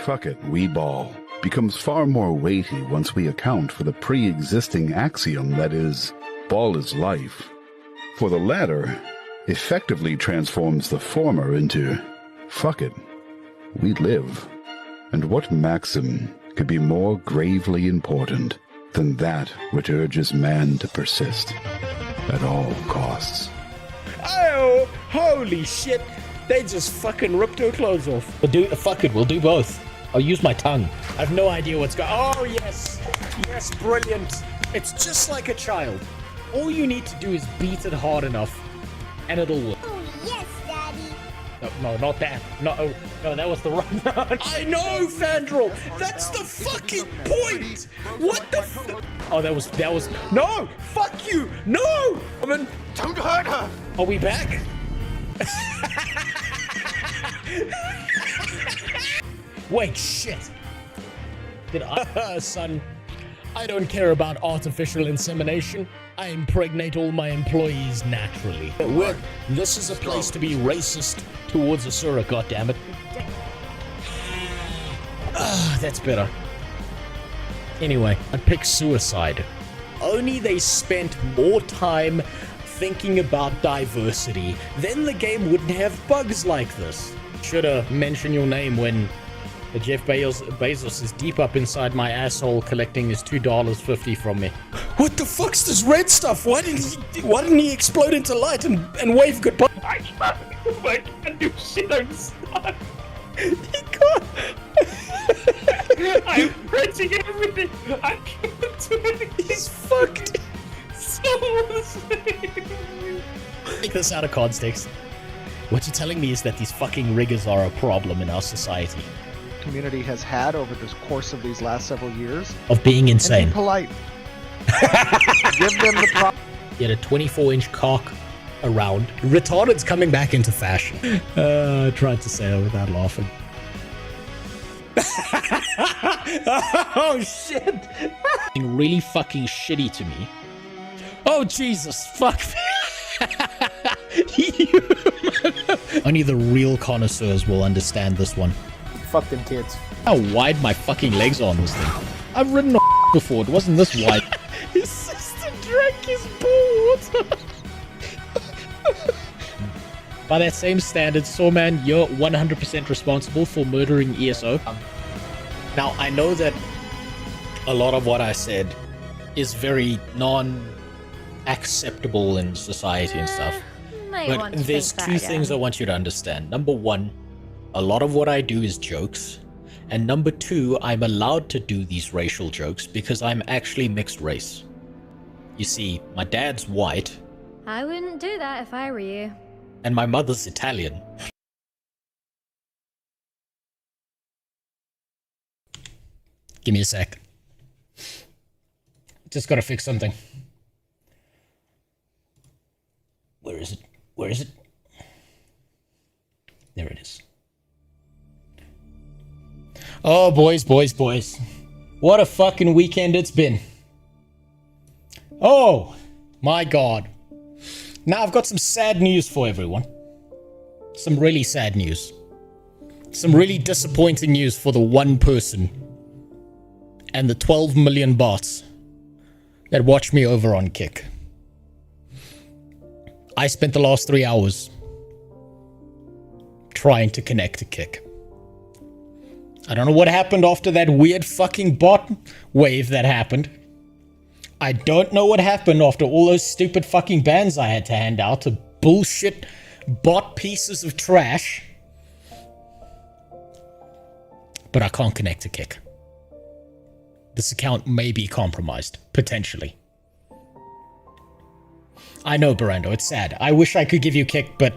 fuck it, we ball becomes far more weighty once we account for the pre-existing axiom that is, ball is life. For the latter effectively transforms the former into, fuck it, we live. And what maxim could be more gravely important than that which urges man to persist at all costs? Oh, holy shit. They just fucking ripped her clothes off. Fuck it, we'll do both. I'll use my tongue. I have no idea what's going on. Oh, yes. Yes, brilliant. It's just like a child. All you need to do is beat it hard enough, and it'll work. Oh, yes, Daddy. No, not that. No, that was the wrong one. I know, Fandral. That's the fucking point. What the f... Oh, that was... No! Fuck you! No! Woman, Don't hurt her! are we back? Wait, shit. Did I... Son, I don't care about artificial insemination. I impregnate all my employees naturally. This is a place to be racist towards a surrogate, goddammit. That's better. Anyway, I'd pick suicide. Only they spent more time thinking about diversity, then the game wouldn't have bugs like this. Shoulda mentioned your name when the Jeff Bezos is deep up inside my asshole collecting his $2.50 from me. What the fuck's this red stuff? Why didn't he explode into light and wave goodbye? I can't do shit, I'm stuck. He can't. I'm pressing everything. I can't do it. He's fucked. Take this out of context. What you're telling me is that these fucking riggers are a problem in our society. Community has had over the course of these last several years. Of being And insane. be polite. Give them the He had a 24-inch cock around. Retarded's coming back into fashion. I tried to say it without laughing. Oh shit! Really fucking shitty to me. Oh Jesus, fuck. Only the real connoisseurs will understand this one. Fuck them kids. How wide my fucking legs are on this thing. I've ridden a before, it wasn't this wide. His sister drank his pool water. By that same standard, Sawman, you're 100% responsible for murdering ESO. Now, I know that a lot of what I said is very non-acceptable in society and stuff. But there's two things I want you to understand. Number one, a lot of what I do is jokes. And number two, I'm allowed to do these racial jokes because I'm actually mixed race. You see, my dad's white. I wouldn't do that if I were you. And my mother's Italian. Give me a sec. Just gotta fix something. Where is it? Where is it? There it is. Oh, boys. What a fucking weekend it's been. Oh, my God. Now I've got some sad news for everyone. Some really sad news. Some really disappointing news for the one person and the 12 million bots that watch me over on Kick. I spent the last 3 hours trying to connect to Kick. I don't know what happened after that weird fucking bot wave that happened. I don't know what happened after all those stupid fucking bans I had to hand out to bullshit bot pieces of trash. But I can't connect to Kick. This account may be compromised, potentially. I know, Barando, it's sad. I wish I could give you Kick, but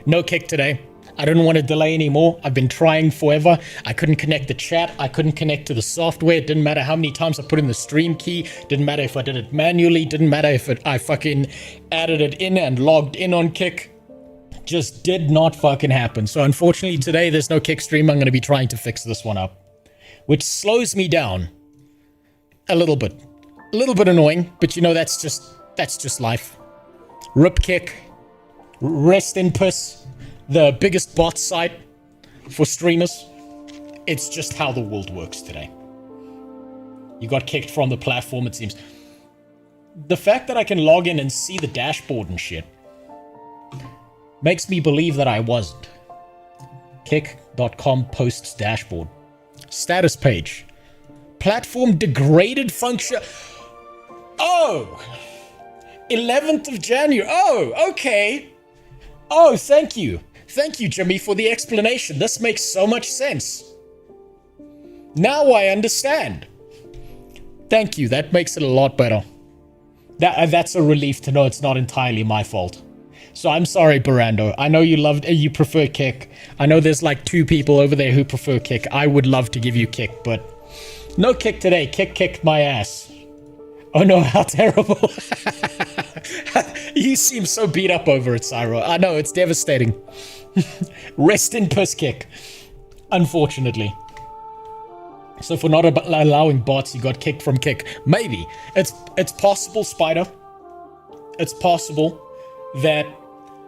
no Kick today. I don't want to delay anymore. I've been trying forever. I couldn't connect the chat. I couldn't connect to the software. It didn't matter how many times I put in the stream key. Didn't matter if I did it manually. Didn't matter if I fucking added it in and logged in on Kick. Just did not fucking happen. So unfortunately today there's no Kick stream. I'm going to be trying to fix this one up, which slows me down a little bit. A little bit annoying, but you know, that's just life. Rip Kick. Rest in piss. The biggest bot site for streamers. It's just how the world works today. You got kicked from the platform, it seems. The fact that I can log in and see the dashboard and shit makes me believe that I wasn't. Kick.com posts dashboard. Status page. Platform degraded function. Oh! 11th of January. Oh, okay. Oh, thank you. Thank you, Jimmy, for the explanation. This makes so much sense. Now I understand. Thank you. That makes it a lot better. That's a relief to know it's not entirely my fault. So I'm sorry, Barando. I know you prefer Kick. I know there's like 2 people over there who prefer Kick. I would love to give you Kick, but no Kick today. Kick kicked my ass. Oh no, how terrible. You seem so beat up over it, Cyro. I know, it's devastating. Rest in piss, Kick. Unfortunately. So for not allowing bots, you got kicked from Kick. Maybe. It's possible, Spider. It's possible that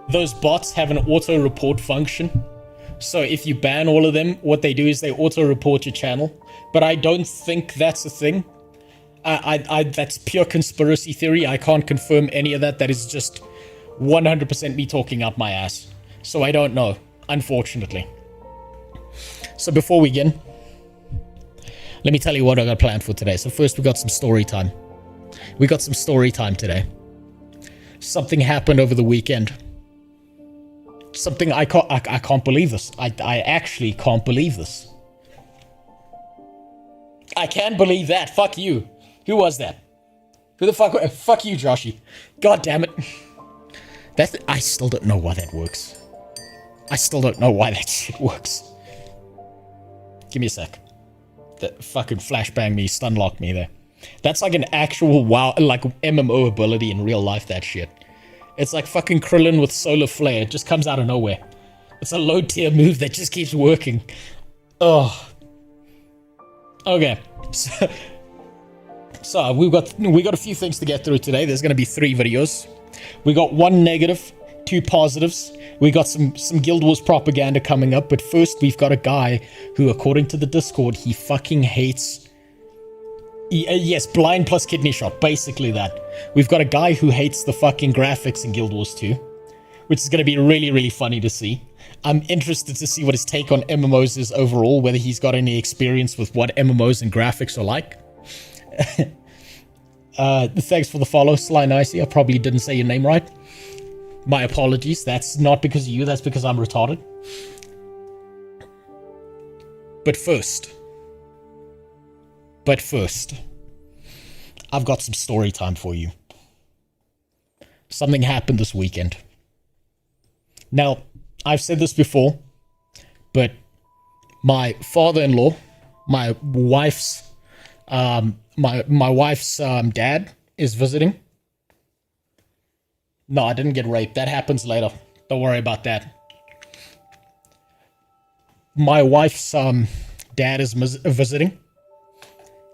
those bots have an auto-report function. So if you ban all of them, what they do is they auto-report your channel. But I don't think that's a thing. That's pure conspiracy theory. I can't confirm any of that. That is just 100% me talking up my ass. So I don't know, unfortunately. So before we begin, let me tell you what I got planned for today. So first we got some story time. We got some story time today. Something happened over the weekend. Something I can't believe this. I actually can't believe this. I can't believe that. Fuck you. Who was that? Who the fuck? Fuck you, Joshy. God damn it. I still don't know why that works. I still don't know why that shit works. Give me a sec. That fucking flashbang me, stunlock me there. That's like an actual WoW, like MMO ability in real life, that shit. It's like fucking Krillin with Solar Flare. It just comes out of nowhere. It's a low tier move that just keeps working. Oh. Okay. So we got a few things to get through today. There's going to be 3 videos. We got 1 negative, 2 positives. We got some Guild Wars propaganda coming up. But first, we've got a guy who, according to the Discord, he fucking hates... yes, blind plus kidney shot. Basically that. We've got a guy who hates the fucking graphics in Guild Wars 2. Which is going to be really, really funny to see. I'm interested to see what his take on MMOs is overall. Whether he's got any experience with what MMOs and graphics are like. Thanks for the follow, Sly Nicey. I probably didn't say your name right. My apologies. That's not because of you, that's because I'm retarded. But first, I've got some story time for you. Something happened this weekend. Now, I've said this before, but my father-in-law, my wife's dad is visiting. No, I didn't get raped. That happens later. Don't worry about that. My wife's dad is visiting.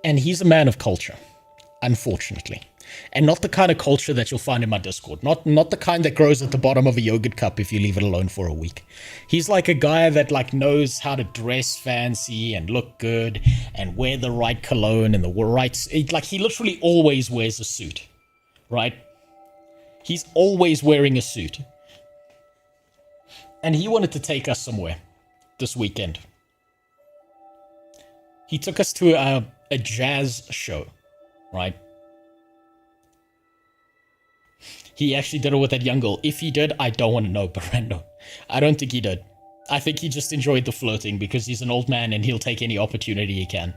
And he's a man of culture, unfortunately. And not the kind of culture that you'll find in my Discord. Not the kind that grows at the bottom of a yogurt cup if you leave it alone for a week. He's like a guy that like knows how to dress fancy and look good and wear the right cologne and the right... Like he literally always wears a suit, right? He's always wearing a suit. And he wanted to take us somewhere this weekend. He took us to a jazz show, right? He actually did it with that young girl. If he did, I don't want to know, Barando. I don't think he did. I think he just enjoyed the flirting because he's an old man and he'll take any opportunity he can.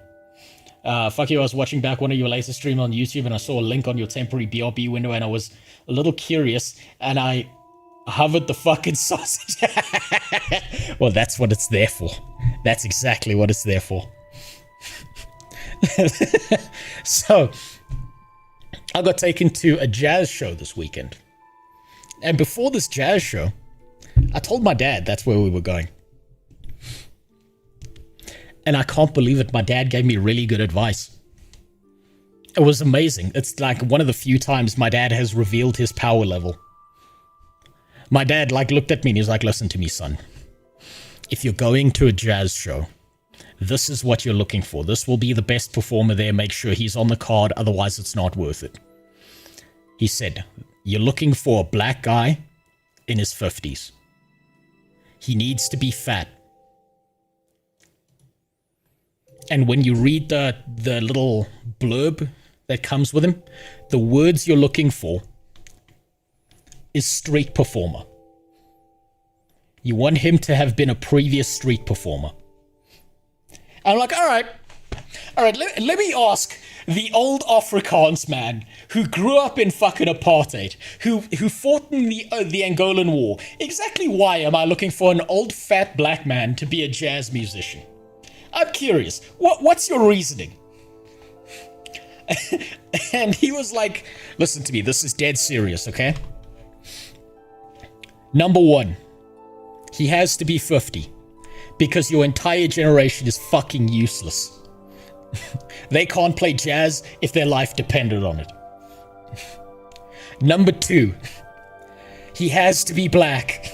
Fuck you, I was watching back one of your latest streams on YouTube and I saw a link on your temporary BRB window and I was a little curious and I hovered the fucking sausage. Well, that's what it's there for. That's exactly what it's there for. So... I got taken to a jazz show this weekend. And before this jazz show, I told my dad that's where we were going. And I can't believe it, my dad gave me really good advice. It was amazing. It's like one of the few times my dad has revealed his power level. My dad like looked at me and he was like, listen to me, son. If you're going to a jazz show, This is what you're looking for. This will be the best performer there. Make sure he's on the card. Otherwise, it's not worth it. He said, you're looking for a black guy in his 50s. He needs to be fat. And when you read the little blurb that comes with him, the words you're looking for is street performer. You want him to have been a previous street performer. I'm like, all right, let me ask the old Afrikaans man who grew up in fucking apartheid, who fought in the Angolan War. Exactly why am I looking for an old fat black man to be a jazz musician? I'm curious. What's your reasoning? And he was like, listen to me, this is dead serious, okay? Number one, he has to be 50 because your entire generation is fucking useless. They can't play jazz if their life depended on it. Number two, he has to be black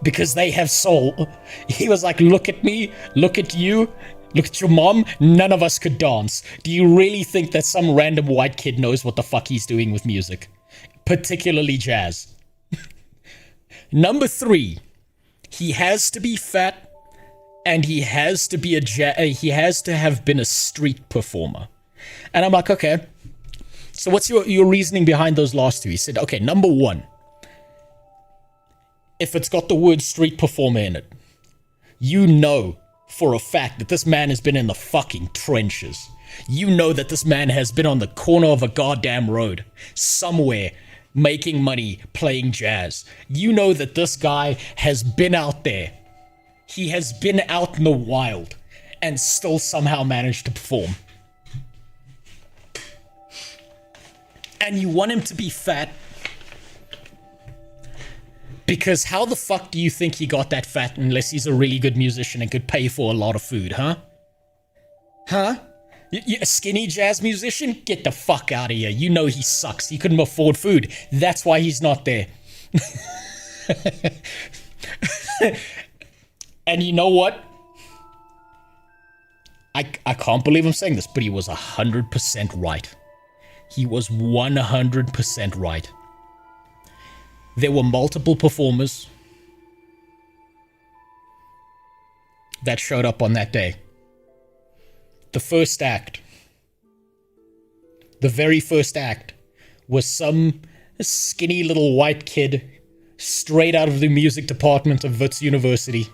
because they have soul. He was like, look at me, look at you, look at your mom, none of us could dance. Do you really think that some random white kid knows what the fuck he's doing with music? Particularly jazz. Number three, he has to be fat and he has to be he has to have been a street performer. And I'm like, okay, so what's your reasoning behind those last two? He said, okay, number one, if it's got the word street performer in it, you know for a fact that this man has been in the fucking trenches. You know that this man has been on the corner of a goddamn road somewhere making money playing jazz. You know that this guy has been out there. He has been out in the wild and still somehow managed to perform. And you want him to be fat because how the fuck do you think he got that fat unless he's a really good musician and could pay for a lot of food, huh? Huh? You a skinny jazz musician? Get the fuck out of here. You know he sucks. He couldn't afford food. That's why he's not there. And you know what? I can't believe I'm saying this, but he was 100% right. He was 100% right. There were multiple performers that showed up on that day. The first act, the very first act, was some skinny little white kid straight out of the music department of Wits University.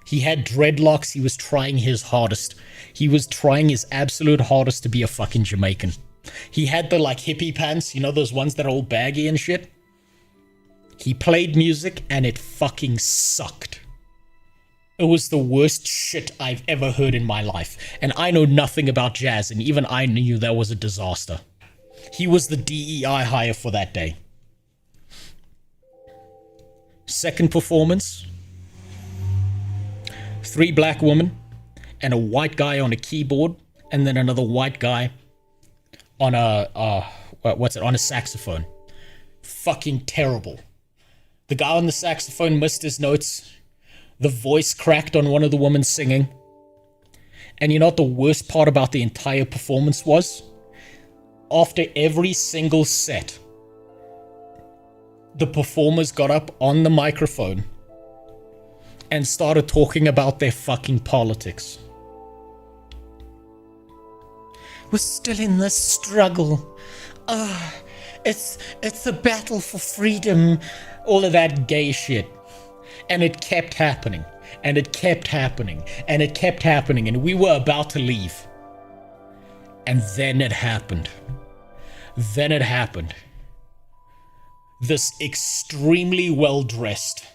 He had dreadlocks. He was trying his hardest. He was trying his absolute hardest to be a fucking Jamaican. He had the like hippie pants, you know, those ones that are all baggy and shit. He played music and it fucking sucked. It was the worst shit I've ever heard in my life. And I know nothing about jazz, and even I knew that was a disaster. He was the DEI hire for that day. Second performance, 3 black women and a white guy on a keyboard, and then another white guy on on a saxophone. Fucking terrible. The guy on the saxophone missed his notes. The voice cracked on one of the women singing. And you know what the worst part about the entire performance was? After every single set, the performers got up on the microphone and started talking about their fucking politics. We're still in this struggle. It's a battle for freedom. All of that gay shit. And it kept happening. And it kept happening. And it kept happening. And we were about to leave. And then it happened. Then it happened. This extremely well-dressed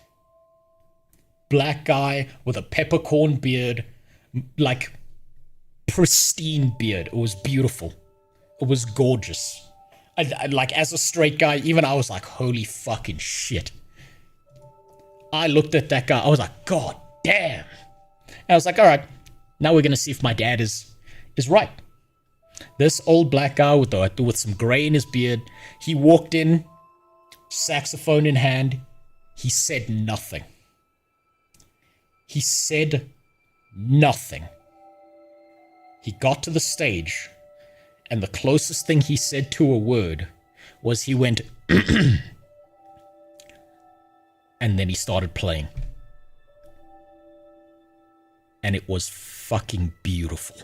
black guy with a peppercorn beard, like pristine beard. It was beautiful. It was gorgeous. Like, as a straight guy, even I was like, holy fucking shit. I looked at that guy, I was like, god damn. And I was like, alright, now we're gonna see if my dad is right. This old black guy with some gray in his beard, he walked in, saxophone in hand, he said nothing. He said nothing. He got to the stage, and the closest thing he said to a word was he went, and then he started playing. And it was fucking beautiful.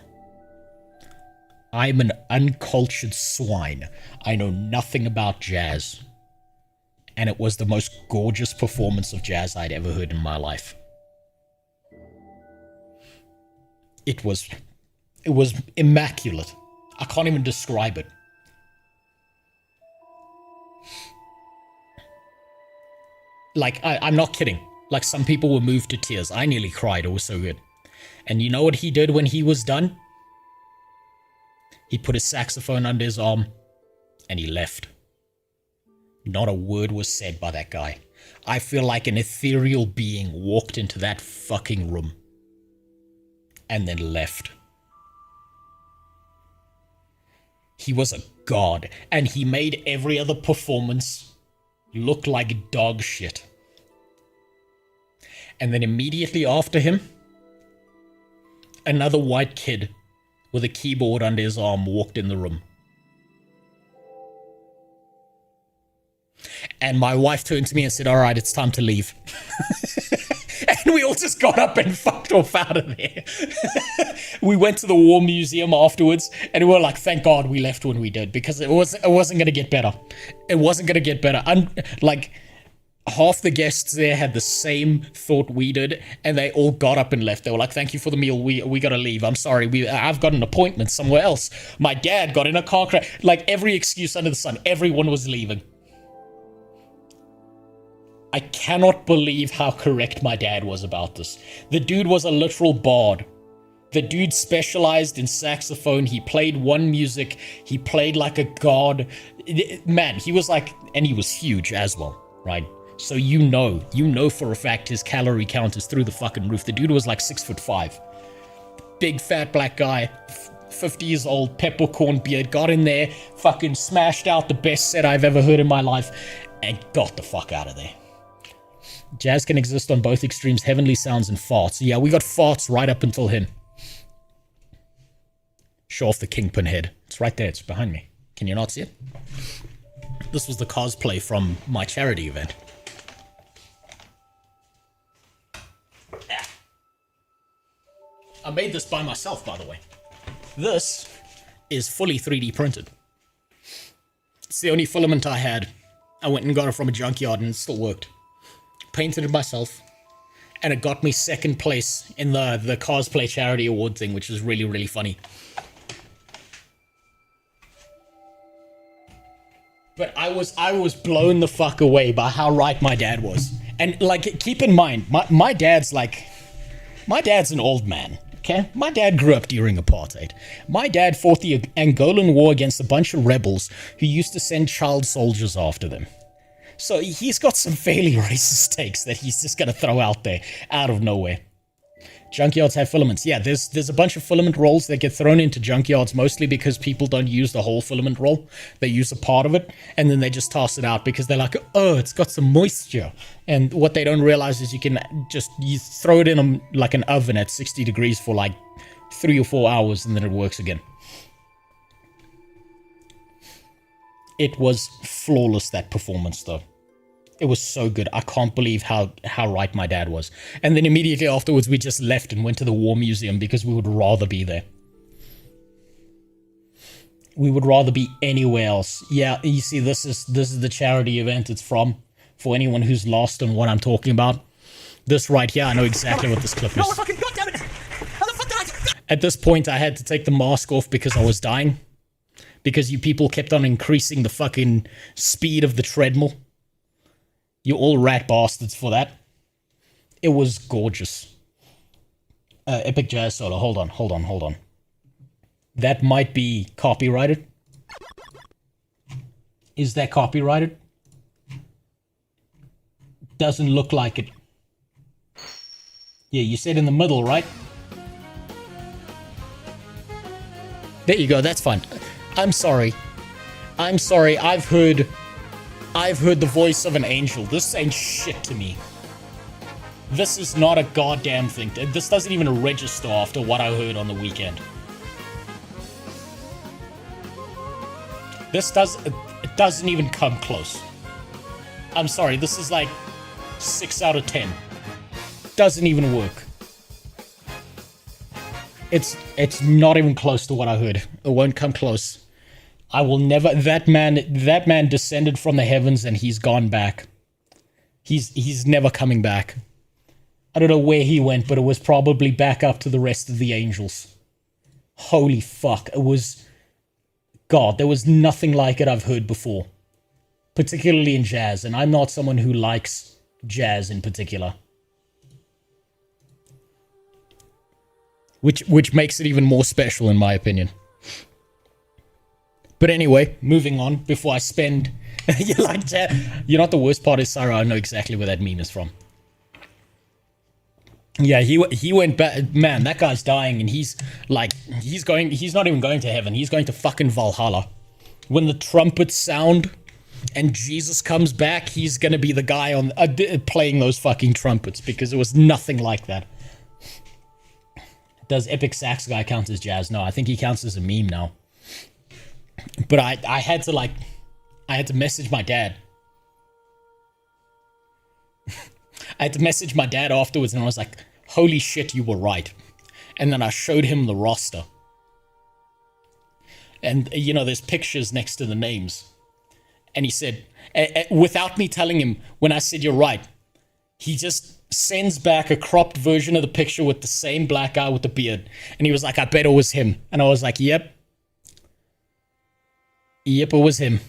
I'm an uncultured swine. I know nothing about jazz. And it was the most gorgeous performance of jazz I'd ever heard in my life. It was immaculate. I can't even describe it. Like, I'm not kidding. Like, some people were moved to tears. I nearly cried. It was so good. And you know what he did when he was done? He put his saxophone under his arm and he left. Not a word was said by that guy. I feel like an ethereal being walked into that fucking room and then left. He was a god, and he made every other performance look like dog shit. And then immediately after him, another white kid with a keyboard under his arm walked in the room. And my wife turned to me and said, all right, it's time to leave. And we all just got up and fucked off out of there. We went to the War Museum afterwards, and we were like, thank God we left when we did, because it wasn't going to get better. It wasn't going to get better. Like, half the guests there had the same thought we did, and they all got up and left. They were like, thank you for the meal. We got to leave. I'm sorry. I've got an appointment somewhere else. My dad got in a car crash. Like, every excuse under the sun. Everyone was leaving. I cannot believe how correct my dad was about this. The dude was a literal bard. The dude specialized in saxophone. He played one music. He played like a god. Man, he was like, and he was huge as well, right? So you know for a fact his calorie count is through the fucking roof. The dude was like 6'5". Big fat black guy, 50 years old, peppercorn beard, got in there, fucking smashed out the best set I've ever heard in my life, and got the fuck out of there. Jazz can exist on both extremes, heavenly sounds and farts. Yeah, we got farts right up until him. Show off the kingpin head. It's right there, it's behind me. Can you not see it? This was the cosplay from my charity event. I made this by myself, by the way. This is fully 3D printed. It's the only filament I had. I went and got it from a junkyard and it still worked. Painted it myself, and it got me second place in the cosplay charity award thing, which is really, really funny. But I was blown the fuck away by how right my dad was. And like, keep in mind, my dad's an old man. Okay? My dad grew up during apartheid. My dad fought the Angolan War against a bunch of rebels who used to send child soldiers after them. So he's got some fairly racist takes that he's just going to throw out there, out of nowhere. Junkyards have filaments. Yeah, there's a bunch of filament rolls that get thrown into junkyards, mostly because people don't use the whole filament roll. They use a part of it, and then they just toss it out because they're like, oh, it's got some moisture. And what they don't realize is you throw it in like an oven at 60 degrees for like 3 or 4 hours, and then it works again. It was flawless, that performance, though. It was so good. I can't believe how right my dad was. And then immediately afterwards, we just left and went to the War Museum because we would rather be there. We would rather be anywhere else. Yeah, you see, this is the charity event it's from. For anyone who's lost on what I'm talking about. This right here, I know exactly what this clip is. No, fucking goddammit! How the fuck did I... At this point, I had to take the mask off because I was dying. Because you people kept on increasing the fucking speed of the treadmill. You all rat bastards for that. It was gorgeous. Epic jazz solo. Hold on. That might be copyrighted. Is that copyrighted? Doesn't look like it. Yeah, you said in the middle, right? There you go, that's fine. I'm sorry. I've heard the voice of an angel. This ain't shit to me. This is not a goddamn thing. This doesn't even register after what I heard on the weekend. It doesn't even come close. I'm sorry, this is like 6 out of 10. Doesn't even work. It's not even close to what I heard. It won't come close. I will never. That man descended from the heavens and he's gone back. He's never coming back. I don't know where he went, but it was probably back up to the rest of the angels. Holy fuck. It was... God, there was nothing like it I've heard before. Particularly in jazz, and I'm not someone who likes jazz in particular. Which makes it even more special in my opinion. But anyway, moving on, before I spend... You like jazz? You know what the worst part is, Sarah? I know exactly where that meme is from. Yeah, he went back. Man, that guy's dying, and he's like, he's not even going to heaven. He's going to fucking Valhalla. When the trumpets sound and Jesus comes back, he's gonna be the guy on playing those fucking trumpets, because it was nothing like that. Does Epic Sax guy count as jazz? No, I think he counts as a meme now. But I had to message my dad. I had to message my dad afterwards, and I was like, holy shit, you were right. And then I showed him the roster. And, you know, there's pictures next to the names. And he said, without me telling him, when I said you're right, he just sends back a cropped version of the picture with the same black guy with the beard. And he was like, I bet it was him. And I was like, yep. Yep, it was him.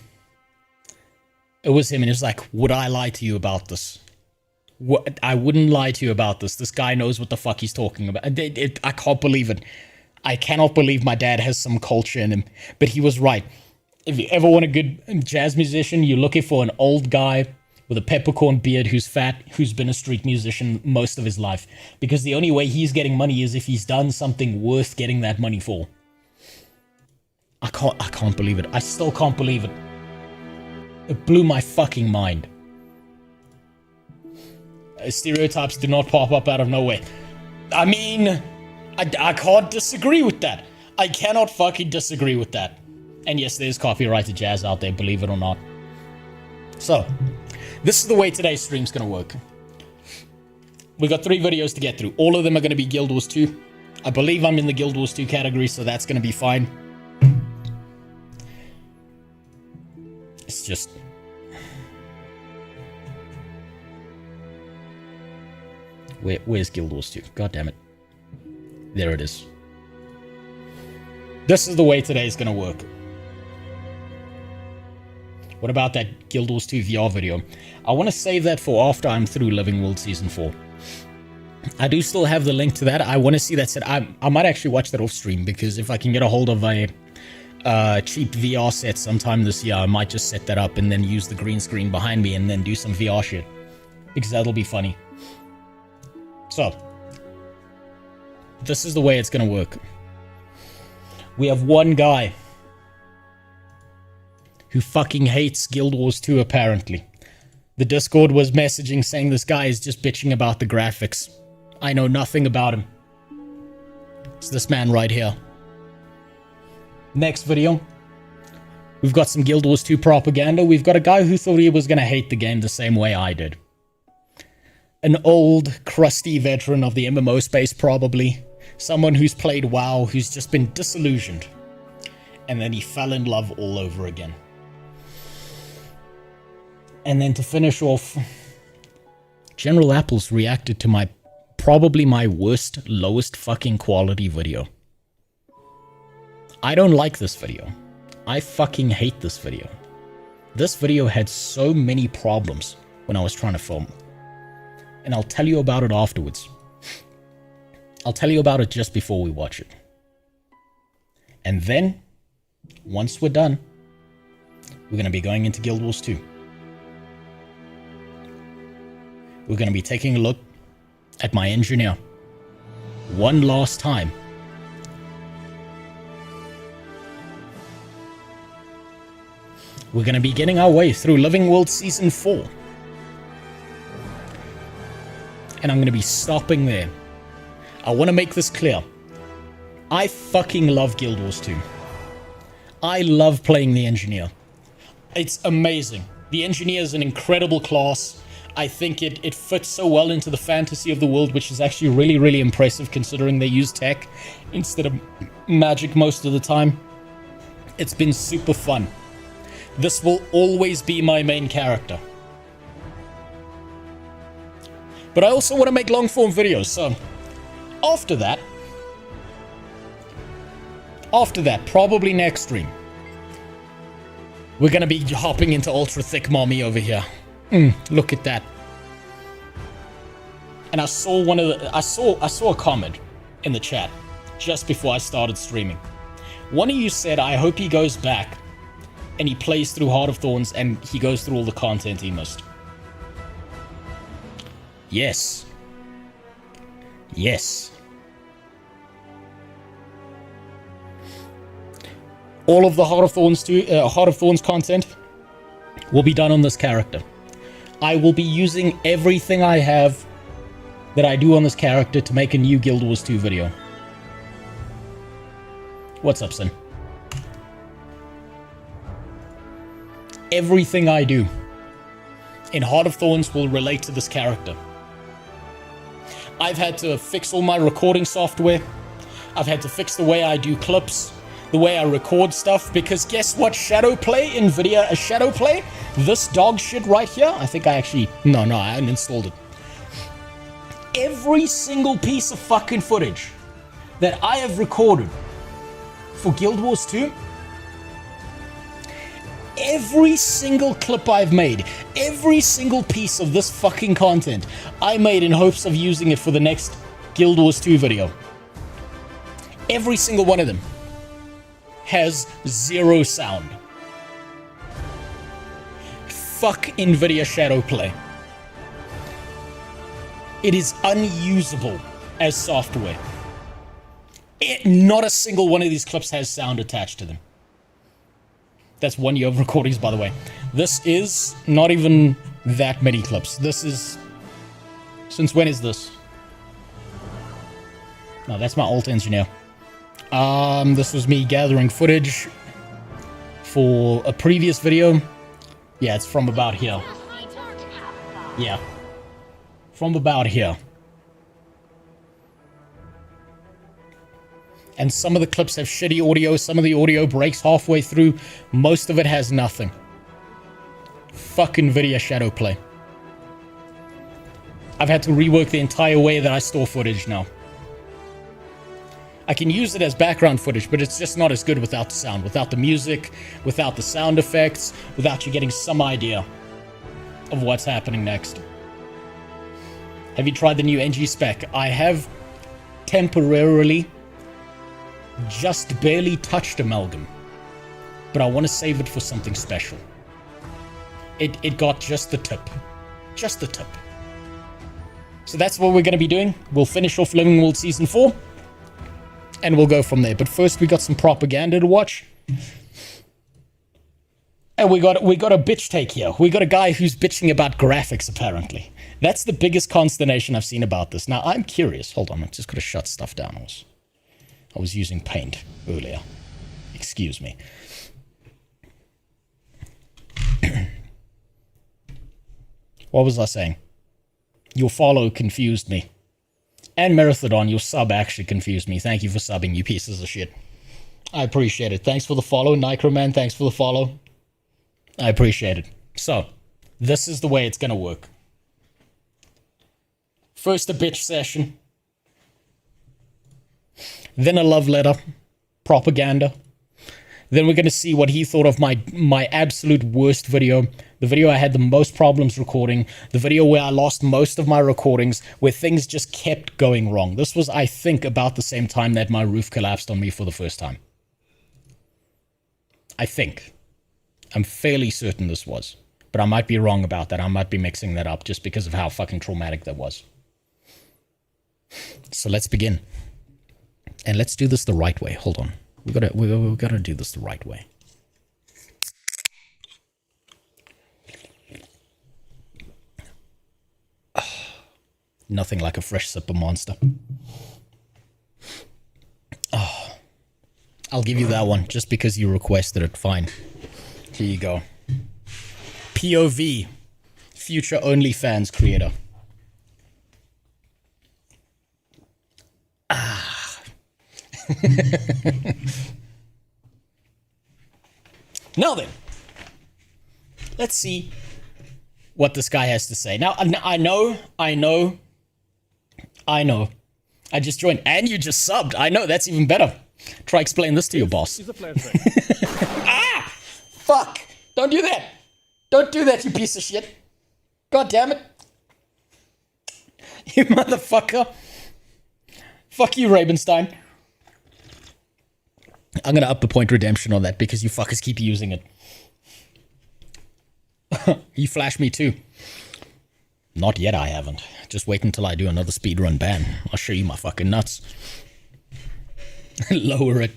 It was him. And he was like, would I lie to you about this? I wouldn't lie to you about this. This guy knows what the fuck he's talking about. I can't believe it. I cannot believe my dad has some culture in him. But he was right. If you ever want a good jazz musician, you're looking for an old guy with a peppercorn beard who's fat, who's been a street musician most of his life. Because the only way he's getting money is if he's done something worth getting that money for. I can't believe it. I still can't believe it. It blew my fucking mind. Stereotypes do not pop up out of nowhere. I mean, I can't disagree with that. I cannot fucking disagree with that. And yes, there's copyrighted jazz out there, believe it or not. So, this is the way today's stream's gonna work. We got 3 videos to get through. All of them are gonna be Guild Wars 2. I believe I'm in the Guild Wars 2 category, so that's gonna be fine. It's just... Where's Guild Wars 2? God damn it. There it is. This is the way today's gonna work. What about that Guild Wars 2 VR video? I want to save that for after I'm through Living World Season 4. I do still have the link to that. I want to see that set. I might actually watch that off stream, because if I can get a hold of a cheap VR set sometime this year, I might just set that up and then use the green screen behind me and then do some VR shit. Because that'll be funny. So, this is the way it's going to work. We have one guy who fucking hates Guild Wars 2, apparently. The Discord was messaging saying this guy is just bitching about the graphics. I know nothing about him. It's this man right here. Next video. We've got some Guild Wars 2 propaganda. We've got a guy who thought he was going to hate the game the same way I did. An old, crusty veteran of the MMO space, probably. Someone who's played WoW, who's just been disillusioned. And then he fell in love all over again. And then to finish off, General Apples reacted to probably my worst, lowest fucking quality video. I don't like this video. I fucking hate this video. This video had so many problems when I was trying to film. And I'll tell you about it afterwards. I'll tell you about it just before we watch it. And then, once we're done, we're going to be going into Guild Wars 2. We're going to be taking a look at my engineer one last time. We're going to be getting our way through Living World Season 4. And I'm going to be stopping there. I want to make this clear. I fucking love Guild Wars 2. I love playing the engineer. It's amazing. The engineer is an incredible class. I think it fits so well into the fantasy of the world, which is actually really, really impressive considering they use tech instead of magic most of the time. It's been super fun. This will always be my main character. But I also want to make long form videos, so after that, probably next stream, we're going to be hopping into ultra thick mommy over here. Look at that. And I saw I saw a comment in the chat just before I started streaming. One of you said, I hope he goes back and he plays through Heart of Thorns and he goes through all the content he missed. Yes. Yes. All of the Heart of Thorns content will be done on this character. I will be using everything I have that I do on this character to make a new Guild Wars 2 video. What's up, son? Everything I do in Heart of Thorns will relate to this character. I've had to fix all my recording software. I've had to fix the way I do clips, the way I record stuff, because guess what? Shadowplay, NVIDIA, a Shadowplay, this dog shit right here, I think I actually, no, I haven't installed it. Every single piece of fucking footage that I have recorded for Guild Wars 2, every single clip I've made, every single piece of this fucking content, I made in hopes of using it for the next Guild Wars 2 video. Every single one of them has zero sound. Fuck NVIDIA Shadowplay. It is unusable as software. Not a single one of these clips has sound attached to them. That's 1 year of recordings, by the way. This is not even that many clips. This is... Since when is this? No, that's my alt engineer. This was me gathering footage for a previous video. Yeah, it's from about here. Yeah. From about here. And some of the clips have shitty audio, some of the audio breaks halfway through, most of it has nothing. Fuck NVIDIA Shadowplay. I've had to rework the entire way that I store footage now. I can use it as background footage, but it's just not as good without the sound, without the music, without the sound effects, without you getting some idea of what's happening next. Have you tried the new NG spec? I have temporarily just barely touched Amalgam, but I want to save it for something special. It got just the tip. Just the tip. So that's what we're going to be doing. We'll finish off Living World Season 4, and we'll go from there. But first, we got some propaganda to watch. And we got a bitch take here. We got a guy who's bitching about graphics, apparently. That's the biggest consternation I've seen about this. Now, I'm curious. Hold on, I'm just going to shut stuff down. I was using Paint earlier. Excuse me. What was I saying? Your follow confused me. And Marathon, your sub actually confused me. Thank you for subbing, you pieces of shit. I appreciate it. Thanks for the follow, Nicroman. Thanks for the follow. I appreciate it. So, this is the way it's going to work. First a bitch session. Then a love letter. Propaganda. Then we're going to see what he thought of my absolute worst video. The video I had the most problems recording. The video where I lost most of my recordings. Where things just kept going wrong. This was, I think, about the same time that my roof collapsed on me for the first time. I think. I'm fairly certain this was. But I might be wrong about that. I might be mixing that up just because of how fucking traumatic that was. So let's begin. And let's do this the right way. Hold on. We gotta do this the right way. Nothing like a fresh sip of Monster. I'll give you that one just because you requested it. Fine. Here you go. POV. Future OnlyFans creator. Ah. Now then. Let's see what this guy has to say. Now, I know. I just joined, and you just subbed. I know, that's even better. Try explain this to your boss. He's a flashback. Ah! Fuck! Don't do that! Don't do that, you piece of shit! God damn it! You motherfucker! Fuck you, Rabenstein. I'm gonna up the point redemption on that because you fuckers keep using it. You flashed me too. Not yet, I haven't. Just wait until I do another speedrun ban. I'll show you my fucking nuts. Lower it.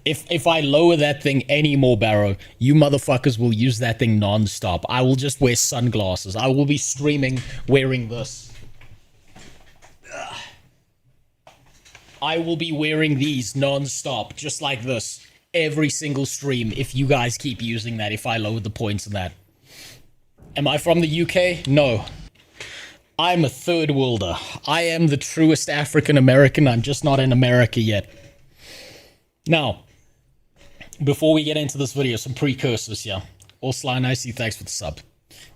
If I lower that thing any more, Barrow, you motherfuckers will use that thing non-stop. I will just wear sunglasses. I will be streaming wearing this. I will be wearing these non-stop, just like this, every single stream if you guys keep using that, if I lower the points on that. Am I from the UK? No. I'm a third worlder. I am the truest African American. I'm just not in America yet. Now, before we get into this video, some precursors here. Also, Nicey, thanks for the sub.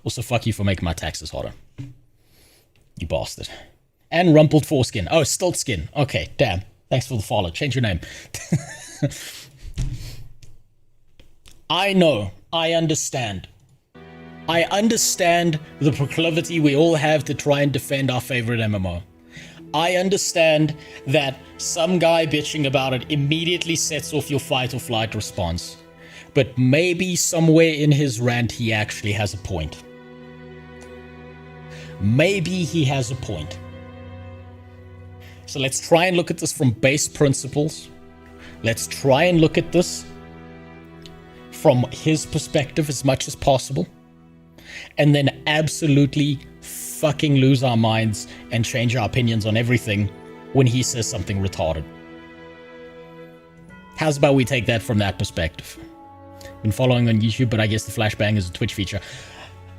Also, fuck you for making my taxes harder. You bastard. And Rumpled Foreskin. Oh, Stiltskin. Okay, damn. Thanks for the follow. Change your name. I know. I understand. I understand the proclivity we all have to try and defend our favorite MMO. I understand that some guy bitching about it immediately sets off your fight or flight response. But maybe somewhere in his rant he actually has a point. Maybe he has a point. So let's try and look at this from base principles. Let's try and look at this from his perspective as much as possible. And then absolutely fucking lose our minds and change our opinions on everything when he says something retarded. How's about we take that from that perspective? Been following on YouTube, but I guess the flashbang is a Twitch feature.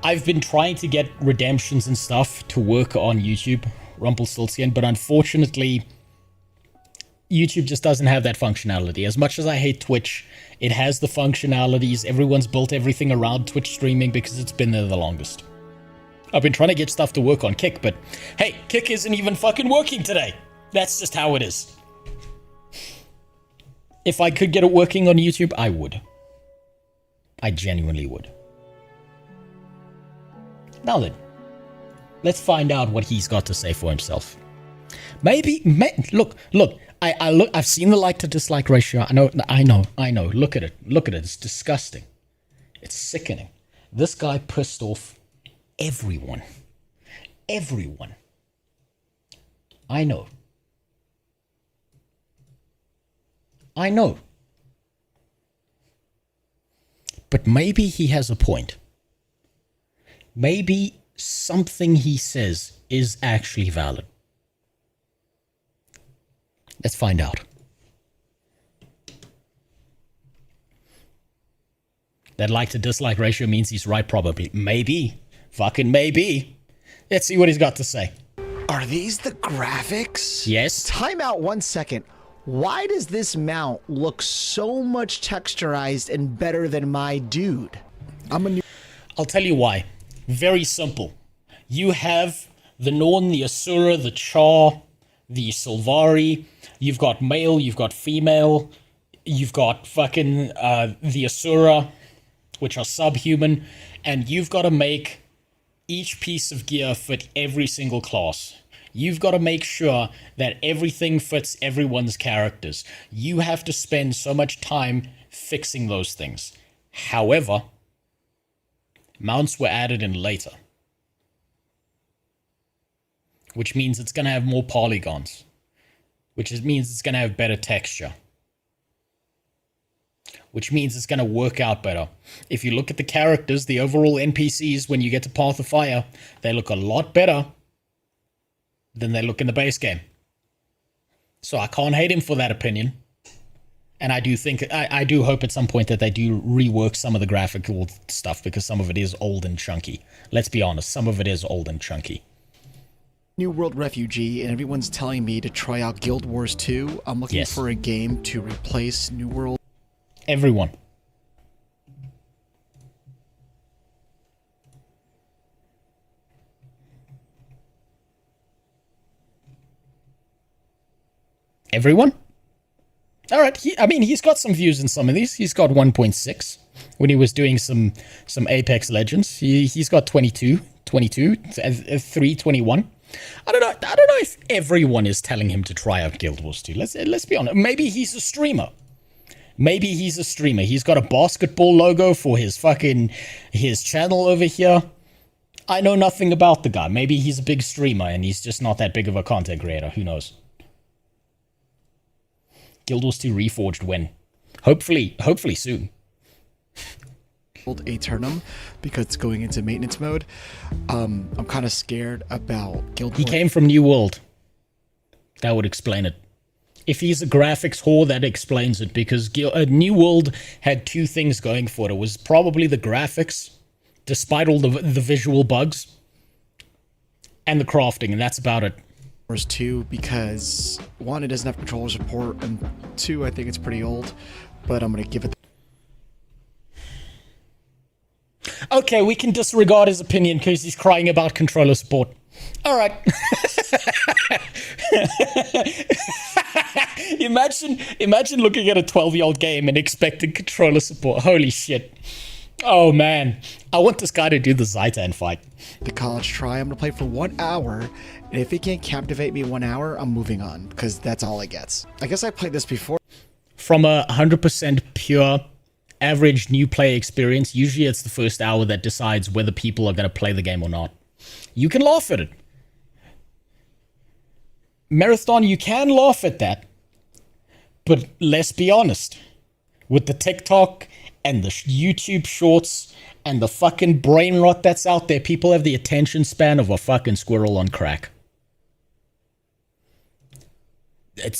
I've been trying to get redemptions and stuff to work on YouTube, Rumpelstiltskin, but unfortunately, YouTube just doesn't have that functionality. As much as I hate Twitch, it has the functionalities. Everyone's built everything around Twitch streaming because it's been there the longest. I've been trying to get stuff to work on Kick, but hey, Kick isn't even fucking working today. That's just how it is. If I could get it working on YouTube, I would. I genuinely would. Now then, let's find out what he's got to say for himself. Look, I've seen the like to dislike ratio. I know. Look at it. It's disgusting. It's sickening. This guy pissed off everyone. I know. But maybe he has a point. Maybe something he says is actually valid. Let's find out. That like to dislike ratio means he's right, probably. Maybe. Fucking maybe. Let's see what he's got to say. Are these the graphics? Yes. Time out 1 second. Why does this mount look so much texturized and better than my dude? I'll tell you why. Very simple. You have the Norn, the Asura, the Char, the Sylvari. You've got male, you've got female. You've got fucking the Asura, which are subhuman. And you've got to make each piece of gear fit every single class. You've got to make sure that everything fits everyone's characters. You have to spend so much time fixing those things. However, mounts were added in later, which means it's going to have more polygons, which means it's going to have better texture, which means it's going to work out better. If you look at the characters, the overall NPCs, when you get to Path of Fire, they look a lot better than they look in the base game. So I can't hate him for that opinion. And I do think, I do hope at some point that they do rework some of the graphical stuff, because some of it is old and chunky. Let's be honest, some of it is old and chunky. New World refugee, and everyone's telling me to try out Guild Wars 2. I'm looking for a game to replace New World. Everyone. Everyone? All right. I mean, he's got some views in some of these. He's got 1.6 when he was doing some Apex Legends. He's got 22, 321. I don't know if everyone is telling him to try out Guild Wars 2. Let's be honest. Maybe he's a streamer. He's got a basketball logo for his channel over here. I know nothing about the guy. Maybe he's a big streamer and he's just not that big of a content creator. Who knows? Guild Wars 2 Reforged when? Hopefully soon. Aeternum, because it's going into maintenance mode. I'm kind of scared about Guild Wars. He came from New World. That would explain it. If he's a graphics whore, that explains it, because New World had two things going for it. It was probably the graphics, despite all the visual bugs, and the crafting, and that's about it. Wars 2, because one, it doesn't have controller support, and two, I think it's pretty old, but I'm going to give it. Okay, we can disregard his opinion because he's crying about controller support. All right. Imagine looking at a 12-year-old game and expecting controller support. Holy shit. Oh, man. I want this guy to do the Zaitan fight. The college try. I'm going to play for 1 hour, and if it can't captivate me 1 hour, I'm moving on, because that's all it gets. I guess I played this before. From a 100% pure average new player experience, usually it's the first hour that decides whether people are going to play the game or not. You can laugh at it. Marathon, you can laugh at that. But let's be honest. With the TikTok and the YouTube shorts and the fucking brain rot that's out there, people have the attention span of a fucking squirrel on crack.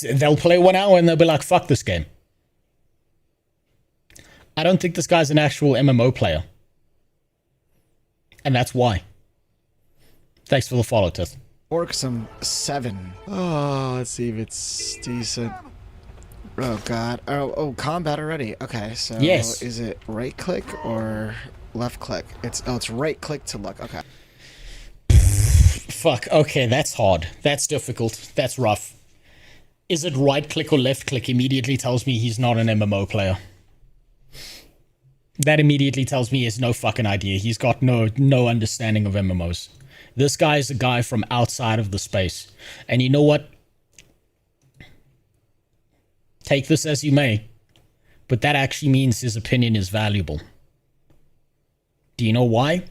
They'll play 1 hour and they'll be like, fuck this game. I don't think this guy's an actual MMO player. And that's why. Thanks for the follow, Tith. Orc some 7. Oh, let's see if it's decent. Oh, God. Oh, combat already. Okay, so yes. Is it right click or left click? It's right click to look. Okay. Fuck. Okay, that's hard. That's difficult. That's rough. Is it right click or left click immediately tells me he's not an MMO player. That immediately tells me he has no fucking idea. He's got no understanding of MMOs. This guy is a guy from outside of the space. And you know what? Take this as you may, but that actually means his opinion is valuable. Do you know why?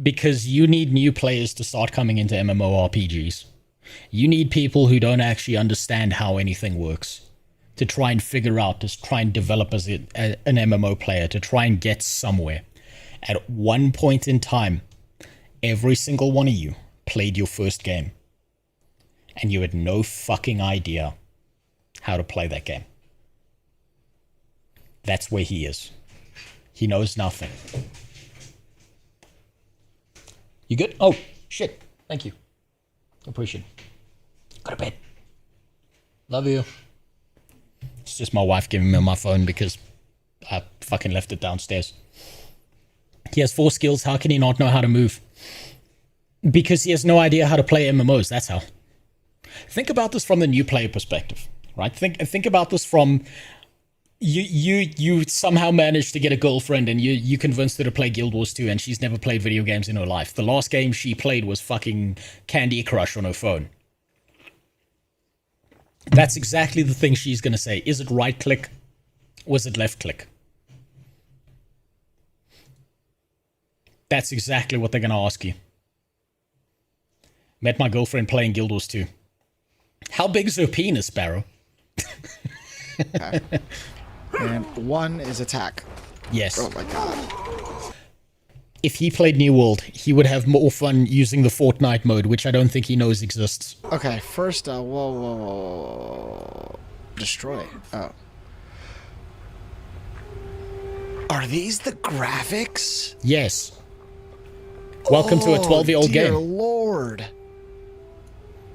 Because you need new players to start coming into MMORPGs. You need people who don't actually understand how anything works to try and figure out, to try and develop as an MMO player, to try and get somewhere. At one point in time, every single one of you played your first game, and you had no fucking idea how to play that game. That's where he is. He knows nothing. You good? Oh, shit. Thank you. Appreciate it. Go to bed. Love you. It's just my wife giving me my phone because I fucking left it downstairs. He has 4 skills. How can he not know how to move? Because he has no idea how to play MMOs. That's how. Think about this from the new player perspective, right? Think about this from you somehow managed to get a girlfriend and you convinced her to play Guild Wars 2 and she's never played video games in her life. The last game she played was fucking Candy Crush on her phone. That's exactly the thing she's going to say. Is it right click? Was it left click? That's exactly what they're going to ask you. Met my girlfriend playing Guild Wars 2. How big is her penis, Sparrow? Okay. And 1 is attack. Yes. Oh my god. If he played New World, he would have more fun using the Fortnite mode, which I don't think he knows exists. Okay, first, whoa. Destroy. Oh. Are these the graphics? Yes. Welcome to a 12-year-old dear game. Lord.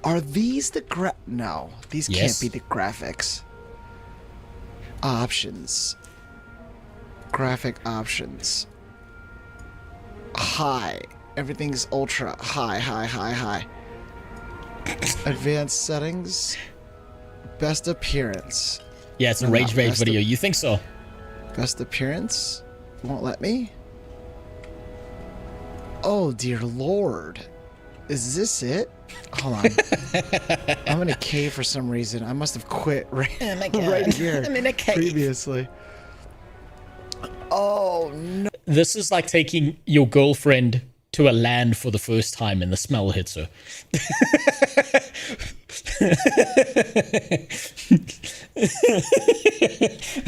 Are these the No, these Yes. can't be the graphics. Options. Graphic options. High. Everything's ultra. High. Advanced settings. Best appearance. Yeah, it's a No, rage not rage best video. You think so? Best appearance? Won't let me? Oh, dear Lord. Is this it? Hold on. I'm in a cave for some reason. I must have quit right here I'm in a cave. previously. Oh, no. This is like taking your girlfriend to a land for the first time and the smell hits her.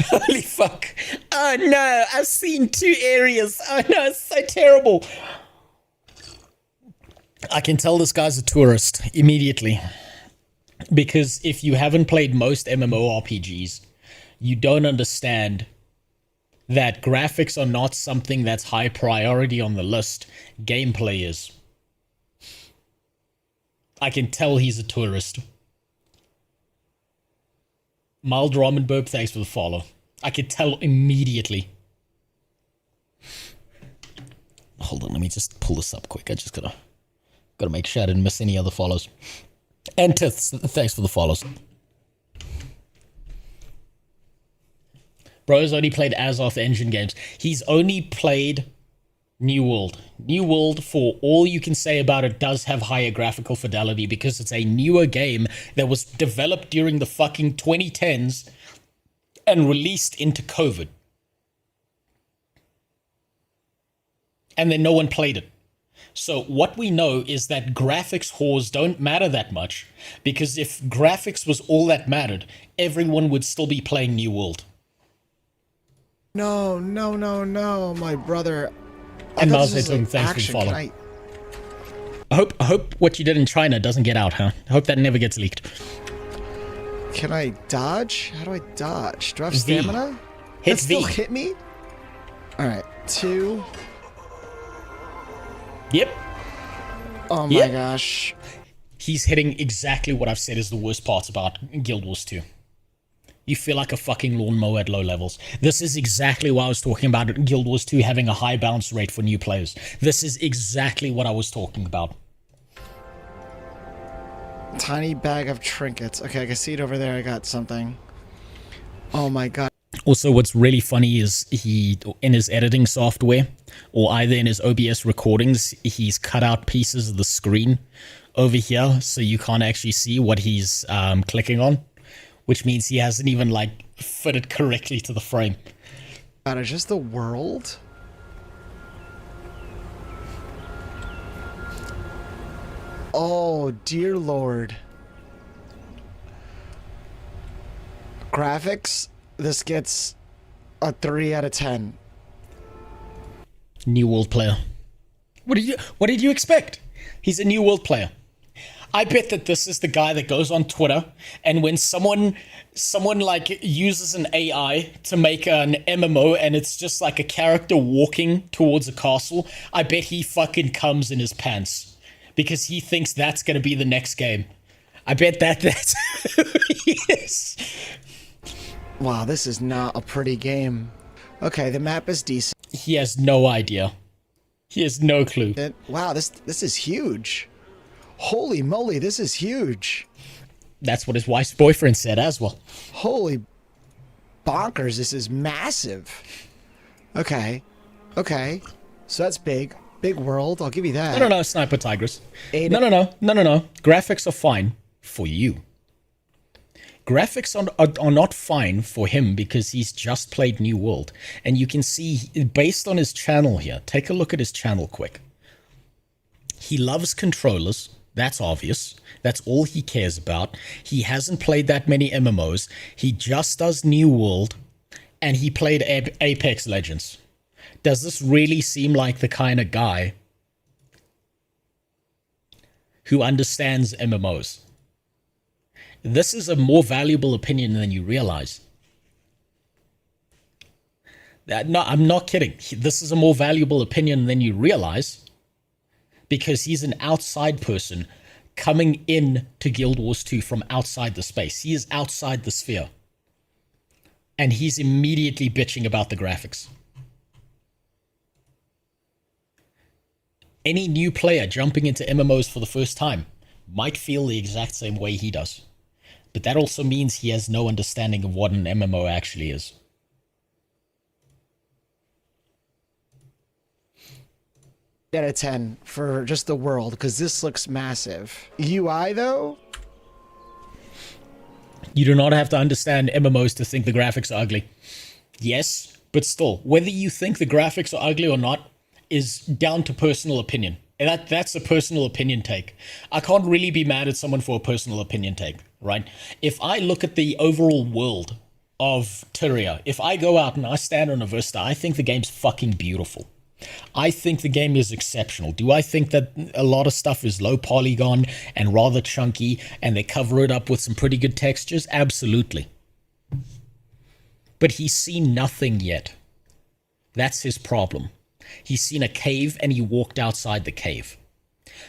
Holy fuck. Oh no, I've seen 2 areas. Oh no, it's so terrible. I can tell this guy's a tourist immediately. Because if you haven't played most MMORPGs, you don't understand that graphics are not something that's high priority on the list. Gameplay is. I can tell he's a tourist. Mild Ramen Burp, thanks for the follow. I can tell immediately. Hold on, let me just pull this up quick. I just gotta make sure I didn't miss any other follows. And Tiths, thanks for the follows. Bro's only played Azoth engine games. He's only played New World. New World, for all you can say about it, does have higher graphical fidelity because it's a newer game that was developed during the fucking 2010s and released into COVID. And then no one played it. So what we know is that graphics whores don't matter that much, because if graphics was all that mattered, everyone would still be playing New World. No, my brother. And Mao Zedong, thanks for the follow. I hope what you did in China doesn't get out, huh? I hope that never gets leaked. Can I dodge? How do I dodge? Do I have V. stamina? Hit That still V. hit me? Alright, 2. Yep. Oh my Yep. gosh. He's hitting exactly what I've said is the worst parts about Guild Wars 2. You feel like a fucking lawnmower at low levels. This is exactly what I was talking about Guild Wars 2 having a high bounce rate for new players. This is exactly what I was talking about. Tiny bag of trinkets. Okay, I can see it over there. I got something. Oh my god. Also, what's really funny is he, in his editing software, or either in his OBS recordings, he's cut out pieces of the screen over here, so you can't actually see what he's clicking on, which means he hasn't even, like, fitted correctly to the frame. God, is just the world? Oh, dear lord. Graphics, this gets a 3 out of 10. New World player. What did you expect? He's a New World player. I bet that this is the guy that goes on Twitter, and when someone like uses an AI to make an MMO and it's just like a character walking towards a castle, I bet he fucking comes in his pants because he thinks that's going to be the next game. I bet that's who he is. Wow, this is not a pretty game. Okay, the map is decent. He has no idea. He has no clue. Wow, this is huge. Holy moly, this is huge. That's what his wife's boyfriend said as well. Holy bonkers, this is massive. Okay. Okay. So that's big. Big world, I'll give you that. No, Sniper Tigress. No. Graphics are fine for you. Graphics are not fine for him because he's just played New World. And you can see, based on his channel here, take a look at his channel quick. He loves controllers. That's obvious. That's all he cares about. He hasn't played that many MMOs. He just does New World, and he played Apex Legends. Does this really seem like the kind of guy who understands MMOs? This is a more valuable opinion than you realize. No, I'm not kidding. This is a more valuable opinion than you realize because he's an outside person coming in to Guild Wars 2 from outside the space. He is outside the sphere. And he's immediately bitching about the graphics. Any new player jumping into MMOs for the first time might feel the exact same way he does. But that also means he has no understanding of what an MMO actually is. Out of 10 for just the world, because this looks massive. UI, though? You do not have to understand MMOs to think the graphics are ugly. Yes, but still, whether you think the graphics are ugly or not is down to personal opinion. And that's a personal opinion take. I can't really be mad at someone for a personal opinion take, right? If I look at the overall world of Tyria, if I go out and I stand on a Vista, I think the game's fucking beautiful. I think the game is exceptional. Do I think that a lot of stuff is low polygon and rather chunky and they cover it up with some pretty good textures? Absolutely. But he's seen nothing yet. That's his problem. He's seen a cave and he walked outside the cave.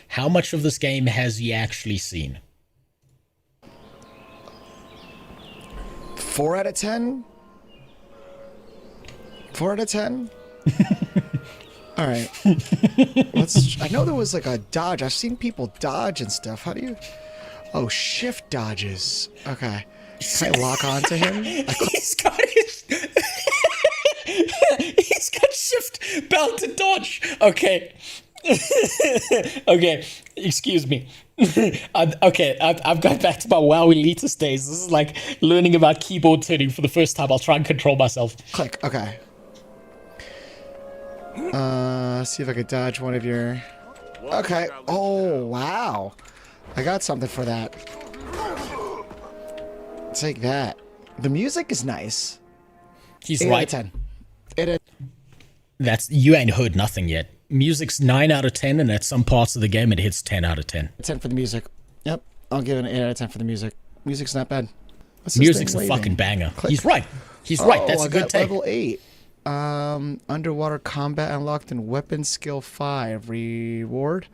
How much of this game has he actually seen? 4 out of 10? 4 out of 10? All right. I know there was like a dodge. I've seen people dodge and stuff. How do you... Oh, shift dodges. Okay. Can I lock onto him? He's got his... He's got shift bound to dodge. Okay. Okay. Excuse me. Okay. I've gone back to my WoW elitist days. This is like learning about keyboard turning for the first time. I'll try and control myself. Click. Okay. See if I could dodge one of your... Okay. Oh, wow. I got something for that. Take that. The music is nice. He's 8 right. out of 10. It is. You ain't heard nothing yet. Music's 9 out of 10, and at some parts of the game it hits 10 out of 10. 10 for the music. Yep. I'll give it an 8 out of 10 for the music. Music's not bad. What's this Music's thing a waving? fucking banger. Click. He's right. He's right. That's I a good got take. level 8. Underwater combat unlocked in weapon skill 5. Reward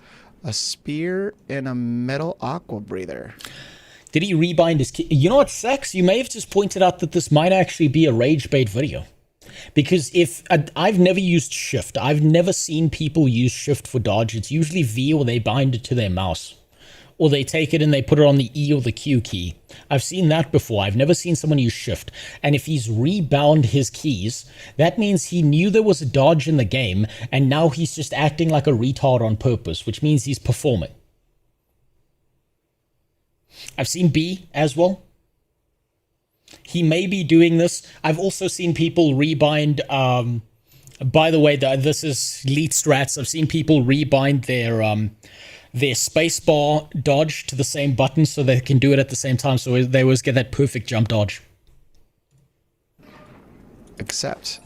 a spear and a metal aqua breather. Did he rebind his key? You know what, Sex? You may have just pointed out that this might actually be a rage bait video. Because if I've never used shift. I've never seen people use shift for dodge. It's usually V or they bind it to their mouse. Or they take it and they put it on the E or the Q key. I've seen that before. I've never seen someone use shift. And if he's rebound his keys, that means he knew there was a dodge in the game, and now he's just acting like a retard on purpose, which means he's performing. I've seen B as well. He may be doing this. I've also seen people rebind... by the way, this is Leet Strats. I've seen people rebind their spacebar dodge to the same button so they can do it at the same time, so they always get that perfect jump dodge. Accept.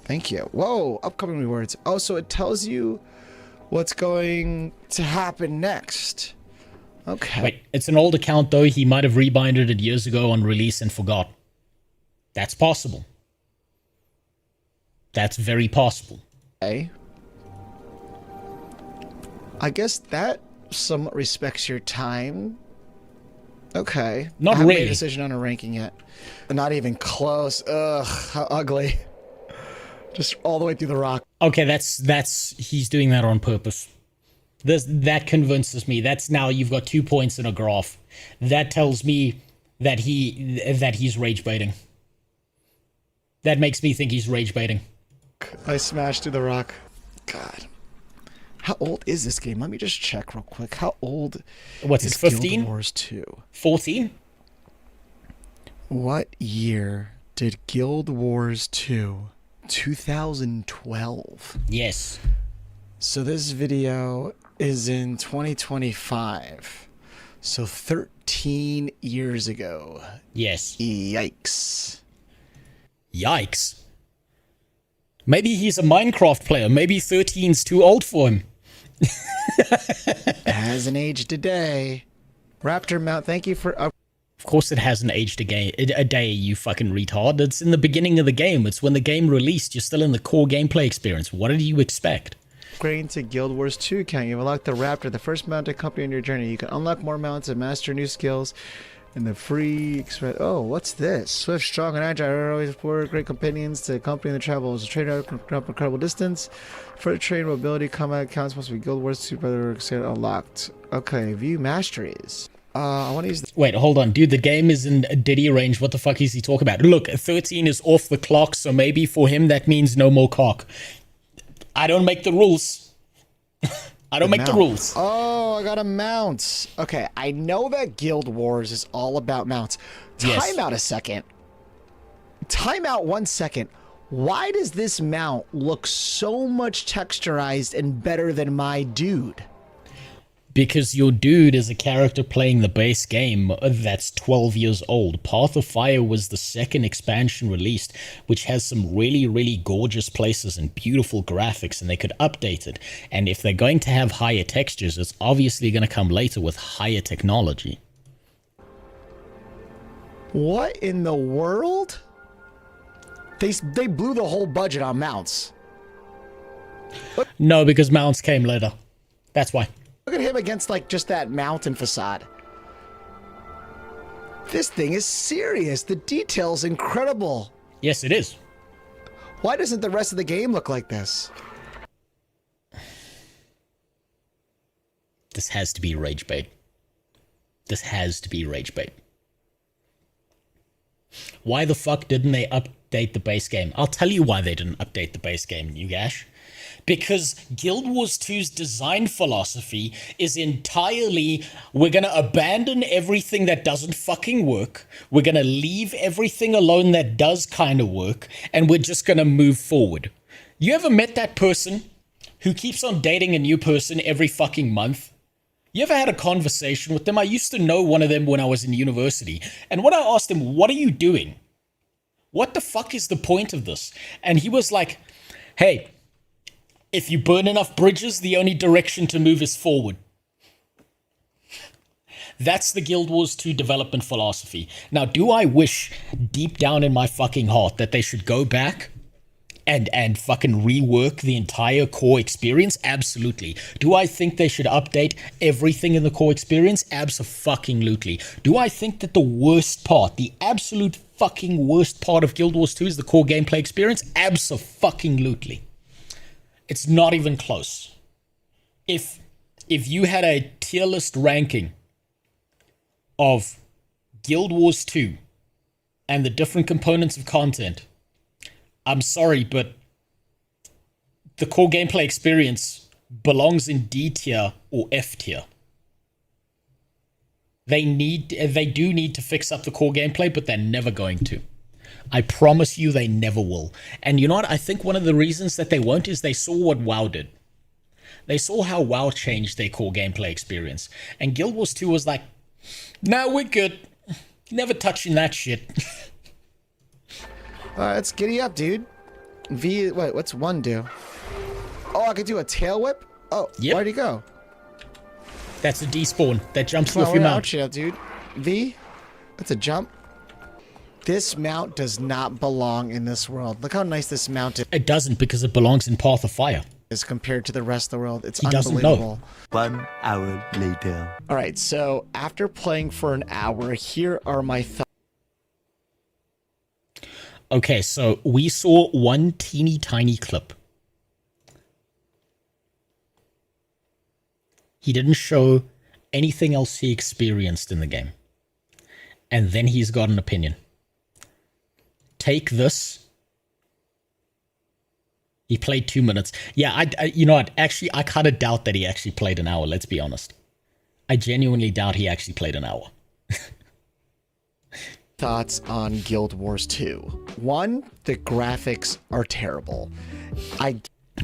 Thank you. Whoa, upcoming rewards. Oh, so it tells you what's going to happen next. Okay. Wait, it's an old account though. He might have rebinded it years ago on release and forgot. That's possible. That's very possible. Okay. I guess that somewhat respects your time. Okay. Not I haven't really. made a decision on a ranking yet. Not even close. Ugh, how ugly. Just all the way through the rock. Okay, that's he's doing that on purpose. That convinces me. That's now you've got 2 points in a graph. That tells me that he's rage baiting. That makes me think he's rage baiting. I smashed through the rock. God. How old is this game? Let me just check real quick. How old What's is it, 15? Guild Wars 2? 14? What year did Guild Wars 2? 2012. Yes. So this video is in 2025. So 13 years ago. Yes. Yikes. Yikes. Maybe he's a Minecraft player. Maybe 13's too old for him. Hasn't aged a day. Raptor Mount, thank you for... Of course it hasn't aged a day, you fucking retard. It's in the beginning of the game. It's when the game released. You're still in the core gameplay experience. What did you expect? Upgrading to Guild Wars 2 account. You've unlocked the Raptor, the first mount to accompany on your journey. You can unlock more mounts and master new skills in the free... Oh, what's this? Swift, strong, and agile are always four great companions to accompany the travels. A trainer can up incredible distance. For train mobility, combat accounts must be Guild Wars 2 brother unlocked. Okay, view masteries. I want to use... Wait, hold on. Dude, the game is in Diddy range. What the fuck is he talking about? Look, 13 is off the clock, so maybe for him that means no more cock. I don't make the rules. I don't make the rules. Oh, I got a mount. Okay, I know that Guild Wars is all about mounts. Yes. Time out a second. Time out 1 second. Why does this mount look so much texturized and better than my dude? Because your dude is a character playing the base game that's 12 years old. Path of Fire was the second expansion released, which has some really, really gorgeous places and beautiful graphics, and they could update it. And if they're going to have higher textures, it's obviously going to come later with higher technology. What in the world? They blew the whole budget on mounts. No, because mounts came later. That's why. Look at him against, like, just that mountain facade. This thing is serious. The detail's incredible. Yes, it is. Why doesn't the rest of the game look like this? This has to be rage bait. This has to be rage bait. Why the fuck didn't they update the base game? I'll tell you why they didn't update the base game, Nugash. Because Guild Wars 2's design philosophy is entirely, we're going to abandon everything that doesn't fucking work, we're going to leave everything alone that does kind of work, and we're just going to move forward. You ever met that person who keeps on dating a new person every fucking month? You ever had a conversation with them? I used to know one of them when I was in university, and when I asked him, what are you doing? What the fuck is the point of this? And he was like, hey, if you burn enough bridges, the only direction to move is forward. That's the Guild Wars 2 development philosophy. Now, do I wish deep down in my fucking heart that they should go back and fucking rework the entire core experience? Absolutely. Do I think they should update everything in the core experience? Abso-fucking-lutely. Do I think that the worst part, the absolute fucking worst part of Guild Wars 2 is the core gameplay experience? Abso-fucking-lutely. It's not even close. If you had a tier list ranking of Guild Wars 2 and the different components of content, I'm sorry, but the core gameplay experience belongs in D tier or F tier. They do need to fix up the core gameplay, but they're never going to. I promise you they never will. And you know what? I think one of the reasons that they won't is they saw what WoW did. They saw how WoW changed their core gameplay experience. And Guild Wars 2 was like, no, we're good. Never touching that shit. Let's giddy up, dude. What's 1 do? Oh, I could do a tail whip? Oh, yep. Where'd he go? That's a despawn. That jumps you Well, off your we're mount. out here, dude. V? That's a jump. This mount does not belong in this world. Look how nice this mount It doesn't, because it belongs in Path of Fire. is compared to the rest of the world. It's He doesn't unbelievable. know. 1 hour later. All right, so after playing for an hour, here are my thoughts. Okay, so we saw one teeny tiny clip. He didn't show anything else he experienced in the game. And then he's got an opinion. Take this. He played 2 minutes. Yeah, I you know what? Actually, I kind of doubt that he actually played an hour, let's be honest. I genuinely doubt he actually played an hour. Thoughts on Guild Wars 2. 1, the graphics are terrible.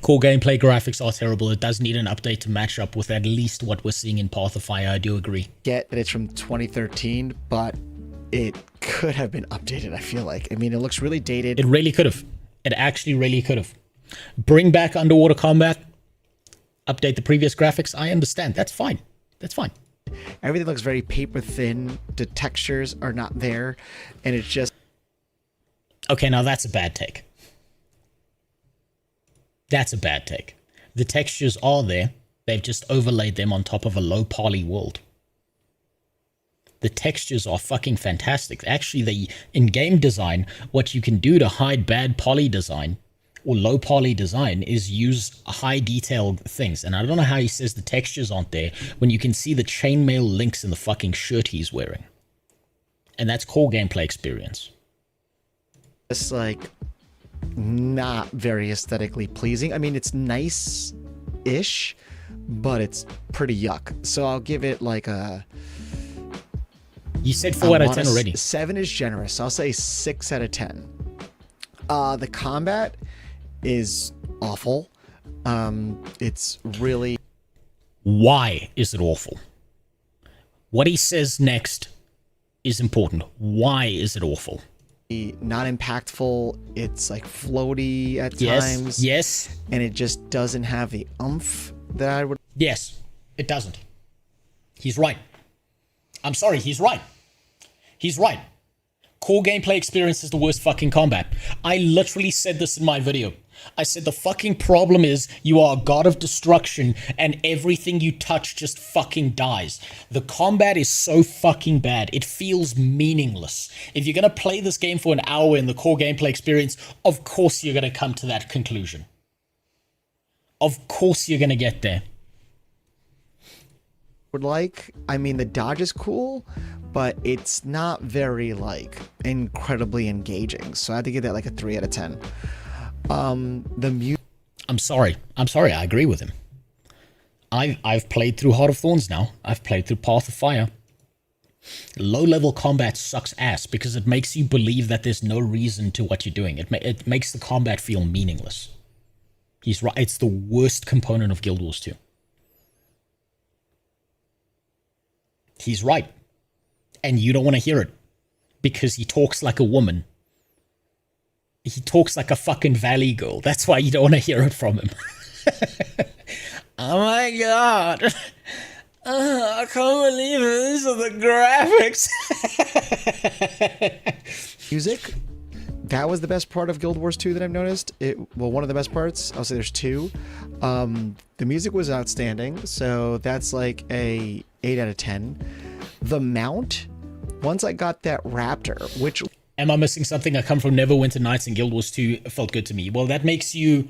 Core gameplay graphics are terrible. It does need an update to match up with at least what we're seeing in Path of Fire. I do agree. Get that it's from 2013, but it could have been updated, I feel like. I mean, it looks really dated. It really could have. It actually really could have. Bring back underwater combat. Update the previous graphics. I understand. That's fine. That's fine. Everything looks very paper thin. The textures are not there, and it's just... Okay, now that's a bad take. That's a bad take. The textures are there. They've just overlaid them on top of a low poly world. The textures are fucking fantastic. Actually, in game design, what you can do to hide bad poly design or low poly design is use high detailed things. And I don't know how he says the textures aren't there when you can see the chainmail links in the fucking shirt he's wearing. And that's core gameplay experience. It's like not very aesthetically pleasing. I mean, it's nice-ish, but it's pretty yuck. So I'll give it like a... You said 4 out of 10 already. 7 is generous. I'll say 6 out of 10. The combat is awful. It's really... Why is it awful? What he says next is important. Why is it awful? Not impactful. It's like floaty at times. Yes. And it just doesn't have the oomph that I would... Yes, it doesn't. He's right. I'm sorry, he's right. He's right. Core gameplay experience is the worst fucking combat. I literally said this in my video. I said the fucking problem is you are a god of destruction and everything you touch just fucking dies. The combat is so fucking bad. It feels meaningless. If you're going to play this game for an hour in the core gameplay experience, of course you're going to come to that conclusion. Of course you're going to get there. Would like, I mean, the dodge is cool, but it's not very like incredibly engaging. So I have to give that like a 3 out of 10. The music... I'm sorry. I agree with him. I've played through Heart of Thorns now. I've played through Path of Fire. Low-level combat sucks ass because it makes you believe that there's no reason to what you're doing. It makes the combat feel meaningless. He's right. It's the worst component of Guild Wars 2. He's right. And you don't want to hear it because he talks like a woman. He talks like a fucking valley girl. That's why you don't want to hear it from him. Oh my god. I can't believe it. These are the graphics. Music, that was the best part of Guild Wars 2 that I've noticed. Well, one of the best parts. I'll say there's 2. The music was outstanding, so that's like a 8 out of 10. The mount, once I got that raptor, which... Am I missing something? I come from Neverwinter Nights and Guild Wars 2 felt good to me. Well, that makes you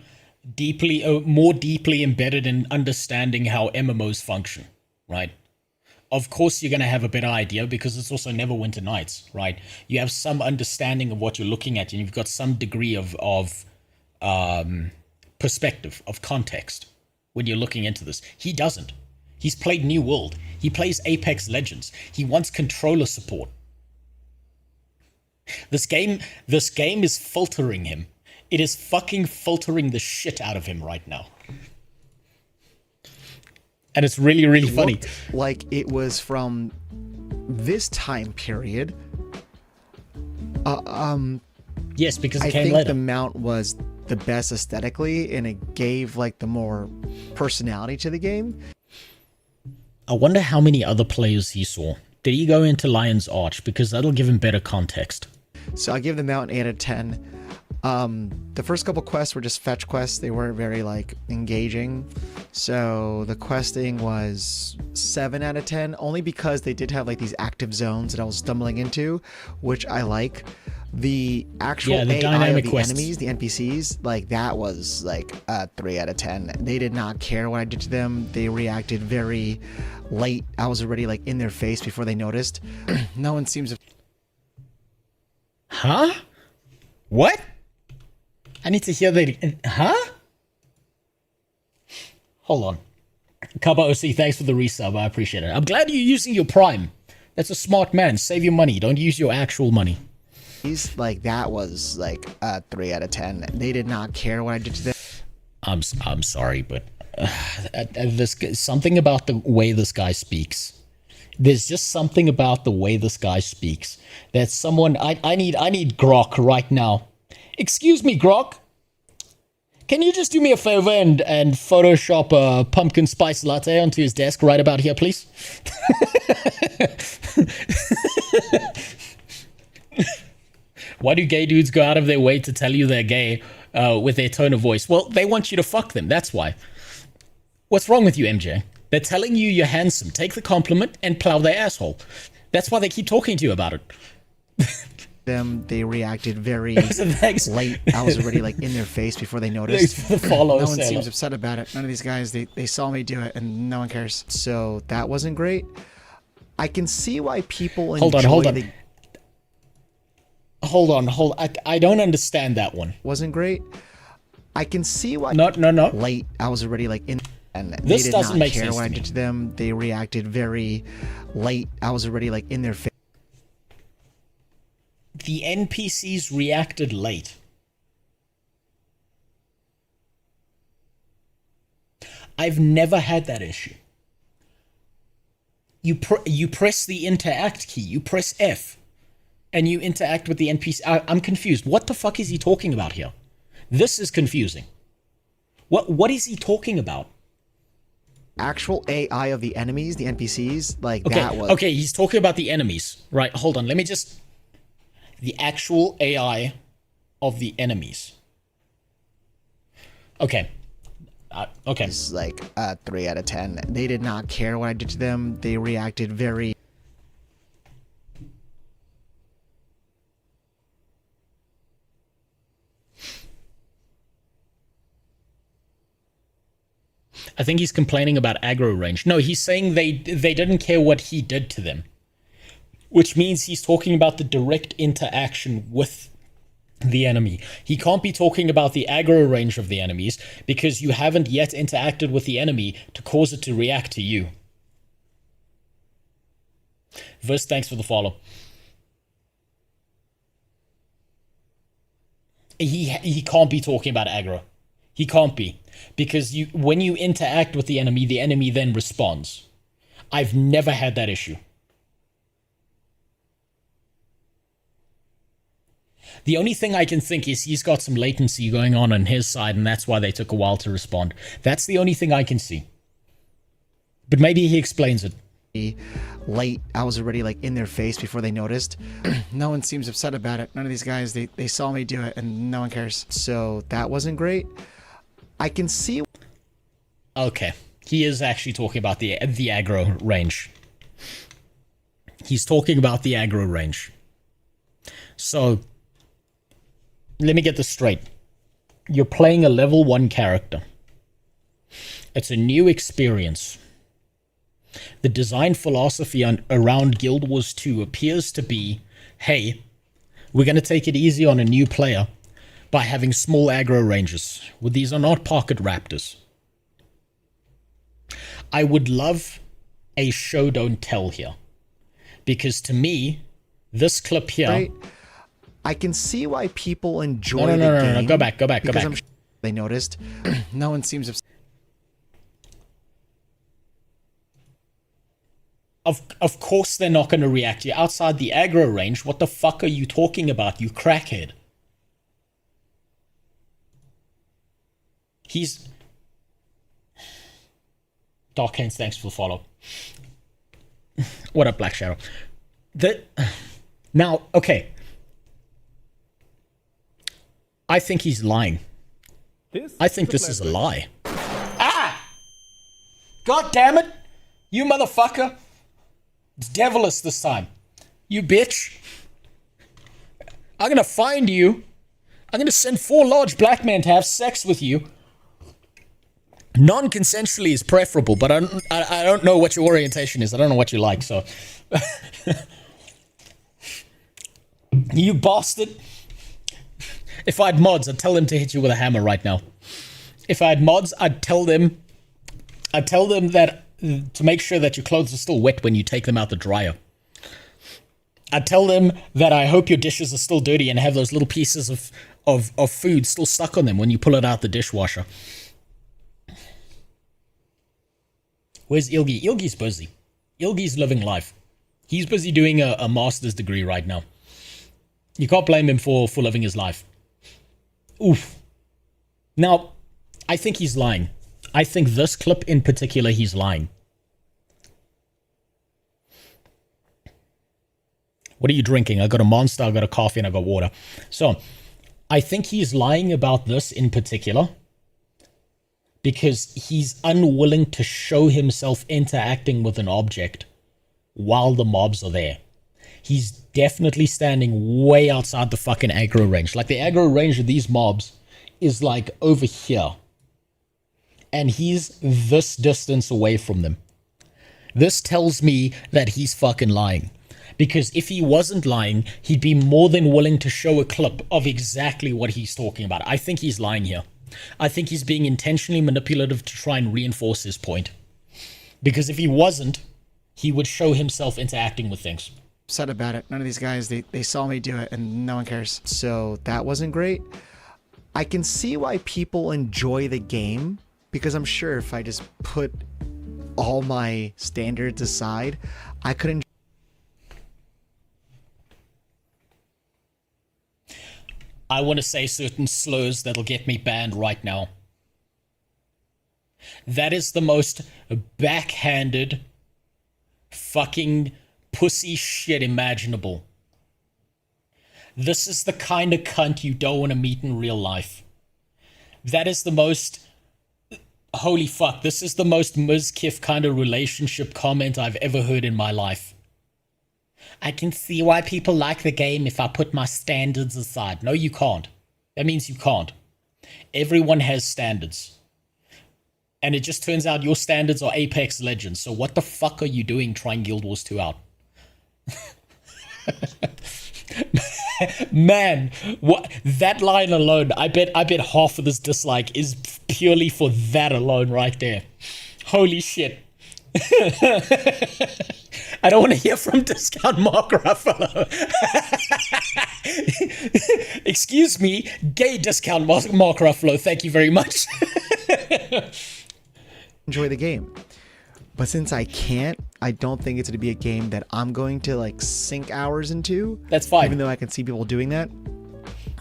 more deeply embedded in understanding how MMOs function, right? Of course, you're going to have a better idea because it's also Neverwinter Nights, right? You have some understanding of what you're looking at and you've got some degree of perspective, of context when you're looking into this. He doesn't. He's played New World. He plays Apex Legends. He wants controller support. This game is filtering him. It is fucking filtering the shit out of him right now. And it's really, really funny. Like it was from this time period. Yes, because I it came think later. the mount was the best aesthetically, and it gave like the more personality to the game. I wonder how many other players he saw. Did he go into Lion's Arch? Because that'll give him better context. So I give the mount an 8 out of 10. The first couple quests were just fetch quests. They weren't very like engaging. So the questing was 7 out of 10, only because they did have like these active zones that I was stumbling into, which I like. The actual the AI dynamic of the quests. enemies, the NPCs, like that was like a 3 out of 10. They did not care what I did to them. They reacted very late. I was already like in their face before they noticed. No one seems to... Huh? What? I need to hear that. Huh? Hold on. Kaba OC, thanks for the resub. I appreciate it. I'm glad you're using your Prime. That's a smart man. Save your money. Don't use your actual money. Like that was like a 3 out of 10. They did not care what I did to them. I'm sorry, but this something about the way this guy speaks. There's just something about the way this guy speaks that someone I need Grok right now. Excuse me, Grok. Can you just do me a favor and Photoshop a pumpkin spice latte onto his desk right about here, please? Why do gay dudes go out of their way to tell you they're gay with their tone of voice? Well, they want you to fuck them. That's why. What's wrong with you, MJ? They're telling you you're handsome. Take the compliment and plow their asshole. That's why they keep talking to you about it. They reacted very Thanks. late. I was already like in their face before they noticed. Thanks for the follow, No one Sailor. seems upset about it. None of these guys, they saw me do it and no one cares. So that wasn't great. I can see why people Hold on, enjoy hold on. the Hold on. I don't understand that one. wasn't great. I can see why No. late. I was already like in and This they did doesn't not make care sense what to I me. did to them. They reacted very late. I was already like in their face. The NPCs reacted late. I've never had that issue. You press the interact key, you press F, and you interact with the NPC. I'm confused. What the fuck is he talking about here? This is confusing. What is he talking about? Actual AI of the enemies, the NPCs, like Okay, that was okay, he's talking about the enemies. Right, hold on, let me just... The actual AI of the enemies. Okay. Okay. like 3 out of 10. They did not care what I did to them. They reacted very I think he's complaining about aggro range. No, he's saying they didn't care what he did to them. Which means he's talking about the direct interaction with the enemy. He can't be talking about the aggro range of the enemies because you haven't yet interacted with the enemy to cause it to react to you. Verse, thanks for the follow. He can't be talking about aggro. He can't be. Because when you interact with the enemy then responds. I've never had that issue. The only thing I can think is he's got some latency going on his side, and that's why they took a while to respond. That's the only thing I can see. But maybe he explains it. late. I was already like in their face before they noticed. No one seems upset about it. None of these guys, they saw me do it and no one cares. So that wasn't great. I can see... Okay. He is actually talking about the aggro range. He's talking about the aggro range. So... let me get this straight. You're playing a level 1 character. It's a new experience. The design philosophy around Guild Wars 2 appears to be, hey, we're going to take it easy on a new player by having small aggro ranges. Well, these are not pocket raptors. I would love a show don't tell here. Because to me, this clip here... right? I can see why people enjoy the No. game. Go back. Because I'm sure they noticed. No one seems upset. Of course they're not going to react. You're outside the aggro range. What the fuck are you talking about, you crackhead? He's... Dark Hands, thanks for the follow. What up, Black Shadow? Now, okay. I think he's lying. I think this is a lie. Ah! God damn it! You motherfucker! It's devilish this time. You bitch. I'm gonna find you. I'm gonna send 4 large black men to have sex with you. Non-consensually is preferable, but I don't know what your orientation is. I don't know what you like, so... You bastard. If I had mods, I'd tell them to hit you with a hammer right now. If I had mods, I'd tell them that to make sure that your clothes are still wet when you take them out the dryer. I'd tell them that I hope your dishes are still dirty and have those little pieces of food still stuck on them when you pull it out the dishwasher. Where's Ilgi? Ilgi's busy. Ilgi's living life. He's busy doing a master's degree right now. You can't blame him for living his life. Oof. Now, I think he's lying. I think this clip in particular, he's lying. What are you drinking? I got a Monster, I got a coffee, and I got water. So, I think he's lying about this in particular because he's unwilling to show himself interacting with an object while the mobs are there. He's definitely standing way outside the fucking aggro range. Like, the aggro range of these mobs is like over here. And he's this distance away from them. This tells me that he's fucking lying. Because if he wasn't lying, he'd be more than willing to show a clip of exactly what he's talking about. I think he's lying here. I think he's being intentionally manipulative to try and reinforce his point. Because if he wasn't, he would show himself interacting with things. Upset about it. None of these guys, they saw me do it and no one cares. So that wasn't great. I can see why people enjoy the game, because I'm sure if I just put all my standards aside, I could enjoy. I want to say certain slurs that'll get me banned right now. That is the most backhanded fucking pussy shit imaginable. This is the kind of cunt you don't want to meet in real life. That is the most... Holy fuck, this is the most Mizkif kind of relationship comment I've ever heard in my life. I can see why people like the game if I put my standards aside. No, you can't. That means you can't. Everyone has standards. And it just turns out your standards are Apex Legends. So what the fuck are you doing trying Guild Wars 2 out? Man, what, that line alone, I bet half of this dislike is purely for that alone right there. Holy shit. I don't want to hear from Discount Mark Ruffalo. Excuse me, gay Discount Mark Ruffalo, thank you very much. Enjoy the game. But since I can't, I don't think it's going to be a game that I'm going to like sink hours into. That's fine. Even though I can see people doing that.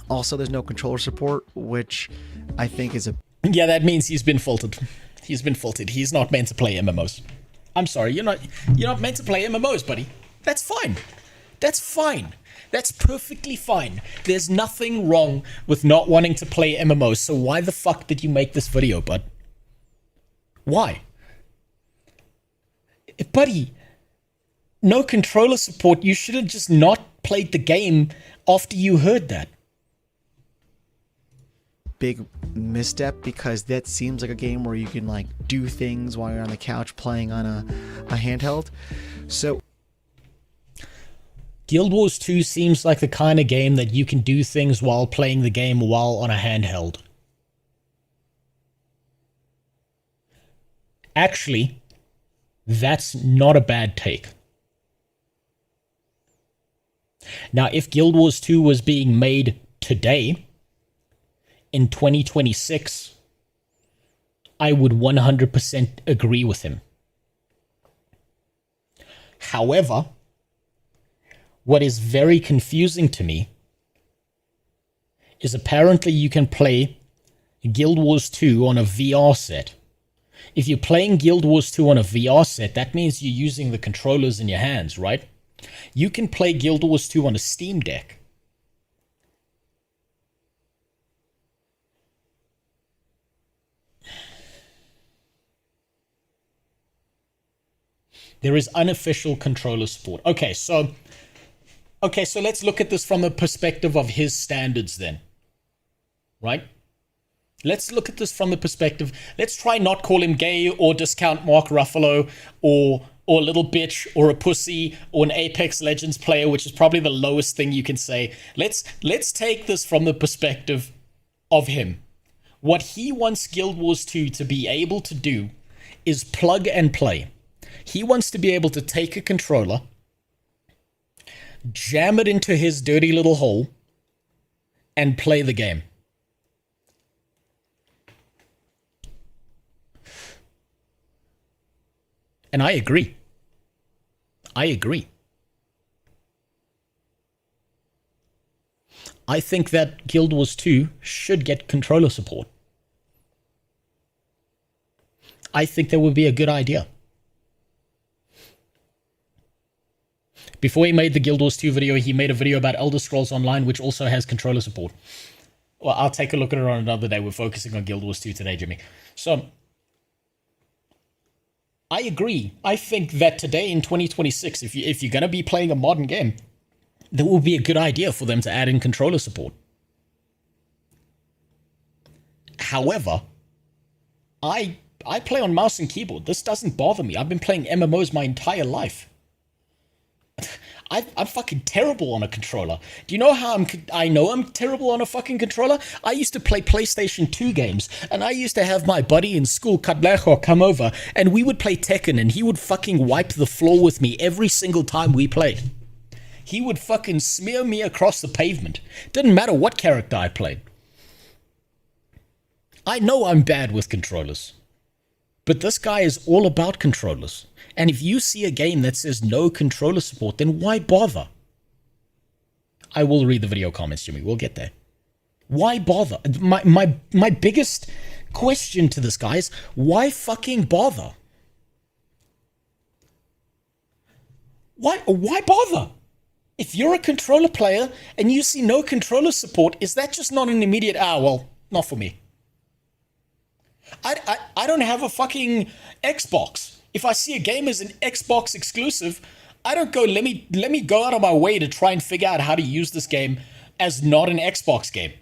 Also, there's no controller support, which I think is a... Yeah, that means he's been faulted. He's been faulted. He's not meant to play MMOs. I'm sorry, you're not meant to play MMOs, buddy. That's fine. That's fine. That's perfectly fine. There's nothing wrong with not wanting to play MMOs. So why the fuck did you make this video, bud? Why? Buddy, no controller support. You should have just not played the game after you heard that. Big misstep, because that seems like a game where you can like do things while you're on the couch playing on a handheld. So Guild Wars 2 seems like the kind of game that you can do things while playing the game while on a handheld. Actually, that's not a bad take. Now, if Guild Wars 2 was being made today, in 2026, I would 100% agree with him. However, what is very confusing to me is apparently you can play Guild Wars 2 on a VR set. If you're playing Guild Wars 2 on a VR set, that means you're using the controllers in your hands, right? You can play Guild Wars 2 on a Steam Deck. There is unofficial controller support. Okay, so let's look at this from a perspective of his standards then. Right? Let's look at this from the perspective. Let's try not call him gay or discount Mark Ruffalo or a little bitch or a pussy or an Apex Legends player, which is probably the lowest thing you can say. Let's take this from the perspective of him. What he wants Guild Wars 2 to be able to do is plug and play. He wants to be able to take a controller, jam it into his dirty little hole, and play the game. And I agree. I agree. I think that Guild Wars 2 should get controller support. I think that would be a good idea. Before he made the Guild Wars 2 video, he made a video about Elder Scrolls Online, which also has controller support. Well, I'll take a look at it on another day. We're focusing on Guild Wars 2 today, Jimmy. So, I agree. I think that today in 2026, if you're going to be playing a modern game, that would be a good idea for them to add in controller support. However, I play on mouse and keyboard. This doesn't bother me. I've been playing MMOs my entire life. I'm fucking terrible on a controller. Do you know how I know I'm terrible on a fucking controller? I used to play PlayStation 2 games, and I used to have my buddy in school, Kadlejo, come over, and we would play Tekken, and he would fucking wipe the floor with me every single time we played. He would fucking smear me across the pavement. Didn't matter what character I played. I know I'm bad with controllers. But this guy is all about controllers. And if you see a game that says no controller support, then why bother? I will read the video comments, Jimmy. We'll get there. Why bother? My biggest question to this guy is, why fucking bother? Why bother? If you're a controller player and you see no controller support, is that just not an immediate, well, not for me? I don't have a fucking Xbox. If I see a game as an Xbox exclusive, I don't go, let me go out of my way to try and figure out how to use this game as not an Xbox game.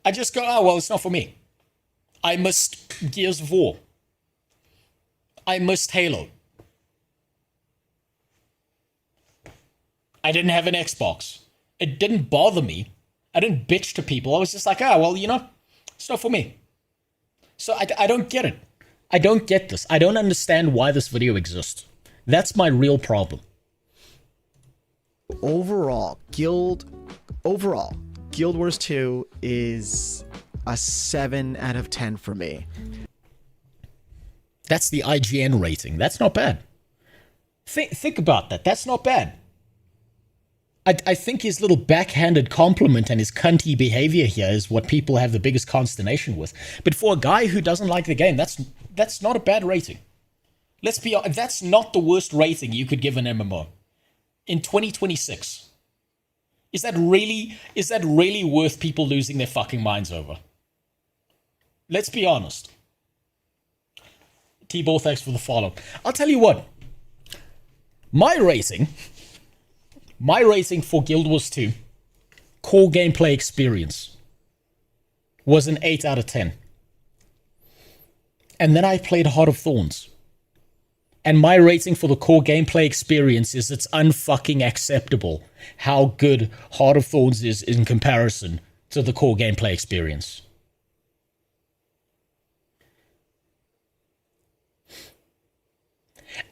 I just go, well, it's not for me. I missed Gears of War. I missed Halo. I didn't have an Xbox. It didn't bother me. I didn't bitch to people. I was just like, well, it's not for me. So I don't get it. I don't get this. I don't understand why this video exists. That's my real problem. Overall, Guild Wars 2 is a 7 out of 10 for me. That's the IGN rating. That's not bad. Think about that. That's not bad. I think his little backhanded compliment and his cunty behavior here is what people have the biggest consternation with. But for a guy who doesn't like the game, that's not a bad rating. Let's be honest, that's not the worst rating you could give an MMO in 2026. Is that really worth people losing their fucking minds over? Let's be honest. T-Ball, thanks for the follow. I'll tell you what. My rating for Guild Wars 2, core gameplay experience, was an 8 out of 10. And then I played Heart of Thorns. And my rating for the core gameplay experience is it's unfucking acceptable how good Heart of Thorns is in comparison to the core gameplay experience.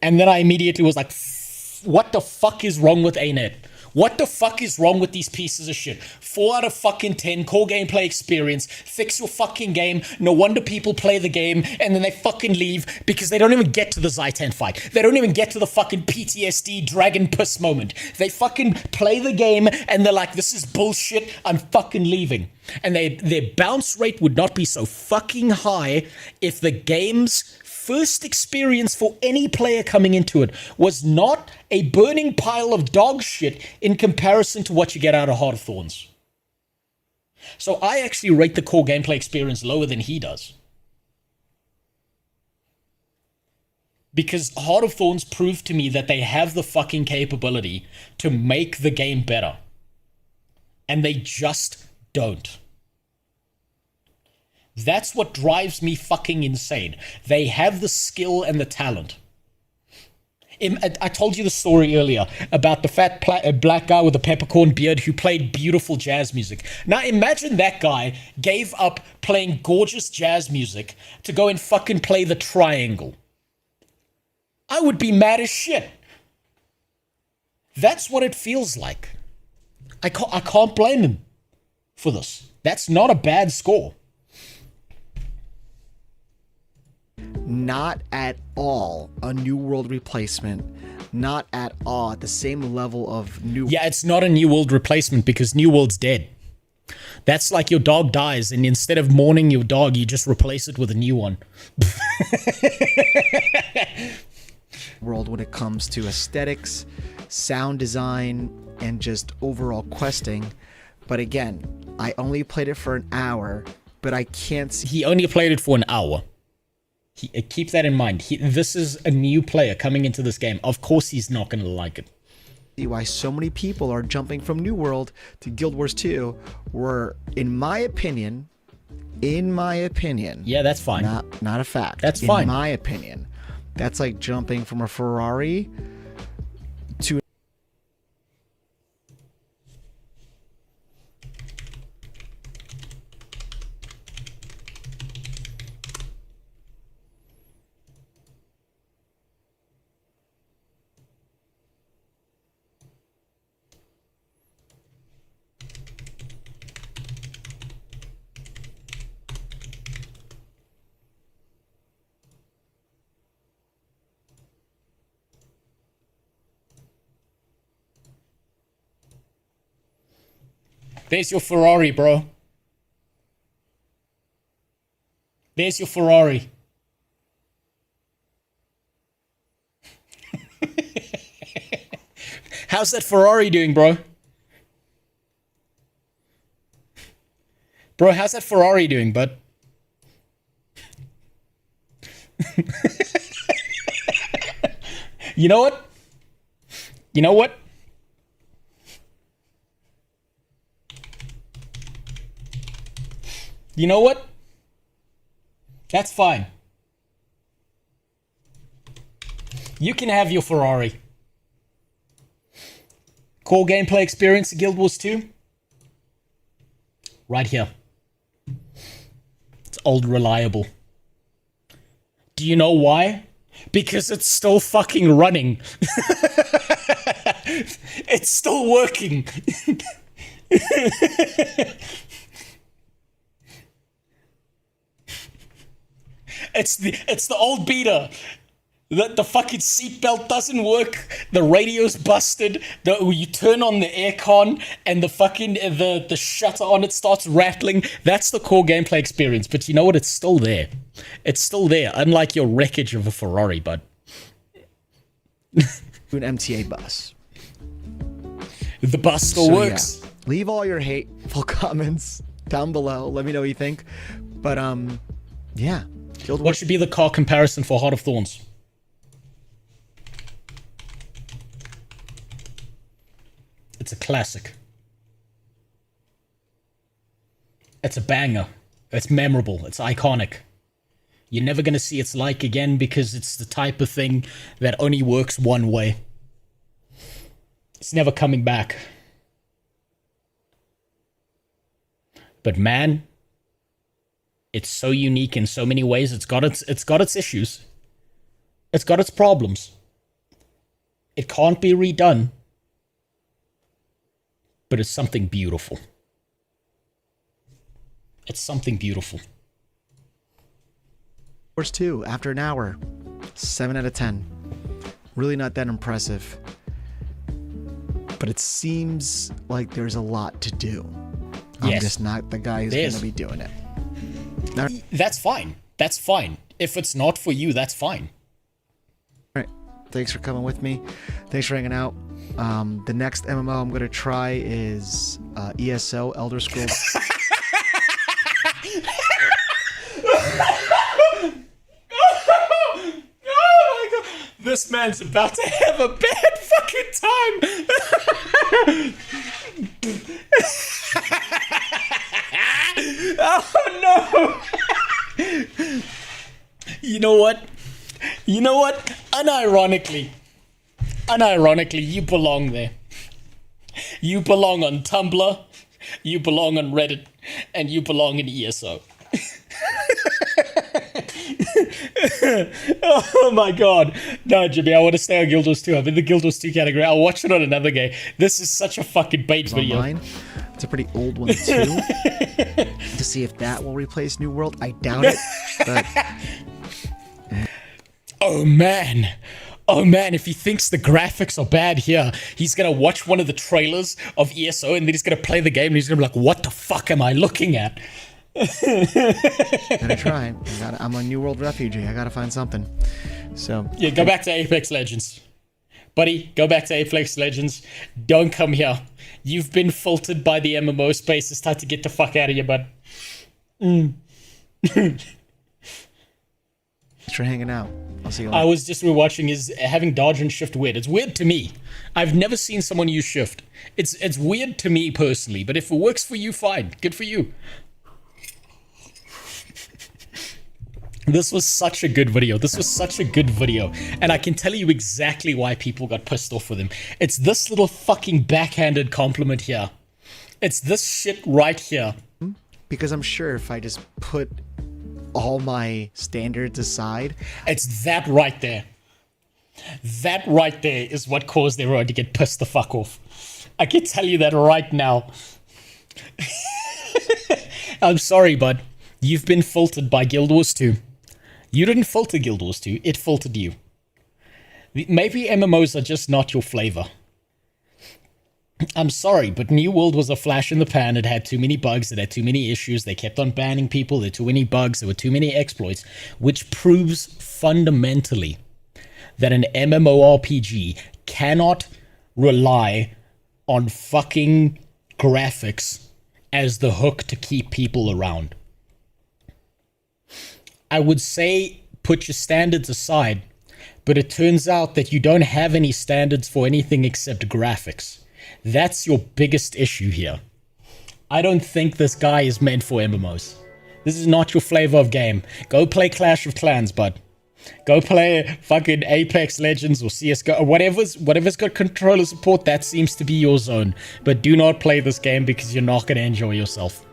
And then I immediately was like, what the fuck is wrong with ANET? What the fuck is wrong with these pieces of shit? 4 out of fucking 10, core gameplay experience, fix your fucking game. No wonder people play the game and then they fucking leave because they don't even get to the Zaitan fight. They don't even get to the fucking PTSD dragon piss moment. They fucking play the game and they're like, this is bullshit, I'm fucking leaving. And their bounce rate would not be so fucking high if the game's first experience for any player coming into it was not a burning pile of dog shit in comparison to what you get out of Heart of Thorns. So I actually rate the core gameplay experience lower than he does. Because Heart of Thorns proved to me that they have the fucking capability to make the game better. And they just don't. That's what drives me fucking insane. They have the skill and the talent. I told you the story earlier about the fat black guy with a peppercorn beard who played beautiful jazz music. Now imagine that guy gave up playing gorgeous jazz music to go and fucking play the triangle. I would be mad as shit. That's what it feels like. I can't blame him for this. That's not a bad score. Not at all a New World replacement. Not at all at the same level of New... Yeah, it's not a New World replacement because New World's dead. That's like your dog dies, and instead of mourning your dog, you just replace it with a new one. World when it comes to aesthetics, sound design, and just overall questing. But again, I only played it for an hour, but I can't see... He only played it for an hour. Keep that in mind. This is a new player coming into this game. Of course he's not going to like it. Why so many people are jumping from New World to Guild Wars 2 were, in my opinion... Yeah, that's fine. Not a fact. That's fine. In my opinion. That's like jumping from a Ferrari to... There's your Ferrari, bro. There's your Ferrari. How's that Ferrari doing, bro? Bro, how's that Ferrari doing, bud? You know what? You know what? You know what? That's fine. You can have your Ferrari. Core gameplay experience of Guild Wars 2? Right here. It's old reliable. Do you know why? Because it's still fucking running. It's still working. It's the old beta. The fucking seatbelt doesn't work. The radio's busted. You turn on the aircon and the fucking the shutter on it starts rattling. That's the core gameplay experience. But you know what? It's still there. It's still there. Unlike your wreckage of a Ferrari, bud. An MTA bus. The bus still works. Yeah. Leave all your hateful comments down below. Let me know what you think. But yeah. What should be the car comparison for Heart of Thorns? It's a classic. It's a banger. It's memorable. It's iconic. You're never going to see its like again because it's the type of thing that only works one way. It's never coming back. But man, it's so unique in so many ways. It's got its issues. It's got its problems. It can't be redone. But it's something beautiful. It's something beautiful. Wars 2, after an hour, 7 out of 10. Really not that impressive. But it seems like there's a lot to do. I'm just not the guy who's going to be doing it. Now, that's fine. That's fine. If it's not for you, that's fine. All right. Thanks for coming with me. Thanks for hanging out. The next MMO I'm going to try is ESO, Elder Scrolls. Oh my god. This man's about to have a bad fucking time. Oh no. You know what? You know what? Unironically, you belong there. You belong on Tumblr, you belong on Reddit, and you belong in ESO. Oh my god. No, Jimmy, I want to stay on Guild Wars 2. I'm in the Guild Wars 2 category. I'll watch it on another game. This is such a fucking bait video. Online. It's a pretty old one too. To see if that will replace New World. I doubt it. But Oh man. oh man, if he thinks the graphics are bad here, he's gonna watch one of the trailers of ESO and then he's gonna play the game and he's gonna be like, what the fuck am I looking at? Gotta try. I'm a New World refugee. I gotta find something. So yeah, go back to Apex Legends. Buddy, go back to Apex Legends. Don't come here. You've been filtered by the MMO space. It's time to get the fuck out of here, bud. Thanks for hanging out. I'll see you later. I was just rewatching is having dodge and shift weird. It's weird to me. I've never seen someone use shift. It's weird to me personally, but if it works for you, fine. Good for you. This was such a good video. And I can tell you exactly why people got pissed off with him. It's this little fucking backhanded compliment here. It's this shit right here. Because I'm sure if I just put all my standards aside... It's that right there. That right there is what caused everyone to get pissed the fuck off. I can tell you that right now. I'm sorry, bud. You've been filtered by Guild Wars 2. You didn't filter Guild Wars 2, it filtered you. Maybe MMOs are just not your flavor. I'm sorry, but New World was a flash in the pan. It had too many bugs, it had too many issues, they kept on banning people, there were too many bugs, there were too many exploits, which proves fundamentally that an MMORPG cannot rely on fucking graphics as the hook to keep people around. I would say put your standards aside, but it turns out that you don't have any standards for anything except graphics. That's your biggest issue here. I don't think this guy is meant for MMOs. This is not your flavor of game. Go play Clash of Clans, bud. Go play fucking Apex Legends or CSGO or whatever's got controller support. That seems to be your zone. But do not play this game because you're not going to enjoy yourself.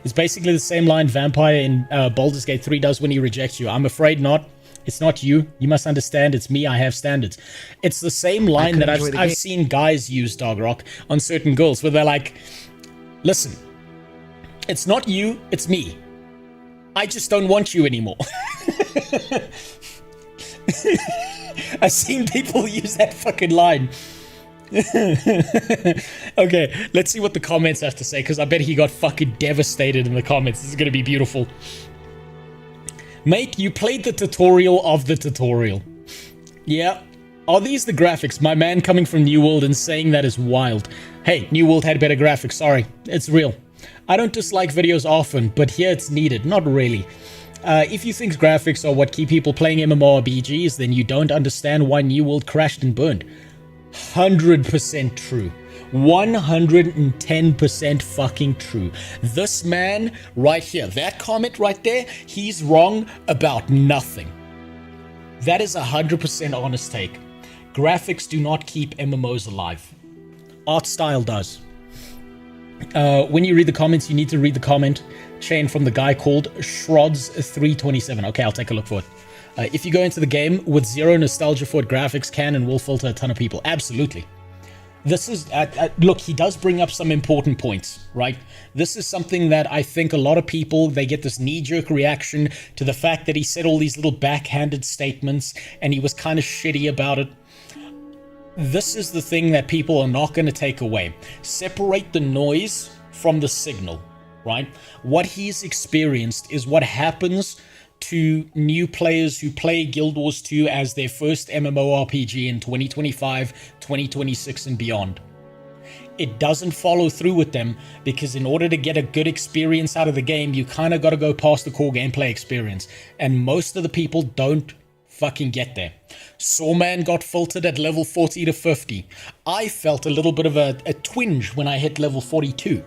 It's basically the same line Vampire in Baldur's Gate 3 does when he rejects you. I'm afraid not. It's not you. You must understand. It's me. I have standards. It's the same line that I've seen guys use, Dog Rock, on certain girls where they're like, listen, it's not you. It's me. I just don't want you anymore. I've seen people use that fucking line. Okay, let's see what the comments have to say, because I bet he got fucking devastated in the comments. This is going to be beautiful. Mate, you played the tutorial of the tutorial. Yeah. Are these the graphics? My man coming from New World and saying that is wild. Hey, New World had better graphics. Sorry. It's real. I don't dislike videos often, but here it's needed. Not really. If you think graphics are what keep people playing MMORPGs, then you don't understand why New World crashed and burned. 100% true. 110% fucking true. This man right here, that comment right there, he's wrong about nothing. That is 100% honest take. Graphics do not keep MMOs alive. Art style does. When you read the comments, you need to read the comment chain from the guy called Shrods327. Okay, I'll take a look for it. If you go into the game with zero nostalgia for it, graphics can and will filter a ton of people. Absolutely. This is, look, he does bring up some important points, right? This is something that I think a lot of people, they get this knee-jerk reaction to the fact that he said all these little backhanded statements and he was kind of shitty about it. This is the thing that people are not going to take away. Separate the noise from the signal, right? What he's experienced is what happens to new players who play Guild Wars 2 as their first MMORPG in 2025, 2026 and beyond. It doesn't follow through with them because in order to get a good experience out of the game, you kind of got to go past the core gameplay experience. And most of the people don't fucking get there. Sawman got filtered at level 40 to 50. I felt a little bit of a twinge when I hit level 42.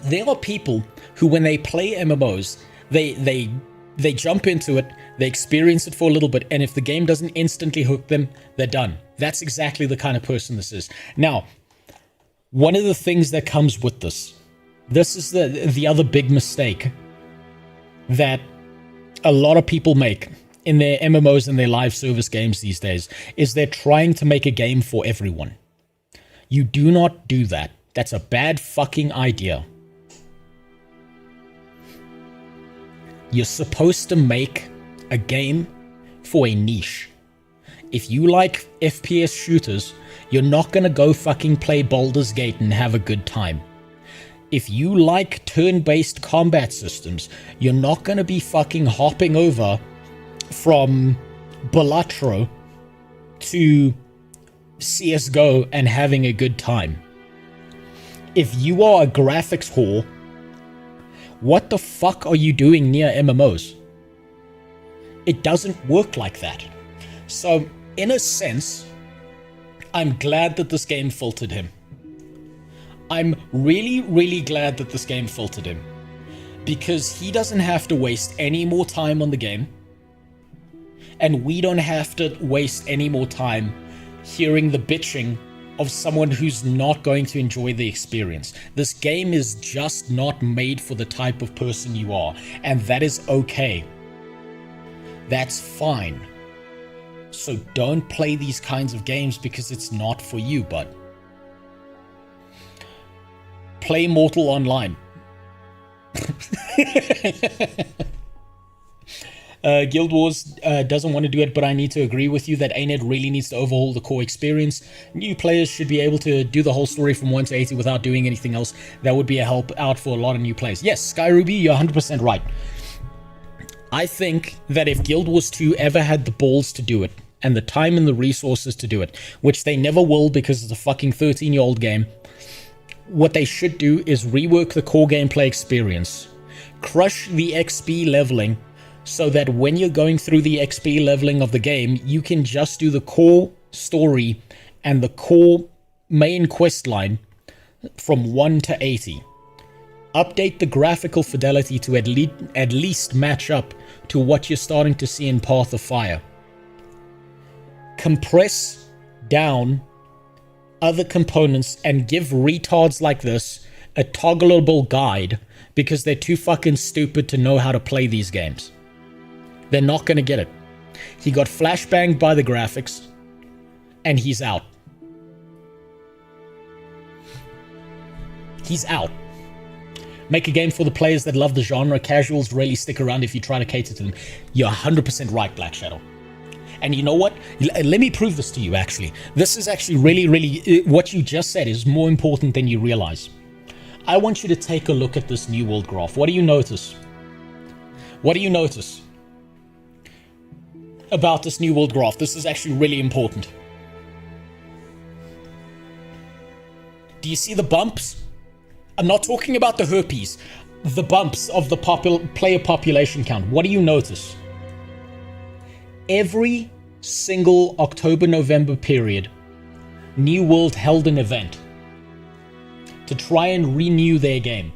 There are people who, when they play MMOs, they jump into it, they experience it for a little bit, and if the game doesn't instantly hook them, they're done. That's exactly the kind of person this is. Now, one of the things that comes with this is the other big mistake that a lot of people make in their MMOs and their live service games these days, is they're trying to make a game for everyone. You do not do that. That's a bad fucking idea. You're supposed to make a game for a niche. If you like FPS shooters, you're not gonna go fucking play Baldur's Gate and have a good time. If you like turn-based combat systems, you're not gonna be fucking hopping over from Balatro to CSGO and having a good time. If you are a graphics whore, what the fuck are you doing near MMOs? It doesn't work like that. So, in a sense, I'm glad that this game filtered him. I'm really, really glad that this game filtered him. Because he doesn't have to waste any more time on the game. And we don't have to waste any more time hearing the bitching of someone who's not going to enjoy the experience. This game is just not made for the type of person you are. And that is okay. That's fine. So don't play these kinds of games because it's not for you, bud. Play Mortal Online. Guild Wars doesn't want to do it, but I need to agree with you that ANET really needs to overhaul the core experience. New players should be able to do the whole story from 1 to 80 without doing anything else. That would be a help out for a lot of new players. Yes, Sky Ruby, you're 100% right. I think that if Guild Wars 2 ever had the balls to do it, and the time and the resources to do it, which they never will because it's a fucking 13-year-old game, what they should do is rework the core gameplay experience, crush the XP leveling, so that when you're going through the XP leveling of the game, you can just do the core story and the core main quest line from 1 to 80. Update the graphical fidelity to at least match up to what you're starting to see in Path of Fire. Compress down other components and give retards like this a toggleable guide because they're too fucking stupid to know how to play these games. They're not going to get it. He got flashbanged by the graphics and he's out. He's out. Make a game for the players that love the genre. Casuals really stick around if you try to cater to them. You're 100% right, Black Shadow. And you know what? Let me prove this to you, actually. This is actually really, what you just said is more important than you realize. I want you to take a look at this New World graph. What do you notice? What do you notice about this New World graph? This is actually really important. Do you see the bumps? I'm not talking about the herpes. The bumps of the player population count. What do you notice? Every single October-November period, New World held an event to try and renew their game.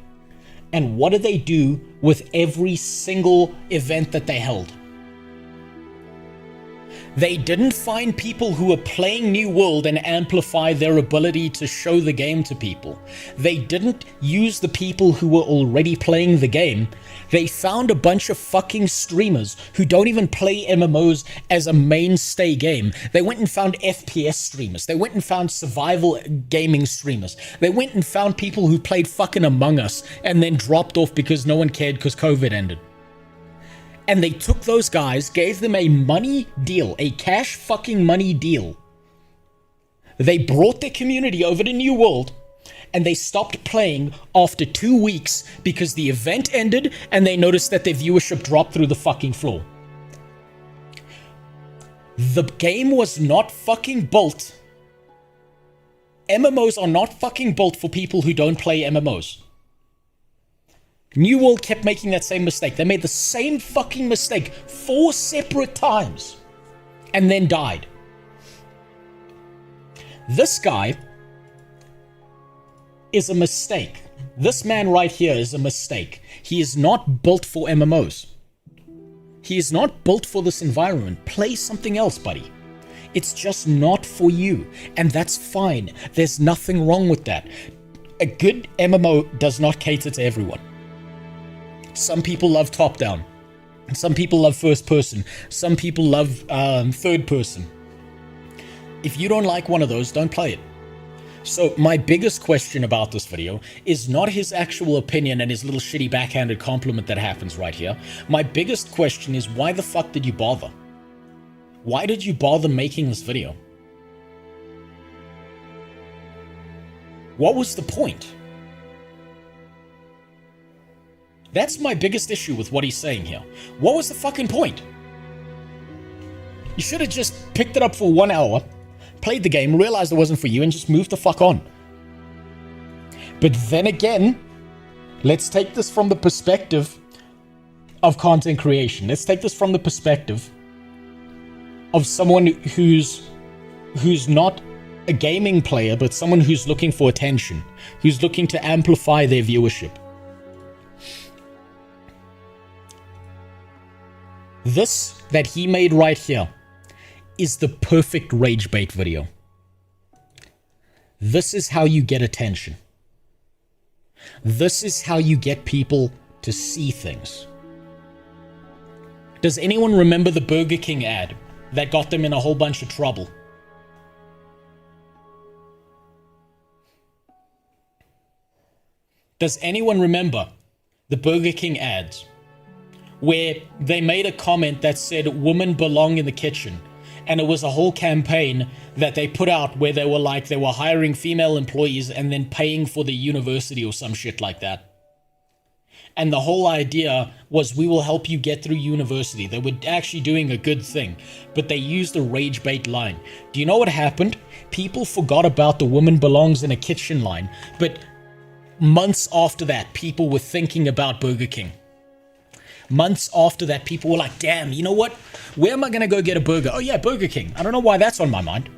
And what did they do with every single event that they held? They didn't find people who were playing New World and amplify their ability to show the game to people. They didn't use the people who were already playing the game. They found a bunch of fucking streamers who don't even play MMOs as a mainstay game. They went and found FPS streamers. They went and found survival gaming streamers. They went and found people who played fucking Among Us and then dropped off because no one cared because COVID ended. And they took those guys, gave them a money deal, a cash fucking money deal. They brought their community over to New World, and they stopped playing after 2 weeks because the event ended and they noticed that their viewership dropped through the fucking floor. The game was not fucking built. MMOs are not fucking built for people who don't play MMOs. New World kept making that same mistake. They made the same fucking mistake 4 separate times and then died. This guy is a mistake. This man right here is a mistake. He is not built for MMOs. He is not built for this environment. Play something else, buddy. It's just not for you. And that's fine. There's nothing wrong with that. A good MMO does not cater to everyone. Some people love top-down. Some people love first-person. Some people love third-person. If you don't like one of those, don't play it. So my biggest question about this video is not his actual opinion and his little shitty backhanded compliment that happens right here. My biggest question is, why the fuck did you bother? Why did you bother making this video? What was the point? That's my biggest issue with what he's saying here. What was the fucking point? You should have just picked it up for 1 hour, played the game, realized it wasn't for you, and just moved the fuck on. But then again, let's take this from the perspective of content creation. Let's take this from the perspective of someone who's not a gaming player, but someone who's looking for attention, who's looking to amplify their viewership. This that he made right here is the perfect rage bait video. This is how you get attention. This is how you get people to see things. Does anyone remember the Burger King ad that got them in a whole bunch of trouble? Does anyone remember the Burger King ads where they made a comment that said women belong in the kitchen, and it was a whole campaign that they put out where they were hiring female employees and then paying for the university or some shit like that? And the whole idea was, we will help you get through university. They were actually doing a good thing, but they used a rage bait line. Do you know what happened? People forgot about the woman belongs in a kitchen line, but months after that, people were thinking about Burger King. Months after that, people were like, damn, you know what? Where am I going to go get a burger? Oh yeah, Burger King. I don't know why that's on my mind.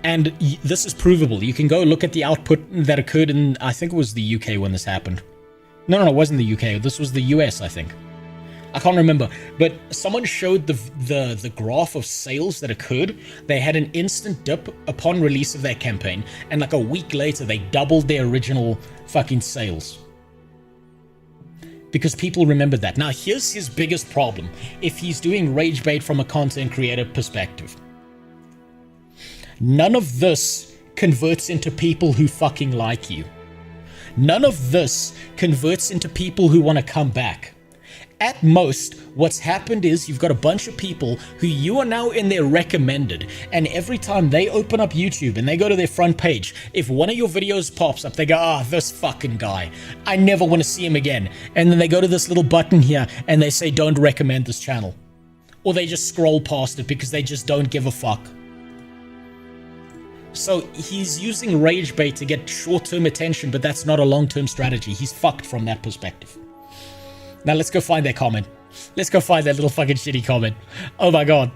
And this is provable. You can go look at the output that occurred in, I think it was the UK when this happened. No, it wasn't the UK. This was the US, I think. I can't remember. But someone showed the graph of sales that occurred. They had an instant dip upon release of their campaign. And like a week later, they doubled their original fucking sales. Because people remembered that. Now, here's his biggest problem if he's doing rage bait from a content creator perspective. None of this converts into people who fucking like you. None of this converts into people who want to come back. At most, what's happened is you've got a bunch of people who you are now in their recommended, and every time they open up YouTube and they go to their front page, if one of your videos pops up, they go, this fucking guy, I never want to see him again. And then they go to this little button here and they say, don't recommend this channel. Or they just scroll past it because they just don't give a fuck. So he's using rage bait to get short-term attention, but that's not a long-term strategy. He's fucked from that perspective. Now let's go find that comment. Let's go find that little fucking shitty comment. Oh my god.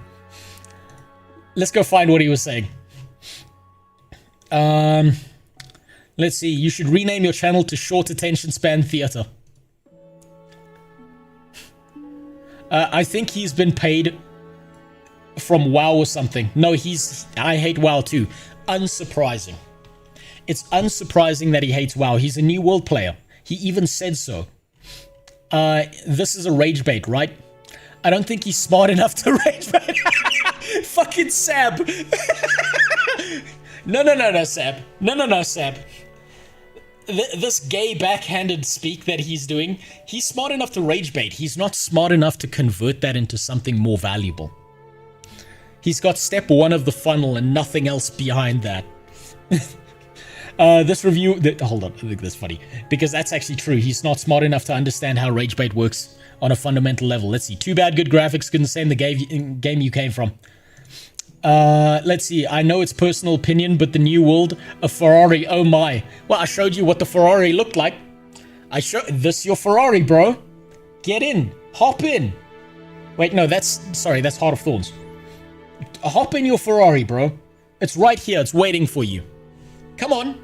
Let's go find what he was saying. Let's see. You should rename your channel to Short Attention Span Theater. I think he's been paid from WoW or something. No, I hate WoW too. Unsurprising. It's unsurprising that he hates WoW. He's a New World player. He even said so. This is a rage bait, right? I don't think he's smart enough to rage bait. Fucking Sab. No, Sab. No, Sab. This gay backhanded speak that he's doing, he's smart enough to rage bait. He's not smart enough to convert that into something more valuable. He's got step one of the funnel and nothing else behind that. This review... hold on, I think that's funny. Because that's actually true. He's not smart enough to understand how rage bait works on a fundamental level. Let's see. Too bad good graphics couldn't stay in the game you came from. Let's see. I know it's personal opinion, but the New World, a Ferrari, oh my. Well, I showed you what the Ferrari looked like. This your Ferrari, bro. Get in. Hop in. Wait, no, sorry, that's Heart of Thorns. Hop in your Ferrari, bro. It's right here. It's waiting for you. Come on.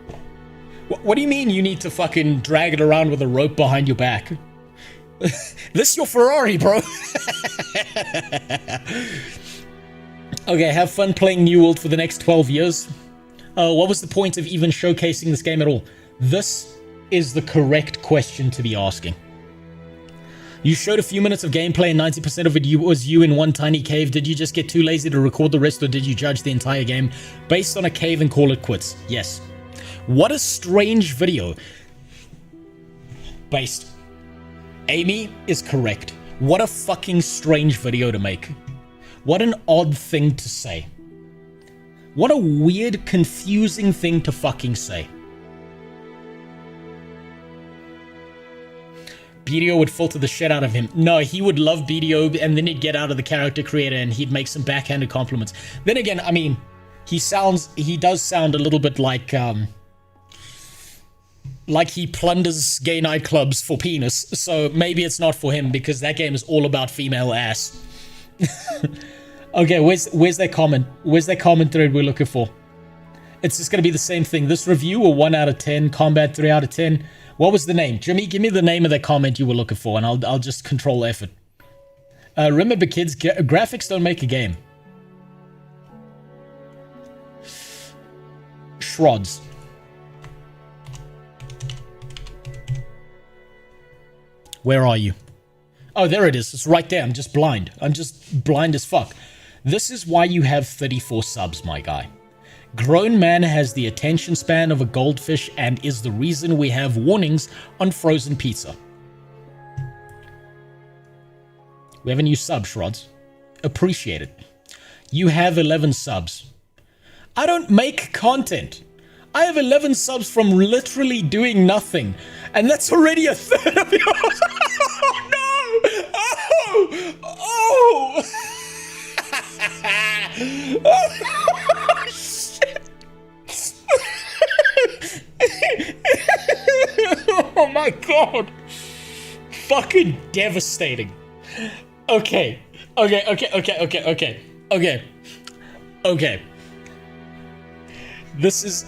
What do you mean you need to fucking drag it around with a rope behind your back? This your Ferrari, bro. Okay, have fun playing New World for the next 12 years. What was the point of even showcasing this game at all? This is the correct question to be asking. You showed a few minutes of gameplay and 90% of it was you in one tiny cave. Did you just get too lazy to record the rest, or did you judge the entire game based on a cave and call it quits? Yes. What a strange video. Based. Amy is correct. What a fucking strange video to make. What an odd thing to say. What a weird, confusing thing to fucking say. BDO would filter the shit out of him. No, he would love BDO and then he'd get out of the character creator and he'd make some backhanded compliments. Then again, I mean, he does sound a little bit like he plunders gay nightclubs for penis. So maybe it's not for him because that game is all about female ass. Okay, where's that comment? Where's that comment thread we're looking for? It's just going to be the same thing. This review, a 1 out of 10, combat 3 out of 10. What was the name? Jimmy, give me the name of that comment you were looking for, and I'll just control effort. Remember, kids, graphics don't make a game. Shrods. Where are you? Oh, there it is. It's right there. I'm just blind. I'm just blind as fuck. This is why you have 34 subs, my guy. Grown man has the attention span of a goldfish and is the reason we have warnings on frozen pizza. We have a new sub, Shrods. Appreciate it. You have 11 subs. I don't make content. I have 11 subs from literally doing nothing. And that's already a third of yours. Oh, no! Oh! Oh, shit. Oh my god. Fucking devastating. Okay. This is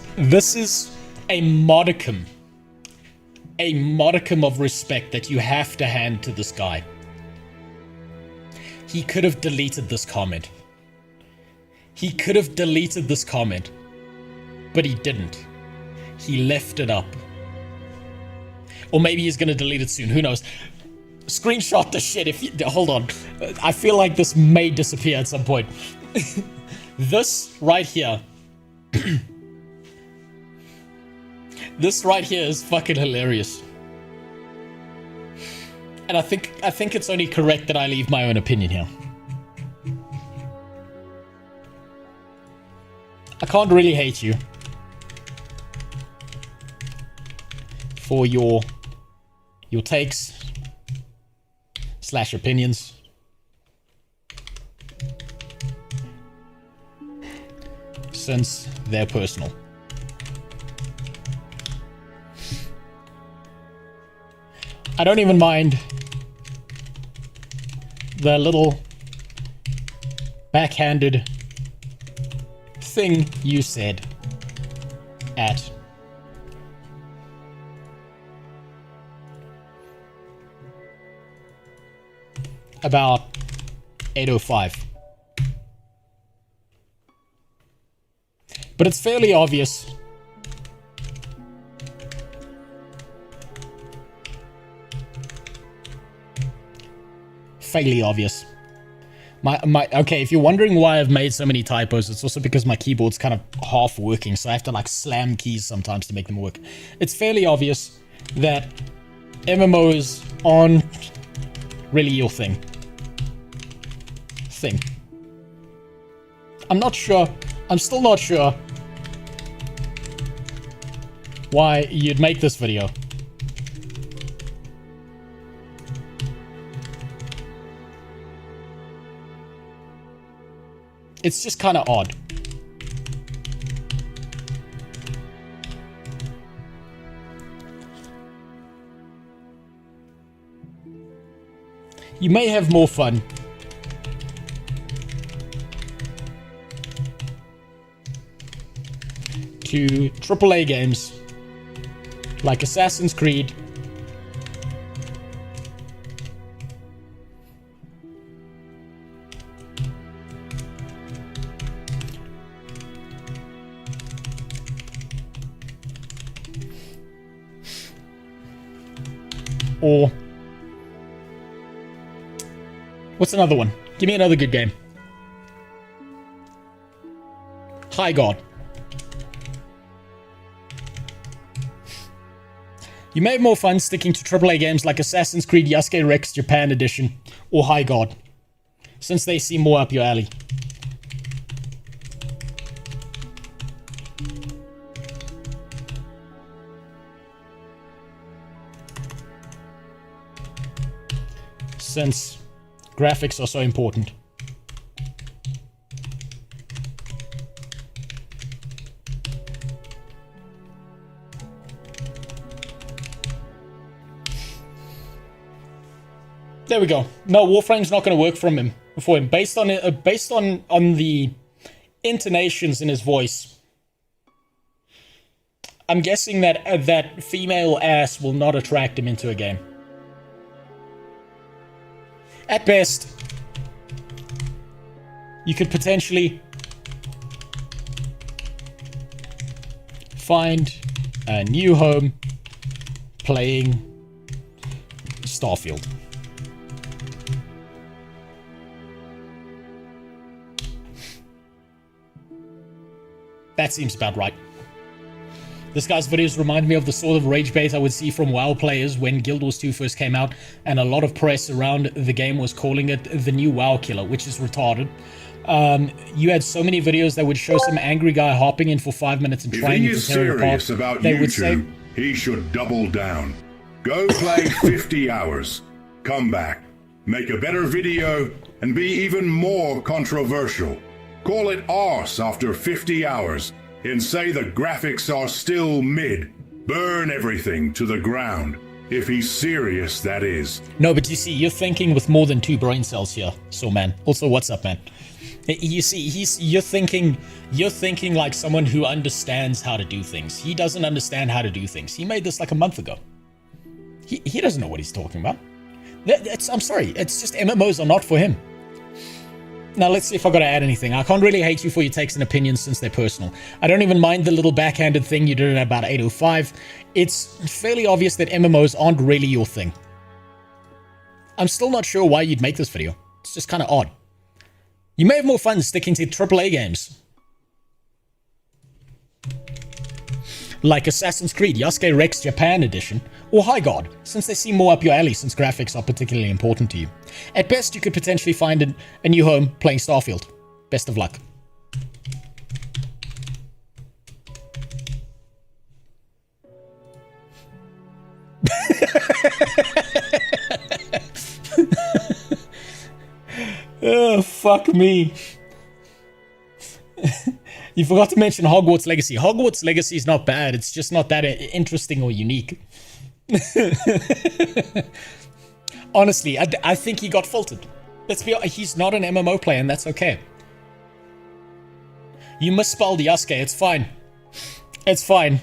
a modicum of respect that you have to hand to this guy. He could have deleted this comment. But he didn't. He left it up. Or maybe he's gonna delete it soon, who knows. Screenshot the shit if you... Hold on. I feel like this may disappear at some point. This right here... This right here is fucking hilarious. And I think it's only correct that I leave my own opinion here. I can't really hate you for your takes / opinions. Since they're personal. I don't even mind the little backhanded thing you said at about 8:05. But it's fairly obvious okay, if you're wondering why I've made so many typos, it's also because my keyboard's kind of half working, so I have to like slam keys sometimes to make them work. It's fairly obvious that MMOs aren't really your thing. I'm still not sure why you'd make this video. It's just kind of odd. You may have more fun to AAA games like Assassin's Creed, or what's another one? Give me another good game. High God. You may have more fun sticking to AAA games like Assassin's Creed Yasuke Rex Japan Edition or High God. since they seem more up your alley. Since graphics are so important. There we go. No, Warframe's not going to work for him. Based on the intonations in his voice, I'm guessing that that female ass will not attract him into a game. At best, you could potentially find a new home playing Starfield. That seems about right. This guy's videos remind me of the sort of rage bait I would see from WoW players when Guild Wars 2 first came out, and a lot of press around the game was calling it the new WoW killer, which is retarded. You had so many videos that would show some angry guy hopping in for 5 minutes and trying to tear it apart. About they YouTube, would say, he should double down. Go play 50 hours. Come back. Make a better video and be even more controversial. Call it arse after 50 hours and say the graphics are still mid. Burn everything to the ground. If he's serious, that is. No, but you see, you're thinking with more than 2 brain cells here. So, man. Also, what's up, man? You see, you're thinking like someone who understands how to do things. He doesn't understand how to do things. He made this like a month ago. He doesn't know what he's talking about. I'm sorry. It's just MMOs are not for him. Now, let's see if I got to add anything. I can't really hate you for your takes and opinions since they're personal. I don't even mind the little backhanded thing you did at about 8:05. It's fairly obvious that MMOs aren't really your thing. I'm still not sure why you'd make this video. It's just kind of odd. You may have more fun sticking to AAA games. Like Assassin's Creed Yasuke Rex Japan Edition, or High God, since they seem more up your alley since graphics are particularly important to you. At best, you could potentially find a new home playing Starfield. Best of luck. Oh, fuck me. You forgot to mention Hogwarts Legacy. Hogwarts Legacy is not bad. It's just not that interesting or unique. Honestly, I think he got faulted. Let's be honest, he's not an MMO player, and that's okay. You misspelled Yasuke. It's fine. It's fine.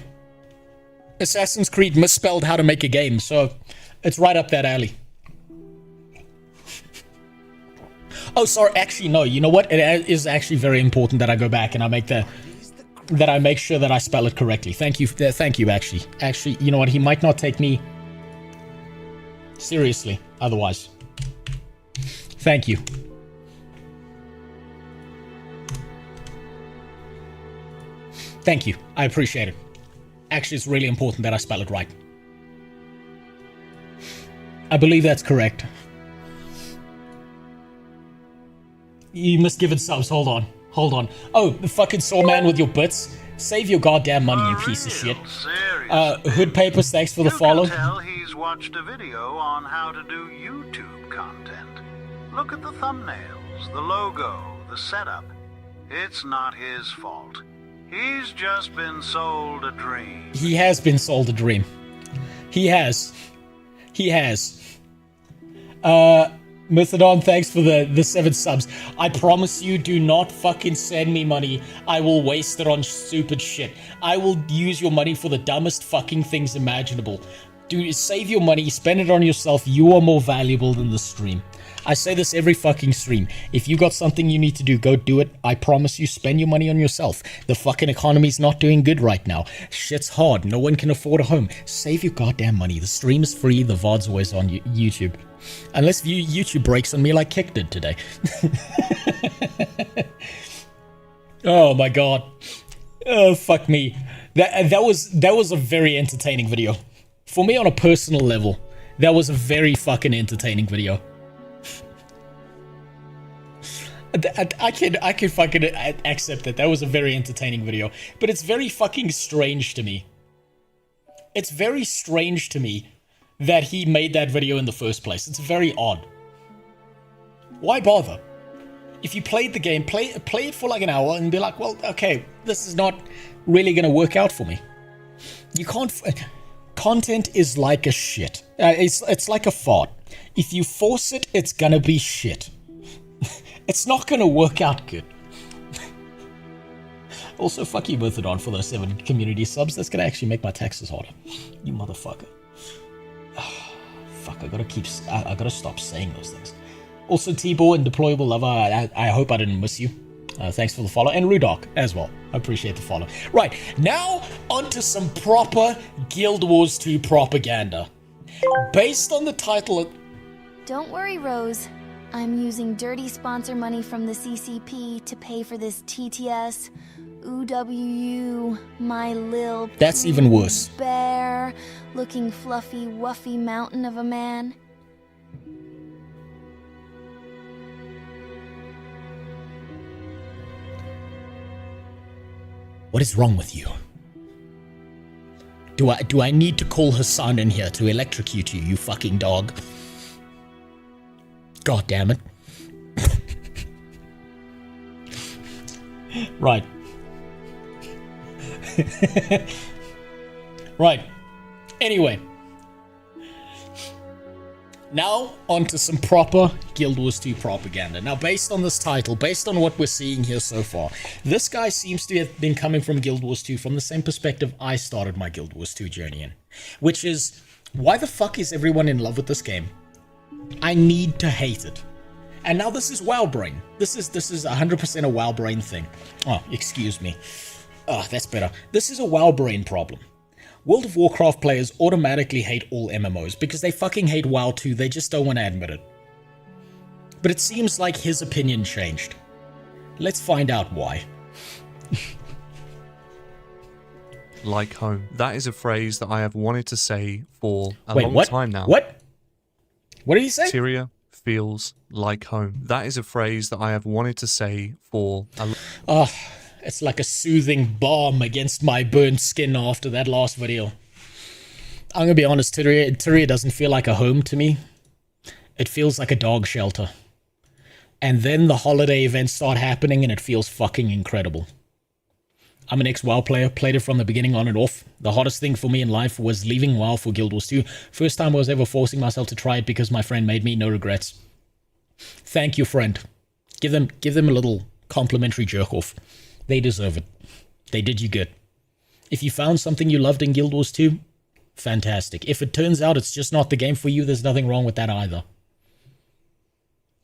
Assassin's Creed misspelled how to make a game, so it's right up that alley. Oh, sorry. Actually, no. You know what? It is actually very important that I go back and I make sure that I spell it correctly. Thank you. Thank you. Actually, you know what? He might not take me seriously otherwise. Thank you. Thank you. I appreciate it. Actually, it's really important that I spell it right. I believe that's correct. You must give it subs. Hold on. Oh, the fucking saw man with your bits. Save your goddamn money, you piece of shit. Hood Papers, thanks for the follow. You can tell he's watched a video on how to do YouTube content. Look at the thumbnails, the logo, the setup. It's not his fault. He's just been sold a dream. He has been sold a dream. He has. Mythodon, thanks for the 7 subs. I promise you, do not fucking send me money. I will waste it on stupid shit. I will use your money for the dumbest fucking things imaginable. Save your money, spend it on yourself. You are more valuable than the stream. I say this every fucking stream. If you got something you need to do, go do it. I promise you, spend your money on yourself. The fucking economy's not doing good right now. Shit's hard. No one can afford a home. Save your goddamn money. The stream is free. The VOD's always on YouTube. Unless YouTube breaks on me like Kick did today. Oh my god. Oh, fuck me. That was a very entertaining video. For me on a personal level, that was a very fucking entertaining video. I can fucking accept it. That was a very entertaining video. But it's very fucking strange to me. It's very strange to me that he made that video in the first place. It's very odd. Why bother? If you played the game, play it for like an hour and be like, well, okay, this is not really going to work out for me. You can't... Content is like a shit. It's like a fart. If you force it, it's gonna be shit. It's not gonna work out good. Also, fuck you both on for those 7 community subs. That's gonna actually make my taxes harder. You motherfucker. Oh, fuck, I gotta stop saying those things. Also, T-Bo and Deployable Lover, I hope I didn't miss you. Thanks for the follow. And Rudok as well. I appreciate the follow. Right, now onto some proper Guild Wars 2 propaganda. Based on the title... Don't worry, Rose. I'm using dirty sponsor money from the CCP to pay for this TTS. OOWU, my lil... That's even worse. Bear, looking fluffy, wuffy mountain of a man. What is wrong with you? Do I need to call Hassan in here to electrocute you, you fucking dog? God damn it. Right. Right. Anyway. Now, onto some proper Guild Wars 2 propaganda. Now, based on this title, based on what we're seeing here so far, this guy seems to have been coming from Guild Wars 2 from the same perspective I started my Guild Wars 2 journey in. Which is, why the fuck is everyone in love with this game? I need to hate it. And now this is WoW Brain. This is 100% a WoW Brain thing. Oh, excuse me. Oh, that's better. This is a WoW Brain problem. World of Warcraft players automatically hate all MMOs because they fucking hate WoW too, they just don't want to admit it. But it seems like his opinion changed. Let's find out why. Like home. That is a phrase that I have wanted to say for a long time now. What? What did he say? Tyria feels like home. That is a phrase that I have wanted to say for a Oh, it's like a soothing balm against my burnt skin after that last video. I'm gonna be honest, Tyria doesn't feel like a home to me. It feels like a dog shelter. And then the holiday events start happening and it feels fucking incredible. I'm an ex-WoW player, played it from the beginning on and off. The hardest thing for me in life was leaving WoW for Guild Wars 2. First time I was ever forcing myself to try it because my friend made me, no regrets. Thank you, friend. Give them a little complimentary jerk-off. They deserve it. They did you good. If you found something you loved in Guild Wars 2, fantastic. If it turns out it's just not the game for you, there's nothing wrong with that either.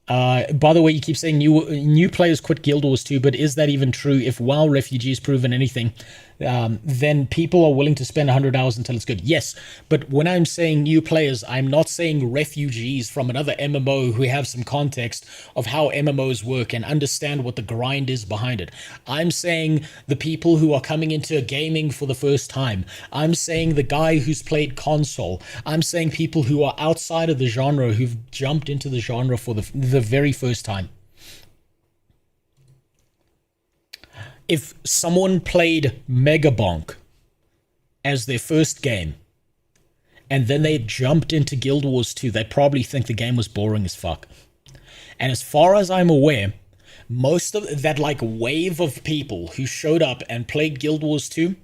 By the way, you keep saying new players quit Guild Wars 2, but is that even true? If WoW refugees proven anything, then people are willing to spend 100 hours until it's good. Yes, but when I'm saying new players, I'm not saying refugees from another MMO who have some context of how MMOs work and understand what the grind is behind it. I'm saying the people who are coming into gaming for the first time. I'm saying the guy who's played console. I'm saying people who are outside of the genre, who've jumped into the genre for the very first time. If someone played Megabonk as their first game, and then they jumped into Guild Wars 2, they probably think the game was boring as fuck. And as far as I'm aware, most of that like wave of people who showed up and played Guild Wars 2,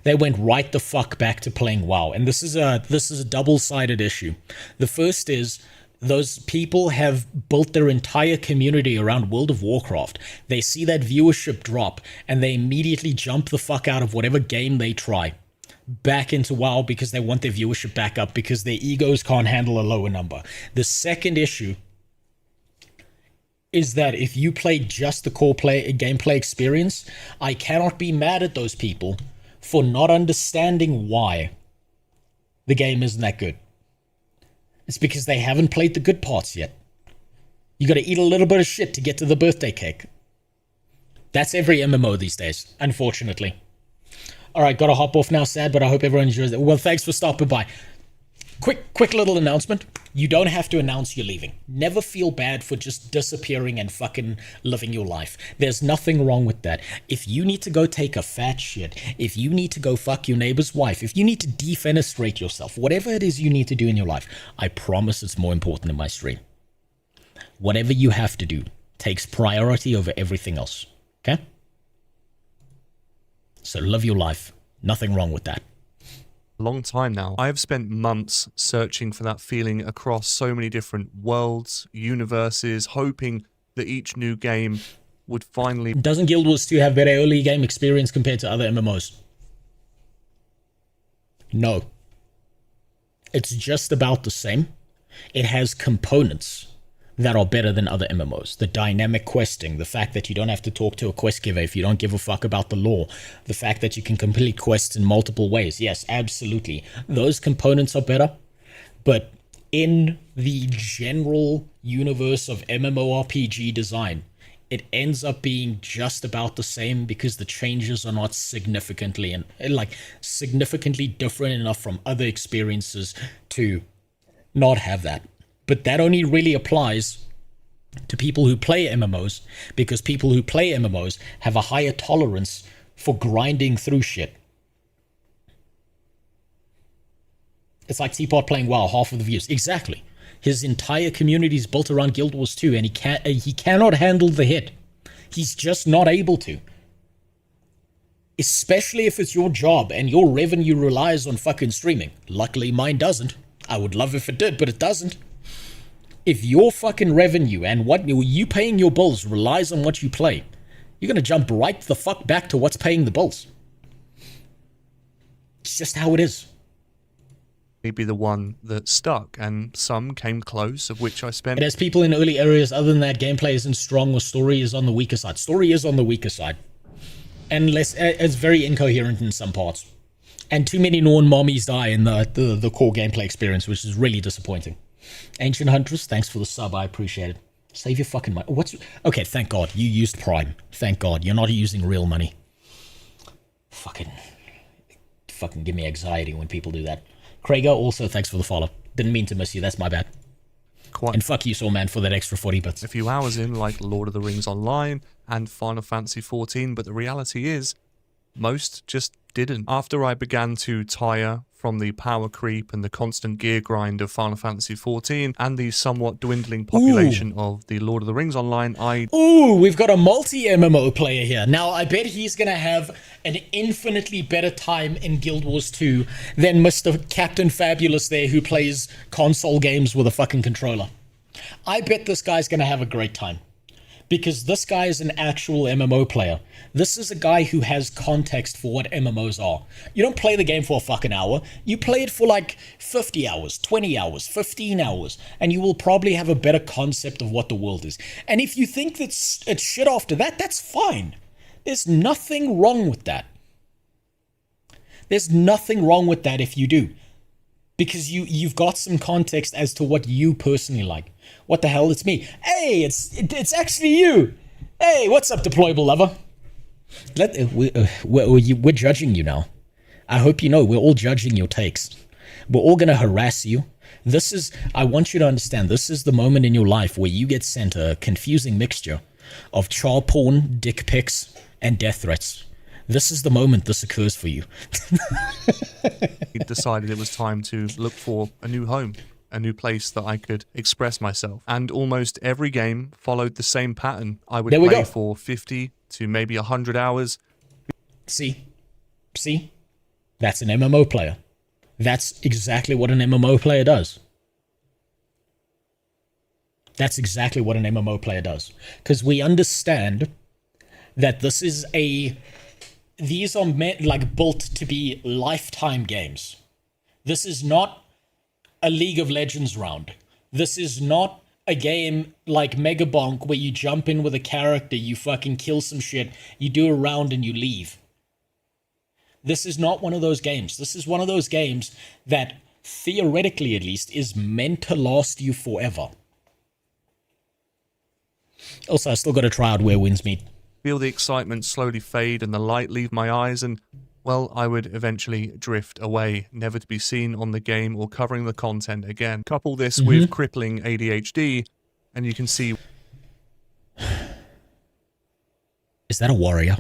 they went right the fuck back to playing WoW. And this is a double-sided issue. The first is, those people have built their entire community around World of Warcraft. They see that viewership drop, and they immediately jump the fuck out of whatever game they try back into WoW because they want their viewership back up because their egos can't handle a lower number. The second issue is that if you play just the core gameplay experience, I cannot be mad at those people for not understanding why the game isn't that good. It's because they haven't played the good parts yet. You gotta eat a little bit of shit to get to the birthday cake. That's every MMO these days, unfortunately. Alright, gotta hop off now, sad, but I hope everyone enjoys it. Well, thanks for stopping by. Quick little announcement. You don't have to announce you're leaving. Never feel bad for just disappearing and fucking living your life. There's nothing wrong with that. If you need to go take a fat shit, if you need to go fuck your neighbor's wife, if you need to defenestrate yourself, whatever it is you need to do in your life, I promise it's more important than my stream. Whatever you have to do takes priority over everything else. Okay? So live your life. Nothing wrong with that. Long time now. I have spent months searching for that feeling across so many different worlds, universes, hoping that each new game would finally... Doesn't Guild Wars 2 have better early game experience compared to other MMOs? No. It's just about the same. It has components that are better than other MMOs. The dynamic questing, the fact that you don't have to talk to a quest giver if you don't give a fuck about the lore, the fact that you can complete quests in multiple ways. Yes, absolutely. Those components are better, but in the general universe of MMORPG design, it ends up being just about the same because the changes are not significantly different enough from other experiences to not have that. But that only really applies to people who play MMOs, because people who play MMOs have a higher tolerance for grinding through shit. It's like Teapot playing WoW, half of the views. Exactly. His entire community is built around Guild Wars 2, and he cannot handle the hit. He's just not able to. Especially if it's your job and your revenue relies on fucking streaming. Luckily, mine doesn't. I would love if it did, but it doesn't. If your fucking revenue and what you paying your bills relies on what you play, you're going to jump right the fuck back to what's paying the bills. It's just how it is. Be the one that stuck, and some came close, of which I spent... There's people in early areas. Other than that, gameplay isn't strong or story is on the weaker side. Story is on the weaker side. And it's very incoherent in some parts. And too many non-mommies die in the core gameplay experience, which is really disappointing. Ancient Huntress, thanks for the sub. I appreciate it. Save your fucking money. Okay, thank God. You used Prime. Thank God. You're not using real money. Fucking give me anxiety when people do that. Krager, also thanks for the follow. Didn't mean to miss you. That's my bad. And fuck you, Soul Man, for that extra 40 bits. A few hours in, like Lord of the Rings Online and Final Fantasy XIV, but the reality is, most just didn't. After I began to tire from the power creep and the constant gear grind of Final Fantasy XIV and the somewhat dwindling population of the Lord of the Rings Online, we've got a multi-MMO player here. Now, I bet he's going to have an infinitely better time in Guild Wars 2 than Mr. Captain Fabulous there who plays console games with a fucking controller. I bet this guy's going to have a great time. Because this guy is an actual MMO player. This is a guy who has context for what MMOs are. You don't play the game for a fucking hour. You play it for like 50 hours, 20 hours, 15 hours, and you will probably have a better concept of what the world is. And if you think that's it's shit after that, that's fine. There's nothing wrong with that. There's nothing wrong with that if you do. Because you've got some context as to what you personally like. What the hell? It's me. Hey, it's actually you. Hey, what's up, deployable lover? We're judging you now. I hope you know we're all judging your takes. We're all going to harass you. I want you to understand, this is the moment in your life where you get sent a confusing mixture of child porn, dick pics, and death threats. This is the moment this occurs for you. He decided it was time to look for a new home, a new place that I could express myself. And almost every game followed the same pattern. I would play for 50 to maybe 100 hours. See? That's an MMO player. That's exactly what an MMO player does. That's exactly what an MMO player does. Because we understand that these are meant, built to be lifetime games. This is not a League of Legends round. This is not a game like Megabonk where you jump in with a character, you fucking kill some shit, you do a round and you leave. This is not one of those games. This is one of those games that, theoretically at least, is meant to last you forever. Also, I still got to try out where wins meet. Feel the excitement slowly fade and the light leave my eyes, and well, I would eventually drift away, never to be seen on the game or covering the content again. Couple this with crippling ADHD, and you can see... Is that a warrior?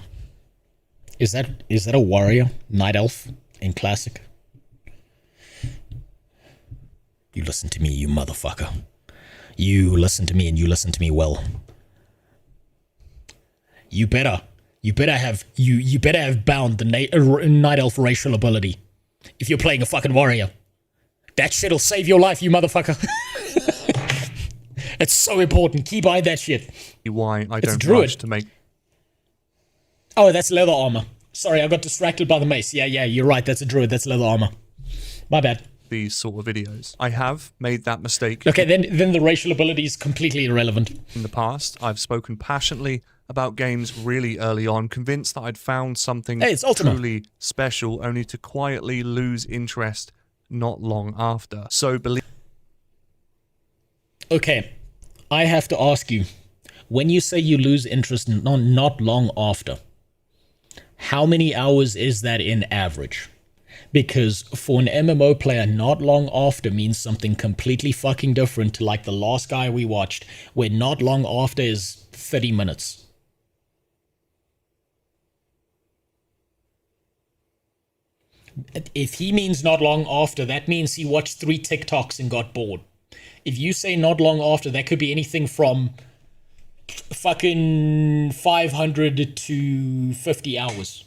Is that a warrior? Night elf in classic? You listen to me, you motherfucker. You listen to me, and you listen to me well. You better have bound the night elf racial ability if you're playing a fucking warrior. That shit'll save your life, you motherfucker. It's so important. Keep eyeing that shit. Why I It's don't druid. rush to make... Oh, that's leather armor. Sorry, I got distracted by the mace. Yeah, you're right. That's a druid. That's leather armor. My bad. These sort of videos. I have made that mistake. Okay, then the racial ability is completely irrelevant. In the past, I've spoken passionately about games really early on, convinced that I'd found something Hey, it's Ultima. truly special, only to quietly lose interest not long after. So believe... Okay, I have to ask you, when you say you lose interest not long after, how many hours is that in average? Because for an MMO player, not long after means something completely fucking different to like the last guy we watched, where not long after is 30 minutes. If he means not long after, that means he watched 3 TikToks and got bored. If you say not long after, that could be anything from fucking 500 to 50 hours.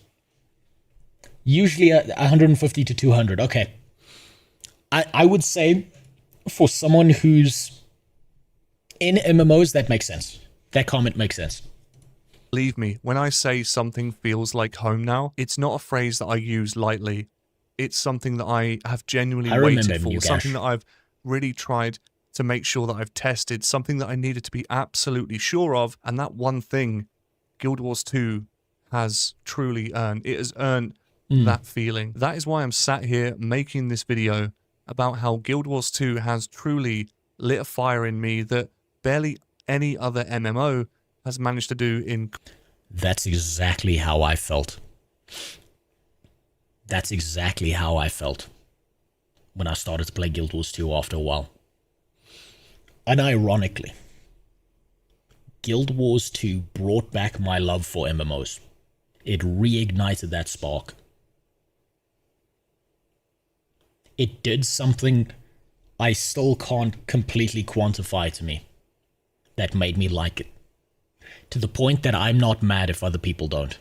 Usually 150 to 200. Okay. I would say for someone who's in MMOs, that makes sense. That comment makes sense. Believe me, when I say something feels like home now, it's not a phrase that I use lightly. It's something that I have genuinely waited for. Something that I've really tried to make sure that I've tested. Something that I needed to be absolutely sure of. And that one thing, Guild Wars 2 has truly earned. It has earned that feeling. That is why I'm sat here making this video about how Guild Wars 2 has truly lit a fire in me that barely any other MMO has managed to do in... That's exactly how I felt. That's exactly how I felt when I started to play Guild Wars 2 after a while. And ironically, Guild Wars 2 brought back my love for MMOs. It reignited that spark. It did something I still can't completely quantify to me that made me like it. To the point that I'm not mad if other people don't.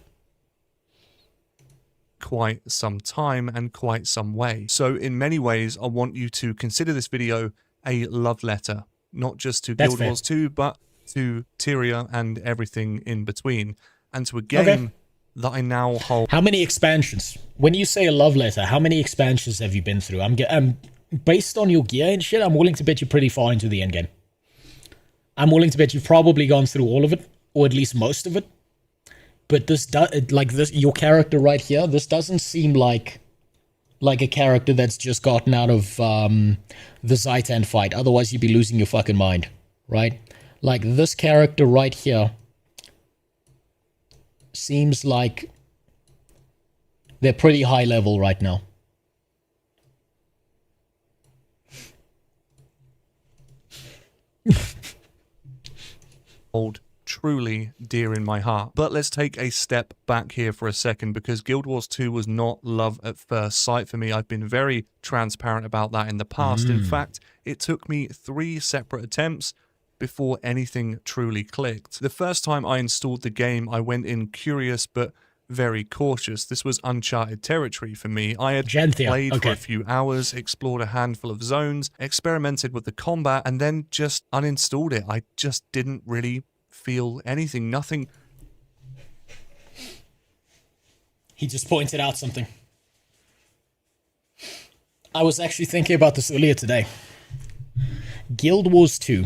Quite some time and quite some way. So in many ways, I want you to consider this video a love letter, not just to Guild Wars 2, but to Tyria and everything in between, and to a game that I now hold. How many expansions? When you say a love letter, how many expansions have you been through? I'm based on your gear and shit, I'm willing to bet you're pretty far into the end game. I'm willing to bet you've probably gone through all of it, or at least most of it. But this your character right here, this doesn't seem like a character that's just gotten out of the Zaitan fight. Otherwise, you'd be losing your fucking mind, right? Like this character right here seems like they're pretty high level right now. Hold truly dear in my heart. But let's take a step back here for a second, because Guild Wars 2 was not love at first sight for me. I've been very transparent about that in the past. In fact, it took me 3 separate attempts before anything truly clicked. The first time I installed the game, I went in curious but very cautious. This was uncharted territory for me. I had played for a few hours, explored a handful of zones, experimented with the combat, and then just uninstalled it. I just didn't really feel anything, nothing. He just pointed out something. I was actually thinking about this earlier today. Guild Wars 2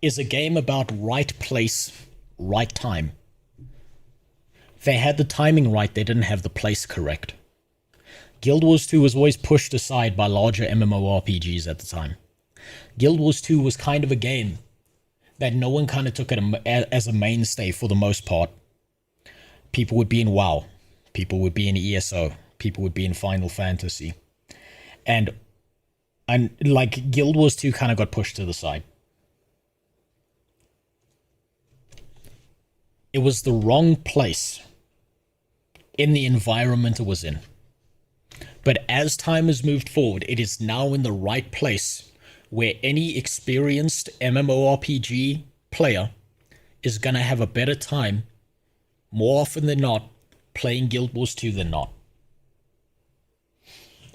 is a game about right place, right time. They had the timing right, they didn't have the place correct. Guild Wars 2 was always pushed aside by larger MMORPGs at the time. Guild Wars 2 was kind of a game that no one kind of took it as a mainstay for the most part. People would be in WoW. people would be in ESO, people would be in Final Fantasy. And like Guild Wars 2 kind of got pushed to the side. It was the wrong place in the environment it was in. But as time has moved forward, it is now in the right place where any experienced MMORPG player is going to have a better time, more often than not, playing Guild Wars 2 than not.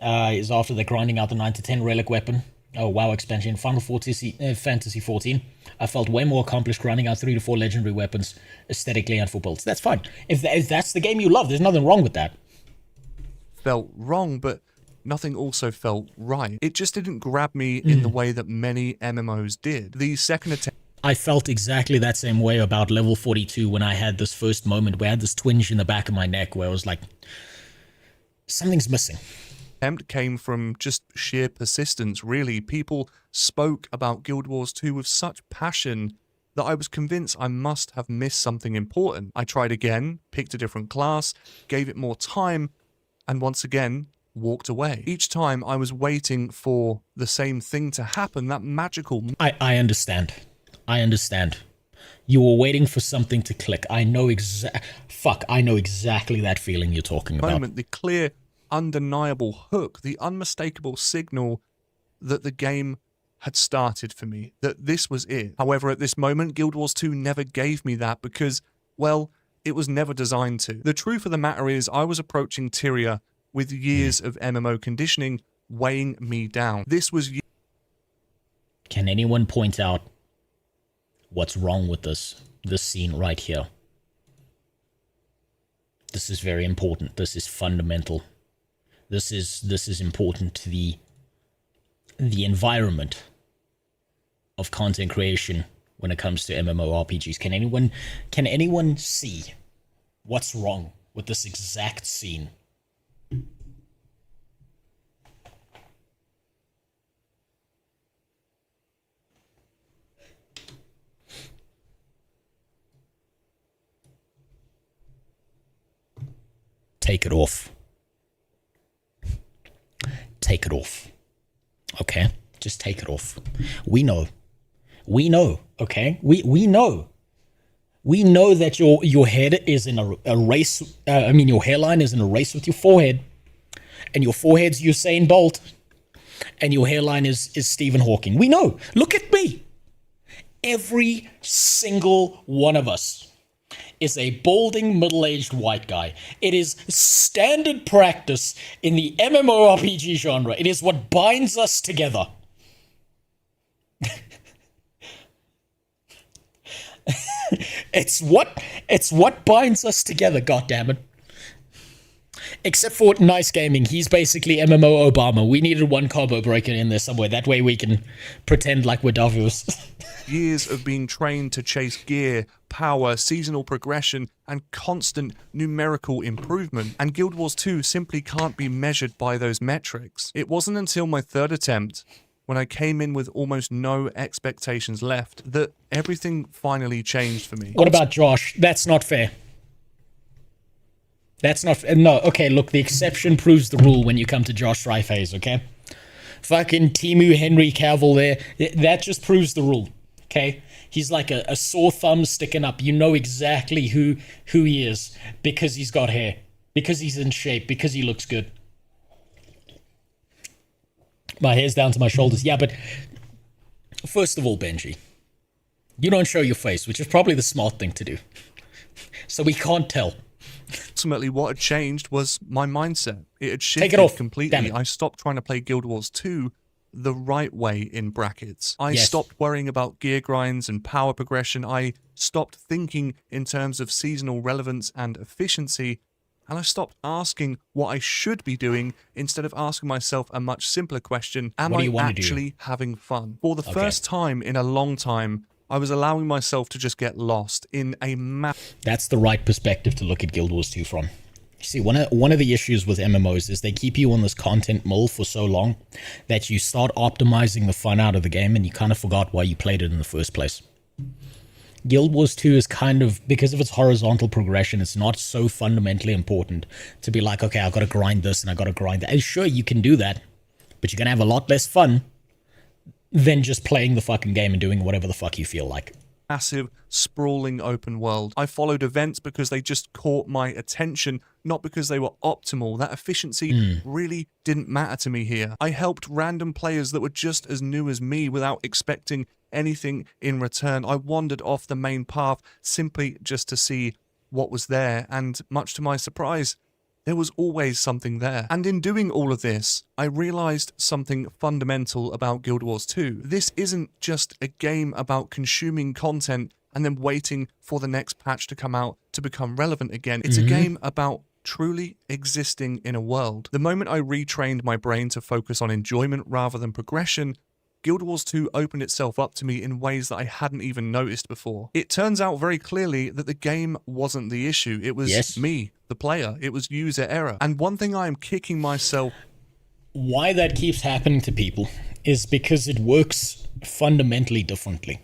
Is after they're grinding out the 9 to 10 relic weapon. Oh, WoW expansion. Final Fantasy 14. I felt way more accomplished grinding out 3 to 4 legendary weapons aesthetically and for builds. That's fine. If that's the game you love, there's nothing wrong with that. Felt wrong, but nothing also felt right. It just didn't grab me in the way that many MMOs did. The second attempt... I felt exactly that same way about level 42 when I had this first moment where I had this twinge in the back of my neck where I was like, something's missing. Came from just sheer persistence, really. People spoke about Guild Wars 2 with such passion that I was convinced I must have missed something important. I tried again, picked a different class, gave it more time, and once again, walked away. Each time I was waiting for the same thing to happen, that magical... I understand. I understand. You were waiting for something to click. I know exactly that feeling you're talking about. Moment, the clear, undeniable hook, the unmistakable signal that the game had started for me, that this was it. However, at this moment, Guild Wars 2 never gave me that because, well, it was never designed to. The truth of the matter is, I was approaching Tyria with years of MMO conditioning weighing me down. This was... Can anyone point out what's wrong with this scene right here? This is very important. This is fundamental. This is important to the environment of content creation when it comes to MMORPGs. Can anyone see what's wrong with this exact scene? Take it off. Take it off. Okay? Just take it off. We know. We know, okay? We know. We know that your head is in a race. Your hairline is in a race with your forehead. And your forehead's Usain Bolt. And your hairline is Stephen Hawking. We know. Look at me. Every single one of us is a balding middle-aged white guy. It is standard practice in the MMORPG genre. It is what binds us together. It's what binds us together, goddammit. Except for Nice Gaming, he's basically MMO Obama. We needed one combo breaker in there somewhere. That way we can pretend like we're Davos. Years of being trained to chase gear, power, seasonal progression, and constant numerical improvement. And Guild Wars 2 simply can't be measured by those metrics. It wasn't until my third attempt, when I came in with almost no expectations left, that everything finally changed for me. What about Josh? That's not fair. That's not fair. No, okay, look, the exception proves the rule when you come to Josh Ryface, okay? Fucking Timu Henry Cavill there, that just proves the rule, okay? He's like a sore thumb sticking up. You know exactly who he is because he's got hair, because he's in shape, because he looks good. My hair's down to my shoulders. Yeah, but first of all, Benji, you don't show your face, which is probably the smart thing to do. So we can't tell. Ultimately, what had changed was my mindset. It had shifted Take it off. completely. I stopped trying to play Guild Wars 2 the right way, in brackets. I Yes. stopped worrying about gear grinds and power progression. I stopped thinking in terms of seasonal relevance and efficiency. And I stopped asking what I should be doing instead of asking myself a much simpler question: am What do I you want to do? actually having fun? For the Okay. first time in a long time, I was allowing myself to just get lost in a map. That's the right perspective to look at Guild Wars 2 from. You see, one of the issues with MMOs is they keep you on this content mill for so long that you start optimizing the fun out of the game and you kind of forgot why you played it in the first place. Guild Wars 2 is kind of, because of its horizontal progression, it's not so fundamentally important to be like, okay, I've got to grind this and I've got to grind that. And sure, you can do that, but you're going to have a lot less fun than just playing the fucking game and doing whatever the fuck you feel like. Massive, sprawling open world. I followed events because they just caught my attention, not because they were optimal. That efficiency really didn't matter to me here. I helped random players that were just as new as me without expecting anything in return. I wandered off the main path simply just to see what was there, and much to my surprise, there was always something there. And in doing all of this, I realized something fundamental about Guild Wars 2. This isn't just a game about consuming content and then waiting for the next patch to come out to become relevant again. It's a game about truly existing in a world. The moment I retrained my brain to focus on enjoyment rather than progression, Guild Wars 2 opened itself up to me in ways that I hadn't even noticed before. It turns out very clearly that the game wasn't the issue. It was me, the player. It was user error. And one thing I am kicking myself... Why that keeps happening to people is because it works fundamentally differently.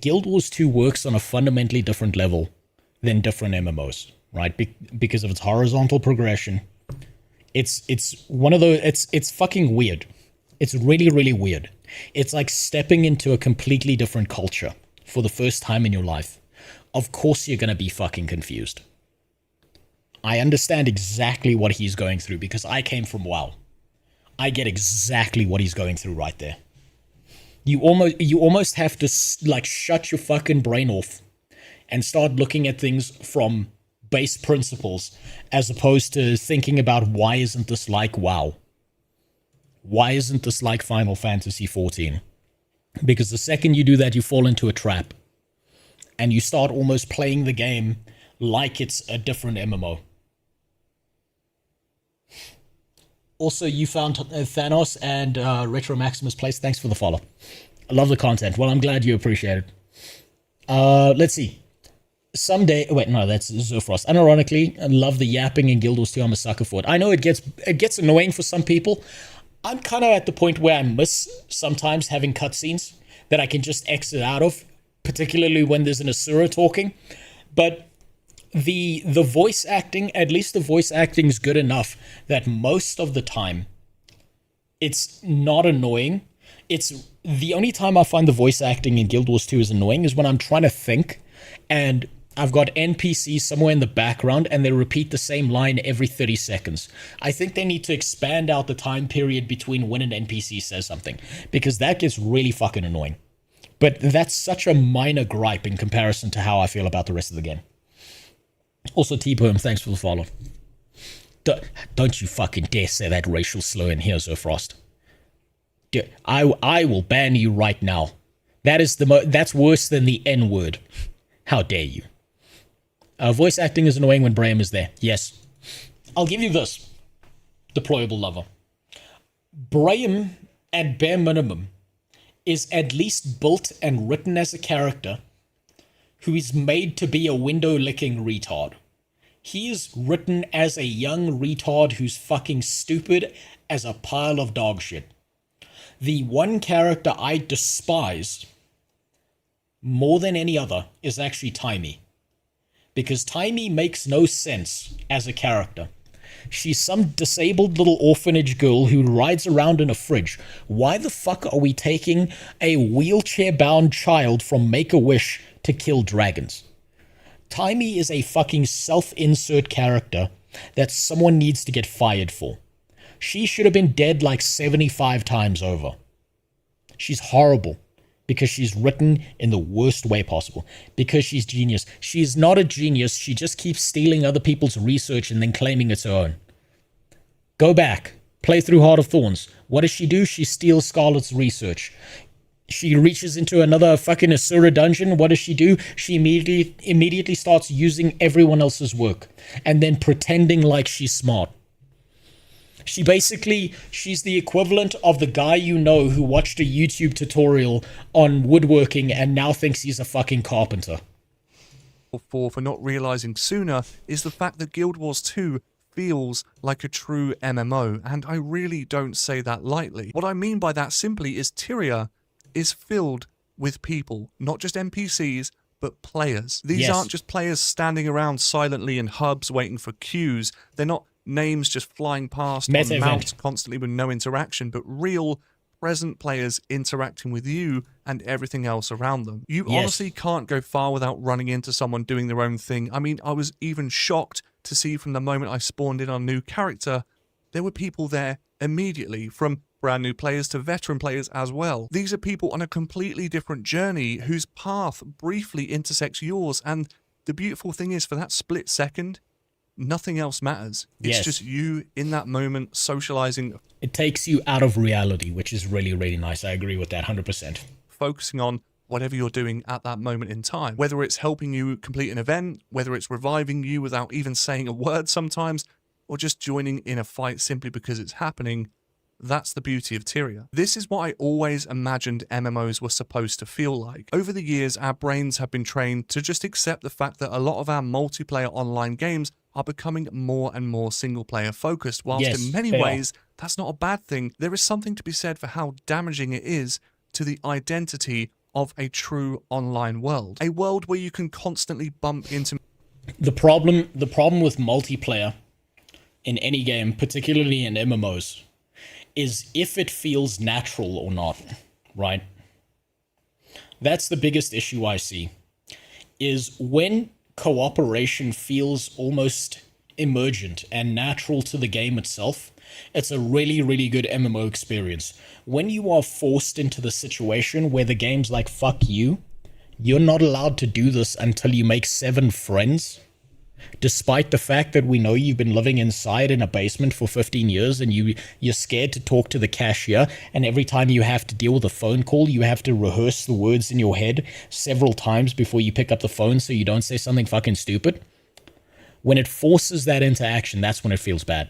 Guild Wars 2 works on a fundamentally different level than different MMOs, right? Because of its horizontal progression. It's one of those... It's fucking weird. It's really, really weird. It's like stepping into a completely different culture for the first time in your life. Of course you're going to be fucking confused. I understand exactly what he's going through because I came from WoW. I get exactly what he's going through right there. You almost have to like shut your fucking brain off and start looking at things from base principles as opposed to thinking about why isn't this like WoW? Why isn't this like Final Fantasy XIV? Because the second you do that, you fall into a trap. And you start almost playing the game like it's a different MMO. Also, you found Thanos and Retro Maximus Place. Thanks for the follow. I love the content. Well, I'm glad you appreciate it. Let's see. Someday... Wait, no, that's Zofrost. Unironically, I love the yapping in Guild Wars 2. I'm a sucker for it. I know it gets annoying for some people. I'm kind of at the point where I miss sometimes having cutscenes that I can just exit out of, particularly when there's an Asura talking. But the voice acting, at least the voice acting is good enough that most of the time it's not annoying. It's the only time I find the voice acting in Guild Wars 2 is annoying is when I'm trying to think and I've got NPCs somewhere in the background and they repeat the same line every 30 seconds. I think they need to expand out the time period between when an NPC says something, because that gets really fucking annoying. But that's such a minor gripe in comparison to how I feel about the rest of the game. Also, T-Boom, thanks for the follow. Don't you fucking dare say that racial slur in here, Zofrost. I will ban you right now. That's worse than the N-word. How dare you? Voice acting is annoying when Brahim is there. Yes. I'll give you this. Deployable lover. Brahim, at bare minimum, is at least built and written as a character who is made to be a window-licking retard. He is written as a young retard who's fucking stupid as a pile of dog shit. The one character I despise more than any other is actually Timey. Because Timey makes no sense as a character. She's some disabled little orphanage girl who rides around in a fridge. Why the fuck are we taking a wheelchair-bound child from Make-A-Wish to kill dragons? Timey is a fucking self-insert character that someone needs to get fired for. She should have been dead like 75 times over. She's horrible. Because she's written in the worst way possible. Because she's genius. She's not a genius. She just keeps stealing other people's research and then claiming it's her own. Go back. Play through Heart of Thorns. What does she do? She steals Scarlet's research. She reaches into another fucking Asura dungeon. What does she do? She immediately starts using everyone else's work. And then pretending like she's smart. She's the equivalent of the guy you know who watched a YouTube tutorial on woodworking and now thinks he's a fucking carpenter. For not realizing sooner is the fact that Guild Wars 2 feels like a true MMO, and I really don't say that lightly. What I mean by that simply is Tyria is filled with people, not just NPCs, but players. These Yes. aren't just players standing around silently in hubs waiting for queues. They're not names just flying past Meta on event. mounts constantly with no interaction, but real present players interacting with you and everything else around them. You Yes. honestly can't go far without running into someone doing their own thing. I mean, I was even shocked to see from the moment I spawned in our new character, there were people there immediately, from brand new players to veteran players as well. These are people on a completely different journey whose path briefly intersects yours, and the beautiful thing is, for that split second, nothing else matters. It's Yes. just you in that moment socializing, It takes you out of reality, which is really, really nice. I agree with that 100%. focusing on whatever you're doing at that moment in time. Whether it's helping you complete an event, whether it's reviving you without even saying a word sometimes, or just joining in a fight simply because it's happening, that's the beauty of Tyria. This is what I always imagined MMOs were supposed to feel like. Over the years, our brains have been trained to just accept the fact that a lot of our multiplayer online games are becoming more and more single-player focused, whilst Yes, in many they are. ways, that's not a bad thing. There is something to be said for how damaging it is to the identity of a true online world. A world where you can constantly bump into... The problem with multiplayer in any game, particularly in MMOs, is if it feels natural or not, right? That's the biggest issue I see, is when cooperation feels almost emergent and natural to the game itself, it's a really, really good MMO experience. When you are forced into the situation where the game's like, fuck you, you're not allowed to do this until you make 7 friends, despite the fact that we know you've been living inside in a basement for 15 years and you're scared to talk to the cashier, and every time you have to deal with a phone call, you have to rehearse the words in your head several times before you pick up the phone so you don't say something fucking stupid. When it forces that into action, that's when it feels bad.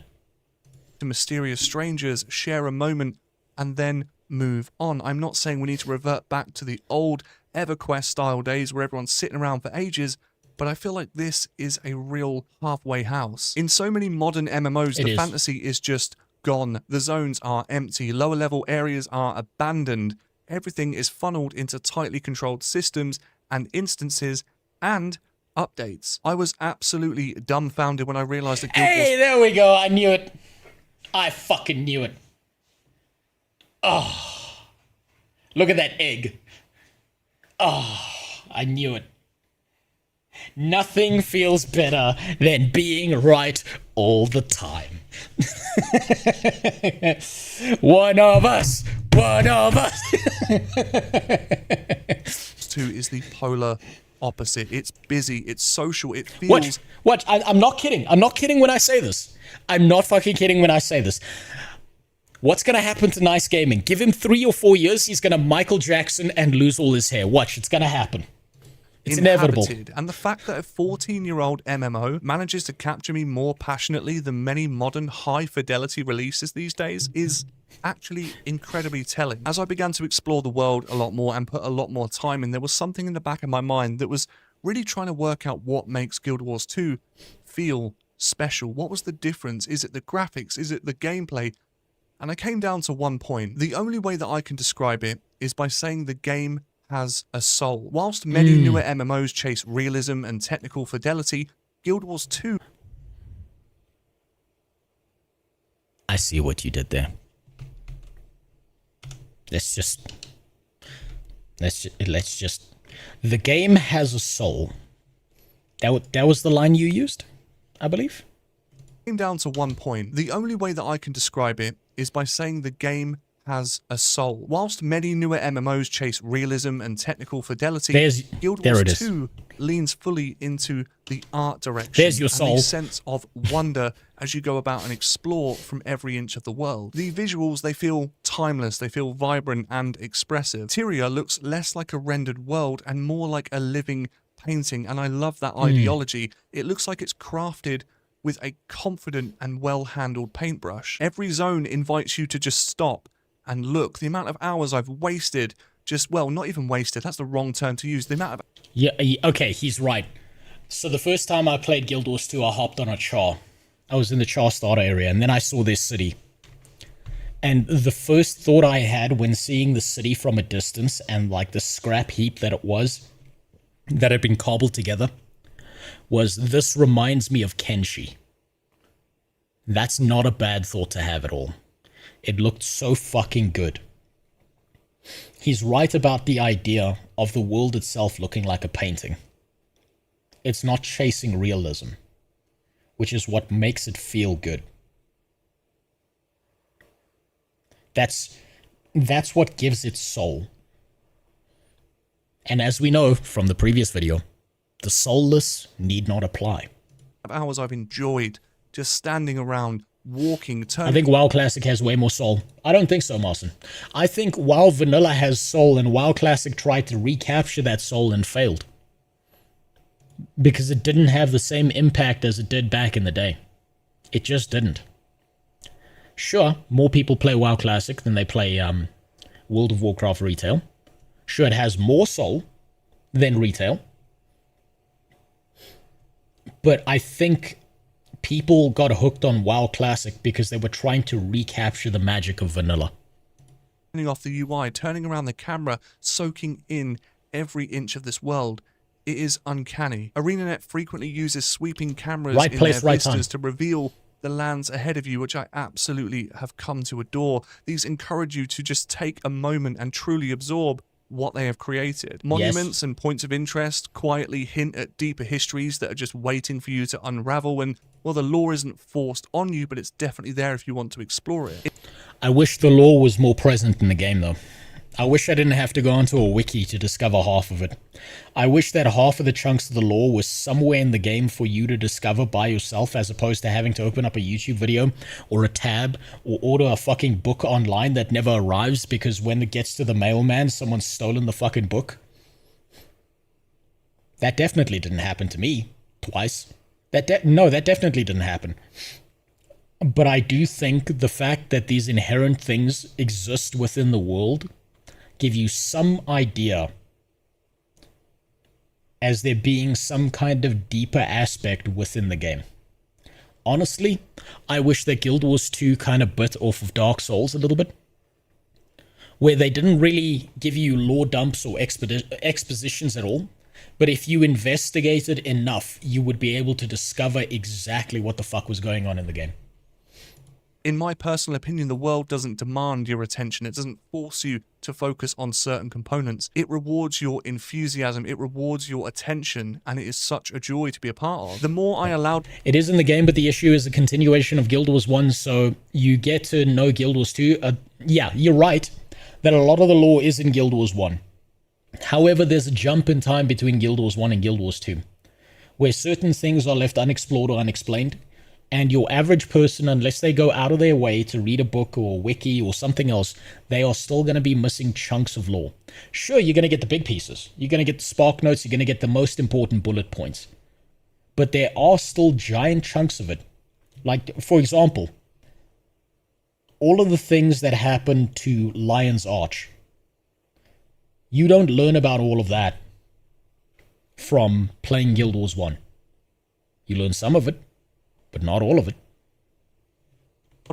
to mysterious strangers, share a moment, and then move on. I'm not saying we need to revert back to the old EverQuest style days where everyone's sitting around for ages, but I feel like this is a real halfway house. In so many modern MMOs, the fantasy is just gone. The zones are empty. Lower level areas are abandoned. Everything is funneled into tightly controlled systems and instances and updates. I was absolutely dumbfounded when I realized that Guild Wars... Hey, there we go. I knew it. I fucking knew it. Oh, look at that egg. Oh, I knew it. Nothing feels better than being right all the time. One of us. One of us. 2 is the polar opposite. It's busy. It's social. It feels... What? I'm not kidding. I'm not kidding when I say this. I'm not fucking kidding when I say this. What's going to happen to Nice Gaming? Give him 3 or 4 years, he's going to Michael Jackson and lose all his hair. Watch, it's going to happen. It's inevitable. And the fact that a 14-year-old MMO manages to capture me more passionately than many modern high-fidelity releases these days is actually incredibly telling. As I began to explore the world a lot more and put a lot more time in, there was something in the back of my mind that was really trying to work out what makes Guild Wars 2 feel special. What was the difference? Is it the graphics? Is it the gameplay? And I came down to one point. The only way that I can describe it is by saying the game has a soul. Whilst many newer MMOs chase realism and technical fidelity, Guild Wars 2... I see what you did there. Let's just... The game has a soul. That was the line you used, I believe? Came down to one point. The only way that I can describe it is by saying the game has a soul. Whilst many newer MMOs chase realism and technical fidelity, Guild Wars 2 leans fully into the art direction. There's your soul. And the sense of wonder as you go about and explore from every inch of the world. The visuals, they feel timeless, they feel vibrant and expressive. Tyria looks less like a rendered world and more like a living painting, and I love that ideology. It looks like it's crafted with a confident and well-handled paintbrush. Every zone invites you to just stop and look. The amount of hours I've wasted, well, not even wasted, that's the wrong term to use. The amount of... Yeah, okay, he's right. So the first time I played Guild Wars 2, I hopped on a char. I was in the char starter area, and then I saw this city. And the first thought I had when seeing the city from a distance and like the scrap heap that it was, that had been cobbled together, was this reminds me of Kenshi. That's not a bad thought to have at all. It looked so fucking good. He's right about the idea of the world itself looking like a painting. It's not chasing realism, which is what makes it feel good. That's what gives it soul. And as we know from the previous video, the soulless need not apply. Hours I've enjoyed just standing around, walking, turning. I think WoW Classic has way more soul. I don't think so, Marcin. I think WoW Vanilla has soul, and WoW Classic tried to recapture that soul and failed. Because it didn't have the same impact as it did back in the day. It just didn't. Sure, more people play WoW Classic than they play World of Warcraft Retail. Sure, it has more soul than Retail. But I think people got hooked on WoW Classic because they were trying to recapture the magic of vanilla. Turning off the UI, turning around the camera, soaking in every inch of this world. It is uncanny. ArenaNet frequently uses sweeping cameras Right in place, their right vistas time. to reveal the lands ahead of you, which I absolutely have come to adore. These encourage you to just take a moment and truly absorb what they have created. Monuments and points of interest quietly hint at deeper histories that are just waiting for you to unravel, and well, the lore isn't forced on you, but it's definitely there if you want to explore it. I wish the lore was more present in the game, though. I wish I didn't have to go onto a wiki to discover half of it. I wish that half of the chunks of the lore was somewhere in the game for you to discover by yourself, as opposed to having to open up a YouTube video or a tab or order a fucking book online that never arrives because when it gets to the mailman, someone's stolen the fucking book. That definitely didn't happen to me twice. No, that definitely didn't happen. But I do think the fact that these inherent things exist within the world give you some idea as there being some kind of deeper aspect within the game. Honestly, I wish that Guild Wars 2 kind of bit off of Dark Souls a little bit, where they didn't really give you lore dumps or expositions at all, but if you investigated enough, you would be able to discover exactly what the fuck was going on in the game. In my personal opinion, the world doesn't demand your attention. It doesn't force you to focus on certain components. It rewards your enthusiasm. It rewards your attention, and it is such a joy to be a part of. The more I allowed... It is in the game, but the issue is a continuation of Guild Wars 1, so you get to know Guild Wars 2. Yeah, you're right that a lot of the lore is in Guild Wars 1. However, there's a jump in time between Guild Wars 1 and Guild Wars 2, where certain things are left unexplored or unexplained. And your average person, unless they go out of their way to read a book or a wiki or something else, they are still going to be missing chunks of lore. Sure, you're going to get the big pieces. You're going to get the spark notes. You're going to get the most important bullet points. But there are still giant chunks of it. Like, for example, all of the things that happen to Lion's Arch. You don't learn about all of that from playing Guild Wars 1. You learn some of it, but not all of it.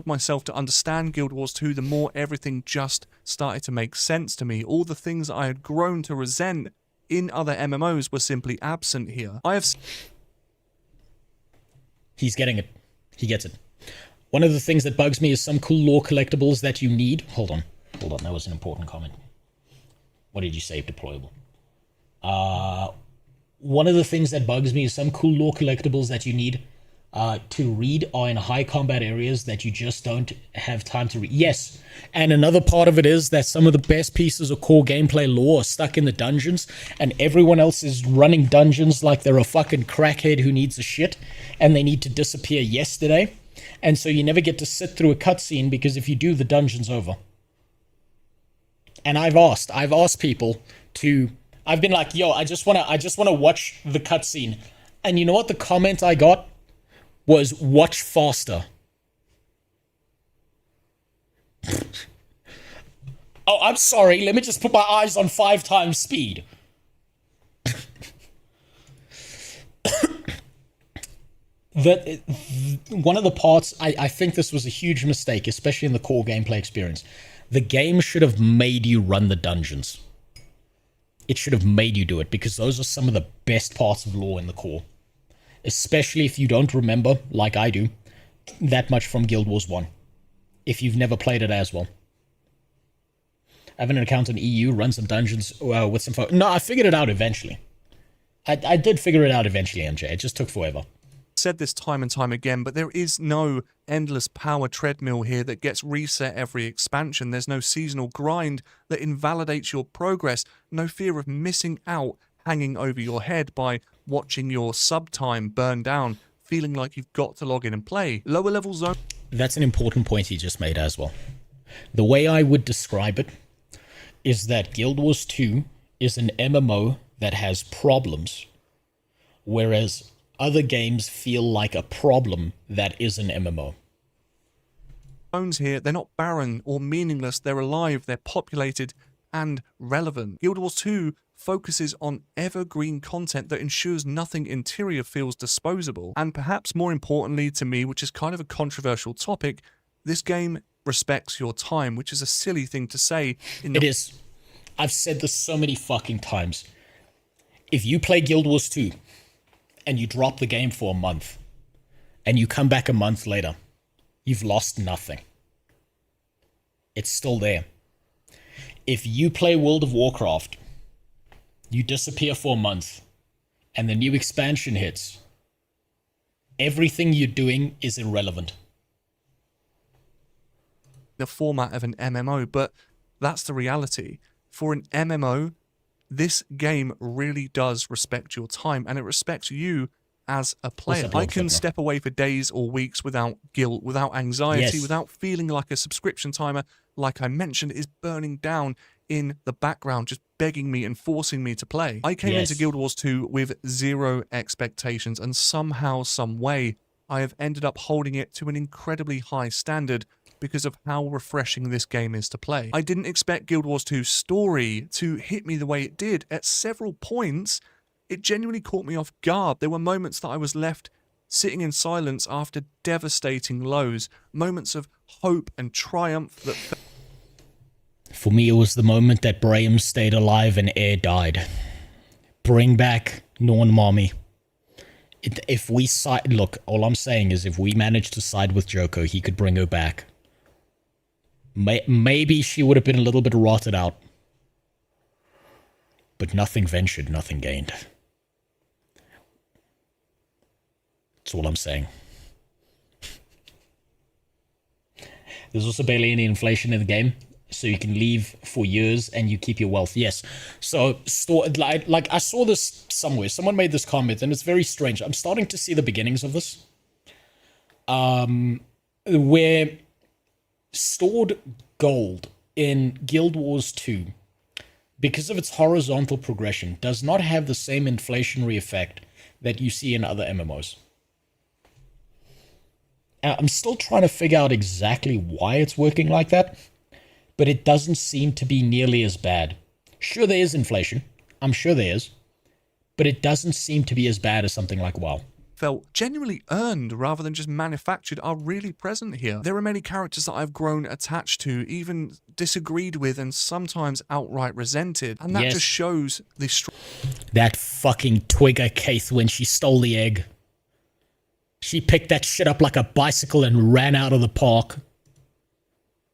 Myself to understand Guild Wars 2, the more everything just started to make sense to me. All the things that I had grown to resent in other MMOs were simply absent here. He's getting it. He gets it. One of the things that bugs me is some cool lore collectibles that you need. Hold on. That was an important comment. What did you save deployable? One of the things that bugs me is some cool lore collectibles that you need to read are in high combat areas that you just don't have time to read. Yes, and another part of it is that some of the best pieces of core gameplay lore are stuck in the dungeons, and everyone else is running dungeons like they're a fucking crackhead who needs a shit, and they need to disappear yesterday. And so you never get to sit through a cutscene, because if you do, the dungeon's over. And I've asked people to, I've been like, yo, I just wanna watch the cutscene. And you know what the comment I got was, watch faster. Oh, I'm sorry. Let me just put my eyes on 5 times speed. One of the parts, I think this was a huge mistake, especially in the core gameplay experience. The game should have made you run the dungeons. It should have made you do it, because those are some of the best parts of lore in the core. Especially if you don't remember, like I do, that much from Guild Wars 1. If you've never played it as well. I have an account in EU, run some dungeons with some folks. No, I figured it out eventually. I did figure it out eventually, MJ. It just took forever. Said this time and time again, but there is no endless power treadmill here that gets reset every expansion. There's no seasonal grind that invalidates your progress. No fear of missing out hanging over your head by watching your sub time burn down, feeling like you've got to log in and play. Lower level zone. That's an important point he just made as well. The way I would describe it is that Guild Wars 2 is an MMO that has problems, whereas other games feel like a problem that is an MMO. Zones here, they're not barren or meaningless, they're alive, they're populated and relevant. Guild Wars 2 focuses on evergreen content that ensures nothing interior feels disposable. And perhaps more importantly to me, which is kind of a controversial topic, this game respects your time, which is a silly thing to say. It is. I've said this so many fucking times. If you play Guild Wars 2 and you drop the game for a month and you come back a month later, you've lost nothing. It's still there. If you play World of Warcraft, you disappear for a month and the new expansion hits, everything you're doing is irrelevant. The format of an MMO, but that's the reality. For an MMO, this game really does respect your time, and it respects you as a player. I can step away for days or weeks without guilt, without anxiety, without feeling like a subscription timer, like I mentioned, is burning down in the background, just begging me and forcing me to play. I came into Guild Wars 2 with zero expectations, and somehow, some way, I have ended up holding it to an incredibly high standard because of how refreshing this game is to play. I didn't expect Guild Wars 2's story to hit me the way it did. At several points, it genuinely caught me off guard. There were moments that I was left sitting in silence after devastating lows, moments of hope and triumph that... For me, it was the moment that Brahim stayed alive and Air died. Bring back Norn Mommy. If we side... Look, all I'm saying is if we managed to side with Joko, he could bring her back. Maybe she would have been a little bit rotted out. But nothing ventured, nothing gained. That's all I'm saying. There's also barely any inflation in the game, so you can leave for years and you keep your wealth. Yes. So, like I saw this somewhere. Someone made this comment, and it's very strange. I'm starting to see the beginnings of this. Where stored gold in Guild Wars 2, because of its horizontal progression, does not have the same inflationary effect that you see in other MMOs. I'm still trying to figure out exactly why it's working like that, but it doesn't seem to be nearly as bad. Sure, there is inflation. I'm sure there is. But it doesn't seem to be as bad as something like WoW. Felt genuinely earned rather than just manufactured are really present here. There are many characters that I've grown attached to, even disagreed with, and sometimes outright resented. And that just shows the... That fucking Twigger Kaith when she stole the egg. She picked that shit up like a bicycle and ran out of the park.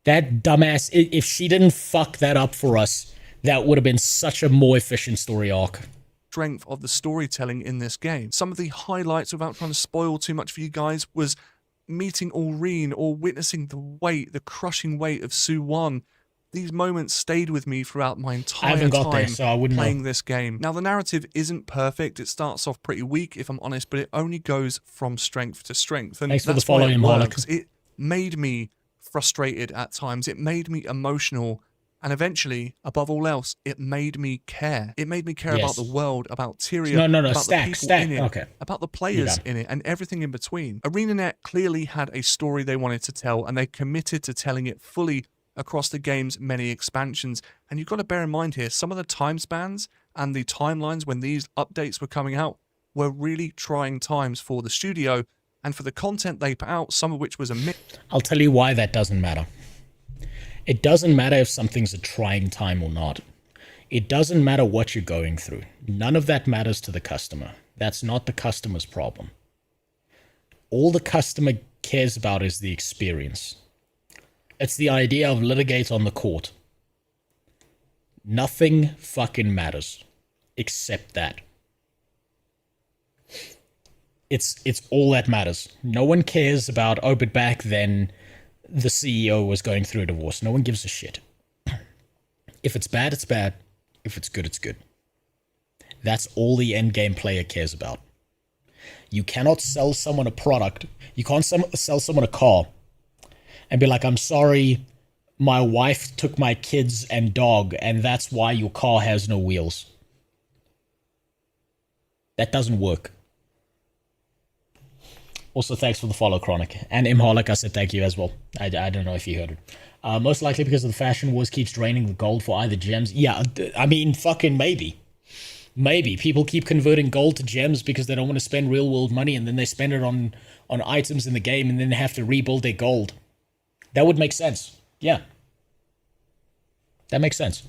That dumbass, if she didn't fuck that up for us, that would have been such a more efficient story arc. Strength of the storytelling in this game. Some of the highlights, without trying to spoil too much for you guys, was meeting Aurene or witnessing the crushing weight of Su-1. These moments stayed with me throughout my entire time playing this game. Now, the narrative isn't perfect. It starts off pretty weak, if I'm honest, but it only goes from strength to strength. And thanks for the following, Malik. It made me frustrated at times. It made me emotional. And eventually, above all else, it made me care. It made me care about the world, about Tyria, about the people in it, about the players in it, and everything in between. ArenaNet clearly had a story they wanted to tell, and they committed to telling it fully across the game's many expansions. And you've got to bear in mind here, some of the time spans and the timelines when these updates were coming out were really trying times for the studio, and for the content they put out, some of which was a mix. I'll tell you why that doesn't matter. It doesn't matter if something's a trying time or not. It doesn't matter what you're going through. None of that matters to the customer. That's not the customer's problem. All the customer cares about is the experience. It's the idea of litigate on the court. Nothing fucking matters except that. It's all that matters. No one cares about, oh, but back then the CEO was going through a divorce. No one gives a shit. If it's bad, it's bad. If it's good, it's good. That's all the end game player cares about. You cannot sell someone a product. You can't sell someone a car and be like, I'm sorry, my wife took my kids and dog, and that's why your car has no wheels. That doesn't work. Also, thanks for the follow, Chronic. And Imholic, I said thank you as well. I don't know if you heard it. Most likely because of the fashion wars keeps draining the gold for either gems. Yeah, I mean, fucking maybe. Maybe. People keep converting gold to gems because they don't want to spend real world money, and then they spend it on items in the game, and then they have to rebuild their gold. That would make sense. Yeah. That makes sense.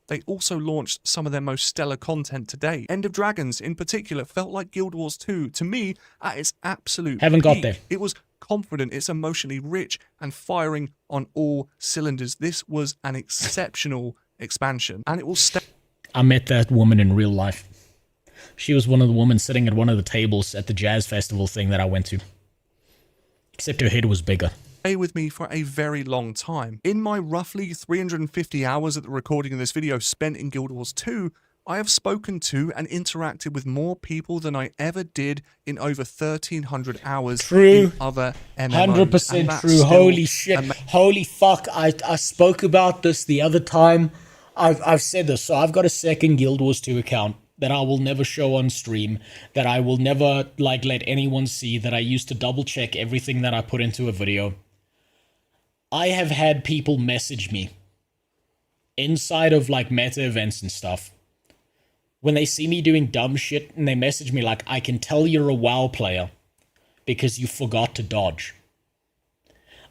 They also launched some of their most stellar content to date. End of Dragons, in particular, felt like Guild Wars 2, to me, at its absolute Haven't got peak. there. It was confident, it's emotionally rich, and firing on all cylinders. This was an exceptional expansion, and it will stay. I met that woman in real life. She was one of the women sitting at one of the tables at the jazz festival thing that I went to. Except her head was bigger. With me for a very long time. In my roughly 350 hours at the recording of this video spent in Guild Wars 2, I have spoken to and interacted with more people than I ever did in over 1,300 hours True. in other MMOs. 100% true. Holy shit. Holy fuck. I spoke about this the other time. I've said this. So I've got a second Guild Wars 2 account that I will never show on stream, that I will never let anyone see, that I used to double check everything that I put into a video. I have had people message me inside of meta events and stuff when they see me doing dumb shit, and they message me like, I can tell you're a WoW player because you forgot to dodge.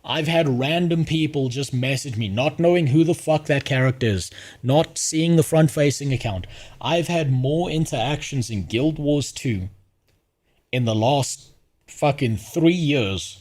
I've had random people just message me, not knowing who the fuck that character is, not seeing the front-facing account. I've had more interactions in Guild Wars 2 in the last fucking 3 years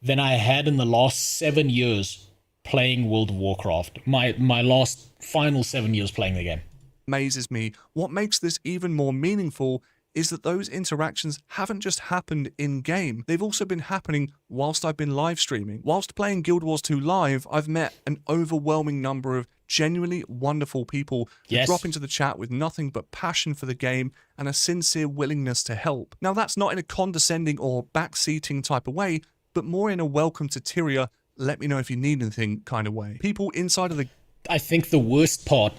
than I had in the last 7 years playing World of Warcraft. My last final 7 years playing the game. Amazes me. What makes this even more meaningful is that those interactions haven't just happened in-game. They've also been happening whilst I've been live streaming. Whilst playing Guild Wars 2 live, I've met an overwhelming number of genuinely wonderful people who drop into the chat with nothing but passion for the game and a sincere willingness to help. Now, that's not in a condescending or backseating type of way, but more in a welcome to Tyria, let me know if you need anything kind of way. People inside of the... I think the worst part...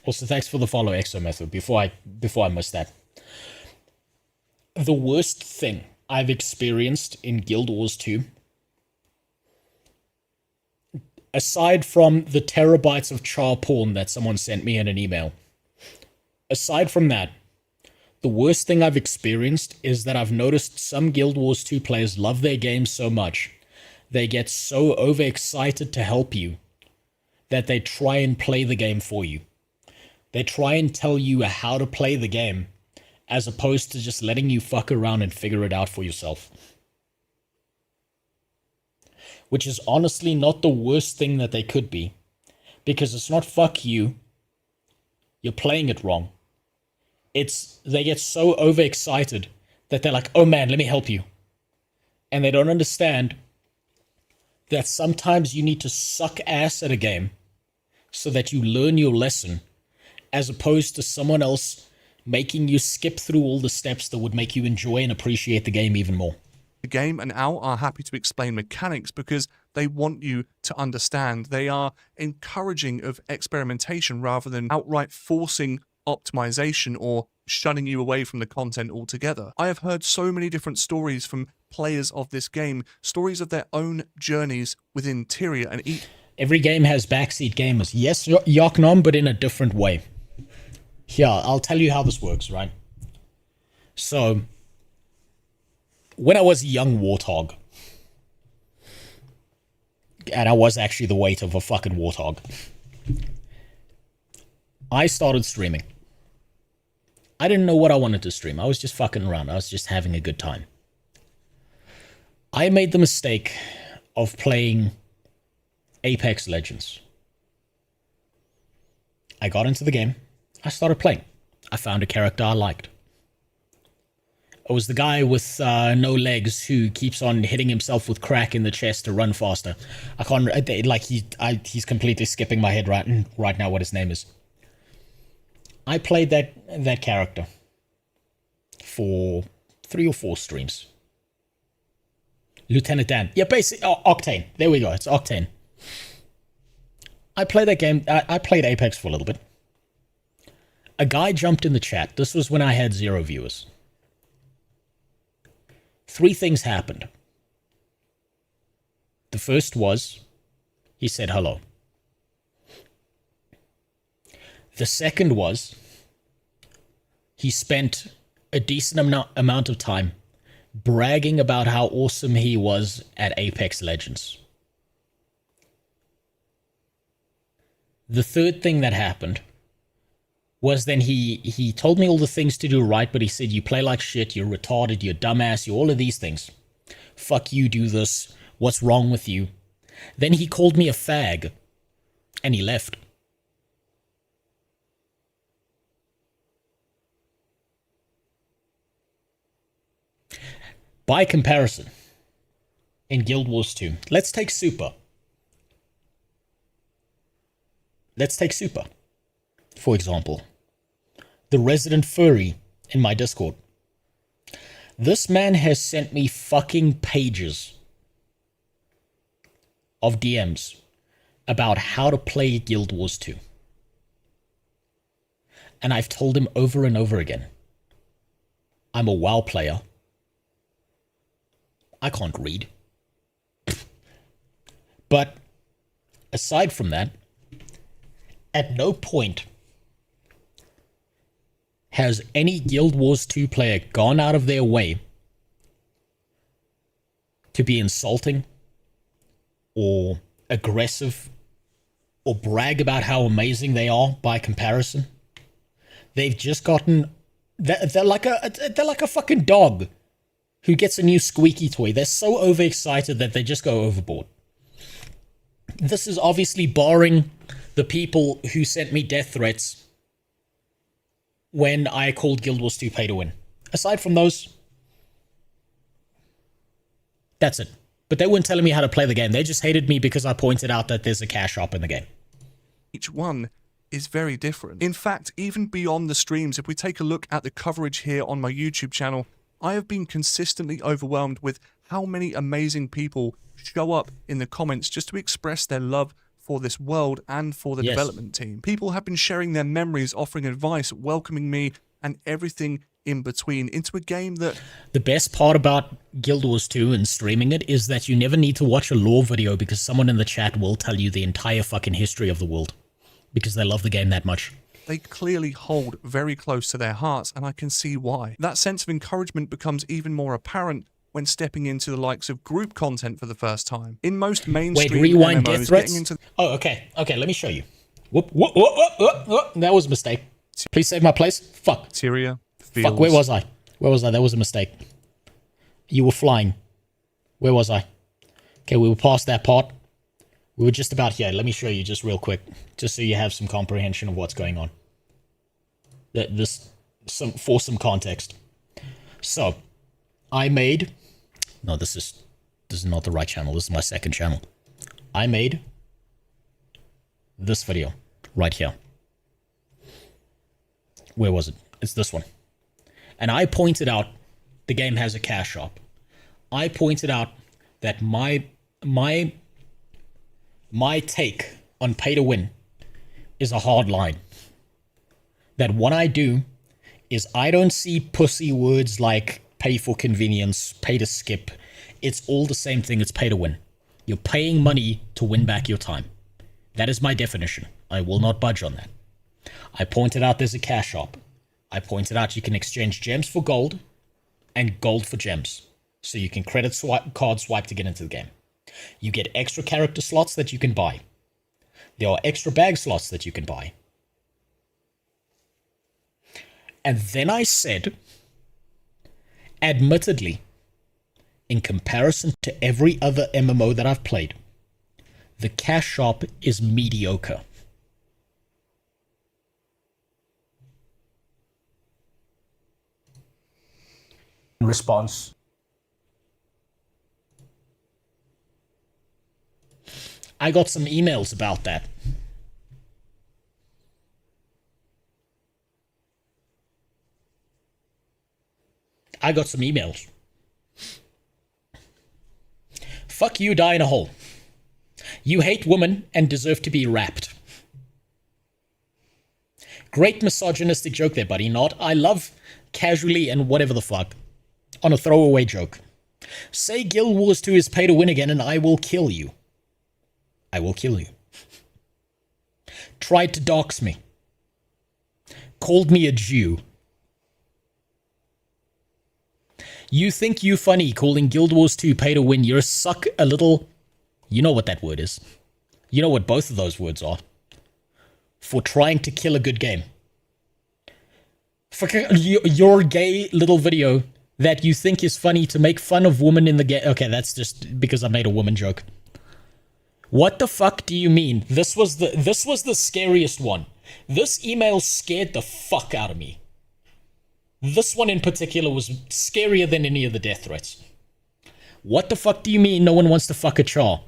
Also, thanks for the follow, Exo Method, before I miss that. The worst thing I've experienced in Guild Wars 2, aside from the terabytes of char porn that someone sent me in an email, aside from that, the worst thing I've experienced is that I've noticed some Guild Wars 2 players love their game so much, they get so overexcited to help you, that they try and play the game for you. They try and tell you how to play the game, as opposed to just letting you fuck around and figure it out for yourself. Which is honestly not the worst thing that they could be, because it's not fuck you, you're playing it wrong. It's they get so overexcited that they're like, oh man, let me help you. And they don't understand that sometimes you need to suck ass at a game so that you learn your lesson, as opposed to someone else making you skip through all the steps that would make you enjoy and appreciate the game even more. The game and Al are happy to explain mechanics because they want you to understand. They are encouraging of experimentation rather than outright forcing optimization or shutting you away from the content altogether. I have heard so many different stories from players of this game, stories of their own journeys within Tyria and every game has backseat gamers. Yes, Yoknom, but in a different way. Here, I'll tell you how this works, right? So, when I was a young warthog, and I was actually the weight of a fucking warthog, I started streaming. I didn't know what I wanted to stream. I was just fucking around. I was just having a good time. I made the mistake of playing Apex Legends. I got into the game. I started playing. I found a character I liked. It was the guy with no legs who keeps on hitting himself with crack in the chest to run faster. I can't, like, he's completely skipping my head right now what his name is. I played that character for 3 or 4 streams. Lieutenant Dan. Yeah, basically, Octane. There we go. It's Octane. I played that game. I played Apex for a little bit. A guy jumped in the chat. This was when I had 0 viewers. 3 things happened. The first was, he said hello. The second was, he spent a decent amount of time bragging about how awesome he was at Apex Legends. The third thing that happened was then he told me all the things to do right, but he said, you play like shit, you're retarded, you're dumbass, you're all of these things. Fuck you, do this. What's wrong with you? Then he called me a fag, and he left. By comparison, in Guild Wars 2, let's take Super. Let's take Super, for example. The resident furry in my Discord. This man has sent me fucking pages of DMs about how to play Guild Wars 2. And I've told him over and over again, I'm a WoW player. I can't read. But aside from that, at no point has any Guild Wars 2 player gone out of their way to be insulting or aggressive or brag about how amazing they are by comparison. They've just gotten... They're like a fucking dog who gets a new squeaky toy. They're so overexcited that they just go overboard. This is obviously barring the people who sent me death threats when I called Guild Wars 2 pay to win. Aside from those, that's it. But they weren't telling me how to play the game. They just hated me because I pointed out that there's a cash shop in the game. Each one is very different. In fact, even beyond the streams, if we take a look at the coverage here on my YouTube channel, I have been consistently overwhelmed with how many amazing people show up in the comments just to express their love for this world and for the development team. People have been sharing their memories, offering advice, welcoming me, and everything in between into a game that... The best part about Guild Wars 2 and streaming it is that you never need to watch a lore video because someone in the chat will tell you the entire fucking history of the world because they love the game that much. They clearly hold very close to their hearts, and I can see why. That sense of encouragement becomes even more apparent when stepping into the likes of group content for the first time. In most mainstream Wait, rewind MMOs, death threats? into... Oh, okay. Okay, let me show you. Whoop, whoop, whoop, whoop, whoop. That was a mistake. Please save my place. Fuck. Tyria, Fuck, where was I? Where was I? That was a mistake. You were flying. Where was I? Okay, we were past that part. We were just about here. Let me show you just real quick, just so you have some comprehension of what's going on. For some context. So, I made... No, this is not the right channel. This is my second channel. I made this video right here. Where was it? It's this one. And I pointed out the game has a cash shop. I pointed out that my take on pay to win is a hard line. That what I do is I don't see pussy words like pay for convenience, pay to skip. It's all the same thing. It's pay to win. You're paying money to win back your time. That is my definition. I will not budge on that. I pointed out there's a cash shop. I pointed out you can exchange gems for gold and gold for gems. So you can card swipe to get into the game. You get extra character slots that you can buy. There are extra bag slots that you can buy. And then I said, admittedly, in comparison to every other MMO that I've played, the cash shop is mediocre. Response. I got some emails about that. I got some emails. Fuck you, die in a hole. You hate women and deserve to be rapped. Great misogynistic joke there, buddy. Not. I love casually and whatever the fuck. On a throwaway joke. Say Guild Wars 2 is pay to win again and I will kill you. I will kill you. Tried to dox me. Called me a Jew. You think you funny calling Guild Wars 2 pay to win. You're suck a little... You know what that word is. You know what both of those words are. For trying to kill a good game. For your gay little video that you think is funny to make fun of women in the game. Okay, that's just because I made a woman joke. What the fuck do you mean? This was the scariest one. This email scared the fuck out of me. This one in particular was scarier than any of the death threats. What the fuck do you mean no one wants to fuck a char?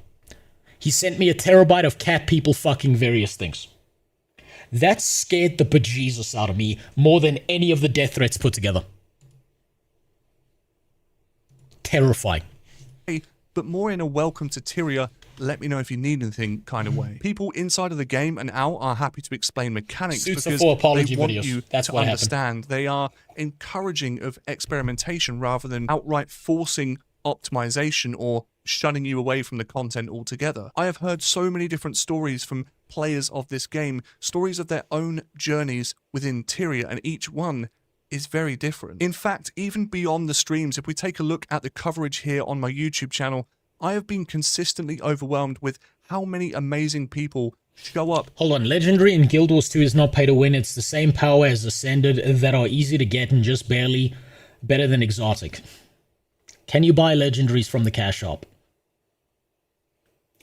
He sent me a terabyte of cat people fucking various things. That scared the bejesus out of me more than any of the death threats put together. Terrifying. But more in a welcome to Tyria, let me know if you need anything kind of way. People inside of the game and out are happy to explain mechanics Suits because for apology they want videos. you That's to what understand. They are encouraging of experimentation rather than outright forcing optimization or shunning you away from the content altogether. I have heard so many different stories from players of this game, stories of their own journeys within Tyria, and each one is very different. In fact, even beyond the streams, if we take a look at the coverage here on my YouTube channel, I have been consistently overwhelmed with how many amazing people show up. Hold on, Legendary in Guild Wars 2 is not pay to win. It's the same power as Ascended that are easy to get and just barely better than Exotic. Can you buy Legendaries from the cash shop?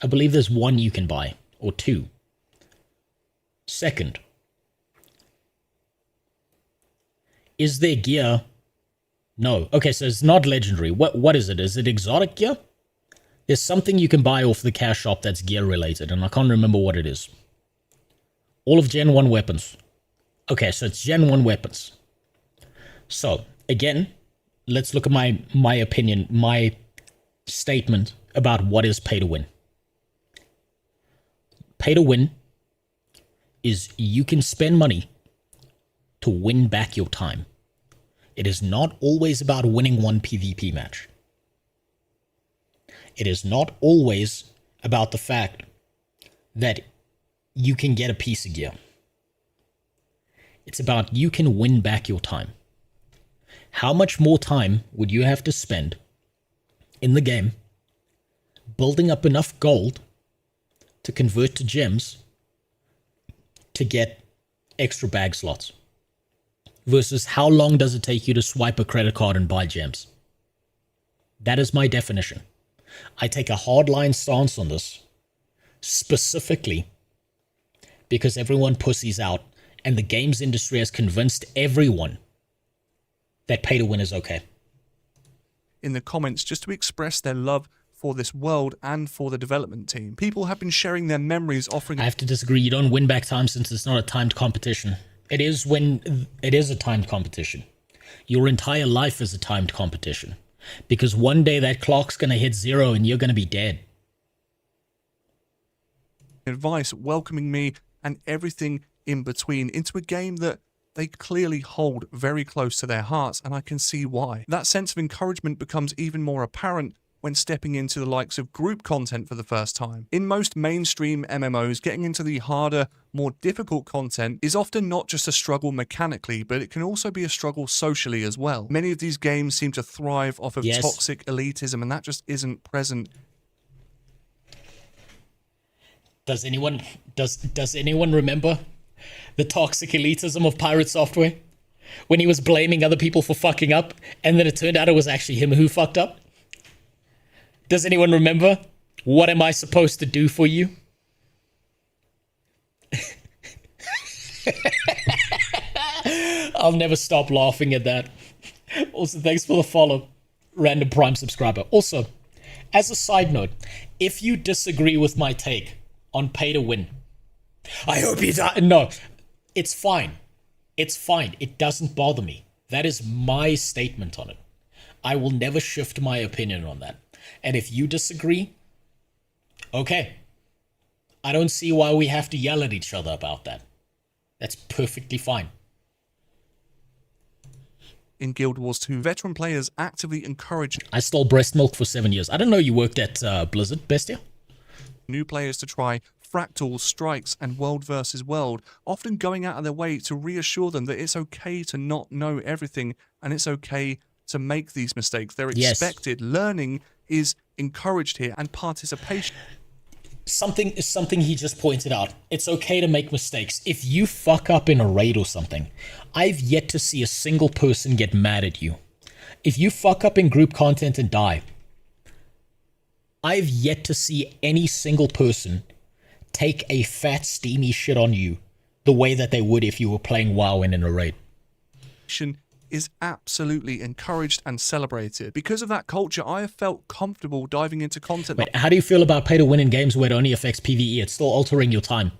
I believe there's one you can buy, or two. Second, is there gear? No. Okay, so it's not Legendary. What is it? Is it Exotic gear? There's something you can buy off the cash shop that's gear related, and I can't remember what it is. All of Gen 1 weapons. Okay, so it's Gen 1 weapons. So, again, let's look at my opinion, my statement about what is pay to win. Pay to win is you can spend money to win back your time. It is not always about winning one PvP match. It is not always about the fact that you can get a piece of gear. It's about you can win back your time. How much more time would you have to spend in the game building up enough gold to convert to gems to get extra bag slots versus how long does it take you to swipe a credit card and buy gems? That is my definition. I take a hardline stance on this specifically because everyone pussies out and the games industry has convinced everyone that pay to win is okay. In the comments, just to express their love for this world and for the development team. People have been sharing their memories, offering... I have to disagree. You don't win back time since it's not a timed competition. It is when it is a timed competition. Your entire life is a timed competition. Because one day that clock's going to hit 0 and you're going to be dead. Advice, welcoming me, and everything in between into a game that they clearly hold very close to their hearts, and I can see why. That sense of encouragement becomes even more apparent when stepping into the likes of group content for the first time. In most mainstream MMOs, getting into the harder, more difficult content is often not just a struggle mechanically, but it can also be a struggle socially as well. Many of these games seem to thrive off of toxic elitism, and that just isn't present. Does anyone remember the toxic elitism of Pirate Software? When he was blaming other people for fucking up, and then it turned out it was actually him who fucked up? Does anyone remember? What am I supposed to do for you? I'll never stop laughing at that. Also, thanks for the follow, random Prime subscriber. Also, as a side note, if you disagree with my take on pay to win, I hope you die. No, it's fine. It's fine. It doesn't bother me. That is my statement on it. I will never shift my opinion on that. And if you disagree, okay. I don't see why we have to yell at each other about that. That's perfectly fine. In Guild Wars 2, veteran players actively encourage... I stole breast milk for 7 years. I didn't know you worked at Blizzard, Bestia. New players to try fractals, strikes, and world versus world, often going out of their way to reassure them that it's okay to not know everything and it's okay to make these mistakes. They're expected. Learning is encouraged here, and participation. Something he just pointed out. It's okay to make mistakes. If you fuck up in a raid or something, I've yet to see a single person get mad at you. If you fuck up in group content and die, I've yet to see any single person take a fat steamy shit on you the way that they would if you were playing WoW and in a raid. Is absolutely encouraged and celebrated. Because of that culture, I have felt comfortable diving into content. Wait, how do you feel about pay to win in games where it only affects PvE? It's still altering your time.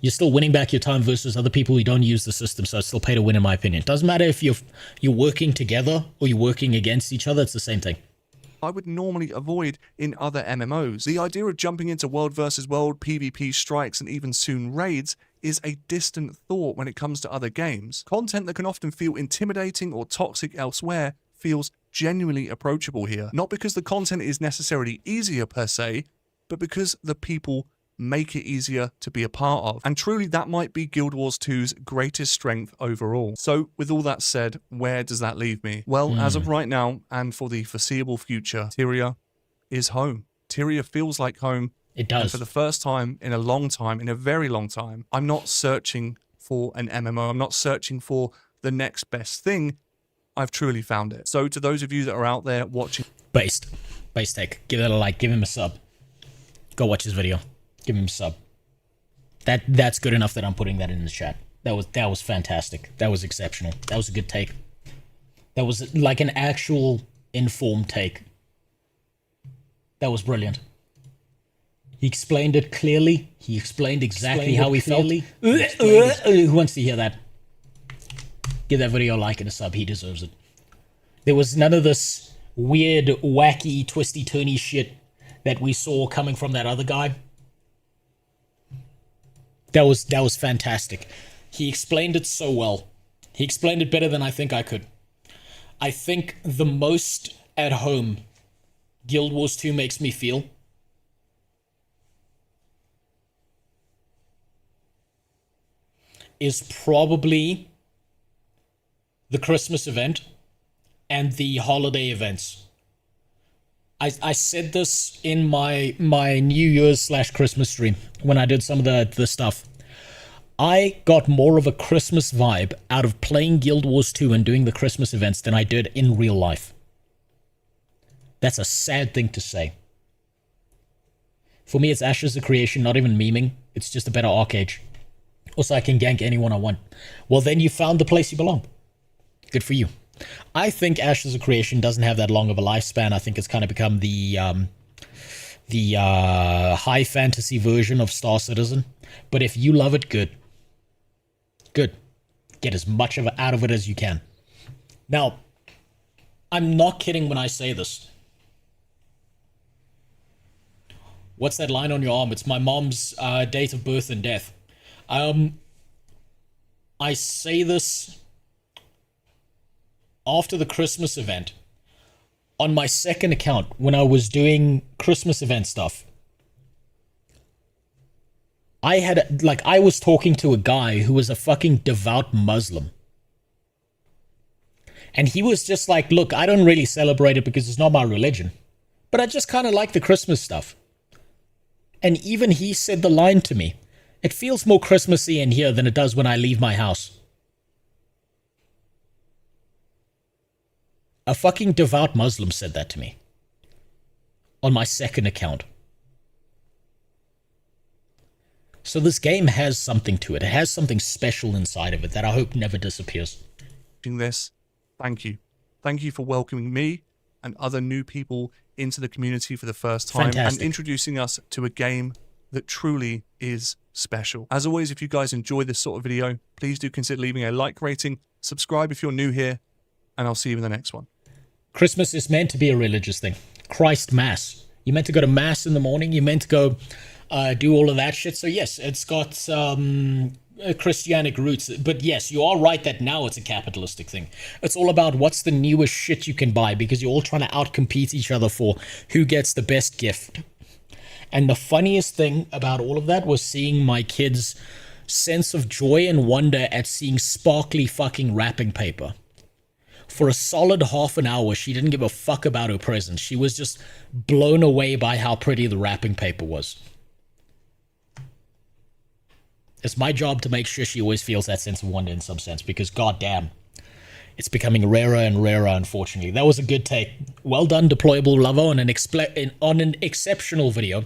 You're still winning back your time versus other people who don't use the system, so it's still pay to win in my opinion. It doesn't matter if you're working together or you're working against each other, it's the same thing. I would normally avoid in other MMOs. The idea of jumping into world versus world, PvP strikes, and even soon raids is a distant thought when it comes to other games. Content that can often feel intimidating or toxic elsewhere feels genuinely approachable here. Not because the content is necessarily easier per se, but because the people make it easier to be a part of. And truly that might be Guild Wars 2's greatest strength overall. So with all that said, where does that leave me? Well, as of right now, and for the foreseeable future, Tyria is home. Tyria feels like home. It does. And for the first time in a long time, in a very long time, I'm not searching for an MMO. I'm not searching for the next best thing. I've truly found it. So to those of you that are out there watching... Base Tech, give it a like, give him a sub. Go watch his video. Give him a sub. That's good enough that I'm putting that in the chat. That was fantastic. That was exceptional. That was a good take. That was like an actual informed take. That was brilliant. He explained it clearly. He explained exactly how he felt. Who wants to hear that? Give that video a like and a sub. He deserves it. There was none of this weird, wacky, twisty-turny shit that we saw coming from that other guy. That was fantastic. He explained it so well. He explained it better than I think I could. I think the most at home Guild Wars 2 makes me feel is probably the Christmas event and the holiday events. I said this in my New Year's / Christmas stream when I did some of the stuff. I got more of a Christmas vibe out of playing Guild Wars 2 and doing the Christmas events than I did in real life. That's a sad thing to say. For me, it's Ashes of Creation, not even memeing. It's just a better arcade. Also, I can gank anyone I want. Well, then you found the place you belong. Good for you. I think Ashes of Creation doesn't have that long of a lifespan. I think it's kind of become the high fantasy version of Star Citizen. But if you love it, good. Good. Get as much of it out of it as you can. Now, I'm not kidding when I say this. What's that line on your arm? It's my mom's date of birth and death. I say this after the Christmas event. On my second account, when I was doing Christmas event stuff, I was talking to a guy who was a fucking devout Muslim. And he was just like, look, I don't really celebrate it because it's not my religion. But I just kind of like the Christmas stuff. And even he said the line to me, it feels more Christmassy in here than it does when I leave my house. A fucking devout Muslim said that to me. On my second account. So this game has something to it. It has something special inside of it that I hope never disappears. This, thank you. Thank you for welcoming me and other new people into the community for the first time. Fantastic. And introducing us to a game that truly is special. As always, if you guys enjoy this sort of video, please do consider leaving a like rating, subscribe if you're new here, and I'll see you in the next one. Christmas is meant to be a religious thing. Christ Mass. You're meant to go to Mass in the morning. You're meant to go do all of that shit. So yes, it's got Christianic roots. But yes, you are right that now it's a capitalistic thing. It's all about what's the newest shit you can buy because you're all trying to outcompete each other for who gets the best gift. And the funniest thing about all of that was seeing my kids' sense of joy and wonder at seeing sparkly fucking wrapping paper. For a solid half an hour, she didn't give a fuck about her present. She was just blown away by how pretty the wrapping paper was. It's my job to make sure she always feels that sense of wonder in some sense, because goddamn, it's becoming rarer and rarer, unfortunately. That was a good take. Well done, Deployable Lover, on an exceptional video.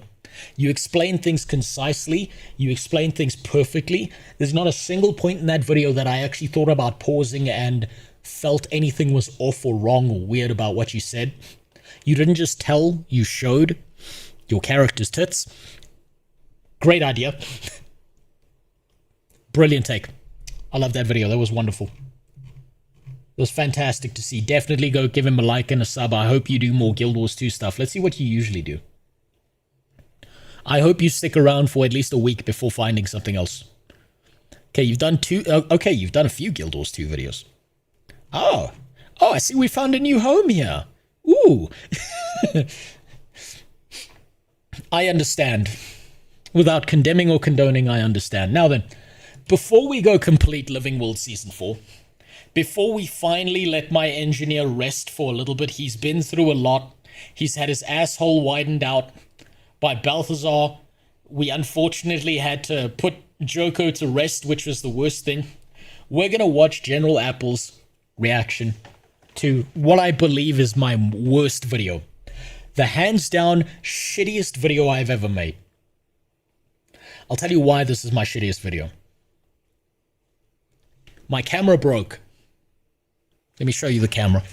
You explain things concisely. You explain things perfectly. There's not a single point in that video that I actually thought about pausing and felt anything was off or wrong or weird about what you said. You didn't just tell, you showed your character's tits. Great idea. Brilliant take. I love that video. That was wonderful. It was fantastic to see. Definitely go give him a like and a sub. I hope you do more Guild Wars 2 stuff. Let's see what you usually do. I hope you stick around for at least a week before finding something else. Okay, you've done you've done a few Guild Wars 2 videos. Oh, I see we found a new home here. Ooh. I understand. Without condemning or condoning, I understand. Now then, before we go complete Living World Season 4, before we finally let my engineer rest for a little bit, he's been through a lot. He's had his asshole widened out by Balthazar. We unfortunately had to put Joko to rest, which was the worst thing. We're going to watch General Apple's reaction to what I believe is my worst video. The hands down shittiest video I've ever made. I'll tell you why this is my shittiest video. My camera broke. Let me show you the camera.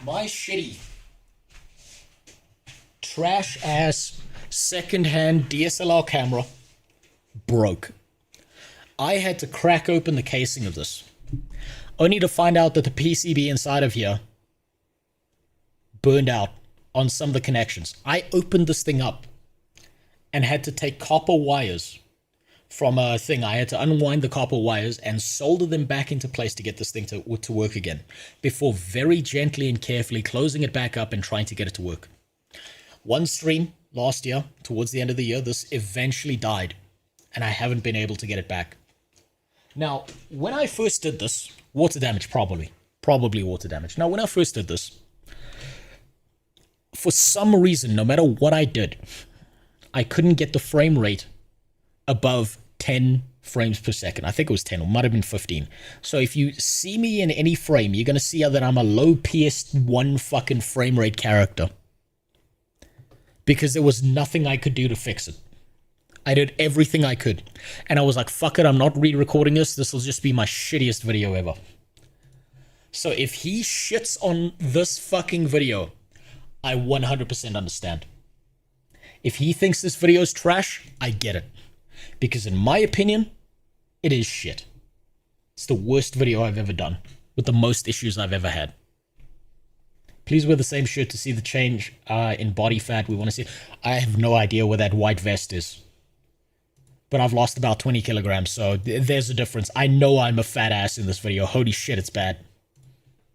My shitty, trash-ass, second-hand DSLR camera broke. I had to crack open the casing of this, only to find out that the PCB inside of here burned out on some of the connections. I opened this thing up and had to take copper wires from a thing. I had to unwind the copper wires and solder them back into place to get this thing to work again, before very gently and carefully closing it back up and trying to get it to work. One stream last year, towards the end of the year, this eventually died, and I haven't been able to get it back. Now, when I first did this, water damage, probably water damage. Now, when I first did this, for some reason, no matter what I did, I couldn't get the frame rate above 10 frames per second. I think it was 10, or might have been 15. So if you see me in any frame, you're going to see that I'm a low PS1 fucking frame rate character. Because there was nothing I could do to fix it. I did everything I could. And I was like, fuck it, I'm not re-recording this. This will just be my shittiest video ever. So if he shits on this fucking video, I 100% understand. If he thinks this video is trash, I get it. Because in my opinion, it is shit. It's the worst video I've ever done, with the most issues I've ever had. Please wear the same shirt to see the change in body fat we want to see. I have no idea where that white vest is. but I've lost about 20 kilograms, so there's a difference. I know I'm a fat ass in this video. Holy shit, it's bad.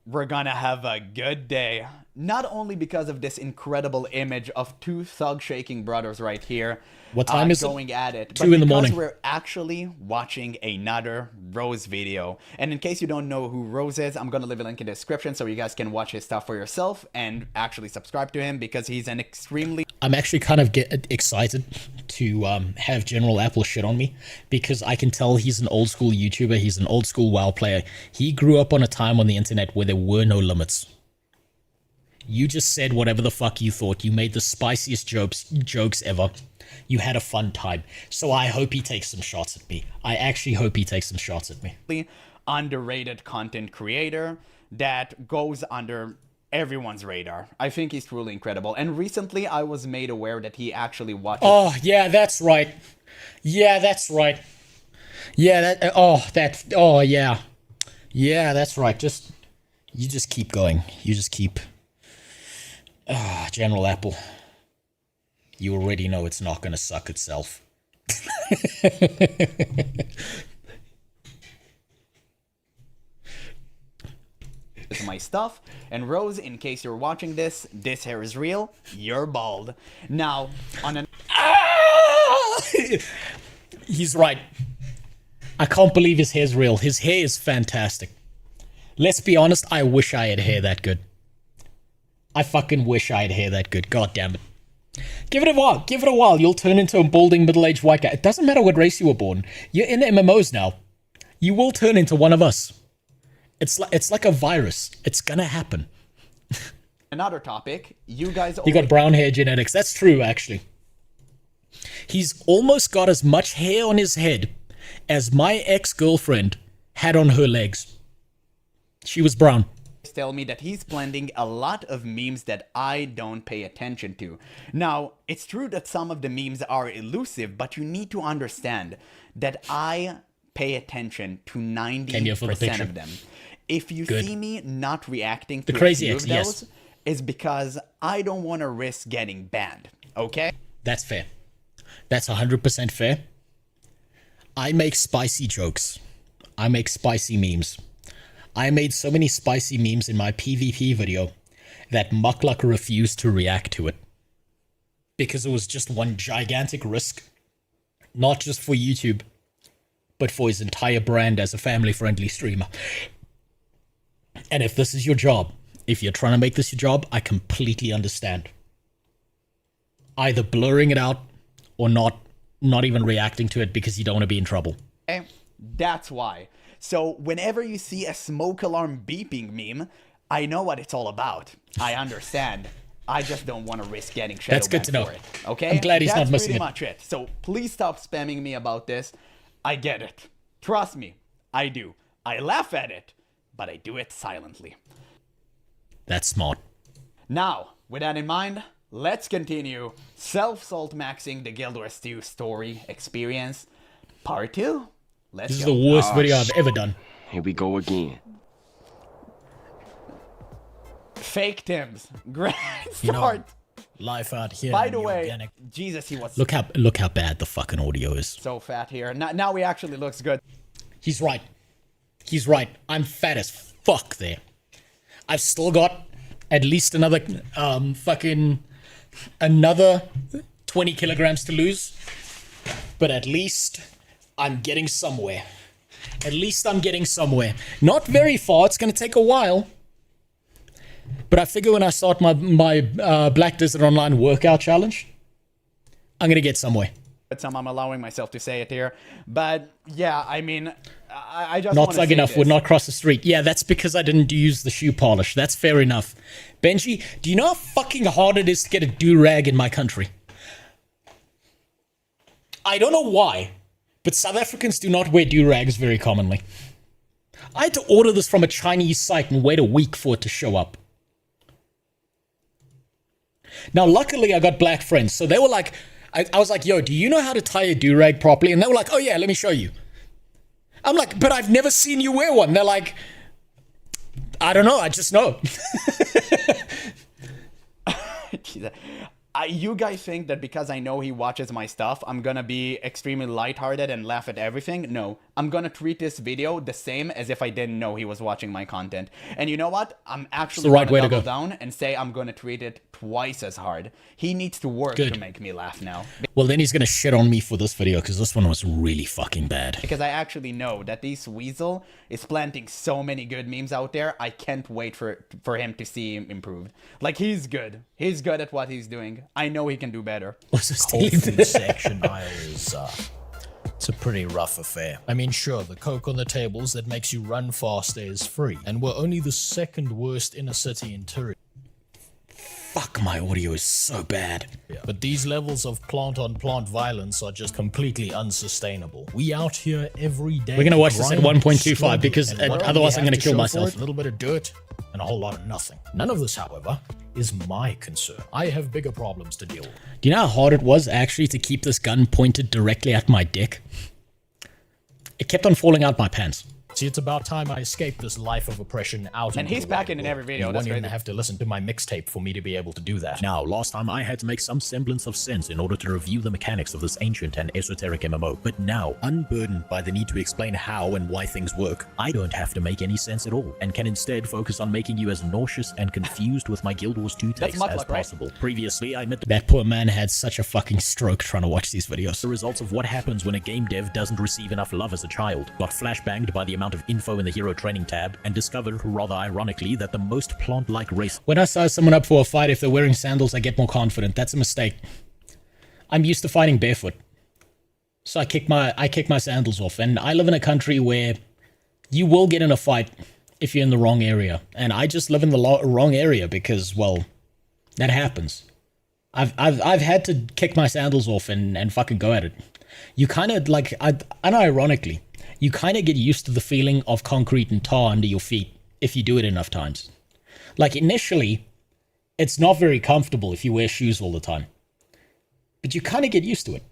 We're gonna have a good day. Not only because of this incredible image of two thug-shaking brothers right here. What time is it? Going at it. 2 in the morning. Because we're actually watching another Rose video. And in case you don't know who Rose is, I'm gonna leave a link in the description so you guys can watch his stuff for yourself and actually subscribe to him because he's an extremely... I'm actually kind of excited to have General Apple shit on me because I can tell he's an old school YouTuber. He's an old school WoW player. He grew up on a time on the internet where there were no limits. You just said whatever the fuck you thought. You made the spiciest jokes ever. You had a fun time. So I hope he takes some shots at me. I actually hope he takes some shots at me. Underrated content creator that goes under everyone's radar. I think he's truly incredible. And recently I was made aware that he actually watches... Oh, yeah, that's right. Yeah, that's right. Yeah, yeah. Yeah, that's right. You just keep going. You just keep... General Apple. You already know it's not going to suck itself. This is my stuff. And Rose, in case you're watching this hair is real. You're bald. Now, on an... He's right. I can't believe his hair's real. His hair is fantastic. Let's be honest, I wish I had hair that good. I fucking wish I had hair that good. God damn it. Give it a while. Give it a while. You'll turn into a balding middle-aged white guy. It doesn't matter what race you were born. You're in MMOs now. You will turn into one of us. It's like a virus. It's gonna happen. Another topic. You guys... You got brown hair genetics. That's true, actually. He's almost got as much hair on his head as my ex-girlfriend had on her legs. She was brown. Tell me that he's blending a lot of memes that I don't pay attention to. Now, it's true that some of the memes are elusive, but you need to understand that I pay attention to 90% of them. If you see me not reacting to a few of those, it's because I don't want to risk getting banned, okay? That's fair. That's 100% fair. I make spicy jokes. I make spicy memes. I made so many spicy memes in my PvP video that Muckluck refused to react to it. Because it was just one gigantic risk. Not just for YouTube, but for his entire brand as a family-friendly streamer. And if this is your job, if you're trying to make this your job, I completely understand. Either blurring it out or not even reacting to it because you don't want to be in trouble. Okay? That's why. So whenever you see a smoke alarm beeping meme, I know what it's all about. I understand. I just don't want to risk getting shadow That's good to know. for it. Okay? I'm glad he's not missing it. That's pretty much it. So please stop spamming me about this. I get it. Trust me. I do. I laugh at it, but I do it silently. That's smart. Now, with that in mind, let's continue self-salt maxing the Guild Wars 2 story experience. Part 2. Let's This go. is the worst video I've ever done. Here we go again. Fake Tims. Great start. You know, life out here. By the way, Jesus, he was Look how bad the fucking audio is. so fat here. Now he actually looks good. He's right. He's right. I'm fat as fuck there. I've still got at least another another 20 kilograms to lose. But at least I'm getting somewhere. At least I'm getting somewhere. Not very far. It's going to take a while. But I figure when I start my Black Desert Online workout challenge, I'm going to get somewhere. I'm allowing myself to say it here. But yeah, I mean, I just Not thug enough, would not cross the street. Yeah, that's because I didn't use the shoe polish. That's fair enough. Benji, do you know how fucking hard it is to get a do-rag in my country? I don't know why, but South Africans do not wear do-rags very commonly. I had to order this from a Chinese site and wait a week for it to show up. Now, luckily, I got black friends, so they were like, I was like, yo, do you know how to tie a do-rag properly? And they were like, oh yeah, let me show you. I'm like, but I've never seen you wear one. They're like, I don't know, I just know. You guys think that because I know he watches my stuff, I'm gonna be extremely lighthearted and laugh at everything? No, I'm gonna treat this video the same as if I didn't know he was watching my content. And you know what? I'm actually the right gonna way to double go. down and say I'm gonna treat it twice as hard. He needs to work Good. to make me laugh now. Well, then he's gonna shit on me for this video because this one was really fucking bad. Because I actually know that this weasel is planting so many good memes out there. I can't wait for him to see him improved. Like, he's good. He's good at what he's doing. I know he can do better. Cold food section aisle is it's a pretty rough affair. I mean, sure, the Coke on the tables that makes you run faster is free, and we're only the second worst inner city in tourism. Fuck, my audio is so bad. But these levels of plant-on-plant violence are just completely unsustainable. We out here every day. We're gonna watch this at grind, 1.25 struggle, because and what otherwise we I'm have gonna to kill show for myself. it, a little bit of dirt and a whole lot of nothing. None of this, however, is my concern. I have bigger problems to deal with. Do you know how hard it was actually to keep this gun pointed directly at my dick? It kept on falling out my pants. See, it's about time I escape this life of oppression out. And he's back in every video. You That's won't even crazy. have to listen to my mixtape for me to be able to do that. Now, last time I had to make some semblance of sense in order to review the mechanics of this ancient and esoteric MMO, but now, unburdened by the need to explain how and why things work, I don't have to make any sense at all, and can instead focus on making you as nauseous and confused with my Guild Wars 2 takes as possible. Previously, I met That poor man had such a fucking stroke trying to watch these videos. the results of what happens when a game dev doesn't receive enough love as a child, got flashbanged by the amount of info in the hero training tab, and discovered, rather ironically, that the most plant-like race When I size someone up for a fight, if they're wearing sandals, I get more confident. That's a mistake. I'm used to fighting barefoot. So I kick my sandals off, and I live in a country where you will get in a fight if you're in the wrong area. And I just live in the wrong area because, well, that happens. I've had to kick my sandals off and fucking go at it. You kind of like, unironically, you kind of get used to the feeling of concrete and tar under your feet if you do it enough times. Like, initially, it's not very comfortable if you wear shoes all the time. But you kind of get used to it.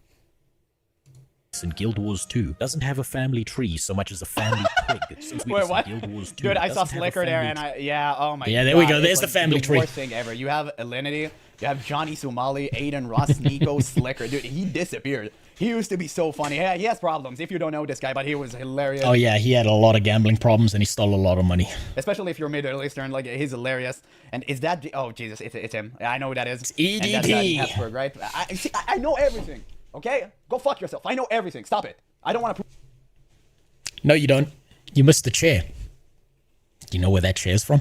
in Guild Wars 2 doesn't have a family tree so much as a family twig. Since we Wait, see what? Guild Wars 2 Dude, I saw doesn't have a Slicker there, family and yeah, oh my god. Yeah, there we go. It's There's the like family tree. Worst thing ever. You have Alinity, you have Johnny Somali, Aiden Ross, Nico, Slicker. Dude, he disappeared. He used to be so funny. Yeah, he has problems if you don't know this guy, but he was hilarious. Oh yeah, he had a lot of gambling problems and he stole a lot of money. Especially if you're Middle Eastern, like he's hilarious. And is that? Oh Jesus, it's him. I know who that is. EDP. And that's Hesburg, right? I know everything. Okay, go fuck yourself. I know everything. Stop it. I don't want to. No, you don't. You missed the chair. Do you know where that chair's from?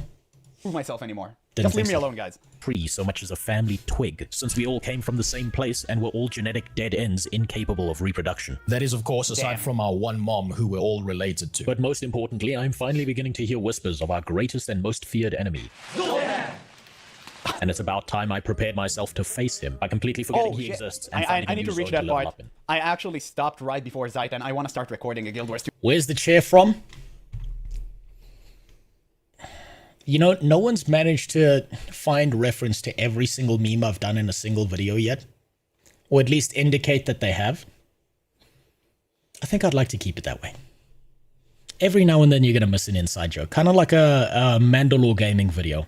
Prove myself anymore. Didn't Just leave think me so. alone, guys. tree so much as a family twig, since we all came from the same place and were all genetic dead ends incapable of reproduction. That is, of course, aside from our one mom who we're all related to. But most importantly, I'm finally beginning to hear whispers of our greatest and most feared enemy. And it's about time I prepared myself to face him by completely forgetting he exists and finding I a need new to reach zone that level part. up in. I actually stopped right before Zayt, and I want to start recording a Guild Wars 2. Where's the chair from? You know, no one's managed to find reference to every single meme I've done in a single video yet. Or at least indicate that they have. I think I'd like to keep it that way. Every now and then you're going to miss an inside joke. Kind of like a Mandalore gaming video.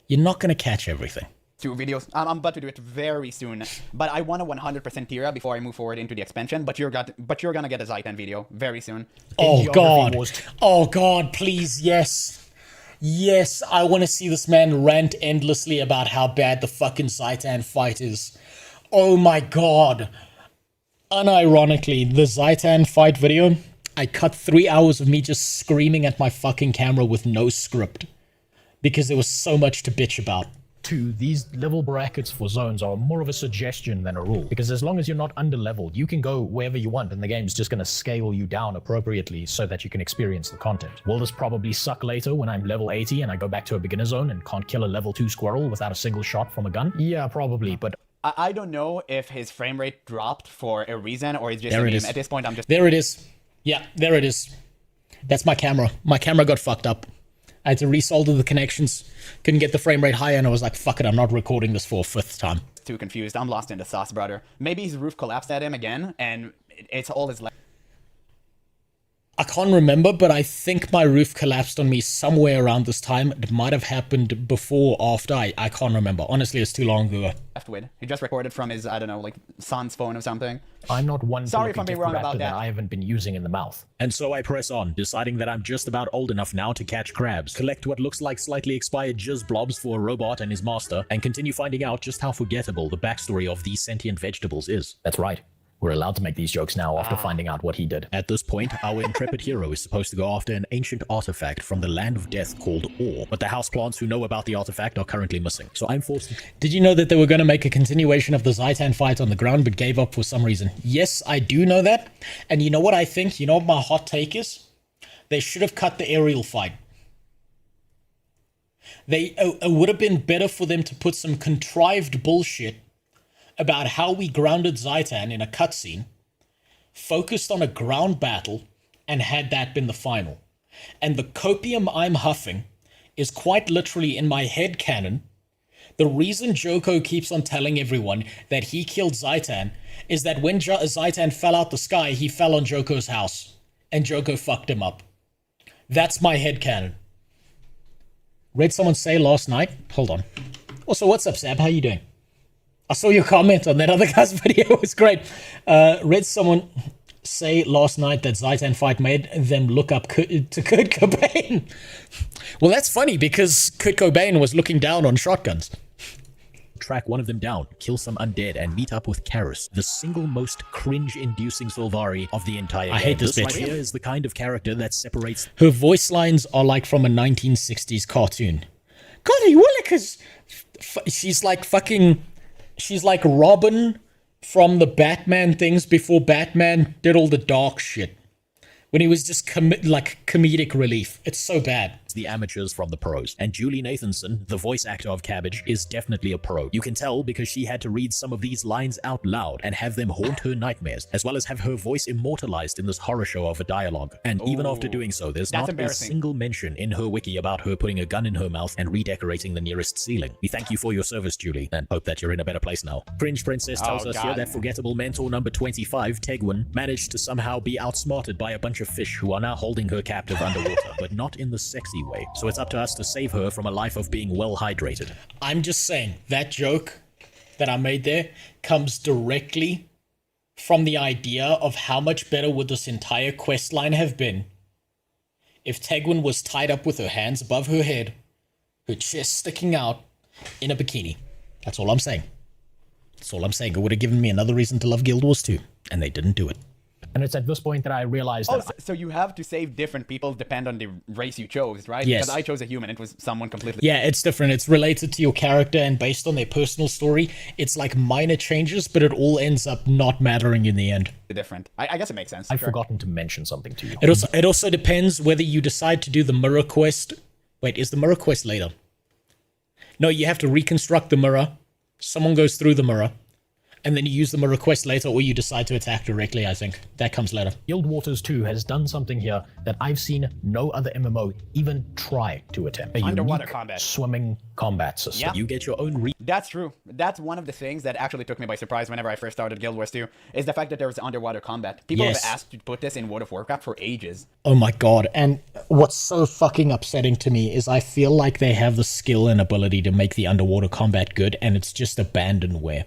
You're not going to catch everything. 2 videos. I'm about to do it very soon, but I want a 100% Tira before I move forward into the expansion. But you're gonna get a Zaytan video very soon. Oh god! Oh god! Please, yes, yes! I want to see this man rant endlessly about how bad the fucking Zaytan fight is. Oh my god! Unironically, the Zaytan fight video, I cut 3 hours of me just screaming at my fucking camera with no script because there was so much to bitch about. 2, these level brackets for zones are more of a suggestion than a rule, because as long as you're not under-leveled, you can go wherever you want and the game's just going to scale you down appropriately so that you can experience the content. Will this probably suck later when I'm level 80 and I go back to a beginner zone and can't kill a level 2 squirrel without a single shot from a gun? Yeah, probably, but I don't know if his frame rate dropped for a reason or it's just There a it meme. is. At this point, I'm just... There it is. Yeah, there it is. That's my camera. My camera got fucked up. I had to resolder the connections. Couldn't get the frame rate higher, and I was like, fuck it, I'm not recording this for a 5th time. too confused. I'm lost in the sauce, brother. Maybe his roof collapsed at him again, and it's all his... I can't remember, but I think my roof collapsed on me somewhere around this time. It might have happened before or after. I can't remember. Honestly, it's too long ago. Left with. He just recorded from his, I don't know, like son's phone or something. I'm not one to Sorry look if I'm a being gift wrong raptor about that. I haven't been using in the mouth. And so I press on, deciding that I'm just about old enough now to catch crabs, collect what looks like slightly expired jizz blobs for a robot and his master, and continue finding out just how forgettable the backstory of these sentient vegetables is. That's right. We're allowed to make these jokes now after finding out what he did. At this point, our intrepid hero is supposed to go after an ancient artifact from the land of death called Ore, but the houseplants who know about the artifact are currently missing. So I'm forced to... Did you know that they were going to make a continuation of the Zaitan fight on the ground but gave up for some reason? Yes, I do know that. And you know what I think? You know what my hot take is? They should have cut the aerial fight. It would have been better for them to put some contrived bullshit about how we grounded Zaitan in a cutscene, focused on a ground battle, and had that been the final. And the copium I'm huffing is quite literally in my head canon. The reason Joko keeps on telling everyone that he killed Zaitan is that when Zaitan fell out the sky, he fell on Joko's house, and Joko fucked him up. That's my head canon. Read someone say last night. Hold on. Also, what's up, Sab? How you doing? I saw your comment on that other guy's video. It was great. Read someone say last night that Zaitan fight made them look up to Kurt Cobain. Well, that's funny because Kurt Cobain was looking down on shotguns. Track one of them down, kill some undead, and meet up with Karis, the single most cringe-inducing Sylvari of the entire game. I hate this bitch. Right here is the kind of character that separates... Her voice lines are like from a 1960s cartoon. Golly willikers! She's like fucking... She's like Robin from the Batman things before Batman did all the dark shit. When he was just comedic relief. It's so bad. The amateurs from the pros. And Julie Nathanson, the voice actor of Cabbage, is definitely a pro. You can tell because she had to read some of these lines out loud and have them haunt her nightmares, as well as have her voice immortalized in this horror show of a dialogue. And even after doing so, there's not a single mention in her wiki about her putting a gun in her mouth and redecorating the nearest ceiling. We thank you for your service, Julie, and hope that you're in a better place now. Cringe Princess tells us here that forgettable mentor number 25, Tegwin, managed to somehow be outsmarted by a bunch of fish who are now holding her captive underwater, but not in the sexy way. So it's up to us to save her from a life of being well hydrated. I'm just saying, that joke that I made there comes directly from the idea of how much better would this entire quest line have been if Tegwin was tied up with her hands above her head, her chest sticking out, in a bikini. That's all I'm saying. That's all I'm saying. It would have given me another reason to love Guild Wars 2, and they didn't do it. And it's at this point that I realized that... So you have to save different people depend on the race you chose, right? Yes. Because I chose a human. It was someone completely... Yeah, it's different. It's related to your character and based on their personal story. It's like minor changes, but it all ends up not mattering in the end. Different. I guess it makes sense. I've forgotten to mention something to you. It also depends whether you decide to do the mirror quest. Wait, is the mirror quest later? No, you have to reconstruct the mirror. Someone goes through the mirror. And then you use them a request later, or you decide to attack directly, I think. That comes later. Guild Wars 2 has done something here that I've seen no other MMO even try to attempt. A Underwater unique combat. Swimming combat system. Yeah. You get your own That's true. That's one of the things that actually took me by surprise whenever I first started Guild Wars 2, is the fact that there was underwater combat. People have asked to put this in World of Warcraft for ages. Oh my god, and what's so fucking upsetting to me is I feel like they have the skill and ability to make the underwater combat good, and it's just abandonware.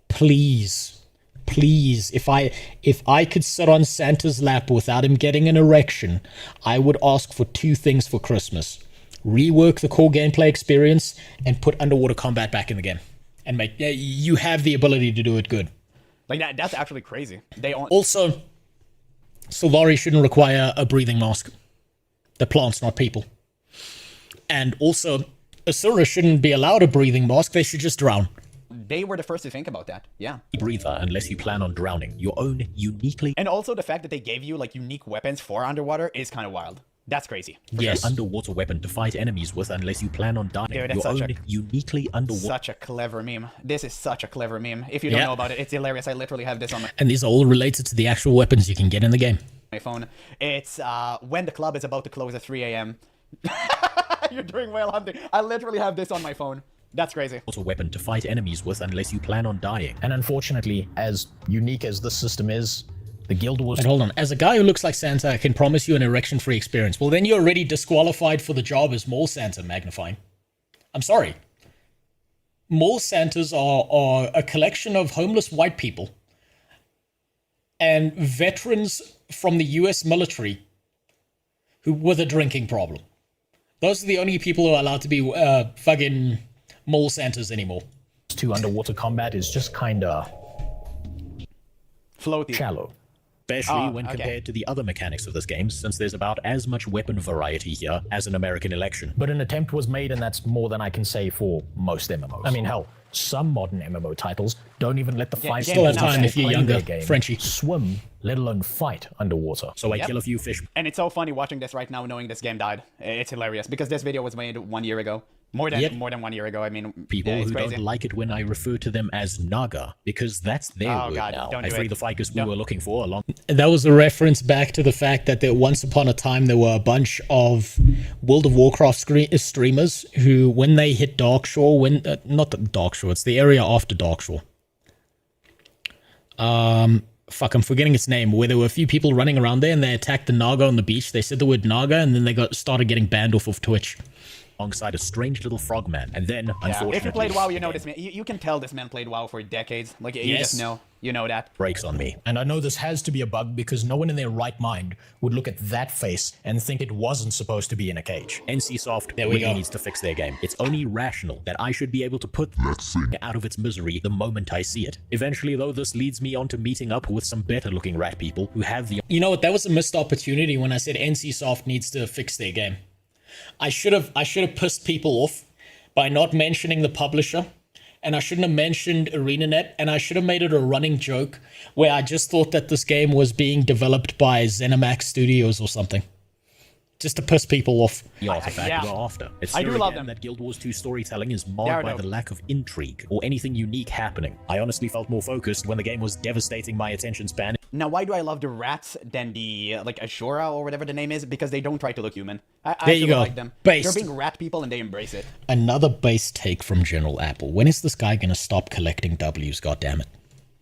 Please, if I could sit on Santa's lap without him getting an erection, I would ask for two things for Christmas. Rework the core gameplay experience and put underwater combat back in the game. And make you have the ability to do it good. Like that's actually crazy. Also, Sylvari shouldn't require a breathing mask. They're plants, not people. And also, Asura shouldn't be allowed a breathing mask, they should just drown. They were the first to think about that, yeah. Breather, unless you plan on drowning. Your own uniquely... And also the fact that they gave you, like, unique weapons for underwater is kind of wild. That's crazy. Yes. Underwater weapon to fight enemies with unless you plan on dying. Dude, that's your own uniquely underwater... Such a clever meme. This is such a clever meme. If you don't know about it, it's hilarious. I literally have this on And these are all related to the actual weapons you can get in the game. My phone. It's when the club is about to close at 3 a.m. You're doing well hunting. I literally have this on my phone. That's crazy. Also weapon to fight enemies with unless you plan on dying. And unfortunately, as unique as this system is, The Guild Wars... But hold on. As a guy who looks like Santa, I can promise you an erection-free experience. Well, then you're already disqualified for the job as Mall Santa magnifying. I'm sorry. Mall Santas are a collection of homeless white people and veterans from the US military who with a drinking problem. Those are the only people who are allowed to be fucking Mall Santas anymore. 2 underwater combat is just kinda... floaty. Shallow. Especially when compared to the other mechanics of this game, since there's about as much weapon variety here as an American election. But an attempt was made, and that's more than I can say for most MMOs. I mean, hell, some modern MMO titles don't even let the five still have time if you're younger, Frenchie. Swim, let alone fight underwater. So I kill a few fish. And it's so funny watching this right now, knowing this game died. It's hilarious because this video was made 1 year ago. More than 1 year ago. I mean, people who crazy. don't like it when I refer to them as Naga, because that's their word now. I free the ficus we were looking for along. That was a reference back to the fact that there once upon a time there were a bunch of World of Warcraft streamers who, when they hit Darkshore, not the Darkshore, it's the area after Darkshore. Fuck, I'm forgetting its name. Where there were a few people running around there and they attacked the Naga on the beach. They said the word Naga and then they started getting banned off of Twitch. Alongside a strange little frogman, and then unfortunately, if you played WoW, you know this man. You can tell this man played WoW for decades. Like you just know, you know that. Breaks on me. And I know this has to be a bug because no one in their right mind would look at that face and think it wasn't supposed to be in a cage. NCSoft really needs to fix their game. It's only rational that I should be able to put that thing out of its misery the moment I see it. Eventually, though, this leads me on to meeting up with some better-looking rat people who have the... You know what? That was a missed opportunity when I said NCSoft needs to fix their game. I should have pissed people off by not mentioning the publisher, and I shouldn't have mentioned ArenaNet, and I should have made it a running joke where I just thought that this game was being developed by ZeniMax Studios or something. Just to piss people off. The artifact we're after. It's I do love them. That Guild Wars 2 storytelling is marred by the lack of intrigue or anything unique happening. I honestly felt more focused when the game was devastating my attention span. Now, why do I love the rats than the, like, Ashura or whatever the name is? Because they don't try to look human. I there you go. like them. Based. They're being rat people and they embrace it. Another base take from General Apple. When is this guy gonna stop collecting W's, goddammit?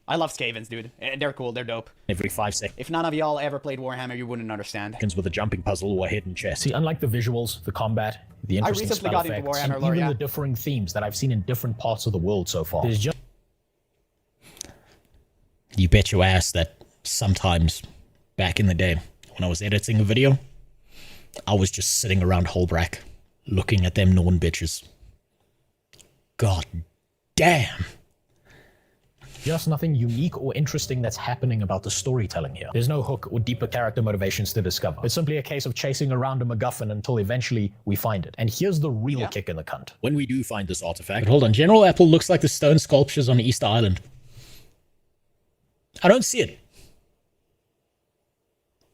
I love Skavens, dude. They're cool. They're dope. Every 5 seconds. If none of y'all ever played Warhammer, you wouldn't understand. With a jumping puzzle or a hidden chest. See, unlike the visuals, the combat, the interesting recently spell got into effects, Warhammer and lore, even the differing themes that I've seen in different parts of the world so far. There's just... You bet your ass that sometimes back in the day when I was editing a video, I was just sitting around Holbrack looking at them Norn bitches. God damn. Just nothing unique or interesting that's happening about the storytelling here. There's no hook or deeper character motivations to discover. It's simply a case of chasing around a MacGuffin until eventually we find it. And here's the real kick in the cunt. When we do find this artifact... But hold on, General Apple looks like the stone sculptures on Easter Island. I don't see it.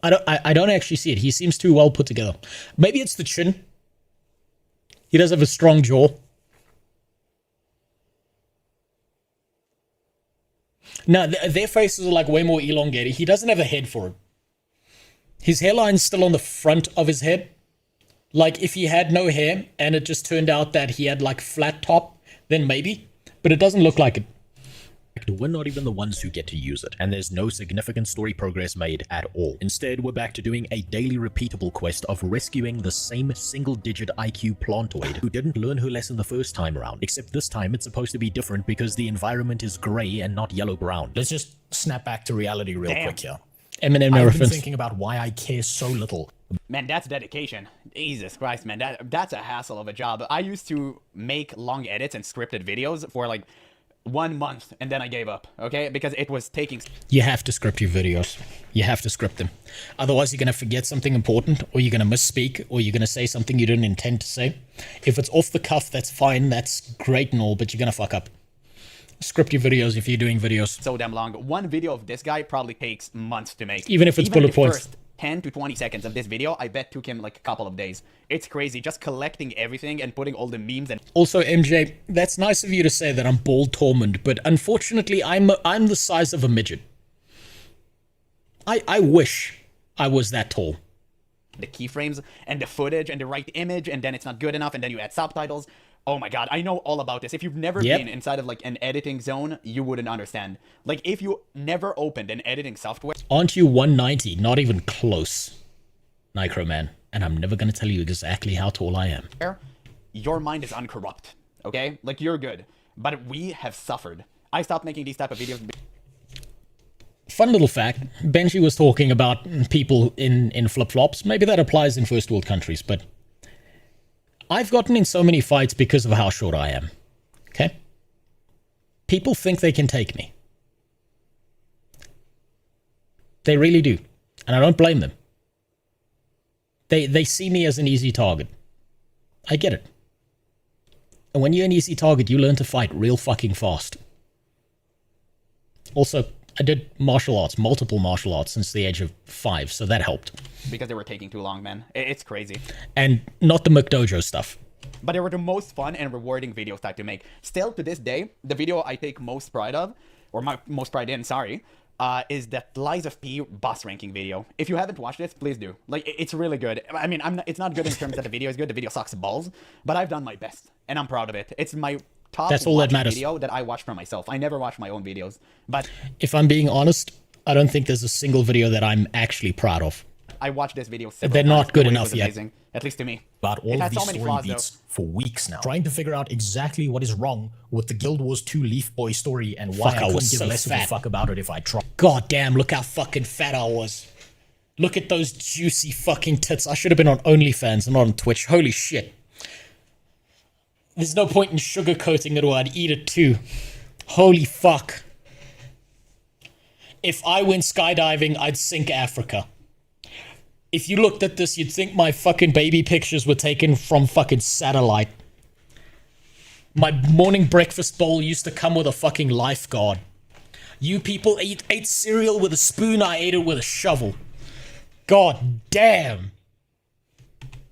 I don't actually see it. He seems too well put together. Maybe it's the chin. He does have a strong jaw. No, their faces are like way more elongated. He doesn't have a head for it. His hairline's still on the front of his head. Like if he had no hair and it just turned out that he had like flat top, then maybe. But it doesn't look like it. We're not even the ones who get to use it, and there's no significant story progress made at all. Instead, we're back to doing a daily repeatable quest of rescuing the same single-digit IQ plantoid who didn't learn her lesson the first time around, except this time it's supposed to be different because the environment is grey and not yellow-brown. Let's just snap back to reality real quick here. Eminem I've reference. been thinking about why I care so little. Man, that's dedication. Jesus Christ, man. That's a hassle of a job. I used to make long edits and scripted videos for like 1 month, and then I gave up, okay? Because it was taking... You have to script your videos. You have to script them. Otherwise, you're going to forget something important, or you're going to misspeak, or you're going to say something you didn't intend to say. If it's off the cuff, that's fine. That's great and all, but you're going to fuck up. Script your videos if you're doing videos. So damn long. One video of this guy probably takes months to make. Even if it's bullet points. First 10 to 20 seconds of this video, I bet took him like a couple of days. It's crazy, just collecting everything and putting all the memes and... Also, MJ, that's nice of you to say that I'm bald Tormund, but unfortunately, I'm the size of a midget. I wish I was that tall. The keyframes and the footage and the right image, and then it's not good enough, and then you add subtitles. Oh my god, I know all about this. If you've never been inside of like an editing zone, you wouldn't understand. Like if you never opened an editing software. Aren't you 190? Not even close, Nicroman. And I'm never going to tell you exactly how tall I am. Your mind is uncorrupt, okay? Like you're good. But we have suffered. I stopped making these type of videos. Fun little fact, Benji was talking about people in flip-flops. Maybe that applies in first world countries, but I've gotten in so many fights because of how short I am. Okay? People think they can take me. They really do. And I don't blame them. They see me as an easy target. I get it. And when you're an easy target, you learn to fight real fucking fast. Also, I did martial arts, multiple martial arts since the age of 5, so that helped. Because they were taking too long, man. It's crazy. And not the McDojo stuff. But they were the most fun and rewarding videos type to make. Still, to this day, the video I take most pride of, or my most pride in, sorry, is that Lies of P boss ranking video. If you haven't watched this, please do. Like, it's really good. I mean, it's not good in terms that the video is good. The video sucks balls. But I've done my best, and I'm proud of it. It's my top That's all that matters. Video that I watch for myself. I never watch my own videos. But if I'm being honest, I don't think there's a single video that I'm actually proud of. I watched this video. They're not good enough yet. Amazing, at least to me. But all of these story beats for weeks now, trying to figure out exactly what is wrong with the Guild Wars 2 Leaf Boy story and why I couldn't give less of a fuck about it if I tried. God damn, look how fucking fat I was. Look at those juicy fucking tits. I should have been on OnlyFans and not on Twitch. Holy shit. There's no point in sugarcoating it or I'd eat it too. Holy fuck. If I went skydiving, I'd sink Africa. If you looked at this, you'd think my fucking baby pictures were taken from fucking satellite. My morning breakfast bowl used to come with a fucking lifeguard. You people ate cereal with a spoon, I ate it with a shovel. God damn.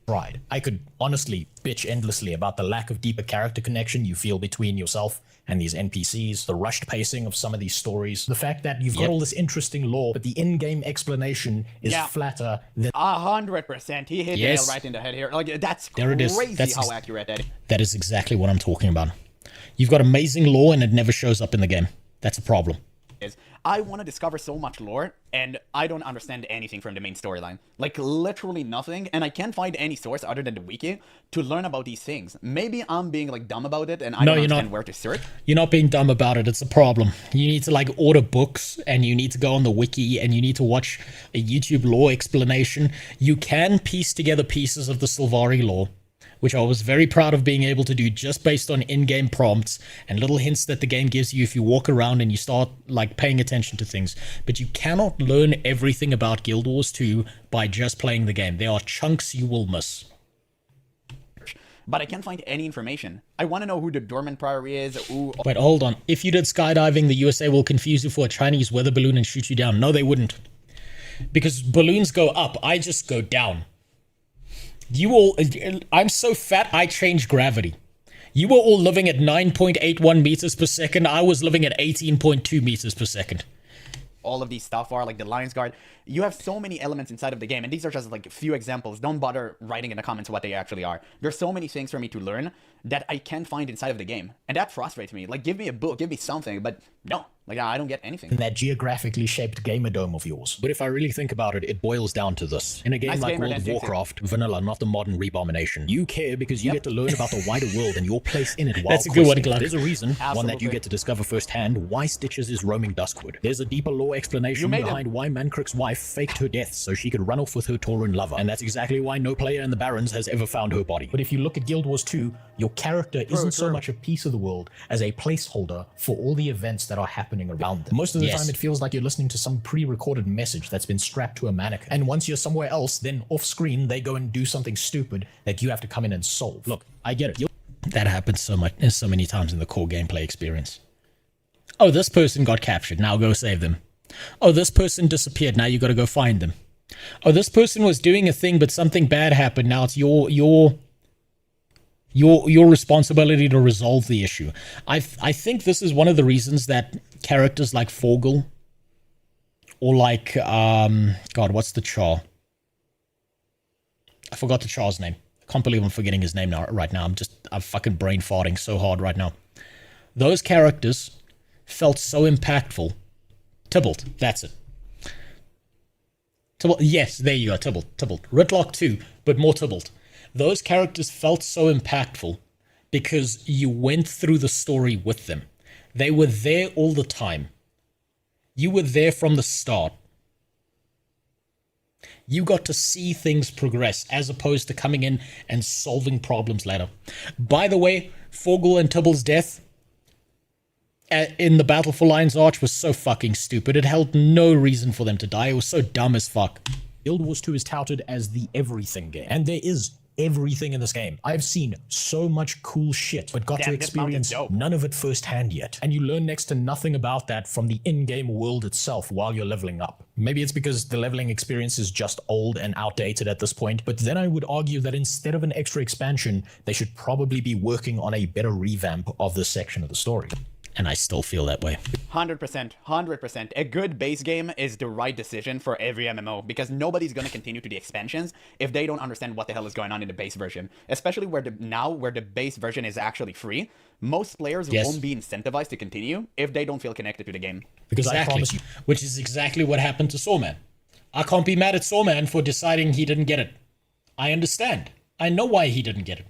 Right. I could honestly bitch endlessly about the lack of deeper character connection you feel between yourself and these NPCs, the rushed pacing of some of these stories, the fact that you've got all this interesting lore, but the in-game explanation is flatter than 100%. He hit the nail right in the head here. Like that's crazy how accurate that is. That is exactly what I'm talking about. You've got amazing lore and it never shows up in the game. That's a problem. I want to discover so much lore, and I don't understand anything from the main storyline. Like, literally nothing, and I can't find any source other than the wiki to learn about these things. Maybe I'm being, like, dumb about it, and I don't understand where to search. You're not being dumb about it. It's a problem. You need to, like, order books, and you need to go on the wiki, and you need to watch a YouTube lore explanation. You can piece together pieces of the Sylvari lore, which I was very proud of being able to do just based on in-game prompts and little hints that the game gives you if you walk around and you start like paying attention to things. But you cannot learn everything about Guild Wars 2 by just playing the game. There are chunks you will miss. But I can't find any information. I want to know who the Dormant Priory is. Wait, hold on. If you did skydiving, the USA will confuse you for a Chinese weather balloon and shoot you down. No, they wouldn't. Because balloons go up. I just go down. You all, I'm so fat, I change gravity. You were all living at 9.81 meters per second. I was living at 18.2 meters per second. All of these stuff are like the Lion's Guard. You have so many elements inside of the game, and these are just like a few examples. Don't bother writing in the comments what they actually are. There's so many things for me to learn that I can't find inside of the game, and that frustrates me. Like, give me a book, give me something, but no, like I don't get anything. In that geographically shaped gamer dome of yours. But if I really think about it, it boils down to this. In a game like World of Warcraft, vanilla, not the modern Rebomination, you care because you get to learn about the wider world and your place in it while That's a good one, Glug. There's a reason, one that you get to discover firsthand, why Stitches is roaming Duskwood. There's a deeper lore explanation behind why Mancrick's wife faked her death so she could run off with her Tauren lover, and that's exactly why no player in the Barrens has ever found her body. But if you look at Guild Wars 2, your character isn't so much a piece of the world as a placeholder for all the events that are happening around them. Most of the time it feels like you're listening to some pre-recorded message that's been strapped to a mannequin. And once you're somewhere else, then off screen they go and do something stupid that you have to come in and solve. Look, I get it. That happens so many times in the core gameplay experience. Oh, this person got captured, now go save them. Oh, this person disappeared, now you gotta go find them. Oh, this person was doing a thing but something bad happened, now it's your responsibility to resolve the issue. I think this is one of the reasons that characters like Forgul or like God, what's the Char? I forgot the Char's name. I Can't believe I'm forgetting his name right now. I'm fucking brain farting so hard right now. Those characters felt so impactful. Tybalt, that's it. Tybalt, yes, there you go, Tybalt. Ritlock too, but more Tybalt. Those characters felt so impactful because you went through the story with them. They were there all the time. You were there from the start. You got to see things progress as opposed to coming in and solving problems later. By the way, Forgul and Tybalt's death in the Battle for Lion's Arch was so fucking stupid. It held no reason for them to die. It was so dumb as fuck. Guild Wars 2 is touted as the everything game, and there is everything in this game. I've seen so much cool shit, but got to experience none of it firsthand yet. And you learn next to nothing about that from the in-game world itself while you're leveling up. Maybe it's because the leveling experience is just old and outdated at this point, but then I would argue that instead of an extra expansion, they should probably be working on a better revamp of this section of the story. And I still feel that way. 100%. A good base game is the right decision for every MMO because nobody's going to continue to the expansions if they don't understand what the hell is going on in the base version. Especially where the base version is actually free. Most players won't be incentivized to continue if they don't feel connected to the game. Because I promise you, which is exactly what happened to Sawman. I can't be mad at Sawman for deciding he didn't get it. I understand. I know why he didn't get it.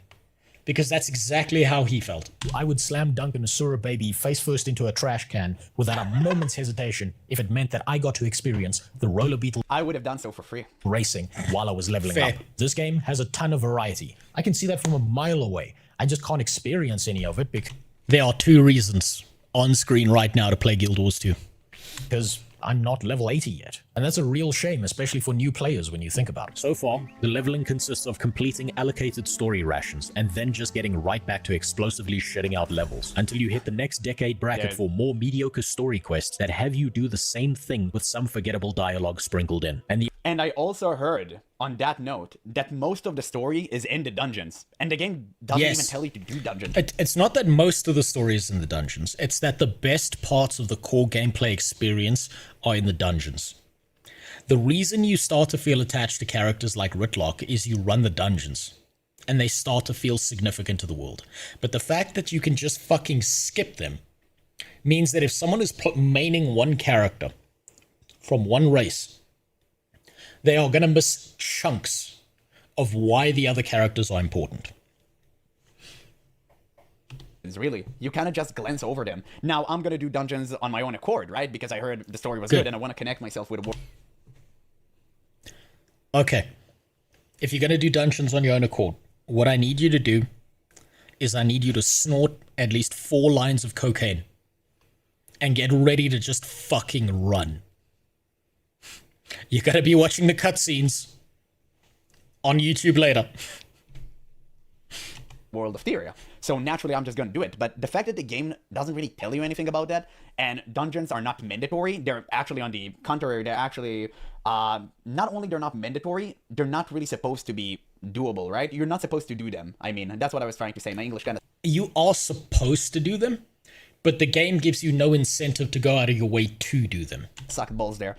Because that's exactly how he felt. I would slam dunk an Asura baby face first into a trash can without a moment's hesitation if it meant that I got to experience the roller beetle I would have done so for free. Racing while I was leveling up. This game has a ton of variety. I can see that from a mile away. I just can't experience any of it because there are 2 reasons on screen right now to play Guild Wars 2. Because I'm not level 80 yet. And that's a real shame, especially for new players when you think about it. So far, the leveling consists of completing allocated story rations and then just getting right back to explosively shitting out levels until you hit the next decade bracket for more mediocre story quests that have you do the same thing with some forgettable dialogue sprinkled in. And I also heard, on that note, that most of the story is in the dungeons. And the game doesn't even tell you to do dungeons. It's not that most of the story is in the dungeons. It's that the best parts of the core gameplay experience are in the dungeons. The reason you start to feel attached to characters like Ritlock is you run the dungeons. And they start to feel significant to the world. But the fact that you can just fucking skip them means that if someone is maining one character from one race, they are going to miss chunks of why the other characters are important. Really, you kind of just glance over them. Now, I'm going to do dungeons on my own accord, right? Because I heard the story was good and I want to connect myself with a Okay. If you're going to do dungeons on your own accord, what I need you to do is I need you to snort at least 4 lines of cocaine and get ready to just fucking run. You gotta be watching the cutscenes on YouTube later. World of Theria. So naturally, I'm just going to do it. But the fact that the game doesn't really tell you anything about that, and dungeons are not mandatory, they're actually on the contrary, they're actually, not only they're not mandatory, they're not really supposed to be doable, right? You're not supposed to do them. I mean, that's what I was trying to say. My English kind of... You are supposed to do them, but the game gives you no incentive to go out of your way to do them. Suck balls there.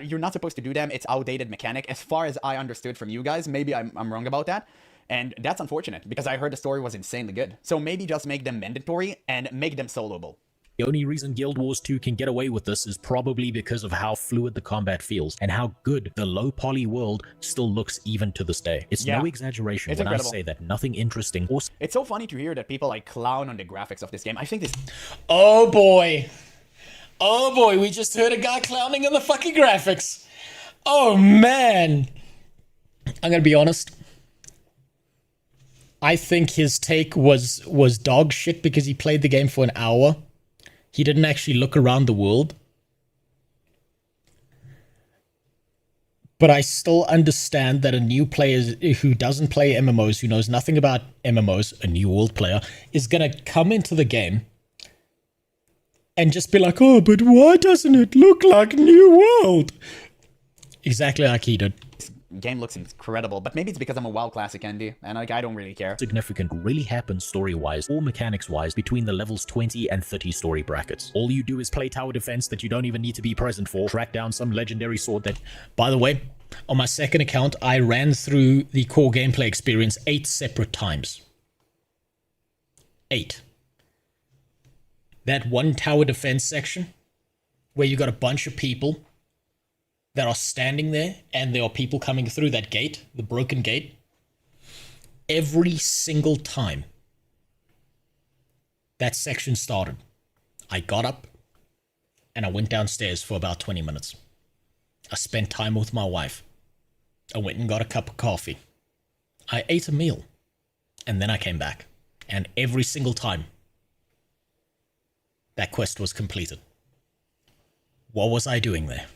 You're not supposed to do them. It's outdated mechanic. As far as I understood from you guys, maybe I'm wrong about that. And that's unfortunate because I heard the story was insanely good. So maybe just make them mandatory and make them soloable. The only reason Guild Wars 2 can get away with this is probably because of how fluid the combat feels and how good the low poly world still looks even to this day. It's no exaggeration when I say that nothing interesting or... It's so funny to hear that people like clown on the graphics of this game. I think this... Oh boy, we just heard a guy clowning on the fucking graphics. Oh man. I'm gonna be honest. I think his take was dog shit because he played the game for an hour. He didn't actually look around the world. But I still understand that a new player who doesn't play MMOs, who knows nothing about MMOs, a new world player, is going to come into the game and just be like, oh, but why doesn't it look like New World? Exactly like he did. Game looks incredible, but maybe it's because I'm a WoW Classic Andy, and like I don't really care. Significant really happens story-wise or mechanics-wise between the levels 20 and 30 story brackets. All you do is play tower defense that you don't even need to be present for, track down some legendary sword that... By the way, On my second account, I ran through the core gameplay experience 8 separate times. 8. That one tower defense section, where you got a bunch of people that are standing there, and there are people coming through that gate, the broken gate. Every single time that section started, I got up and I went downstairs for about 20 minutes. I spent time with my wife. I went and got a cup of coffee. I ate a meal. And then I came back. And every single time, that quest was completed. What was I doing there?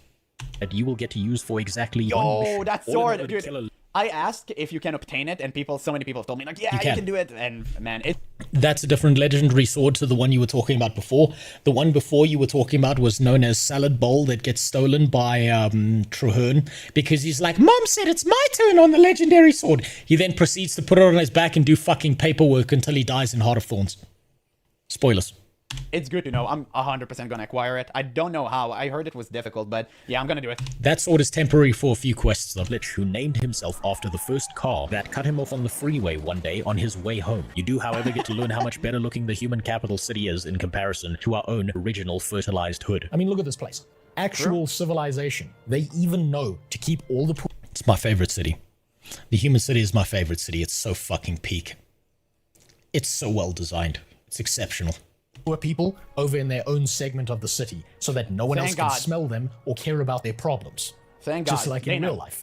That you will get to use for exactly Yo, one mission. that All in sword, order to kill dude. a- I asked if you can obtain it, and so many people have told me, like, yeah, you can do it. And man, That's a different legendary sword to the one you were talking about before. The one before you were talking about was known as Salad Bowl, that gets stolen by Traherne, because he's like, Mom said it's my turn on the legendary sword. He then proceeds to put it on his back and do fucking paperwork until he dies in Heart of Thorns. Spoilers. it's good to know. I'm 100% gonna acquire it. I don't know how. I heard it was difficult, but yeah, I'm gonna do it. That sword is temporary for a few quests, though. Lich, who named himself after the first car that cut him off on the freeway one day on his way home. You do, however, get to learn how much better looking the human capital city is in comparison to our own original fertilized hood. I mean, look at this place. Actual civilization. They even know to keep all the... It's my favorite city. The human city is my favorite city. It's so fucking peak. It's so well designed. It's exceptional. Poor people over in their own segment of the city so that no one else can smell them or care about their problems. Thank Just God. like in real life.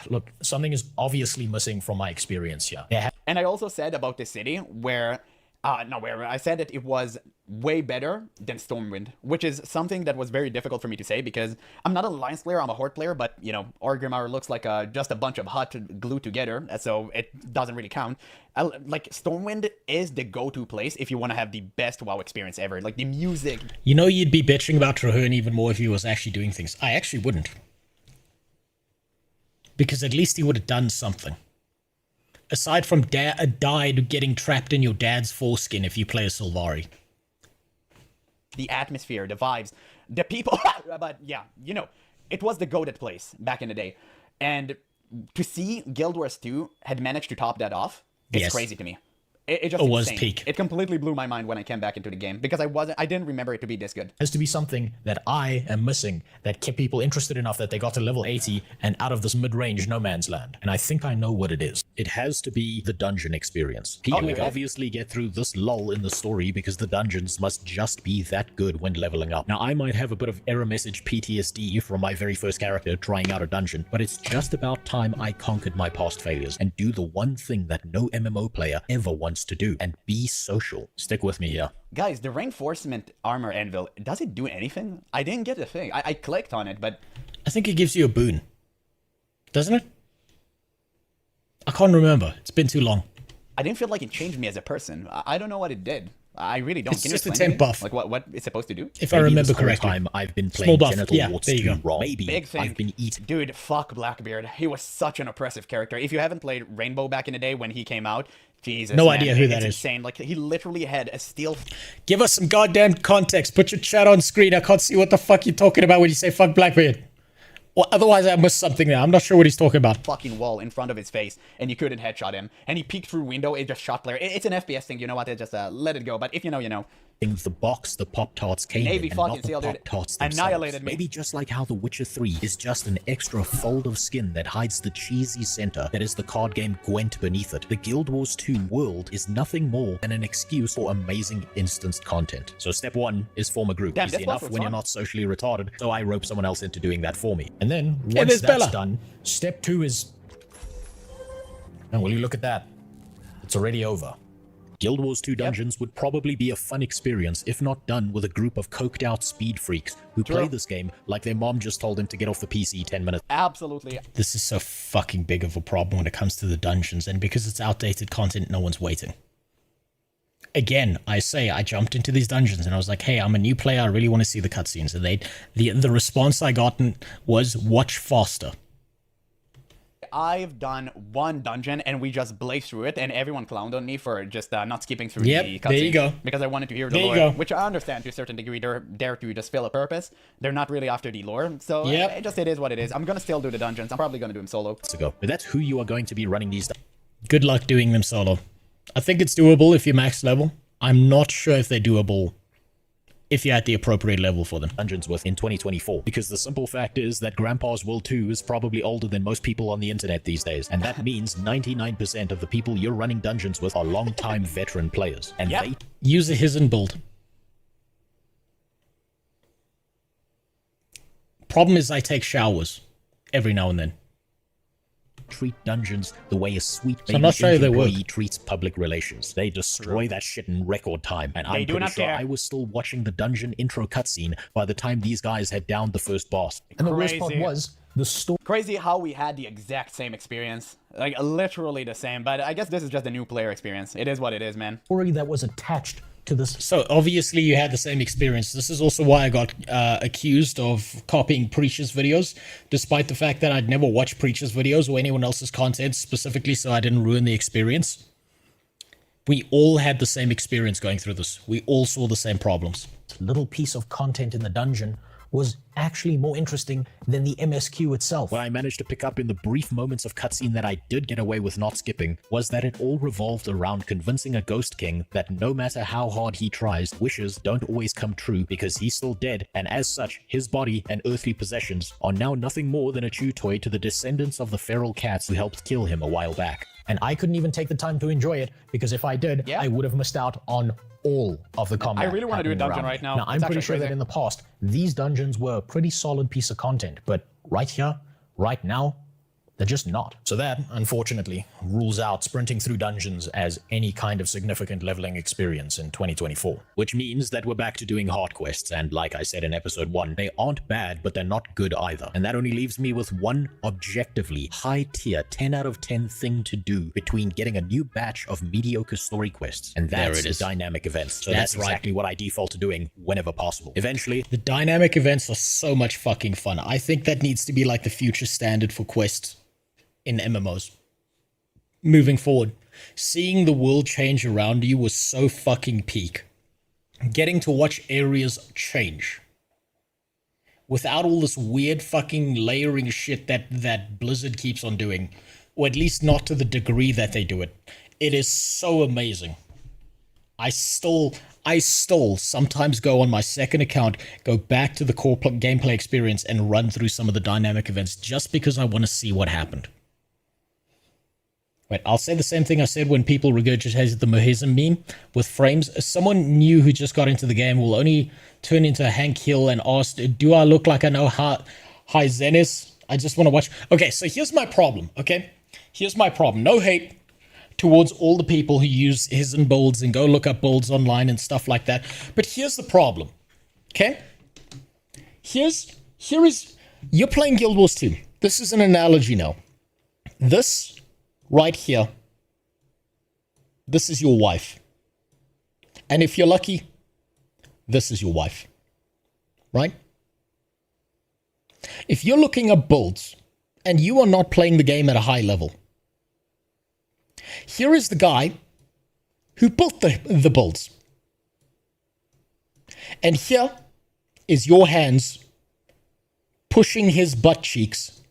Look, something is obviously missing from my experience here. And I also said about the city where I said that it was way better than Stormwind, which is something that was very difficult for me to say because I'm not a Alliance player, I'm a Horde player, but, you know, Orgrimmar looks like just a bunch of hut glued together, so it doesn't really count. Like, Stormwind is the go-to place if you want to have the best WoW experience ever. Like, the music. You know, you'd be bitching about Traherne even more if he was actually doing things. I actually wouldn't. Because at least he would have done something. Aside from died getting trapped in your dad's foreskin if you play a Sylvari. The atmosphere, the vibes, the people. But yeah, you know, it was the goated place back in the day. And to see Guild Wars 2 had managed to top that off, it's crazy to me. It just was insane. peak. It completely blew my mind when I came back into the game because I didn't remember it to be this good. Has to be something that I am missing that kept people interested enough that they got to level 80 and out of this mid-range no man's land. And I think I know what it is. It has to be the dungeon experience. People obviously get through this lull in the story because the dungeons must just be that good when leveling up. Now, I might have a bit of error message PTSD from my very first character trying out a dungeon, but it's just about time I conquered my past failures and do the one thing that no MMO player ever wants to do, and be social. Stick with me here. Guys, the reinforcement armor anvil, does it do anything? I didn't get a thing. I clicked on it, but... I think it gives you a boon. Doesn't it? I can't remember. It's been too long. I didn't feel like it changed me as a person. I don't know what it did. I really don't. It's Can just you a explain temp to me? buff. Like what it's supposed to do? If I remember correctly. Time I've been Small playing buff. Genital Yeah, Warts there you 2 go. wrong. Maybe Big thing. I've been eating. Dude, fuck Blackbeard. He was such an oppressive character. If you haven't played Rainbow back in the day when he came out, Jesus, No man, idea who that it's is. insane. Like, he literally had a steel... Give us some goddamn context. Put your chat on screen. I can't see what the fuck you're talking about when you say fuck Blackbeard. Well, otherwise I missed something there. I'm not sure what he's talking about. Fucking wall in front of his face, and you couldn't headshot him. And he peeked through window, it just shot player. It's an FPS thing, you know what? It just let it go. But if you know, you know. The box the Pop-Tarts came Navy in, and fucking not the seal, dude. Pop-Tarts Annihilated themselves. me. Maybe just like how The Witcher 3 is just an extra fold of skin that hides the cheesy center that is the card game Gwent beneath it. The Guild Wars 2 world is nothing more than an excuse for amazing instanced content. So step 1 is form a group. Damn, Easy this enough was when you're fun. not socially retarded, so I rope someone else into doing that for me. And then, there's once that's Bella. done, step 2 is... And will you look at that? It's already over. Guild Wars 2 dungeons would probably be a fun experience if not done with a group of coked out speed freaks who play this game like their mom just told them to get off the PC 10 minutes. Absolutely. This is so fucking big of a problem when it comes to the dungeons, and because it's outdated content, no one's waiting. Again, I say I jumped into these dungeons and I was like, hey, I'm a new player, I really want to see the cutscenes. And the response I gotten was watch faster. I've done one dungeon and we just blazed through it, and everyone clowned on me for just not skipping through the cutscene. There you go. Because I wanted to hear the There you lore, go. which I understand to a certain degree. They're there to just fill a purpose. They're not really after the lore, so it is what it is. I'm gonna still do the dungeons. I'm probably gonna do them solo. But that's who you are going to be running these. Good luck doing them solo. I think it's doable if you're max level. I'm not sure if they're doable if you're at the appropriate level for them. Dungeons with in 2024, because the simple fact is that Grandpa's World 2 is probably older than most people on the internet these days, and that means 99% of the people you're running dungeons with are long-time veteran players, and they use a his and build. Problem is I take showers every now and then. Treat dungeons the way a sweet So baby I'm not sure they work. employee treats public relations. They destroy that shit in record time, and I'm do pretty not sure care. I was still watching the dungeon intro cutscene by the time these guys had downed the first boss. And the worst part was the story. Crazy how we had the exact same experience, like literally the same. But I guess this is just a new player experience. It is what it is, man. Story that was attached to this. So obviously you had the same experience. This is also why I got accused of copying Preacher's videos, despite the fact that I'd never watched Preacher's videos or anyone else's content specifically, so I didn't ruin the experience. We all had the same experience going through this. We all saw the same problems. Little piece of content in the dungeon was actually more interesting than the MSQ itself. What I managed to pick up in the brief moments of cutscene that I did get away with not skipping was that it all revolved around convincing a Ghost King that no matter how hard he tries, wishes don't always come true because he's still dead, and as such, his body and earthly possessions are now nothing more than a chew toy to the descendants of the feral cats who helped kill him a while back. And I couldn't even take the time to enjoy it, because if I did, I would have missed out on all of the combat. I really want to do a happening dungeon around right me. now. Now, I'm It's pretty actually sure that crazy. in the past, these dungeons were a pretty solid piece of content, but right here, right now, they're just not. So that, unfortunately, rules out sprinting through dungeons as any kind of significant leveling experience in 2024. Which means that we're back to doing hard quests, and like I said in episode 1, they aren't bad, but they're not good either. And that only leaves me with one objectively high-tier 10 out of 10 thing to do between getting a new batch of mediocre story quests, and There that's it the is. dynamic events. So That's that's exactly what I default to doing whenever possible. Eventually, The dynamic events are so much fucking fun. I think that needs to be like the future standard for quests in MMOs. Moving forward, seeing the world change around you was so fucking peak. Getting to watch areas change without all this weird fucking layering shit that Blizzard keeps on doing, or at least not to the degree that they do it. It is so amazing. I still sometimes go on my second account, go back to the core gameplay experience and run through some of the dynamic events just because I want to see what happened. Wait, I'll say the same thing I said when people regurgitated the Mohism meme with frames. As someone new who just got into the game will only turn into Hank Hill and ask, do I look like I know High Zenith? I just want to watch. Okay, so here's my problem, okay? Here's my problem. No hate towards all the people who use his and builds and go look up builds online and stuff like that. But here's the problem, okay? Here is, you're playing Guild Wars 2. This is an analogy now. This right here, this is your wife. And if you're lucky, this is your wife, right? If you're looking up builds and you are not playing the game at a high level, here is the guy who built the builds. And here is your hands pushing his butt cheeks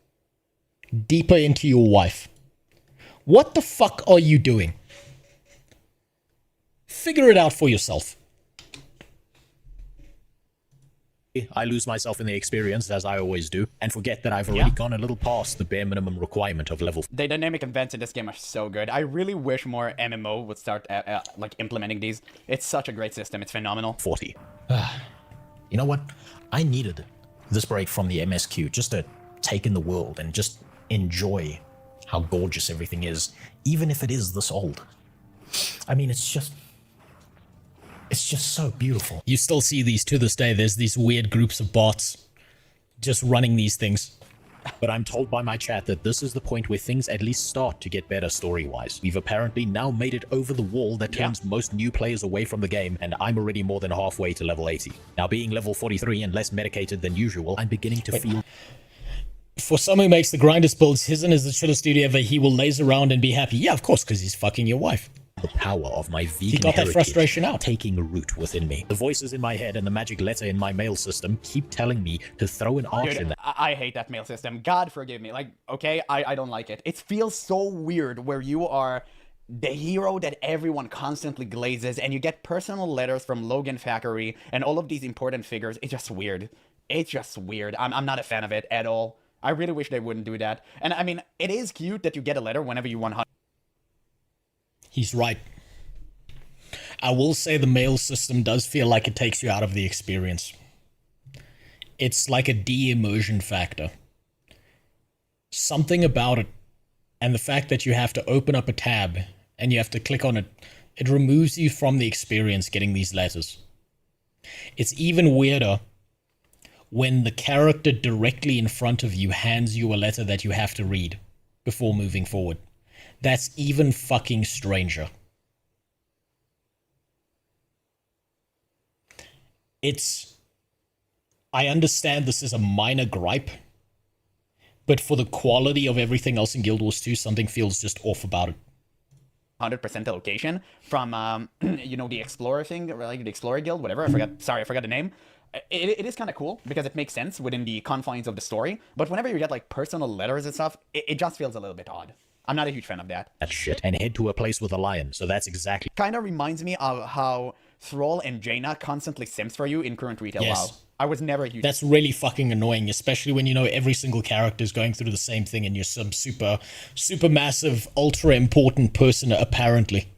deeper into your wife. What the fuck are you doing? Figure it out for yourself. I lose myself in the experience, as I always do, and forget that I've already gone a little past the bare minimum requirement of level. The dynamic events in this game are so good. I really wish more MMO would start like implementing these. It's such a great system. It's phenomenal. 40. You know what? I needed this break from the MSQ just to take in the world and just enjoy how gorgeous everything is, even if it is this old. I mean, it's just so beautiful. You still see these to this day. There's these weird groups of bots just running these things. But I'm told by my chat that this is the point where things at least start to get better story-wise. We've apparently now made it over the wall that turns most new players away from the game, and I'm already more than halfway to level 80. Now, being level 43 and less medicated than usual, I'm beginning to feel... For someone who makes the grindest builds, hisn is the chillest dude ever. He will laze around and be happy. Yeah, of course, because he's fucking your wife. The power of my vegan He got that heritage frustration out. taking root within me. The voices in my head and the magic letter in my mail system keep telling me to throw an arch in Dude, there. I hate that mail system. God forgive me. Like, okay, I don't like it. It feels so weird where you are the hero that everyone constantly glazes and you get personal letters from Logan Thackeray and all of these important figures. It's just weird. It's just weird. I'm not a fan of it at all. I really wish they wouldn't do that. And I mean, it is cute that you get a letter whenever you want. He's right. I will say the mail system does feel like it takes you out of the experience. It's like a de-immersion factor. Something about it, and the fact that you have to open up a tab and you have to click on it, it removes you from the experience getting these letters. It's even weirder when the character directly in front of you hands you a letter that you have to read before moving forward. That's even fucking stranger. I understand this is a minor gripe, but for the quality of everything else in Guild Wars 2, something feels just off about it. 100% allocation from, you know, the Explorer thing, like the Explorer Guild, whatever. I forgot the name. It is kind of cool because it makes sense within the confines of the story. But whenever you get like personal letters and stuff, it just feels a little bit odd. I'm not a huge fan of that. That shit and head to a place with a lion. So that's exactly. Kind of reminds me of how Thrall and Jaina constantly simps for you in current retail. Yes. WoW. I was never a huge. That's really fucking annoying, especially when you know every single character is going through the same thing and you're some super massive, ultra important person, apparently.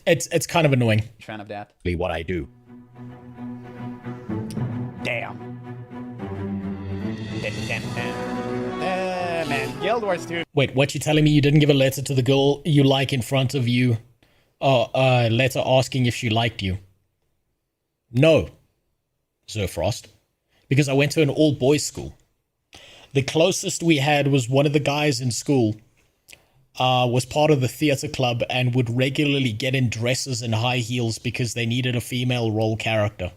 It's kind of annoying. Fan of that. What I do. Damn. Man, Guild Wars 2. Wait, what you telling me you didn't give a letter to the girl you like in front of you? A letter asking if she liked you? No, Zerfrost. Because I went to an all-boys school. The closest we had was one of the guys in school was part of the theater club and would regularly get in dresses and high heels because they needed a female role character.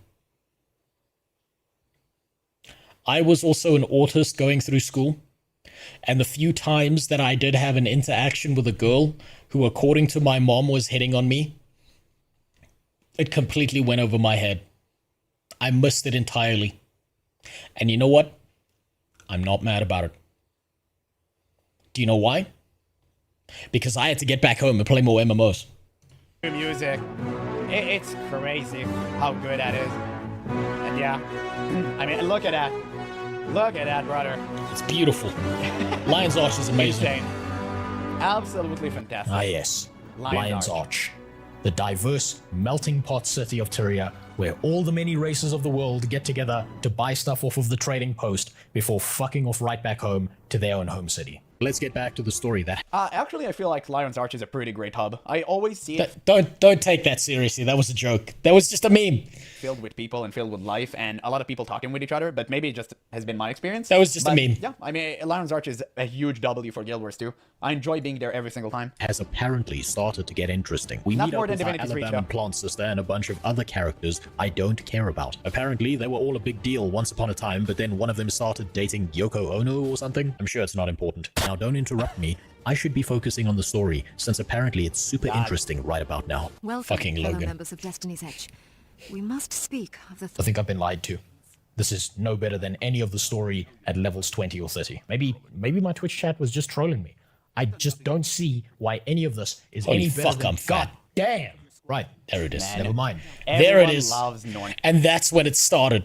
I was also an autist going through school, and the few times that I did have an interaction with a girl who, according to my mom, was hitting on me, it completely went over my head. I missed it entirely. And you know what? I'm not mad about it. Do you know why? Because I had to get back home and play more MMOs. Music. It's crazy how good that is. And yeah, I mean, look at that. Look at that, brother. It's beautiful. Lion's Arch is amazing. Insane. Absolutely fantastic. Ah, yes. Lion's Arch. The diverse, melting pot city of Tyria, where all the many races of the world get together to buy stuff off of the trading post before fucking off right back home to their own home city. Let's get back to the story that... Actually, I feel like Lion's Arch is a pretty great hub. I always see it Don't take that seriously. That was a joke. That was just a meme. filled with people and filled with life and a lot of people talking with each other, but maybe it just has been my experience. That was just a But meme. Yeah, I mean, Lion's Arch is a huge W for Guild Wars 2. I enjoy being there every single time. has apparently started to get interesting. We Not meet more up than with our Divinity 3 Alabama show. plant sister and a bunch of other characters I don't care about. Apparently, they were all a big deal once upon a time, but then one of them started dating Yoko Ono or something. I'm sure it's not important. Now, don't interrupt me. I should be focusing on the story, since apparently it's super interesting right about now. Welcome, Fucking fellow Logan. members of Destiny's Edge. We must speak of the I think I've been lied to. This is no better than any of the story at levels 20 or 30. Maybe my Twitch chat was just trolling me. I just don't see why any of this is Holy any better fuck, than... I'm fat. God damn! Right, there it is. Man. Never mind. Everyone There it is. loves Norn. And that's when it started.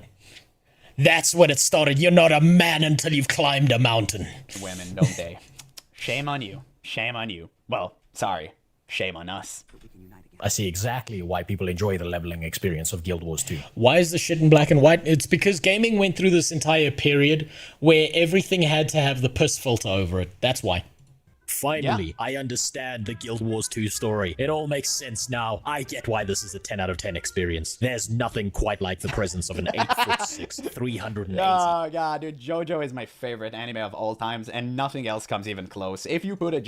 That's when it started. You're not a man until you've climbed a mountain. Women, don't they? Shame on you. Shame on you. Well, sorry. Shame on us. I see exactly why people enjoy the leveling experience of Guild Wars 2. Why is the shit in black and white? It's because gaming went through this entire period where everything had to have the piss filter over it. That's why. Finally, I understand the Guild Wars 2 story. It all makes sense now. I get why this is a 10 out of 10 experience. There's nothing quite like the presence of an 8'6", 380. Oh, God, dude. JoJo is my favorite anime of all times, and nothing else comes even close. If you put a...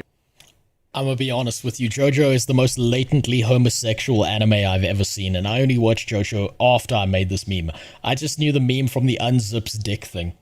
I'm gonna be honest with you, JoJo is the most latently homosexual anime I've ever seen, and I only watched JoJo after I made this meme. I just knew the meme from the unzips dick thing.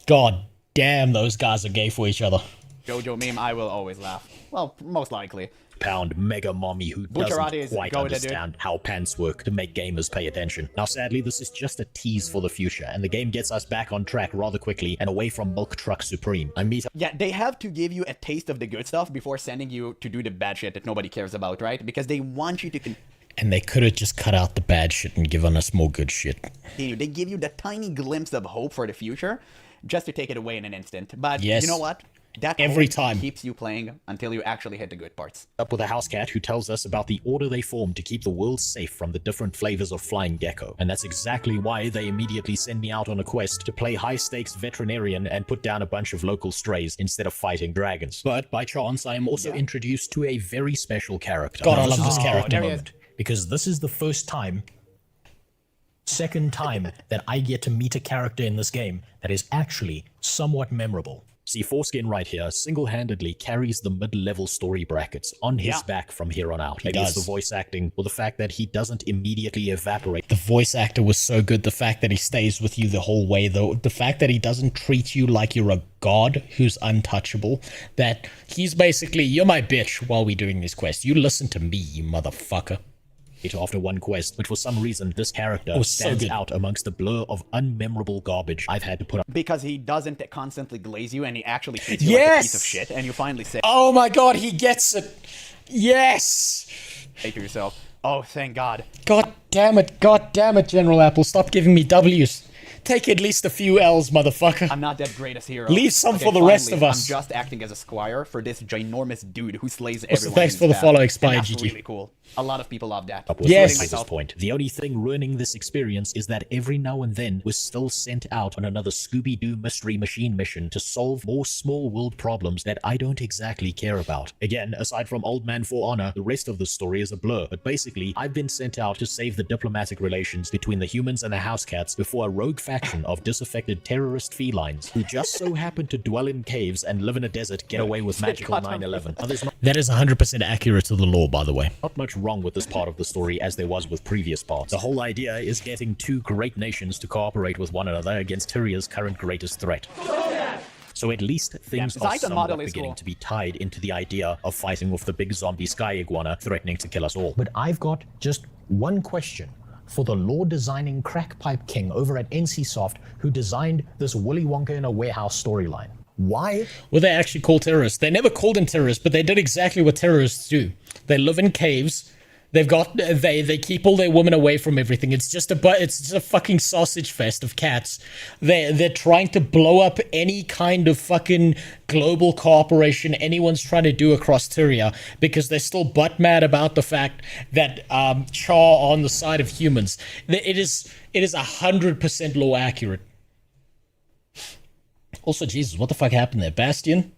God damn, those guys are gay for each other. Jojo meme, I will always laugh. Well, most likely. Pound mega mommy who Bucciarati is doesn't quite goated, dude. understand how pants work to make gamers pay attention. Now sadly, this is just a tease for the future, and the game gets us back on track rather quickly and away from Milk Truck Supreme. Yeah, they have to give you a taste of the good stuff before sending you to do the bad shit that nobody cares about, right? Because they want you to... And they could have just cut out the bad shit and given us more good shit. They give you the tiny glimpse of hope for the future just to take it away in an instant. But Yes. you know what? That Every hope time keeps you playing until you actually hit the good parts. Up with a house cat who tells us about the order they formed to keep the world safe from the different flavors of flying gecko. And that's exactly why they immediately send me out on a quest to play high-stakes veterinarian and put down a bunch of local strays instead of fighting dragons. But by chance, I am also introduced to a very special character. God, I love this character. There he is. Because this is the second time that I get to meet a character in this game that is actually somewhat memorable. See, Foreskin right here single-handedly carries the mid-level story brackets on his back from here on out. Maybe it's the voice acting or the fact that he doesn't immediately evaporate. The voice actor was so good. The fact that he stays with you the whole way, though. The fact that he doesn't treat you like you're a god who's untouchable. That he's basically, you're my bitch while we're doing this quest. You listen to me, you motherfucker. After one quest, but for some reason this character stands out amongst the blur of unmemorable garbage I've had to put up. Because he doesn't constantly glaze you and he actually treats you like a piece of shit, and you finally say, oh my god, he gets it. Yes. Say to yourself, oh, thank God. God damn it, General Apple, stop giving me W's. Take at least a few L's, motherfucker. I'm not that great as hero. Leave some for the rest of us. I'm just acting as a squire for this ginormous dude who slays Also, everyone. thanks for the follow, Expired That's GG. really cool. A lot of people love that. Yes. At this point, the only thing ruining this experience is that every now and then we're still sent out on another Scooby-Doo Mystery Machine mission to solve more small world problems that I don't exactly care about. Again, aside from Old Man for Honor, the rest of the story is a blur, but basically, I've been sent out to save the diplomatic relations between the humans and the house cats before a rogue faction of disaffected terrorist felines who just so happen to dwell in caves and live in a desert get away with magical 9/11. That is 100% accurate to the law, by the way. Not much wrong with this part of the story as there was with previous parts. The whole idea is getting two great nations to cooperate with one another against Tyria's current greatest threat. So at least things are somewhat beginning to be tied into the idea of fighting with the big zombie sky iguana threatening to kill us all. But I've got just one question for the law-designing crackpipe king over at NCSoft who designed this Willy Wonka in a warehouse storyline. Why? Well, they actually call terrorists. They never called them terrorists, but they did exactly what terrorists do. They live in caves. They keep all their women away from everything. It's just a fucking sausage fest of cats. They're trying to blow up any kind of fucking global cooperation anyone's trying to do across Tyria because they're still butt mad about the fact that Char on the side of humans. It is 100% law accurate. Also, Jesus, what the fuck happened there? Bastion,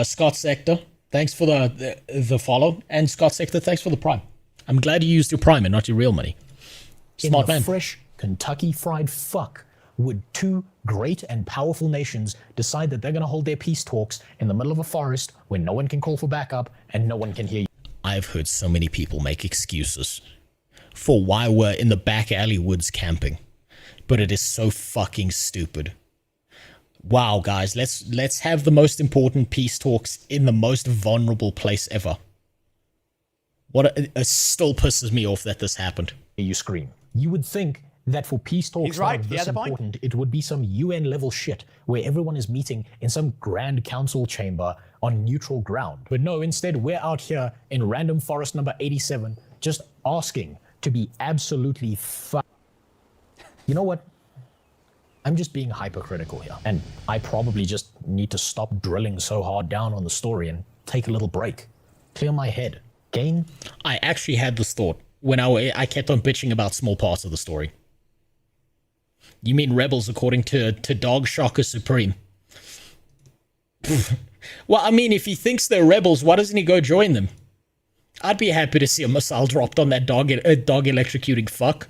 Scott Sector, thanks for the follow, and Scott Sector, thanks for the prime. I'm glad you used your prime and not your real money. Smart man. Fresh Kentucky fried fuck would two great and powerful nations decide that they're going to hold their peace talks in the middle of a forest where no one can call for backup and no one can hear you? I've heard so many people make excuses for why we're in the back alley woods camping, but it is so fucking stupid. Wow, guys, let's have the most important peace talks in the most vulnerable place ever. It still pisses me off that this happened. You scream. You would think that for peace talks that are this important, it would be some UN level shit where everyone is meeting in some grand council chamber on neutral ground. But no, instead we're out here in random forest number 87 just asking to be absolutely You know what? I'm just being hypercritical here. And I probably just need to stop drilling so hard down on the story and take a little break. Clear my head. Gain? I actually had this thought when I kept on bitching about small parts of the story. You mean rebels according to Dog Shocker Supreme? Well, I mean, if he thinks they're rebels, why doesn't he go join them? I'd be happy to see a missile dropped on that dog electrocuting fuck.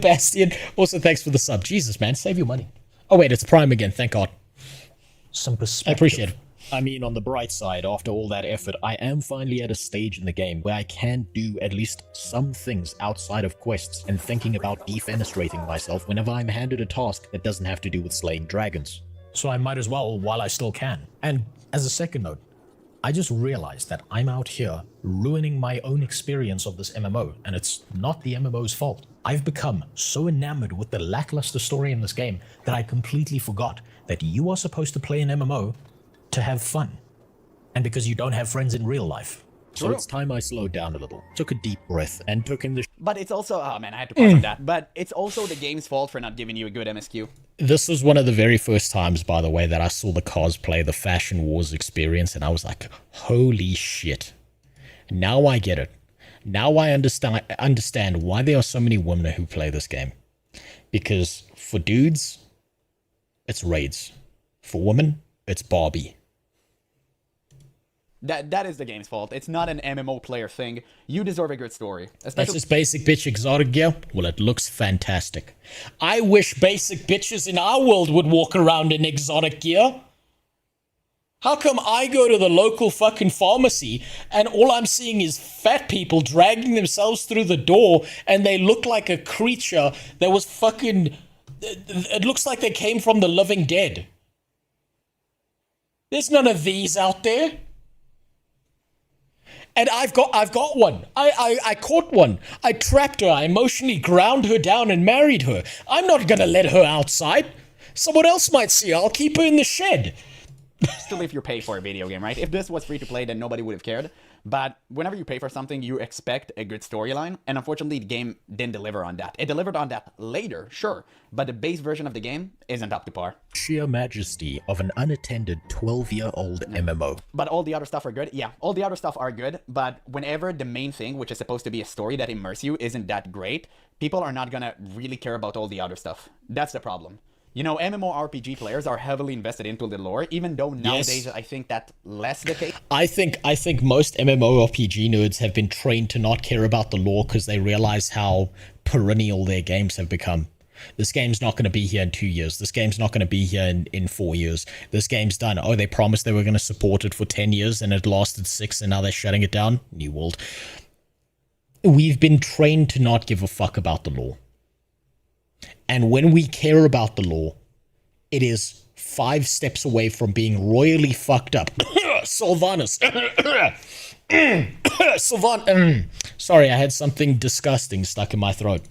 Bastion, also thanks for the sub. Jesus, man, save your money. Oh, wait, it's Prime again, thank God. Some perspective. I appreciate it. I mean, on the bright side, after all that effort, I am finally at a stage in the game where I can do at least some things outside of quests and thinking about defenestrating myself whenever I'm handed a task that doesn't have to do with slaying dragons. So I might as well while I still can. And as a second note, I just realized that I'm out here ruining my own experience of this MMO, and it's not the MMO's fault. I've become so enamored with the lackluster story in this game that I completely forgot that you are supposed to play an MMO to have fun, and because you don't have friends in real life. So it's time I slowed down a little, took a deep breath, and took in the... But it's also, oh man, I had to pause on that. But it's also the game's fault for not giving you a good MSQ. This was one of the very first times, by the way, that I saw the cosplay, the Fashion Wars experience, and I was like, holy shit. Now I get it. Now I understand why there are so many women who play this game. Because for dudes, it's raids. For women, it's Barbie. That is the game's fault. It's not an MMO player thing. You deserve a good story. That's just basic bitch exotic gear? Well, it looks fantastic. I wish basic bitches in our world would walk around in exotic gear. How come I go to the local fucking pharmacy and all I'm seeing is fat people dragging themselves through the door and they look like a creature that was fucking... It looks like they came from the living dead. There's none of these out there. And I've got one. I caught one. I trapped her. I emotionally ground her down and married her. I'm not gonna let her outside. Someone else might see her. I'll keep her in the shed. Still, if you pay for a video game, right? If this was free to play, then nobody would have cared. But whenever you pay for something, you expect a good storyline. And unfortunately, the game didn't deliver on that. It delivered on that later, sure. But the base version of the game isn't up to par. Sheer majesty of an unattended 12-year-old MMO. But all the other stuff are good. Yeah, all the other stuff are good. But whenever the main thing, which is supposed to be a story that immerses you, isn't that great, people are not gonna really care about all the other stuff. That's the problem. You know, MMORPG players are heavily invested into the lore, even though nowadays I think that's less the case. I think most MMORPG nerds have been trained to not care about the lore because they realize how perennial their games have become. This game's not going to be here in 2 years. This game's not going to be here in 4 years. This game's done. Oh, they promised they were going to support it for 10 years and it lasted 6 and now they're shutting it down. New world. We've been trained to not give a fuck about the lore. And when we care about the lore, it is 5 steps away from being royally fucked up. Sylvanas. Sorry, I had something disgusting stuck in my throat.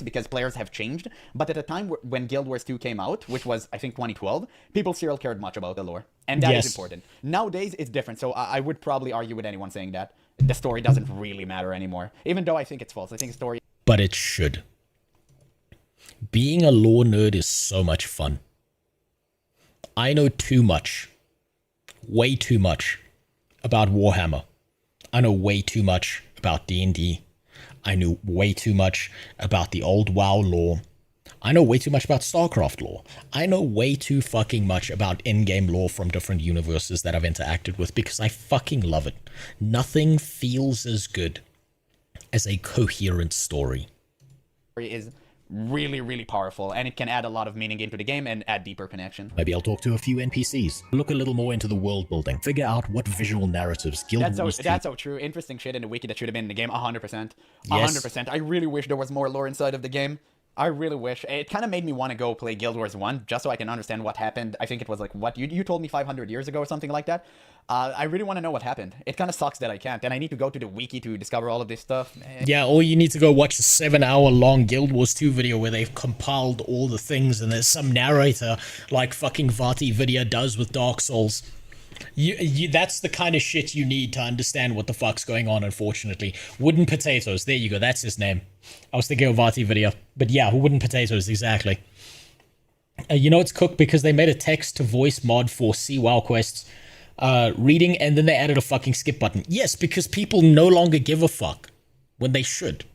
Because players have changed, but at the time when Guild Wars 2 came out, which was, I think, 2012, people still cared much about the lore. And that is important. Nowadays, it's different, so I would probably argue with anyone saying that. The story doesn't really matter anymore, even though I think it's false. I think the story... But it should. Being a lore nerd is so much fun. I know too much, way too much, about Warhammer. I know way too much about D&D. I know way too much about the old WoW lore. I know way too much about StarCraft lore. I know way too fucking much about in-game lore from different universes that I've interacted with because I fucking love it. Nothing feels as good as a coherent story. Is really, really powerful, and it can add a lot of meaning into the game and add deeper connection. Maybe I'll talk to a few NPCs, look a little more into the world building, figure out what visual narratives Guild Wars... That's so true. Interesting shit in the wiki that should have been in the game, 100%. 100%. I really wish there was more lore inside of the game. I really wish. It kind of made me want to go play Guild Wars 1, just so I can understand what happened. I think it was like, what, you told me 500 years ago or something like that? I really want to know what happened. It kind of sucks that I can't, and I need to go to the wiki to discover all of this stuff. Yeah, or you need to go watch a 7-hour-long Guild Wars 2 video where they've compiled all the things, and there's some narrator, like fucking Vati Vidya does with Dark Souls. That's the kind of shit you need to understand what the fuck's going on, unfortunately. Wooden Potatoes, there you go, that's his name. I was thinking of Vati Vidya, but yeah, Wooden Potatoes, exactly. You know it's cooked because they made a text-to-voice mod for CWoW quests, reading, and then they added a fucking skip button. Yes, because people no longer give a fuck, when they should.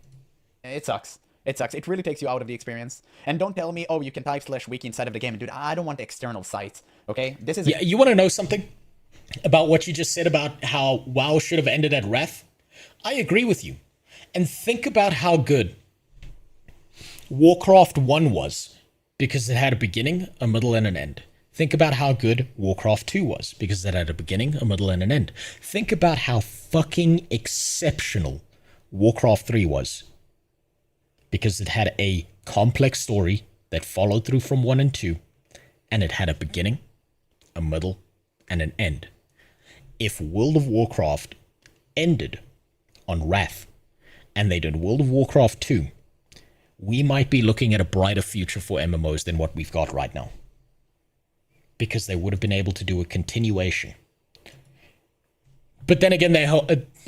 It sucks. It sucks. It really takes you out of the experience. And don't tell me, oh, you can type /wiki inside of the game. Dude, I don't want external sites, okay? This is... Yeah, you want to know something about what you just said about how WoW should have ended at Wrath? I agree with you. And think about how good Warcraft 1 was, because it had a beginning, a middle, and an end. Think about how good Warcraft 2 was, because it had a beginning, a middle, and an end. Think about how fucking exceptional Warcraft 3 was, because it had a complex story that followed through from 1 and 2, and it had a beginning, a middle, and an end. If World of Warcraft ended on Wrath, and they did World of Warcraft 2, we might be looking at a brighter future for MMOs than what we've got right now. Because they would have been able to do a continuation. But then again, they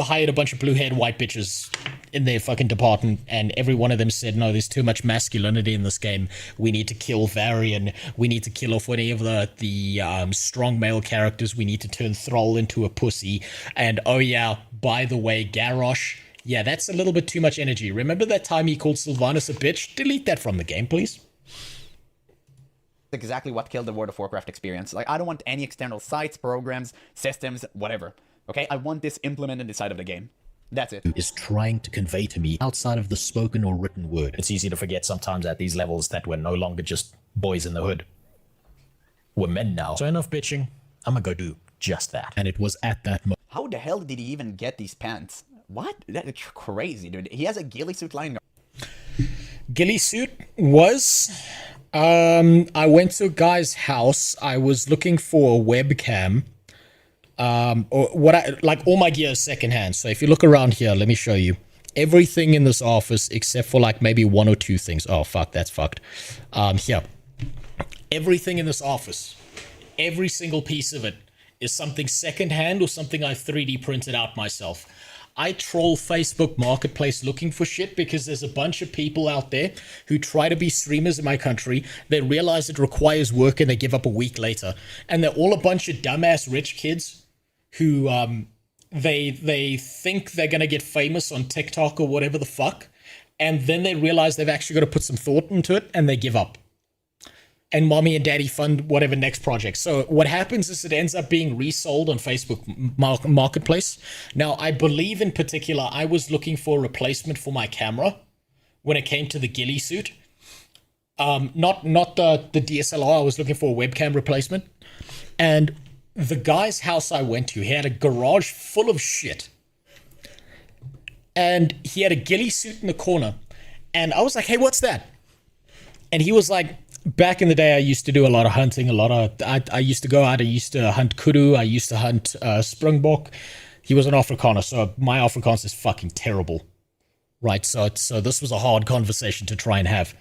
hired a bunch of blue-haired white bitches in their fucking department, and every one of them said, no, there's too much masculinity in this game. We need to kill Varian. We need to kill off any of the strong male characters. We need to turn Thrall into a pussy. And oh yeah, by the way, Garrosh, yeah, that's a little bit too much energy. Remember that time he called Sylvanas a bitch? Delete that from the game, please. Exactly what killed the World of Warcraft experience. Like, I don't want any external sites, programs, systems, whatever. Okay? I want this implemented inside of the game. That's it. Is trying to convey to me outside of the spoken or written word. It's easy to forget sometimes at these levels that we're no longer just boys in the hood. We're men now. So enough bitching. I'm gonna go do just that. And it was at that moment. How the hell did he even get these pants? What? That's crazy, dude. He has a ghillie suit line. Ghillie suit was... I went to a guy's house. I was looking for a webcam. All my gear is secondhand. So if you look around here, let me show you. Everything in this office, except for like maybe 1 or 2 things. Oh, fuck, that's fucked. Here. Everything in this office, every single piece of it is something secondhand or something I 3D printed out myself. I troll Facebook Marketplace looking for shit because there's a bunch of people out there who try to be streamers in my country. They realize it requires work and they give up a week later. And they're all a bunch of dumbass rich kids who they think they're going to get famous on TikTok or whatever the fuck. And then they realize they've actually got to put some thought into it and they give up. And mommy and daddy fund whatever next project. So what happens is it ends up being resold on Facebook Marketplace. Now, I believe in particular, I was looking for a replacement for my camera when it came to the ghillie suit. Not the DSLR, I was looking for a webcam replacement. And the guy's house I went to, he had a garage full of shit. And he had a ghillie suit in the corner. And I was like, hey, what's that? And he was like, back in the day, I used to do a lot of hunting, I used to go out, I used to hunt kudu, I used to hunt springbok. He was an Afrikaner, so my Afrikaans is fucking terrible, right? So this was a hard conversation to try and have.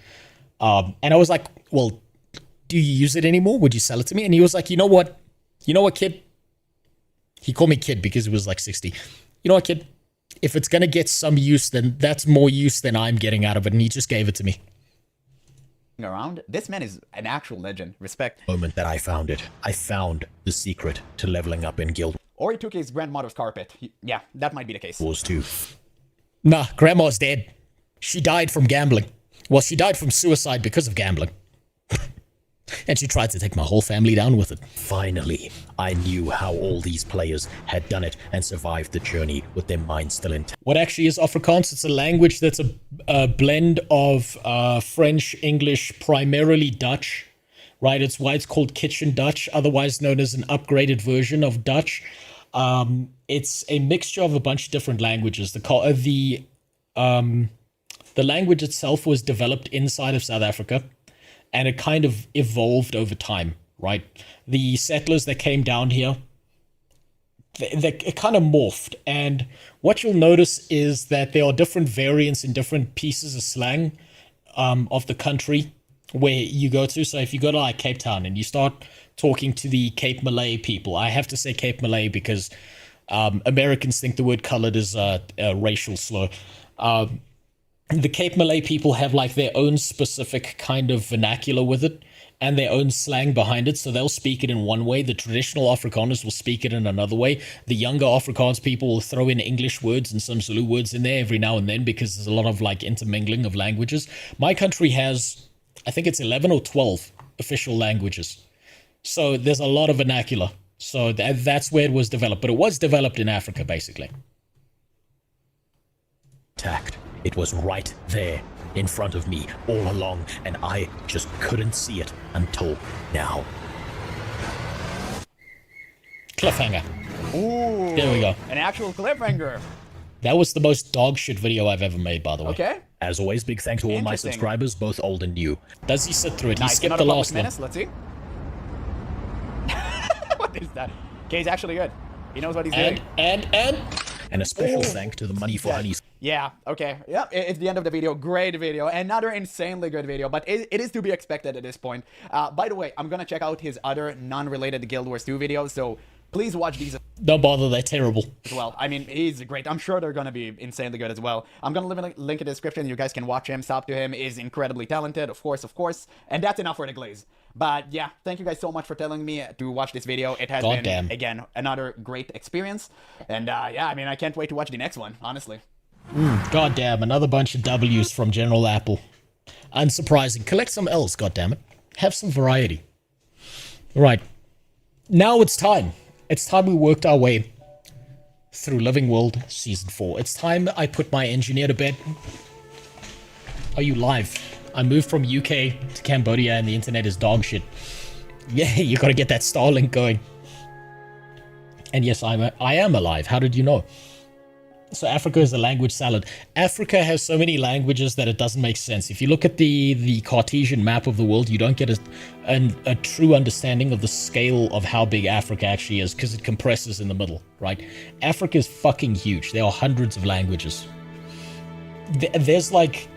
And I was like, well, do you use it anymore? Would you sell it to me? And he was like, you know what, kid? He called me kid because he was like 60. You know what, kid? If it's going to get some use, then that's more use than I'm getting out of it. And he just gave it to me. Around. This man is an actual legend. Respect. Moment that I found it. I found the secret to leveling up in Guild Or he took his grandmother's carpet. Yeah, that might be the case. Wars 2. Nah, grandma's dead. She died from gambling. Well, she died from suicide because of gambling. And she tried to take my whole family down with it. Finally, I knew how all these players had done it and survived the journey with their minds still intact. What actually is Afrikaans? It's a language that's a blend of French, English, primarily Dutch, right? It's why it's called Kitchen Dutch, otherwise known as an upgraded version of Dutch. It's a mixture of a bunch of different languages. The language itself was developed inside of South Africa. And it kind of evolved over time, right? The settlers that came down here, it kind of morphed. And what you'll notice is that there are different variants in different pieces of slang of the country where you go to. So if you go to like Cape Town and you start talking to the Cape Malay people, I have to say Cape Malay because Americans think the word colored is a racial slur. The Cape Malay people have like their own specific kind of vernacular with it and their own slang behind it. So they'll speak it in one way. The traditional Afrikaners will speak it in another way. The younger Afrikaans people will throw in English words and some Zulu words in there every now and then because there's a lot of like intermingling of languages. My country has, I think it's 11 or 12 official languages. So there's a lot of vernacular. So that's where it was developed. But it was developed in Africa, basically. Tact. It was right there in front of me all along, and I just couldn't see it until now. Cliffhanger. Ooh. There we go. An actual cliffhanger. That was the most dog shit video I've ever made, by the way. Okay. As always, big thanks to all my Interesting. subscribers, both old and new. Does he sit through it? He Nice. skipped Another the couple last one. minutes. Let's see. What is that? Okay, he's actually good. He knows what he's doing. And a special thank to the Money for Honeys. Yeah, okay. Yep, it's the end of the video. Great video. Another insanely good video, but it is to be expected at this point. By the way, I'm gonna check out his other non-related Guild Wars 2 videos, so please watch these Don't bother, they're terrible. as well. I mean, he's great. I'm sure they're gonna be insanely good as well. I'm gonna leave a link in the description. You guys can watch him, sub to him. He's incredibly talented, of course. And that's enough for the glaze. But yeah, thank you guys so much for telling me to watch this video. It has been, again, another great experience. And yeah, I mean, I can't wait to watch the next one, honestly. Goddamn, another bunch of W's from General Apple. Unsurprising. Collect some L's, goddammit. Have some variety. Right. Now it's time. It's time we worked our way through Living World Season 4. It's time I put my engineer to bed. Are you live? I moved from UK to Cambodia and the internet is dog shit. Yeah, you gotta get that Starlink going. And yes, I am alive. How did you know? So Africa is a language salad. Africa has so many languages that it doesn't make sense. If you look at the Cartesian map of the world, you don't get a true understanding of the scale of how big Africa actually is because it compresses in the middle, right? Africa is fucking huge. There are hundreds of languages. There's like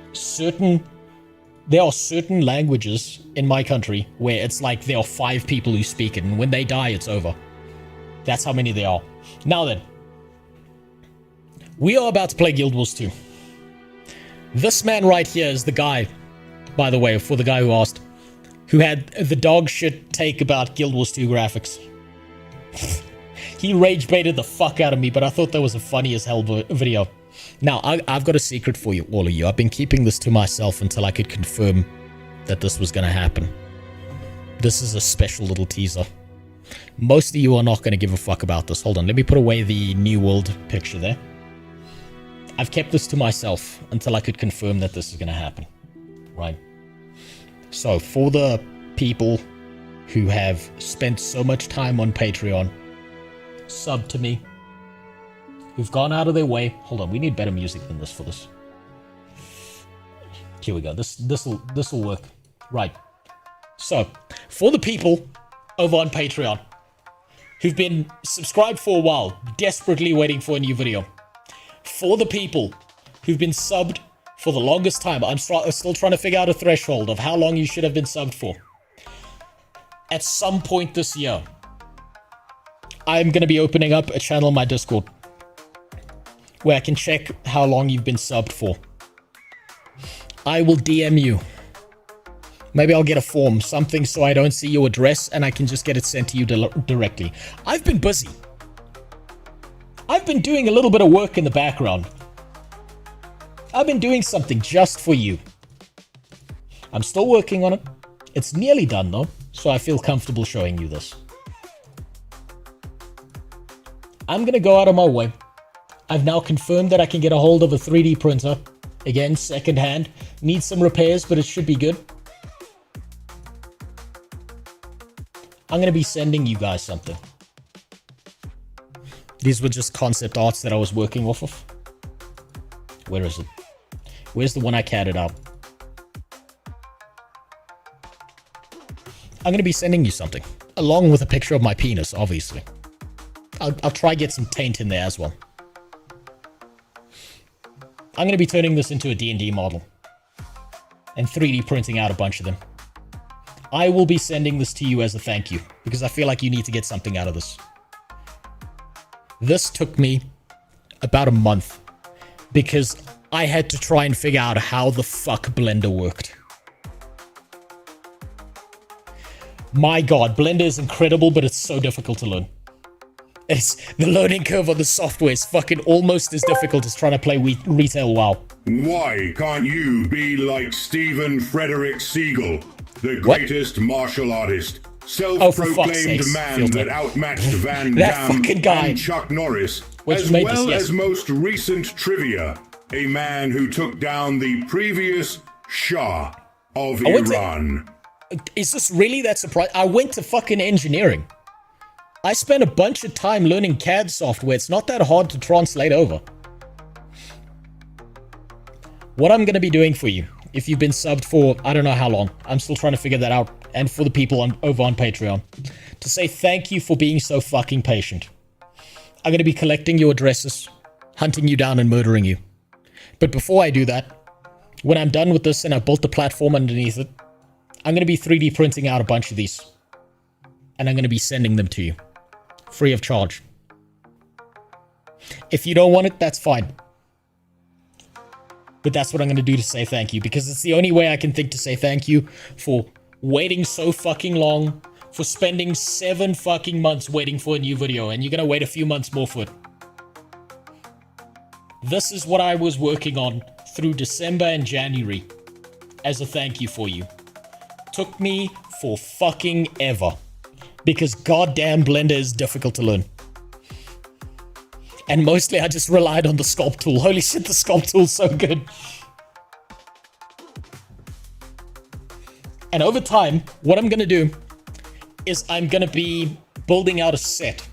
there are certain languages in my country where it's like there are 5 people who speak it, and when they die, it's over. That's how many there are. Now then, we are about to play Guild Wars 2. This man right here is the guy, by the way, for the guy who asked, who had the dog shit take about Guild Wars 2 graphics. He rage baited the fuck out of me, but I thought that was a funny as hell video. Now, I've got a secret for you, all of you. I've been keeping this to myself until I could confirm that this was going to happen. This is a special little teaser. Most of you are not going to give a fuck about this. Hold on, let me put away the New World picture there. I've kept this to myself until I could confirm that this is going to happen. Right. So, for the people who have spent so much time on Patreon, sub to me, who've gone out of their way. Hold on, we need better music than this for this. Here we go. This'll work. Right. So, for the people over on Patreon who've been subscribed for a while, desperately waiting for a new video. For the people who've been subbed for the longest time, I'm still trying to figure out a threshold of how long you should have been subbed for. At some point this year, I'm going to be opening up a channel in my Discord where I can check how long you've been subbed for. I will DM you. Maybe I'll get a form, something so I don't see your address and I can just get it sent to you directly. I've been busy. I've been doing a little bit of work in the background. I've been doing something just for you. I'm still working on it. It's nearly done though, so I feel comfortable showing you this. I'm gonna go out of my way. I've now confirmed that I can get a hold of a 3D printer. Again, secondhand. Needs some repairs, but it should be good. I'm gonna be sending you guys something. These were just concept arts that I was working off of. Where is it? Where's the one I catted out? I'm going to be sending you something. Along with a picture of my penis, obviously. I'll try get some taint in there as well. I'm going to be turning this into a D&D model. And 3D printing out a bunch of them. I will be sending this to you as a thank you. Because I feel like you need to get something out of this. This took me about a month because I had to try and figure out how the fuck Blender worked. My god, Blender is incredible, but it's so difficult to learn. The learning curve on the software is fucking almost as difficult as trying to play retail WoW. Why can't you be like Stephen Frederick Siegel, the greatest martial artist? Self-proclaimed man that outmatched Van Damme and Chuck Norris, as well as most recent trivia, a man who took down the previous Shah of Iran. Is this really that surprising? I went to fucking engineering. I spent a bunch of time learning CAD software. It's not that hard to translate over. What I'm going to be doing for you, if you've been subbed for I don't know how long, I'm still trying to figure that out, and for the people over on Patreon, to say thank you for being so fucking patient. I'm going to be collecting your addresses, hunting you down and murdering you. But before I do that, when I'm done with this and I've built the platform underneath it, I'm going to be 3D printing out a bunch of these. And I'm going to be sending them to you. Free of charge. If you don't want it, that's fine. But that's what I'm going to do to say thank you. Because it's the only way I can think to say thank you for waiting so fucking long. For spending 7 fucking months waiting for a new video. And you're going to wait a few months more for it. This is what I was working on through December and January. As a thank you for you. Took me for fucking ever. Because goddamn Blender is difficult to learn. And mostly I just relied on the sculpt tool. Holy shit, the sculpt tool's so good. And over time, what I'm going to do is I'm going to be building out a set.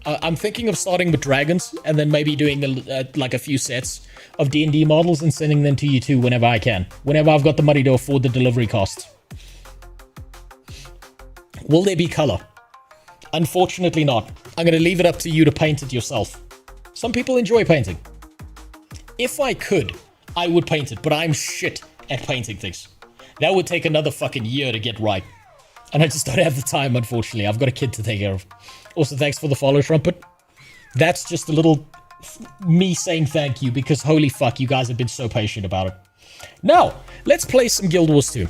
I'm thinking of starting with dragons and then maybe doing like a few sets of D&D models and sending them to you too whenever I can. Whenever I've got the money to afford the delivery costs. Will there be color? Unfortunately not. I'm going to leave it up to you to paint it yourself. Some people enjoy painting. If I could, I would paint it, but I'm shit at painting things. That would take another fucking year to get right. And I just don't have the time, unfortunately. I've got a kid to take care of. Also, thanks for the follow, Trumpet. That's just a little me saying thank you, because holy fuck, you guys have been so patient about it. Now, let's play some Guild Wars 2.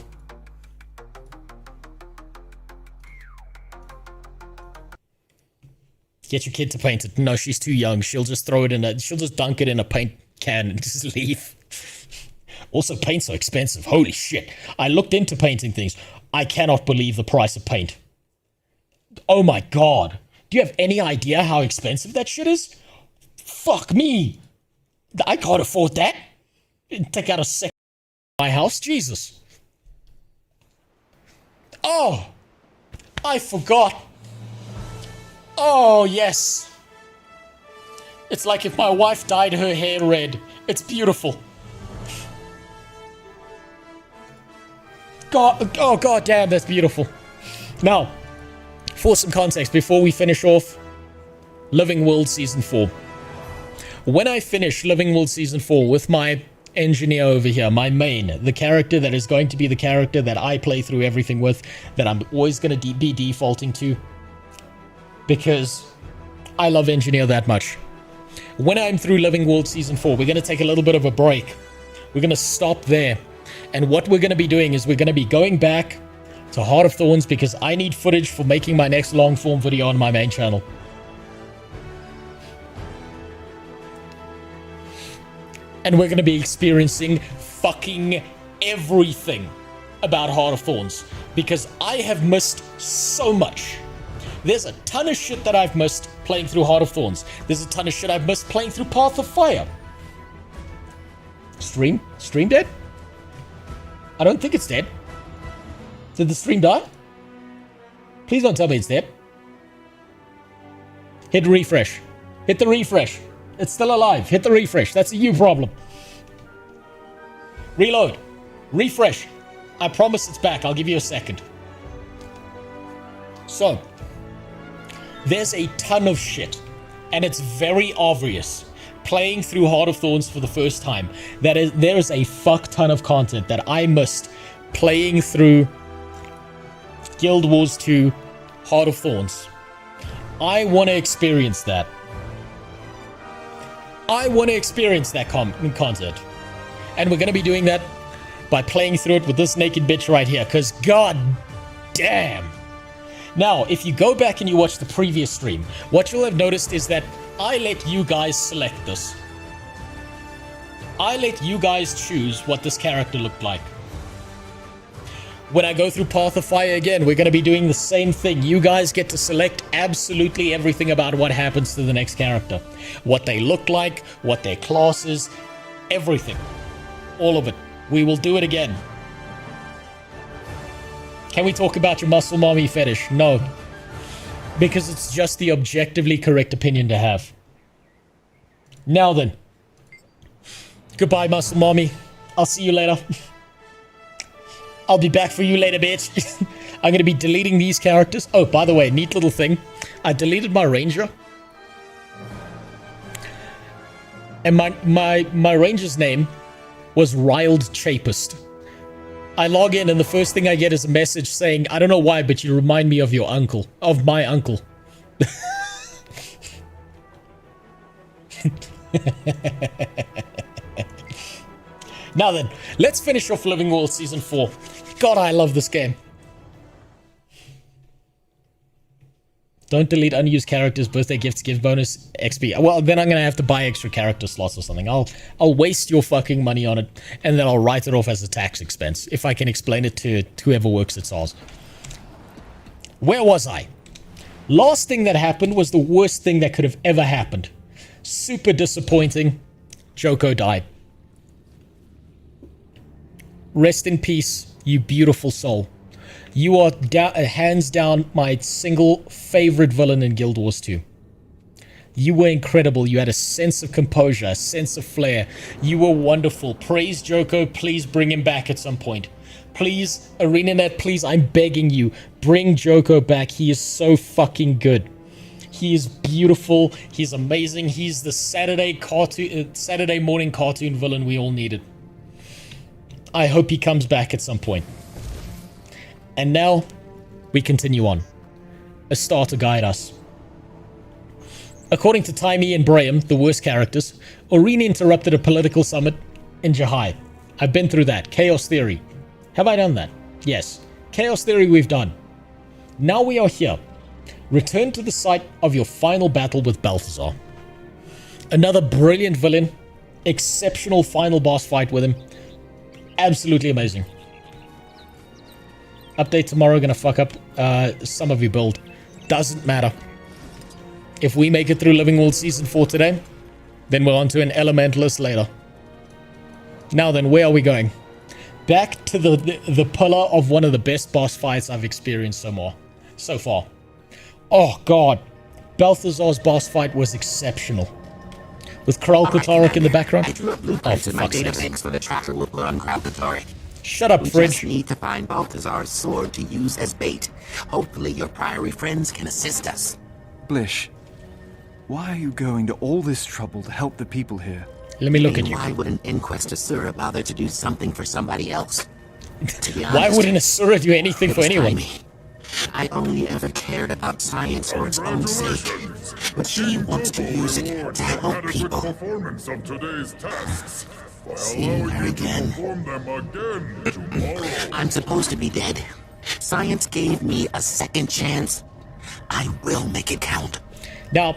Get your kid to paint it. No, she's too young. She'll just throw it in a... She'll just dunk it in a paint can and just leave. Also, paint's so expensive. Holy shit. I looked into painting things. I cannot believe the price of paint. Oh my god. Do you have any idea how expensive that shit is? Fuck me. I can't afford that. Take out a second my house. Jesus. Oh. I forgot. Oh, yes. It's like if my wife dyed her hair red. It's beautiful. God, oh, god damn, that's beautiful. Now, for some context, before we finish off Living World Season 4. When I finish Living World Season 4 with my engineer over here, my main, the character that is going to be the character that I play through everything with, that I'm always going to be defaulting to, because I love Engineer that much. When I'm through Living World Season 4, we're going to take a little bit of a break. We're going to stop there. And what we're going to be doing is we're going to be going back to Heart of Thorns, because I need footage for making my next long-form video on my main channel. And we're going to be experiencing fucking everything about Heart of Thorns, because I have missed so much. There's a ton of shit that I've missed playing through Heart of Thorns. There's a ton of shit I've missed playing through Path of Fire. Stream dead? I don't think it's dead. Did the stream die? Please don't tell me it's dead. Hit refresh. Hit the refresh. It's still alive. Hit the refresh. That's a you problem. Reload. Refresh. I promise it's back. I'll give you a second. So, there's a ton of shit, and it's very obvious playing through Heart of Thorns for the first time that there is a fuck ton of content that I missed playing through Guild Wars 2 Heart of Thorns. I want to experience that. I want to experience that content. And we're going to be doing that by playing through it with this naked bitch right here, because god damn. Now, if you go back and you watch the previous stream, what you'll have noticed is that I let you guys select this. I let you guys choose what this character looked like. When I go through Path of Fire again, we're going to be doing the same thing. You guys get to select absolutely everything about what happens to the next character. What they look like, what their class is, everything. All of it. We will do it again. Can we talk about your muscle mommy fetish? No. Because it's just the objectively correct opinion to have. Now then. Goodbye, Muscle Mommy. I'll see you later. I'll be back for you later, bitch. I'm going to be deleting these characters. Oh, by the way, neat little thing. I deleted my ranger. And my ranger's name was Riled Chapist. I log in and the first thing I get is a message saying, I don't know why, but you remind me of your uncle. Of my uncle. Now then, let's finish off Living World Season 4. God, I love this game. Don't delete unused characters. Birthday gifts give bonus XP. Well, then I'm going to have to buy extra character slots or something. I'll waste your fucking money on it, and then I'll write it off as a tax expense, if I can explain it to whoever works at SARS. Where was I? Last thing that happened was the worst thing that could have ever happened. Super disappointing. Joko died. Rest in peace, you beautiful soul. You are hands down my single favorite villain in Guild Wars 2. You were incredible. You had a sense of composure, a sense of flair. You were wonderful. Praise Joko. Please bring him back at some point. Please, ArenaNet, please, I'm begging you. Bring Joko back. He is so fucking good. He is beautiful. He's amazing. He's the Saturday morning cartoon villain we all needed. I hope he comes back at some point. And now, we continue on. A star to guide us. According to Timey and Braham, the worst characters, Arena interrupted a political summit in Jahai. I've been through that. Chaos Theory. Have I done that? Yes. Chaos Theory we've done. Now we are here. Return to the site of your final battle with Balthazar. Another brilliant villain. Exceptional final boss fight with him. Absolutely amazing. Update tomorrow, gonna fuck up some of your build. Doesn't matter. If we make it through Living World Season 4 today, then we're on to an Elementalist later. Now then, where are we going? Back to the pillar of one of the best boss fights I've experienced so far. Oh god. Balthazar's boss fight was exceptional. With Kralkatorek in the background. Oh, for fuck's sake. For the tracker will put on Kralkatorek. Shut up, Fridge. We just need to find Balthazar's sword to use as bait. Hopefully your priory friends can assist us. Blish, why are you going to all this trouble to help the people here? Let me look at you. Why would an Inquest Asura bother to do something for somebody else? To be honest, why would an Asura do anything for anyone? I only ever cared about science for its own sake, but she wants to use it to help people. Seeing her again. I'm supposed to be dead. Science gave me a second chance. I will make it count. Now,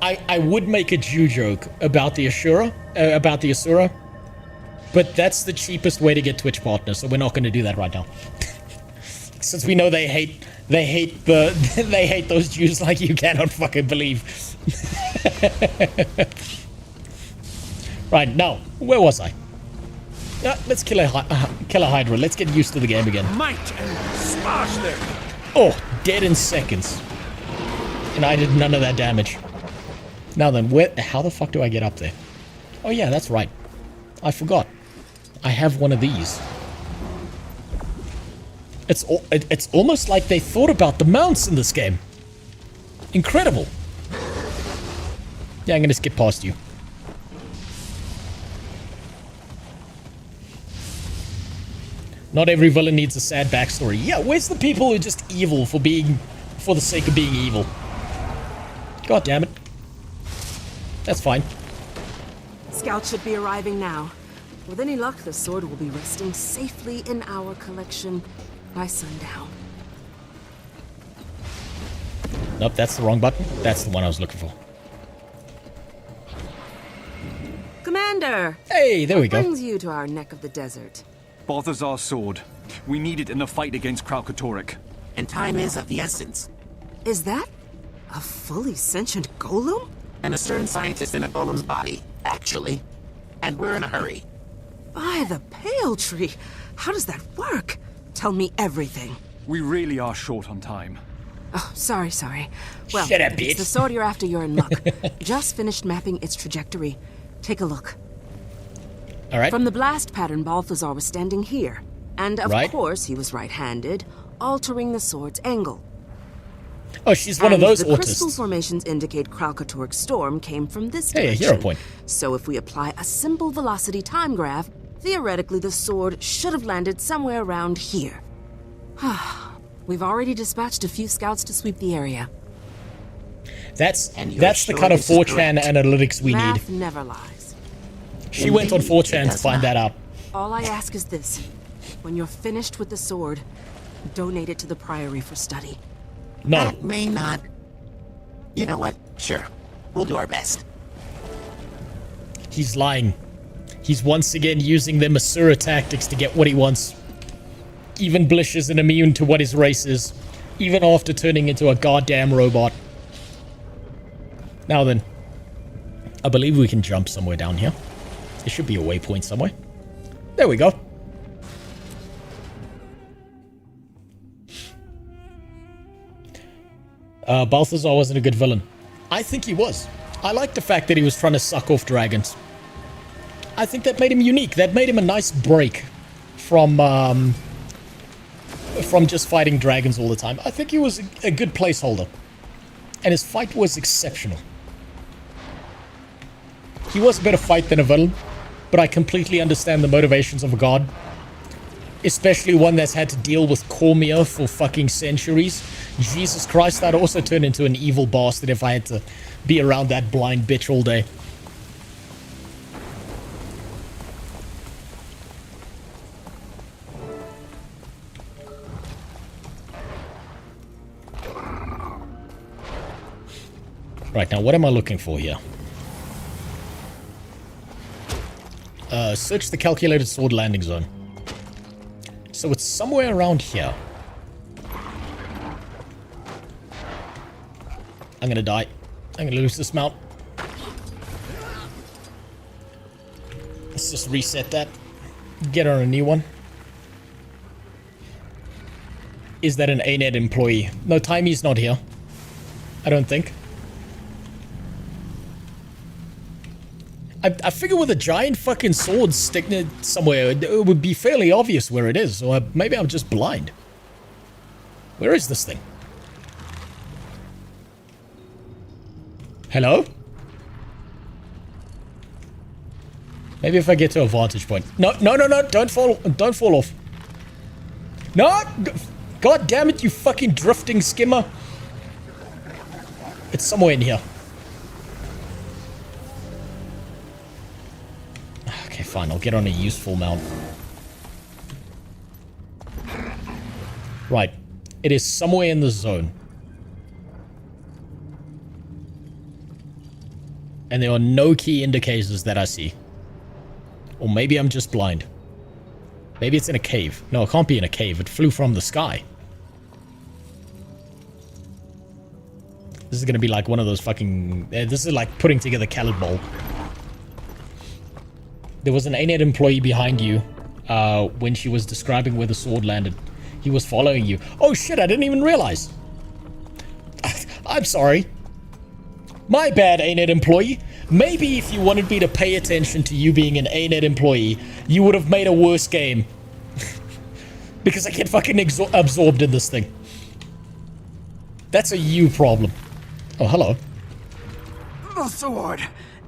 I would make a Jew joke about the Asura, but that's the cheapest way to get Twitch partners, so we're not going to do that right now. Since we know they hate those Jews like you cannot fucking believe. Right, now, where was I? Let's kill a Hydra. Let's get used to the game again. Might and smash them. Oh, dead in seconds. And I did none of that damage. Now then, how the fuck do I get up there? Oh yeah, that's right. I forgot. I have one of these. It's almost like they thought about the mounts in this game. Incredible. Yeah, I'm gonna skip past you. Not every villain needs a sad backstory. Yeah, where's the people who are just evil for the sake of being evil? God damn it. That's fine. Scouts should be arriving now. With any luck, the sword will be resting safely in our collection by sundown. Nope, that's the wrong button. That's the one I was looking for. Commander! Hey, there we go. What brings you to our neck of the desert? Balthazar's sword. We need it in the fight against Kralkatorek. And time is of the essence. Is that a fully sentient golem? And a certain scientist in a golem's body, actually. And we're in a hurry. By the pale tree! How does that work? Tell me everything. We really are short on time. Oh, sorry. Well, Shut up, if it's bitch. the sword you're after, you're in luck. Just finished mapping its trajectory. Take a look. All right. From the blast pattern, Balthazar was standing here. And of Right. course, he was right-handed, altering the sword's angle. Oh, she's one of those the crystal autists. formations indicate Kralkatorg's storm came from this Hey, a direction. hero point. So if we apply a simple velocity time graph, theoretically the sword should have landed somewhere around here. We've already dispatched a few scouts to sweep the area. That's you're the sure kind of this is 4chan correct? analytics we need. Math never lies. She went on 4chan to find that out. All I ask is this. When you're finished with the sword, donate it to the Priory for study. No. That may not. You know what? Sure. We'll do our best. He's lying. He's once again using them Asura tactics to get what he wants. Even Blish isn't immune to what his race is, even after turning into a goddamn robot. Now then, I believe we can jump somewhere down here. There should be a waypoint somewhere. There we go. Balthazar wasn't a good villain. I think he was. I like the fact that he was trying to suck off dragons. I think that made him unique. That made him a nice break from just fighting dragons all the time. I think he was a good placeholder. And his fight was exceptional. He was a better fight than a villain, but I completely understand the motivations of a god. Especially one that's had to deal with Cormia for fucking centuries. Jesus Christ, I'd also turn into an evil bastard if I had to be around that blind bitch all day. Right, now what am I looking for here? Search the calculated sword landing zone. So it's somewhere around here. I'm gonna die. I'm gonna lose this mount. Let's just reset that. Get on a new one. Is that an ANET employee? No, Timey's not here. I don't think. I figure with a giant fucking sword sticking somewhere, it would be fairly obvious where it is. Or maybe I'm just blind. Where is this thing? Hello? Maybe if I get to a vantage point. No, don't fall off. No! God damn it, you fucking drifting skimmer. It's somewhere in here. Okay, fine, I'll get on a useful mount. Right. It is somewhere in the zone. And there are no key indicators that I see. Or maybe I'm just blind. Maybe it's in a cave. No, it can't be in a cave. It flew from the sky. This is gonna be like one of those fucking... this is like putting together Khaled Bowl. There was an ANET employee behind you when she was describing where the sword landed. He was following you. Oh shit, I didn't even realize. I'm sorry. My bad, ANET employee. Maybe if you wanted me to pay attention to you being an ANET employee, you would have made a worse game. Because I get fucking absorbed in this thing. That's a you problem. Oh, hello. The sword.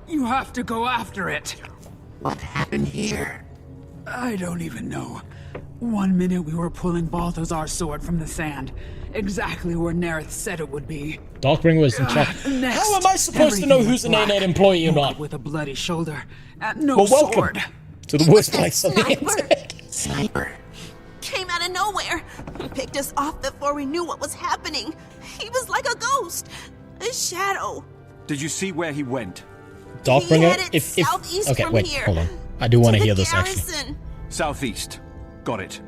You have to go after it. What happened here? I don't even know. 1 minute we were pulling Balthazar's sword from the sand. Exactly where Nerith said it would be. Darkbringer was in charge. How am I supposed to know who's an ANET employee or not? With a bloody shoulder and no Well, welcome sword. to the worst place on the internet. Sniper. Came out of nowhere. Picked us off before we knew what was happening. He was like a ghost. A shadow. Did you see where he went? Darkbringer, if southeast okay, from wait, here. hold on. I do want to hear this actually. Garrison. Southeast. Got it.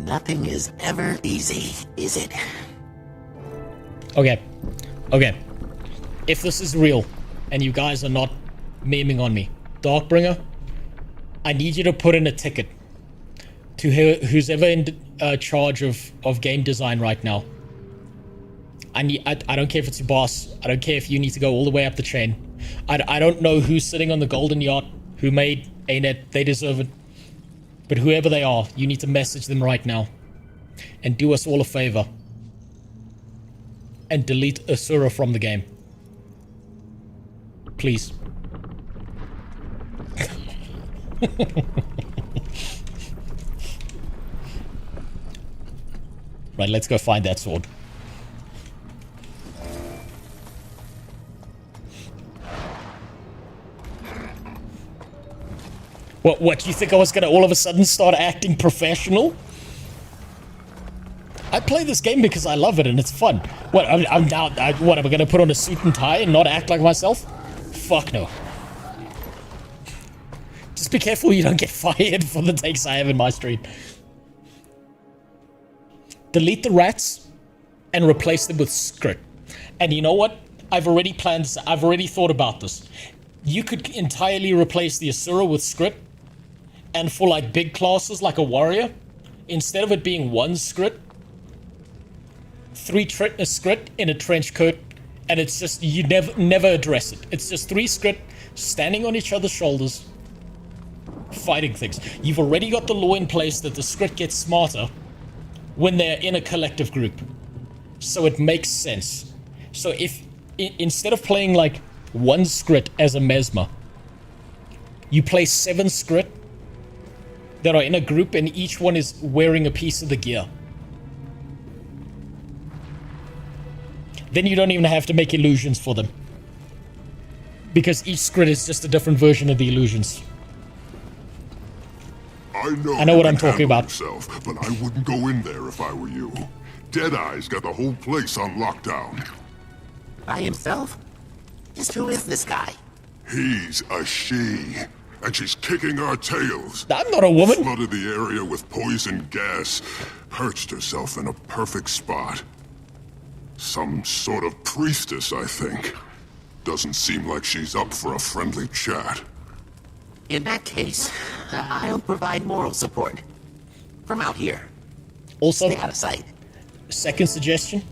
Nothing is ever easy, is it? Okay. Okay. If this is real, and you guys are not memeing on me, Darkbringer, I need you to put in a ticket to who's ever in charge of game design right now. I don't care if it's your boss. I don't care if you need to go all the way up the chain. I don't know who's sitting on the golden yacht, who made ANET, they deserve it. But whoever they are, you need to message them right now. And do us all a favor. And delete Asura from the game. Please. Right, let's go find that sword. What, do you think I was gonna all of a sudden start acting professional? I play this game because I love it and it's fun. What, I'm down, what, am I gonna put on a suit and tie and not act like myself? Fuck no. Just be careful you don't get fired for the takes I have in my stream. Delete the rats and replace them with script. And you know what? I've already planned this. I've already thought about this. You could entirely replace the Asura with script. And for like big classes like a warrior, instead of it being one script, 3 script in a trench coat, and it's just, you never address it. It's just 3 script standing on each other's shoulders, fighting things. You've already got the law in place that the script gets smarter when they're in a collective group. So it makes sense. So if, instead of playing like 1 script as a mesmer, you play 7 script that are in a group and each one is wearing a piece of the gear. Then you don't even have to make illusions for them. Because each script is just a different version of the illusions. I know what I'm talking about. Yourself, but I wouldn't go in there if I were you. Deadeye's got the whole place on lockdown. By himself? Just who is this guy? He's a she. And she's kicking our tails. I'm not a woman. Flooded the area with poison gas. Perched herself in a perfect spot. Some sort of priestess, I think. Doesn't seem like she's up for a friendly chat. In that case, I'll provide moral support. From out here. Also, stay out of sight. Second suggestion.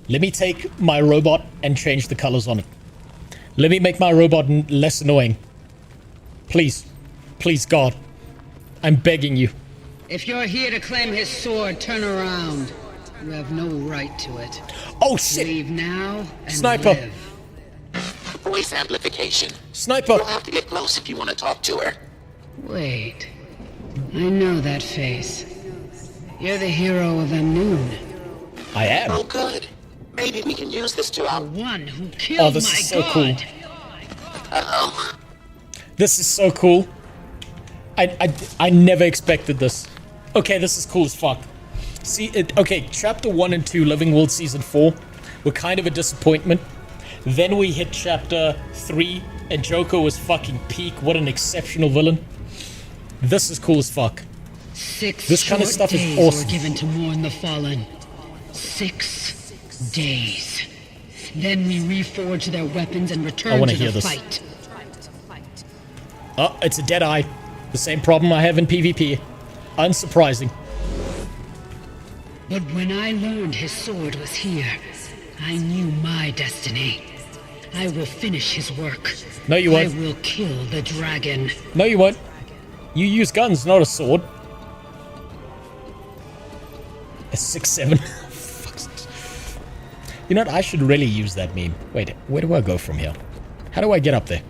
Let me take my robot and change the colors on it. Let me make my robot less annoying. Please. Please, God. I'm begging you. If you're here to claim his sword, turn around. You have no right to it. Oh, shit! Leave now and Sniper! live. Voice amplification. Sniper! You'll have to get close if you want to talk to her. Wait. I know that face. You're the hero of Amnoon. I am. Oh, good. Maybe we can use this to The one who killed this my is so god. cool. Uh-oh. This is so cool. I never expected this. Okay, this is cool as fuck. See, okay, Chapter 1 and 2, Living World Season 4, were kind of a disappointment. Then we hit Chapter 3, and Joko was fucking peak. What an exceptional villain. This is cool as fuck. 6 this kind of short stuff is days awesome. were given to mourn the fallen. 6 days. Then we reforge their weapons and return to hear the this. fight. Oh, it's a Deadeye. The same problem I have in PvP. Unsurprising. But when I learned his sword was here, I knew my destiny. I will finish his work. No, you won't. I will kill the dragon. No, you won't. You use guns, not a sword. A 6-7. You know what? I should really use that meme. Wait, where do I go from here? How do I get up there?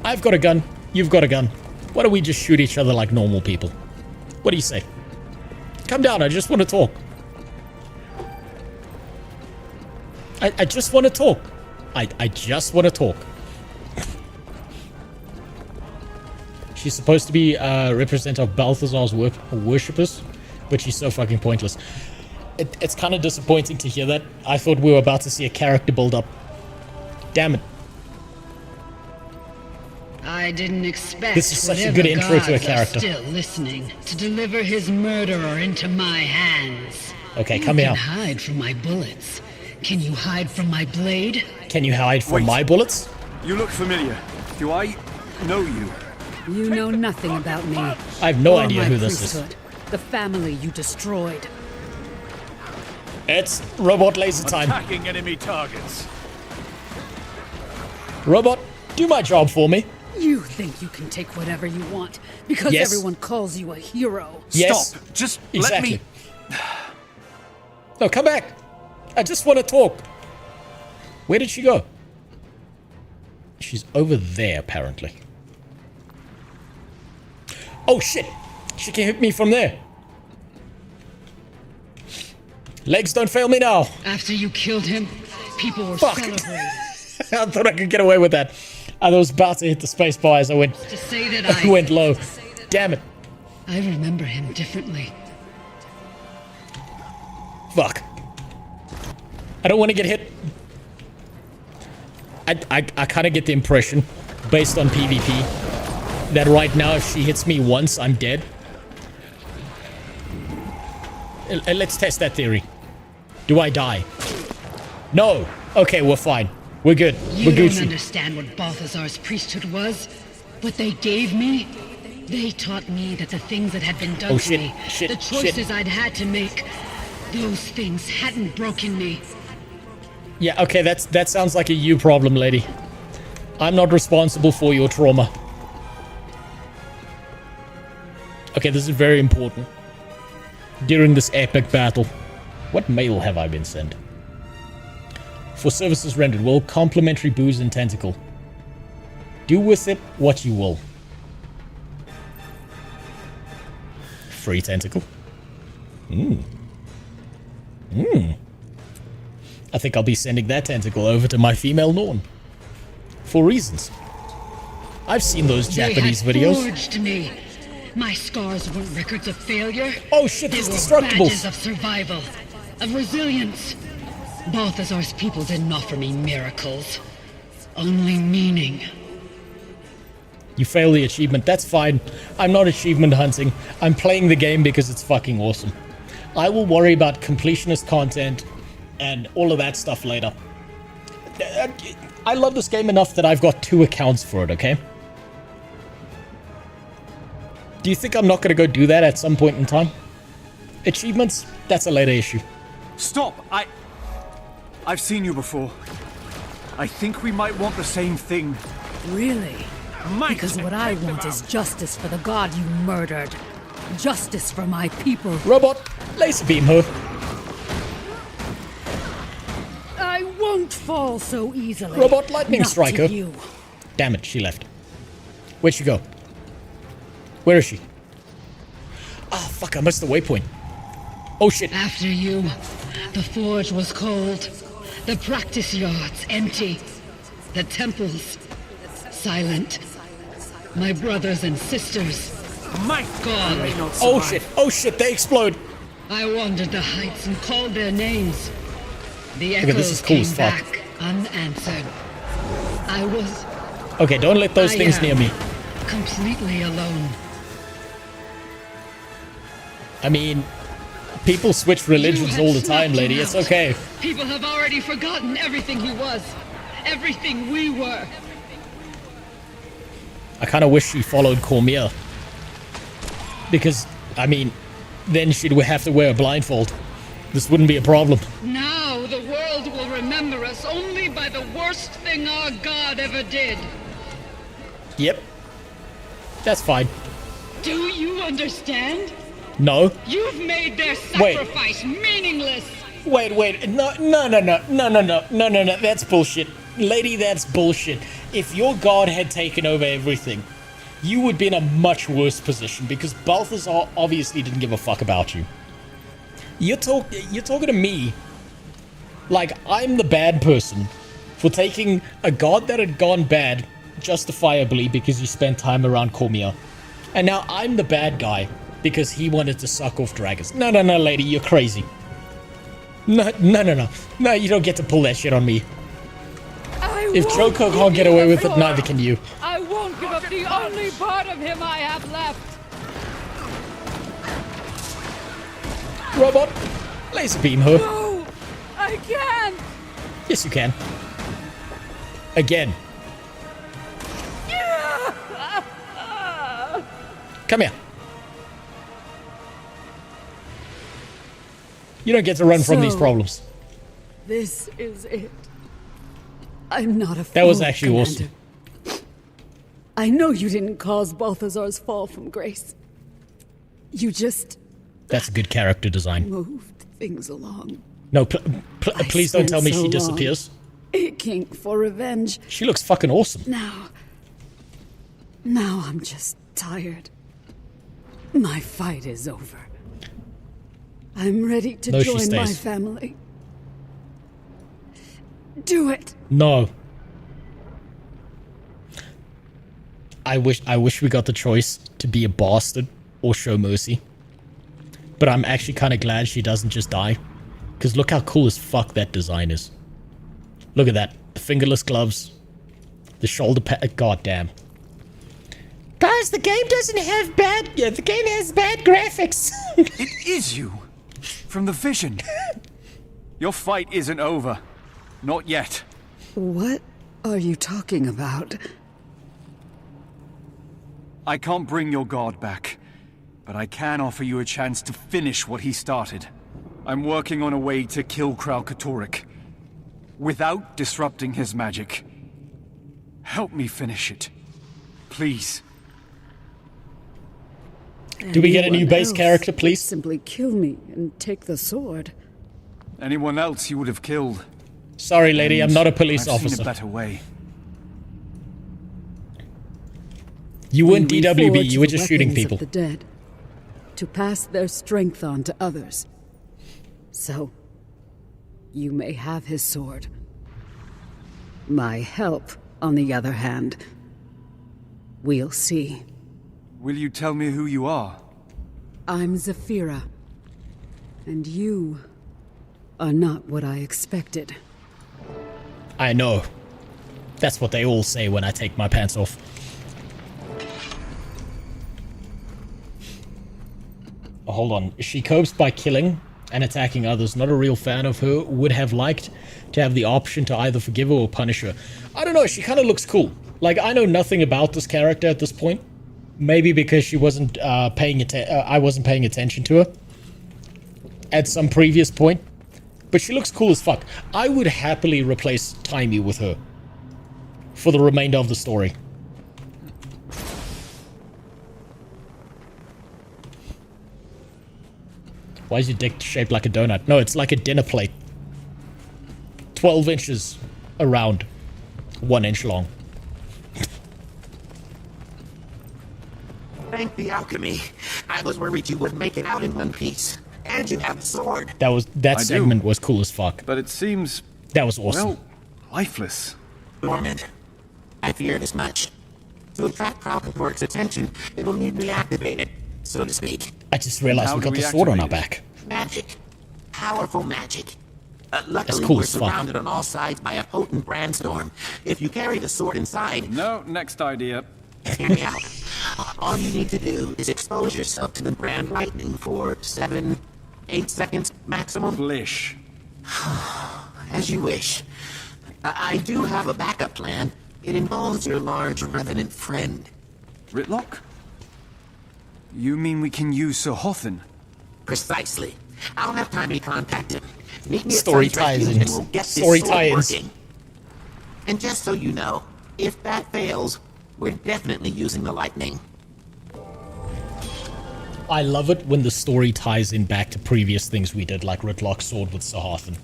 I've got a gun. You've got a gun. Why don't we just shoot each other like normal people? What do you say? Come down. I just want to talk. I just want to talk. I just want to talk. She's supposed to be a representative of Balthazar's worshippers, but she's so fucking pointless. It's kind of disappointing to hear that. I thought we were about to see a character build up. Damn it. I didn't expect This is such a good whatever intro to a gods are character. Still listening to deliver his murderer into my hands. Okay, come here. You can hide from my bullets. Can you hide from my blade? Can you hide from my bullets? You look familiar. Do I know you? You know nothing about me. I have no or idea my who this is. priesthood, the family you destroyed. It's robot laser time. Attacking enemy targets. Robot, do my job for me. You think you can take whatever you want because Yes. everyone calls you a hero. Yes. Stop. Just Exactly. let me... No, come back. I just want to talk. Where did she go? She's over there, apparently. Oh, shit. She can hit me from there. Legs don't fail me now. After you killed him, people were Fuck. celebrating. I thought I could get away with that. I was about to hit the space bar as I went, To say that I went low. Damn it. I remember him differently. Fuck. I don't want to get hit. I kind of get the impression, based on PvP, that right now if she hits me once, I'm dead. Let's test that theory. Do I die? No. Okay, we're fine. We're good. You We're don't Gucci. understand what Balthazar's priesthood was. What they gave me. They taught me that the things that had been done Oh, to shit, me, shit, the choices shit. I'd had to make, those things hadn't broken me. Yeah, okay, that sounds like a you problem, lady. I'm not responsible for your trauma. Okay, this is very important. During this epic battle, what mail have I been sent? For services rendered, will complimentary booze and tentacle. Do with it what you will. Free tentacle. I think I'll be sending that tentacle over to my female Norn. For reasons. I've seen those Japanese They had videos. forged me. My scars weren't records of failure. Oh shit, They these were destructibles. badges of survival, of resilience. Balthazar's people didn't offer me miracles, only meaning. You fail the achievement, that's fine. I'm not achievement hunting. I'm playing the game because it's fucking awesome. I will worry about completionist content and all of that stuff later. I love this game enough that I've got 2 accounts for it, okay? Do you think I'm not going to go do that at some point in time? Achievements? That's a later issue. Stop! I've seen you before. I think we might want the same thing. Really? Might. Because what I want is justice for the god you murdered. Justice for my people. Robot, laser beam her. I won't fall so easily. Robot lightning Not striker. to you. Damn it, she left. Where'd she go? Where is she? Oh, fuck, I missed the waypoint. Oh, shit. After you, the forge was cold. The practice yards empty. The temples silent. My brothers and sisters, my gone. Oh shit, oh shit, they explode. I wandered the heights and called their names. The Okay, this echoes is cool came as fuck. back unanswered. I was Okay, don't let those things near me. completely alone. I mean, people switch religions all the time, lady. It's okay. People have already forgotten everything he was. Everything we were. I kind of wish she followed Cormier. Because, I mean, then she'd have to wear a blindfold. This wouldn't be a problem. Now the world will remember us only by the worst thing our god ever did. Yep. That's fine. Do you understand? No. You've made their Wait. sacrifice meaningless. Wait. No. That's bullshit. Lady, that's bullshit. If your god had taken over everything, you would be in a much worse position because Balthazar obviously didn't give a fuck about you. You're talking to me like I'm the bad person for taking a god that had gone bad justifiably because he spent time around Cormier. And now I'm the bad guy because he wanted to suck off dragons. No, lady, you're crazy. No. No, you don't get to pull that shit on me. If Joko can't get away with it, neither can you. I won't give up the only part of him I have left. Robot, laser beam her. No, I can't. Yes, you can. Again. Come here. You don't get to run from these problems. This is it. I'm not a fool, That was actually Commander. awesome. I know you didn't cause Balthazar's fall from grace. You just That's a good character design. moved things along. No, please don't tell me spent she so long disappears. aching for revenge. She looks fucking awesome. Now I'm just tired. My fight is over. I'm ready to No, she join my stays. family. Do it. No. I wish we got the choice to be a bastard or show mercy. But I'm actually kind of glad she doesn't just die. Because look how cool as fuck that design is. Look at that. The fingerless gloves. The shoulder pad. God damn. Guys, the game doesn't have bad... Yeah, the game has bad graphics. It is you! From the vision. Your fight isn't over. Not yet. What are you talking about? I can't bring your god back, but I can offer you a chance to finish what he started. I'm working on a way to kill Kralkatorik, without disrupting his magic. Help me finish it. Please. Do we get a new Anyone base else character, would please? Simply kill me and take the sword. Anyone else you would have killed. Sorry, lady, I'm not a police I've officer. seen a better way. You weren't We DWB, reforge you were the just shooting weapons people. of the dead to pass their strength on to others. So, you may have his sword. My help, on the other hand, we'll see. Will you tell me who you are? I'm Zafira, and you are not what I expected. I know. That's what they all say when I take my pants off. Oh, hold on. She copes by killing and attacking others. Not a real fan of her. Would have liked to have the option to either forgive her or punish her. I don't know. She kind of looks cool. Like, I know nothing about this character at this point. Maybe because she wasn't I wasn't paying attention to her at some previous point. But she looks cool as fuck. I would happily replace Timey with her for the remainder of the story. Why is your dick shaped like a donut? No, it's like a dinner plate. 12 inches around. 1 inch long. Thank the alchemy. I was worried you would make it out in one piece. And you have a sword. That segment was cool as fuck. But it seems... That was awesome. well, lifeless. Dormant. I feared as much. To attract Kralkatorik's attention, it will need reactivated, so to speak. I just realized we got the sword on our back. Magic. Powerful magic. Luckily, cool we're as fuck. surrounded on all sides by a potent brandstorm. If you carry the sword inside... No, next idea. Hear me out. All you need to do is expose yourself to the brand lightning for 7, 8 seconds maximum. Blish. As you wish. I do have a backup plan. It involves your large revenant friend. Ritlock? You mean we can use Sir Hothen? Precisely. I'll have time to contact him. Meet me at Story Sun's Refuge tie-ins. and we'll get this Story sword tie-ins. working. And just so you know, if that fails, we're definitely using the lightning. I love it when the story ties in back to previous things we did, like Ritlock's sword with Sir Hothen.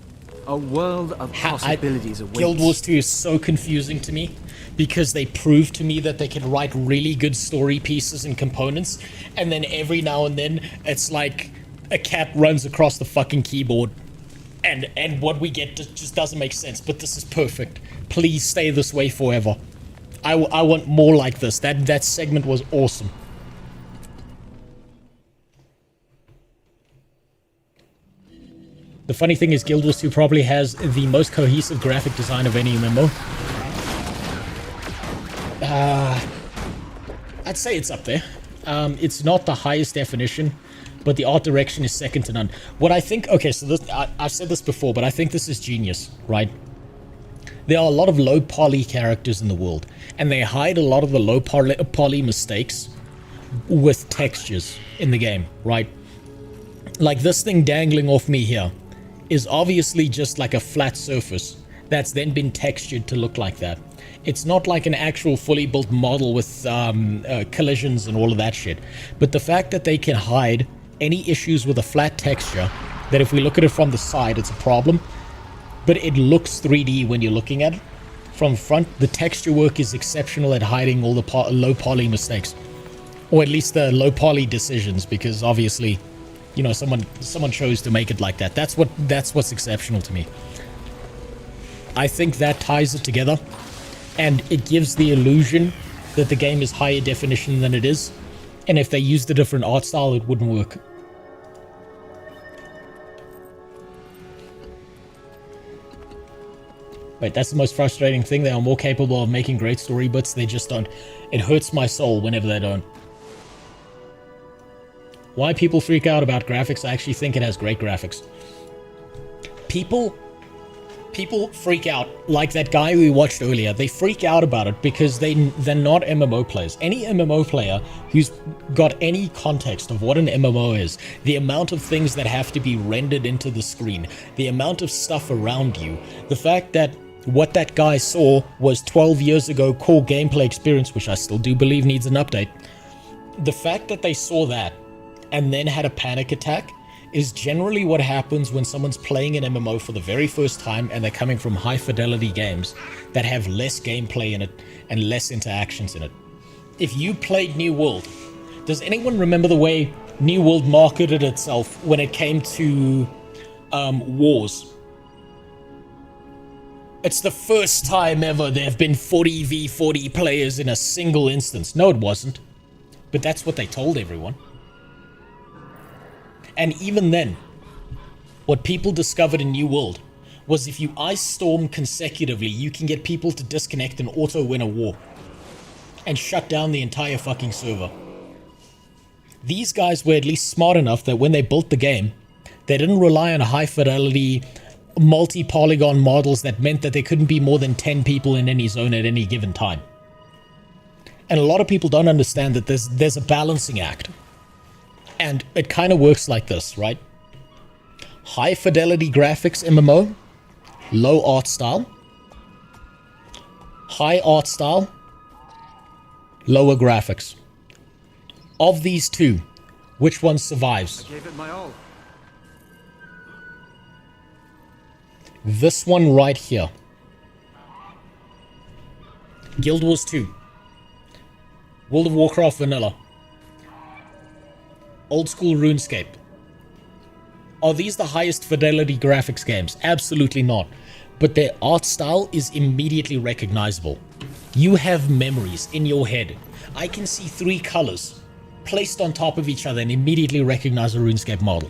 A world of possibilities awaits. Guild Wars 2 is so confusing to me because they prove to me that they can write really good story pieces and components, and then every now and then it's like a cat runs across the fucking keyboard and what we get just doesn't make sense. But this is perfect. Please stay this way forever. I want more like this. That segment was awesome. The funny thing is Guild Wars 2 probably has the most cohesive graphic design of any MMO. I'd say it's up there. It's not the highest definition, but the art direction is second to none. What I think... Okay, so this, I've said this before, but I think this is genius, right? There are a lot of low poly characters in the world, and they hide a lot of the low poly mistakes with textures in the game, right? Like this thing dangling off me here is obviously just like a flat surface that's then been textured to look like that. It's not like an actual fully built model with collisions and all of that shit. But the fact that they can hide any issues with a flat texture, that if we look at it from the side, it's a problem. But it looks 3D when you're looking at it. From front, the texture work is exceptional at hiding all the low poly mistakes. Or at least the low poly decisions, because obviously, you know, someone chose to make it like that. That's what's exceptional to me. I think that ties it together, and it gives the illusion that the game is higher definition than it is. And if they used a different art style, it wouldn't work. Wait, that's the most frustrating thing. They are more capable of making great story bits. They just don't. It hurts my soul whenever they don't. Why people freak out about graphics? I actually think it has great graphics. People freak out, like that guy we watched earlier. They freak out about it because they're not MMO players. Any MMO player who's got any context of what an MMO is, the amount of things that have to be rendered into the screen, the amount of stuff around you, the fact that what that guy saw was 12 years ago core gameplay experience, which I still do believe needs an update. The fact that they saw that and then had a panic attack is generally what happens when someone's playing an MMO for the very first time and they're coming from high-fidelity games that have less gameplay in it and less interactions in it. If you played New World, does anyone remember the way New World marketed itself when it came to wars? It's the first time ever there have been 40v40 players in a single instance. No, it wasn't. But that's what they told everyone. And even then, what people discovered in New World was if you ice storm consecutively, you can get people to disconnect and auto-win a war. And shut down the entire fucking server. These guys were at least smart enough that when they built the game, they didn't rely on high-fidelity, multi-polygon models that meant that there couldn't be more than 10 people in any zone at any given time. And a lot of people don't understand that there's a balancing act. And it kind of works like this, right? High-fidelity graphics MMO, low art style. High art style, lower graphics. Of these two, which one survives? I gave it my all. This one right here. Guild Wars 2. World of Warcraft Vanilla. Old school RuneScape. Are these the highest fidelity graphics games? Absolutely not. But their art style is immediately recognizable. You have memories in your head. I can see 3 colors placed on top of each other and immediately recognize a RuneScape model.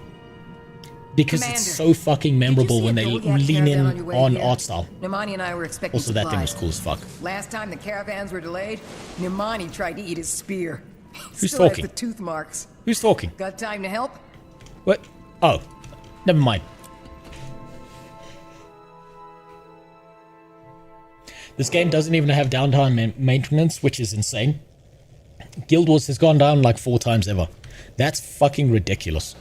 Because Commander, it's so fucking memorable when they lean in on art style. Nimani and I were expecting Also, that thing supplies. was cool as fuck. Last time the caravans were delayed, Nimani tried to eat his spear. Who's Still talking? has the tooth marks. Who's talking? Got time to help? What? Oh, never mind. This game doesn't even have downtime maintenance, which is insane. Guild Wars has gone down like 4 times ever. That's fucking ridiculous.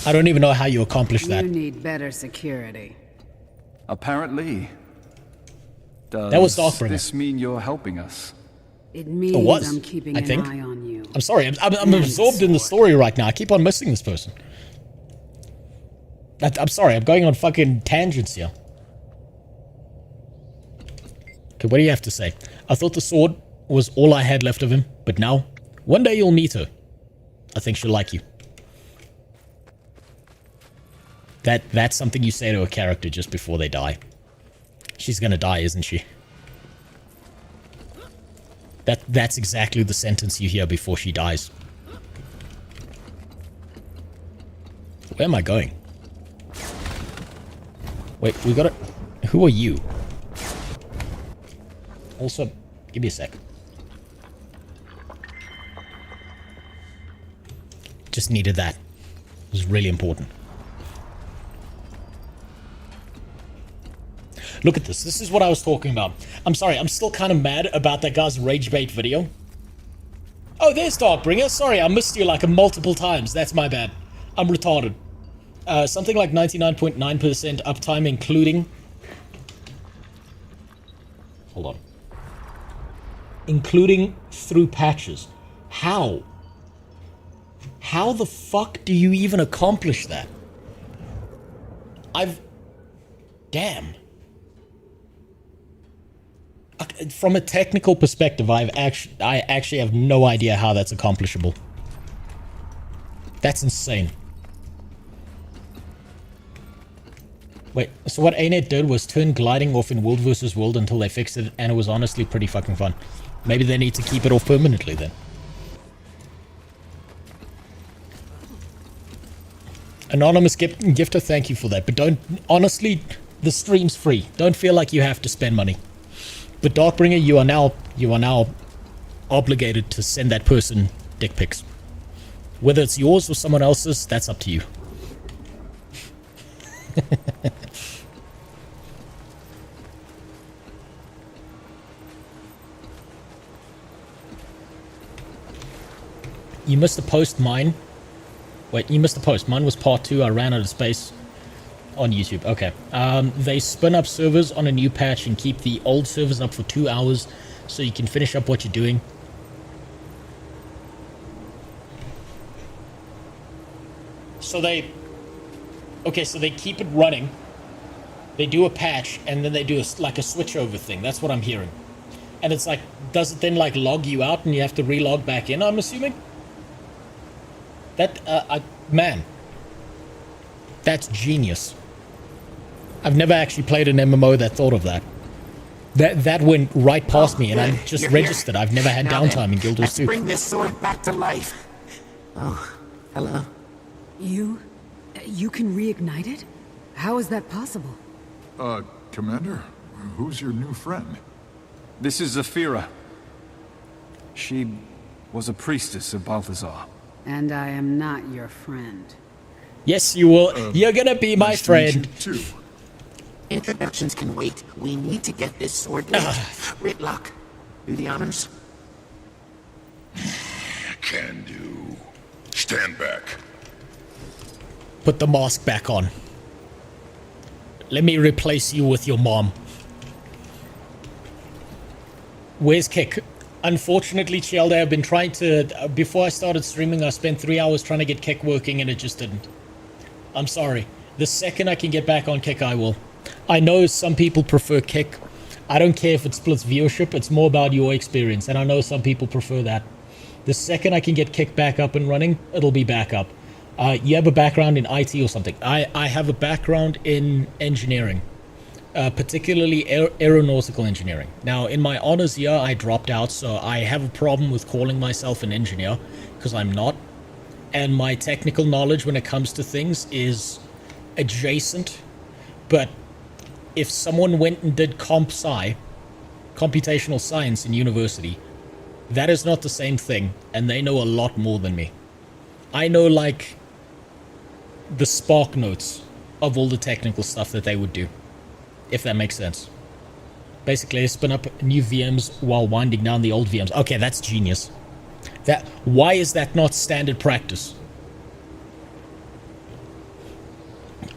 I don't even know how you accomplish that. You need better security. Apparently. Does That was Darkbringer. this mean you're helping us? It means It was, I'm keeping I an think. eye on you. I'm sorry, I'm absorbed in the story right now. I keep on missing this person. I'm sorry, I'm going on fucking tangents here. Okay, what do you have to say? I thought the sword was all I had left of him, but now, one day you'll meet her. I think she'll like you. That's something you say to a character just before they die. She's gonna die, isn't she? That's exactly the sentence you hear before she dies. Where am I going? Wait, we got it. Who are you? Also, give me a sec. Just needed that. It was really important. Look at this. This is what I was talking about. I'm sorry, I'm still kind of mad about that guy's rage bait video. Oh, there's Darkbringer. Sorry, I missed you like multiple times. That's my bad. I'm retarded. Something like 99.9% uptime, including... Hold on. Including through patches. How? How the fuck do you even accomplish that? Damn. From a technical perspective, I actually have no idea how that's accomplishable. That's insane. Wait, so what ANET did was turn gliding off in World vs. World until they fixed it, and it was honestly pretty fucking fun. Maybe they need to keep it off permanently then. Anonymous gifter, thank you for that. But don't, honestly, the stream's free. Don't feel like you have to spend money. But Darkbringer, you are now obligated to send that person dick pics. Whether it's yours or someone else's, that's up to you. You missed the post, mine. Wait, you missed the post. Mine was part 2. I ran out of space on YouTube. Okay. They spin up servers on a new patch and keep the old servers up for 2 hours so you can finish up what you're doing. So they... Okay, so they keep it running. They do a patch, and then they do like a switchover thing. That's what I'm hearing. And it's like, does it then like log you out and you have to relog back in, I'm assuming? That, man. That's genius. I've never actually played an MMO that thought of that. That went right past me, and I just registered. I've never had downtime in Guild Wars 2. Let's bring this sword back to life. Oh, hello. You can reignite it? How is that possible? Commander, who's your new friend? This is Zafira. She was a priestess of Balthazar. And I am not your friend. Yes, you will. You're gonna be my friend. Too. Introductions can wait. We need to get this sword lit. Ritlock, do the honors. Can do. Stand back. Put the mask back on. Let me replace you with your mom. Where's Kick? Unfortunately, Chielda, I've been trying to... before I started streaming, I spent 3 hours trying to get Kick working, and it just didn't. I'm sorry. The second I can get back on Kick, I will. I know some people prefer Kick. I don't care if it splits viewership. It's more about your experience, and I know some people prefer that. The second I can get Kick back up and running, it'll be back up. You have a background in IT or something. I have a background in engineering. Particularly aeronautical engineering. Now, in my honors year, I dropped out, so I have a problem with calling myself an engineer, because I'm not. And my technical knowledge when it comes to things is adjacent. But if someone went and did comp sci, computational science in university, that is not the same thing, and they know a lot more than me. I know, like, the spark notes of all the technical stuff that they would do. If that makes sense. Basically, they spin up new VMs while winding down the old VMs. Okay, that's genius. Why is that not standard practice?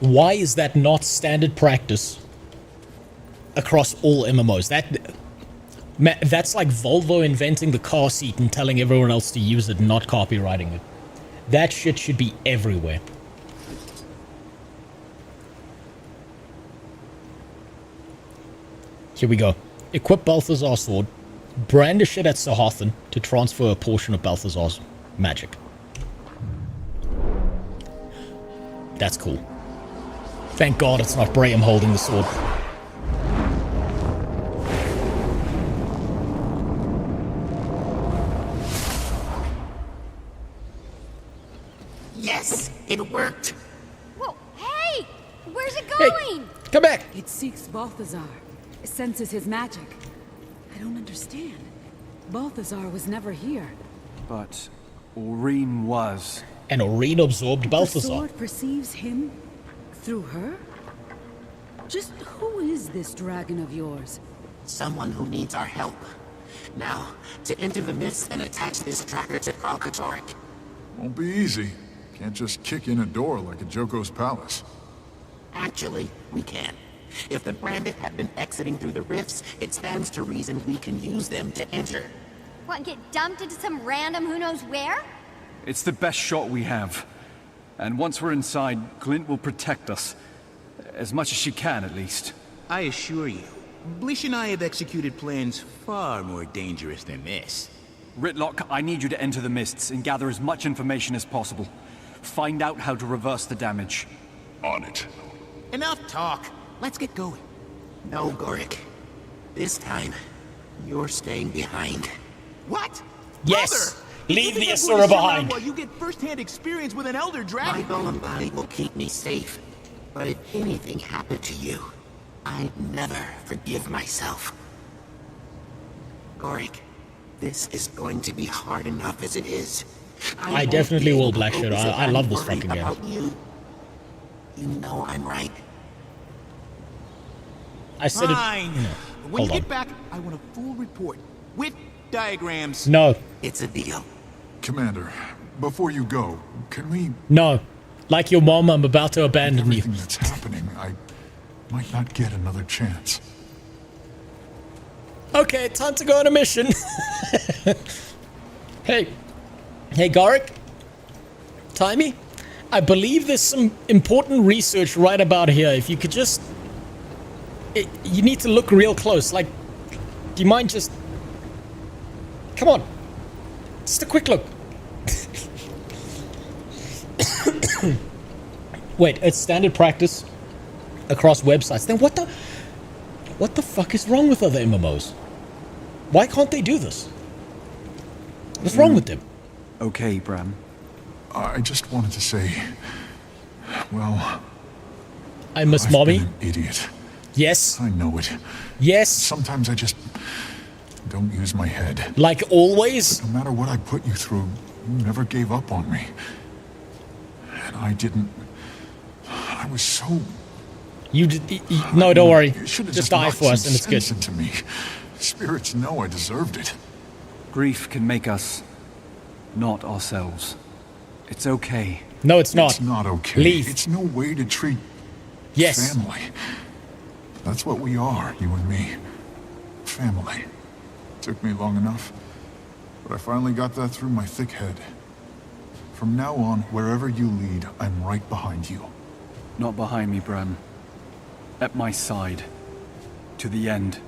Why is that not standard practice across all MMOs? That's like Volvo inventing the car seat and telling everyone else to use it and not copywriting it. That shit should be everywhere. Here we go. Equip Balthazar's sword. Brandish it at Sahathan to transfer a portion of Balthazar's magic. That's cool. Thank God it's not Braham holding the sword. Yes, it worked. Whoa, hey! Where's it going? Hey, come back! It seeks Balthazar. It senses his magic. I don't understand. Balthazar was never here. But Aurene was. And Aurene absorbed Balthazar. The sword perceives him through her? Just who is this dragon of yours? Someone who needs our help. Now, to enter the mist and attach this tracker to Kralkatorrik. Won't be easy. Can't just kick in a door like at Joko's palace. Actually, we can. If the Branded have been exiting through the rifts, it stands to reason we can use them to enter. What, get dumped into some random who knows where? It's the best shot we have. And once we're inside, Glint will protect us. As much as she can, at least. I assure you, Blish and I have executed plans far more dangerous than this. Ritlock, I need you to enter the mists and gather as much information as possible. Find out how to reverse the damage. On it. Enough talk. Let's get going. No, Gorik. This time, you're staying behind. What? Yes! Brother, Leave the I'm Asura going to sit behind! around while you get first-hand experience with an Elder Dragon? My golem body will keep me safe. But if anything happened to you, I'd never forgive myself. Gorik, this is going to be hard enough as it is. I definitely will, Black Shadow. I love this fucking game. You know I'm right. I said it. Fine. No, When you hold get back, I want a full report with diagrams. No. It's a deal. Commander, before you go, can we... No. Like your mom, I'm about to abandon you. Everything that's happening, I might not get another chance. Okay, time to go on a mission. Hey, Gorik? Timey? I believe there's some important research right about here. If you could just... you need to look real close. Like, do you mind just... Come on. Just a quick look. Wait, it's standard practice across websites. Then what the fuck is wrong with other MMOs? Why can't they do this? What's wrong with them? Okay, Bram. I just wanted to say, well... I miss I've Mommy. been an idiot. Yes. I know it. Yes. Sometimes I just don't use my head. Like always? But no matter what I put you through, you never gave up on me. And I didn't... I was so... You did... no, don't worry. You should have Just die knocked for us some and it's good. sense into me. Spirits know I deserved it. Grief can make us not ourselves. It's okay. No, it's not. It's not okay. Leave. It's no way to treat Yes. family. That's what we are, you and me. Family. Took me long enough, but I finally got that through my thick head. From now on, wherever you lead, I'm right behind you. Not behind me, Bram. At my side. To the end.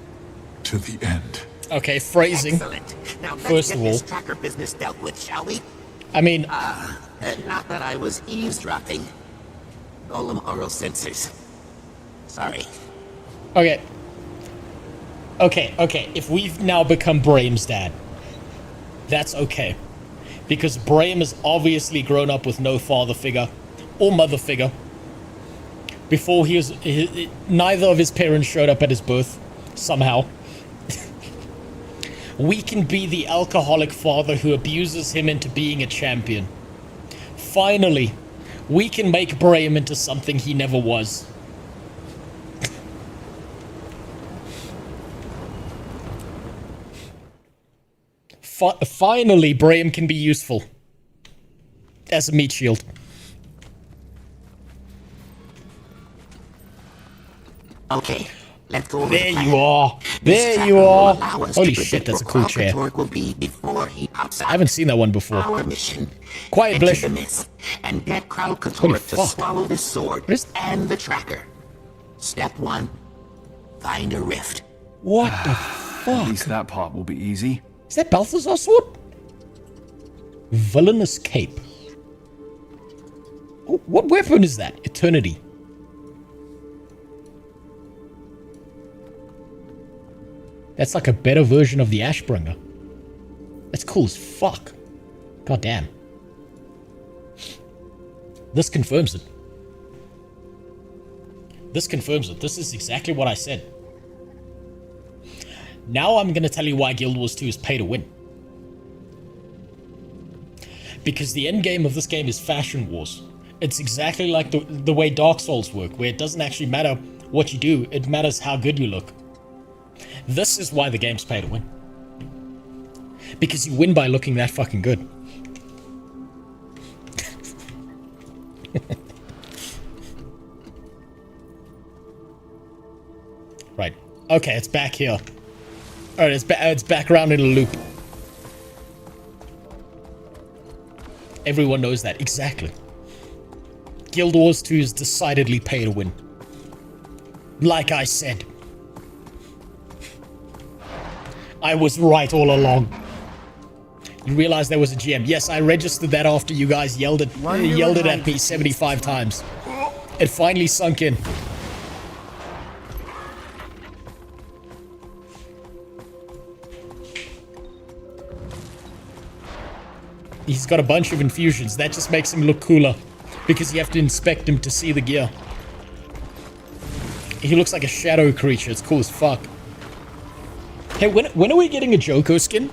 To the end. Okay, phrasing. Excellent. Now let's First get of all. this tracker business dealt with, shall we? I mean... Not that I was eavesdropping. Golem oral sensors. Sorry. Okay. Okay. If we've now become Braim's dad, that's okay. Because Braim has obviously grown up with no father figure or mother figure. Before neither of his parents showed up at his birth, somehow. We can be the alcoholic father who abuses him into being a champion. Finally, we can make Braim into something he never was. Finally, Braim can be useful as a meat shield. Okay, let's go over There the plan. you are. This There tracker you will are. allow us Holy to shit, predict that's a where cool chair. Kralkatorrik will be before he pops out. I haven't seen that one before. Our mission: Quiet, enter Blish. the mist and get Holy Kralkatorrik to fuck. swallow the sword and the tracker. Step 1: find a rift. What the At fuck? least that part will be easy. Is that Balthazar's sword? Villainous cape. Oh, what weapon is that? Eternity. That's like a better version of the Ashbringer. That's cool as fuck. God damn. This confirms it. This confirms it. This is exactly what I said. Now I'm gonna tell you why Guild Wars 2 is pay to win. Because the end game of this game is fashion wars. It's exactly like the way Dark Souls work, where it doesn't actually matter what you do, it matters how good you look. This is why the game's pay to win. Because you win by looking that fucking good. Okay, it's back here. Alright, it's back around in a loop. Everyone knows that. Exactly. Guild Wars 2 is decidedly pay to win. Like I said. I was right all along. You realize there was a GM. Yes, I registered that after you guys yelled it at me 75 times. It finally sunk in. He's got a bunch of infusions. That just makes him look cooler. Because you have to inspect him to see the gear. He looks like a shadow creature. It's cool as fuck. Hey, when are we getting a Joko skin?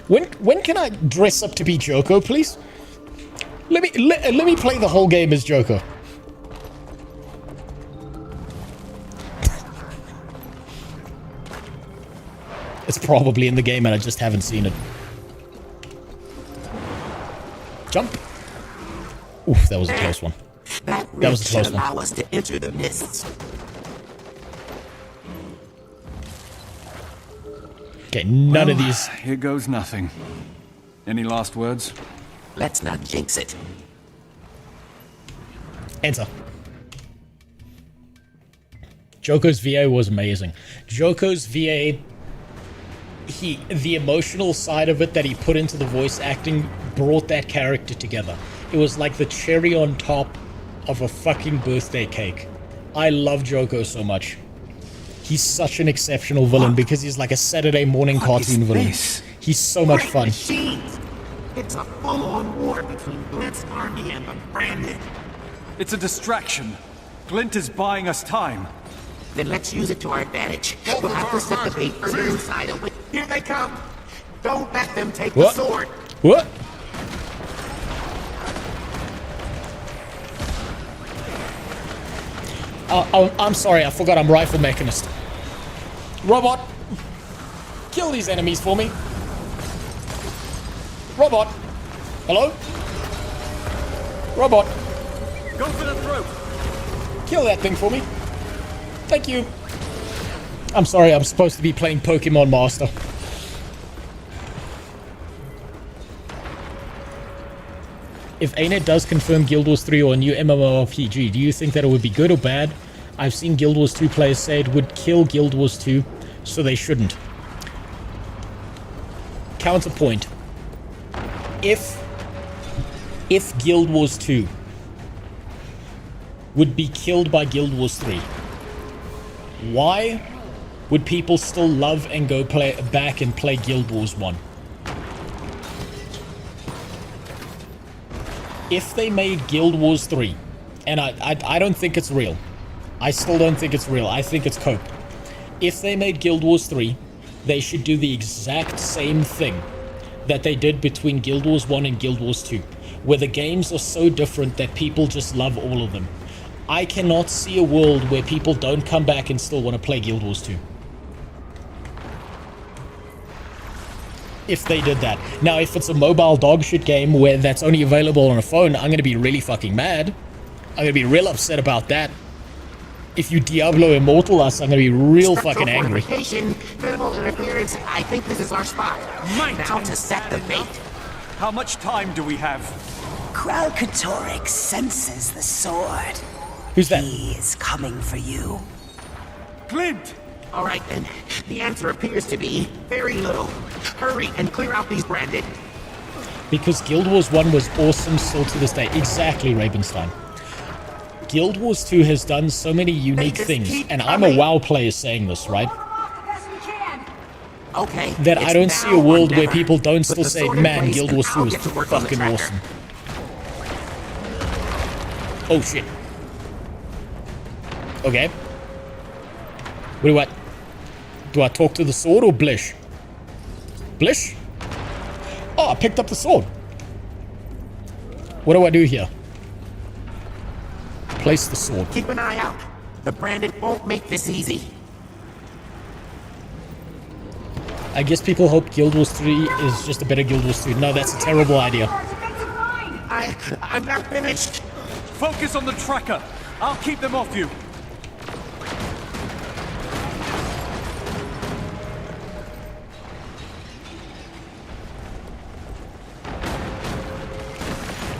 When can I dress up to be Joko, please? Let me play the whole game as Joko. It's probably in the game and I just haven't seen it. Jump. Oof, that was a close one. That was a close one. Allow us to enter the mists. Okay, none of these. Here goes nothing. Any last words? Let's not jinx it. Enter. Joko's VA was amazing. Joko's VA, the emotional side of it that he put into the voice acting brought that character together. It was like the cherry on top of a fucking birthday cake. I love Joko so much. He's such an exceptional villain because he's like a Saturday morning cartoon villain. He's so much fun. It's a full-on war between Glint's army and the Branded. It's a distraction. Glint is buying us time. Then let's use it to our advantage. We'll have to set the bait further inside of it. Here they come. Don't let them take the sword. What? Oh, I'm sorry, I forgot I'm rifle mechanist. Robot! Kill these enemies for me. Robot! Hello? Robot! Go for the throat! Kill that thing for me. Thank you. I'm sorry, I'm supposed to be playing Pokemon Master. If ANET does confirm Guild Wars 3 or a new MMORPG, do you think that it would be good or bad? I've seen Guild Wars 2 players say it would kill Guild Wars 2, so they shouldn't. Counterpoint. If Guild Wars 2 would be killed by Guild Wars 3, why would people still love and go back and play Guild Wars 1? If they made Guild Wars 3, and I don't think it's real. I still don't think it's real. I think it's cope. If they made Guild Wars 3, they should do the exact same thing that they did between Guild Wars 1 and Guild Wars 2, where the games are so different that people just love all of them. I cannot see a world where people don't come back and still want to play Guild Wars 2. If they did that. Now, if it's a mobile dogshit game where that's only available on a phone, I'm going to be really fucking mad. I'm going to be real upset about that. If you Diablo Immortal us, I'm going to be real fucking angry. Minimal interference. I think this is our spot. Now to set the bait. How much time do we have? Kralkatorix senses the sword. Who's that? He is coming for you. Glint! All right, then. The answer appears to be very little. Hurry and clear out these Branded. Because Guild Wars 1 was awesome still to this day. Exactly, Ravenstein. Guild Wars 2 has done so many unique things, and I'm a WoW player saying this, right? Okay. That I don't see a world where people don't still say, man, Guild Wars 2 is fucking awesome. Oh shit. Okay. What do I talk to the sword or Blish? Blish? Oh, I picked up the sword. What do I do here? Place the sword. Keep an eye out. The Branded won't make this easy. I guess people hope Guild Wars 3 is just a better Guild Wars 2. No, that's a terrible idea. I'm not finished. Focus on the tracker. I'll keep them off you.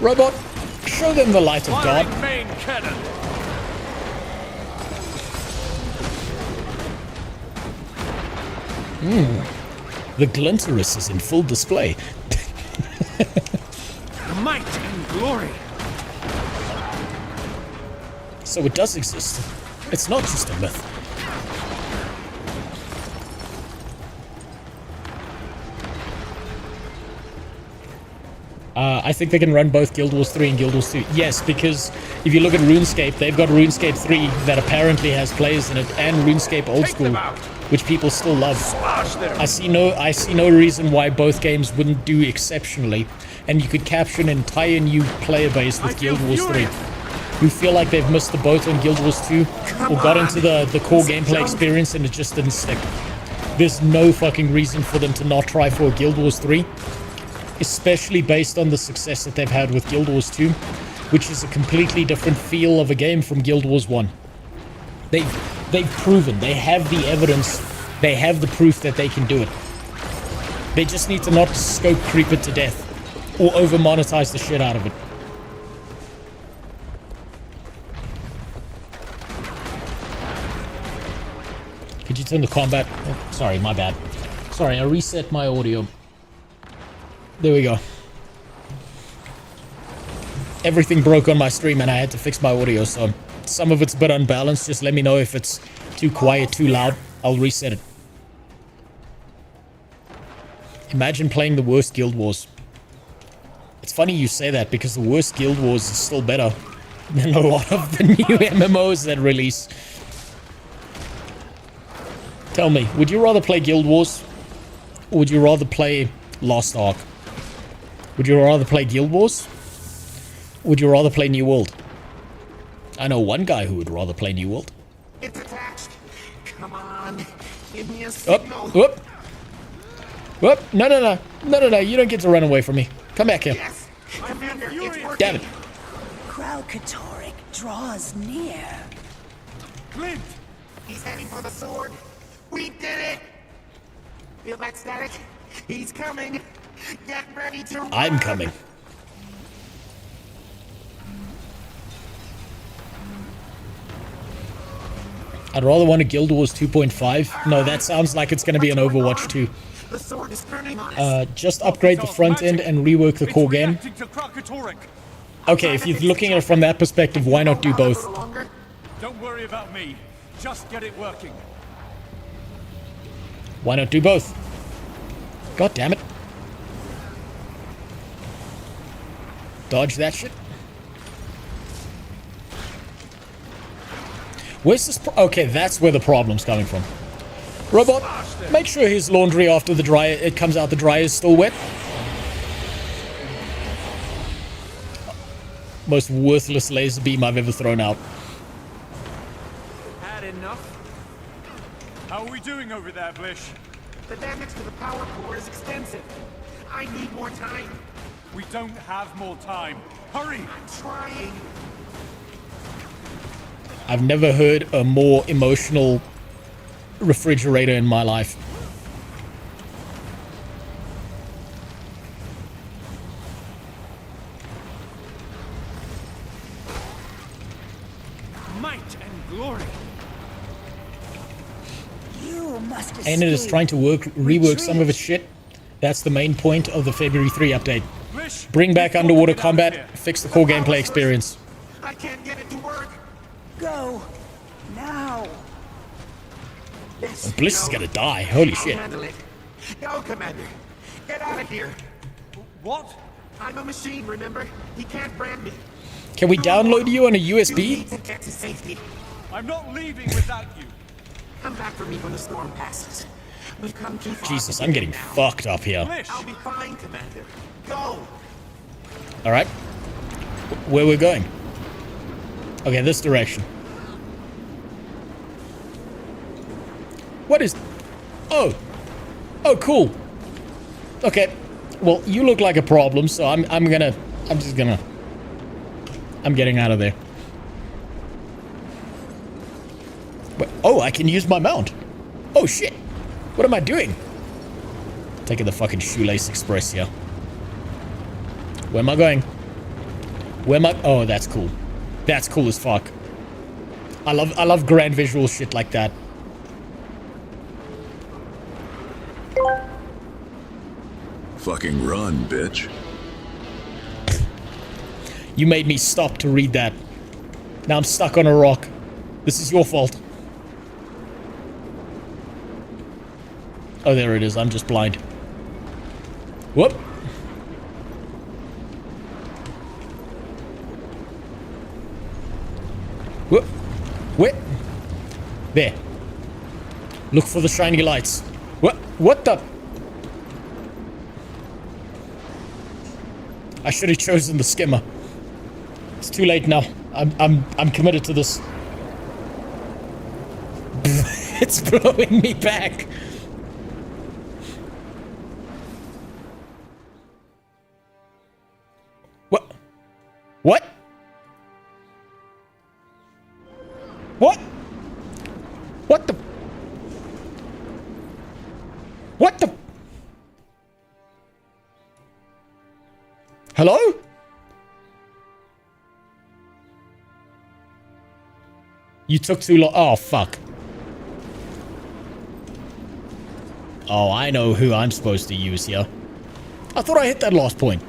Robot, show them the light of God. Firing main cannon. The Glinterus is in full display. Might and glory. So it does exist. It's not just a myth. I think they can run both Guild Wars 3 and Guild Wars 2. Yes, because if you look at RuneScape, they've got RuneScape 3 that apparently has players in it, and RuneScape Old School, which people still love. I see no reason why both games wouldn't do exceptionally, and you could capture an entire new player base with Guild Wars 3. You feel like they've missed the boat on Guild Wars 2, or got into the core gameplay experience and it just didn't stick. There's no fucking reason for them to not try for Guild Wars 3. Especially based on the success that they've had with Guild Wars 2, which is a completely different feel of a game from Guild Wars 1. They've proven, they have the evidence, they have the proof that they can do it. They just need to not scope creep it to death, or over monetize the shit out of it. Could you turn the combat? Oh, sorry, my bad. Sorry, I reset my audio. There we go. Everything broke on my stream and I had to fix my audio, so some of it's a bit unbalanced. Just let me know if it's too quiet, too loud. I'll reset it. Imagine playing the worst Guild Wars. It's funny you say that because the worst Guild Wars is still better than a lot of the new MMOs that release. Tell me, would you rather play Guild Wars? Or would you rather play Lost Ark? Would you rather play Guild Wars? Would you rather play New World? I know one guy who would rather play New World. It's attached. Come on. Give me a signal. Whoop. No, you don't get to run away from me. Come back here. Yes. Commander, it's working. Damn it. Kralkatorrik draws near. Clint! He's heading for the sword. We did it! Feel that static? He's coming. Get ready to run. I'm coming. I'd rather want a Guild Wars 2.5. No, that sounds like it's going to be an Overwatch 2. The sword is turning on us. Just upgrade the front end and rework the core game. Okay, if you're looking at it from that perspective, why not do both? Don't worry about me. Just get it working. Why not do both? God damn it. Dodge that shit. Where's this? Okay, that's where the problem's coming from. Robot, make sure his laundry after the dryer, it comes out the dryer is still wet. Most worthless laser beam I've ever thrown out. Had enough? How are we doing over there, Blish? The damage to the power core is extensive. I need more time. We don't have more time. Hurry! I'm trying. I've never heard a more emotional refrigerator in my life. Might and glory. You must escape. And it is trying to rework some of its shit. That's the main point of the February 3 update. Bring back underwater combat, fix the core gameplay experience. I can't get it to work. Go now. Yes, Bliss is gonna die. Holy shit. Handle it. Go, Commander. Get out of here. What? I'm a machine, remember? He can't brand me. Can we download you on a USB? You need to get to safety. I'm not leaving without you. Come back for me when the storm passes. We've come too far. Jesus, I'm getting fucked up here. I'll be fine, Commander. Go. Alright. Where we're going? Okay, this direction. What is... Oh. Oh, cool. Okay. Well, you look like a problem, so I'm getting out of there. Wait, oh, I can use my mount. Oh, shit. What am I doing? Taking the fucking Shoelace Express here. Where am I going? Where am I? Oh, that's cool. That's cool as fuck. I love grand visual shit like that. Fucking run, bitch. You made me stop to read that. Now I'm stuck on a rock. This is your fault. Oh, there it is. I'm just blind. Whoop. Whoop. Wait. There. Look for the shiny lights. What? What the? I should have chosen the skimmer. It's too late now. I'm committed to this. It's blowing me back. What? What? What? What the? What the? Hello? You took too long. Oh, fuck. Oh, I know who I'm supposed to use here. I thought I hit that last point.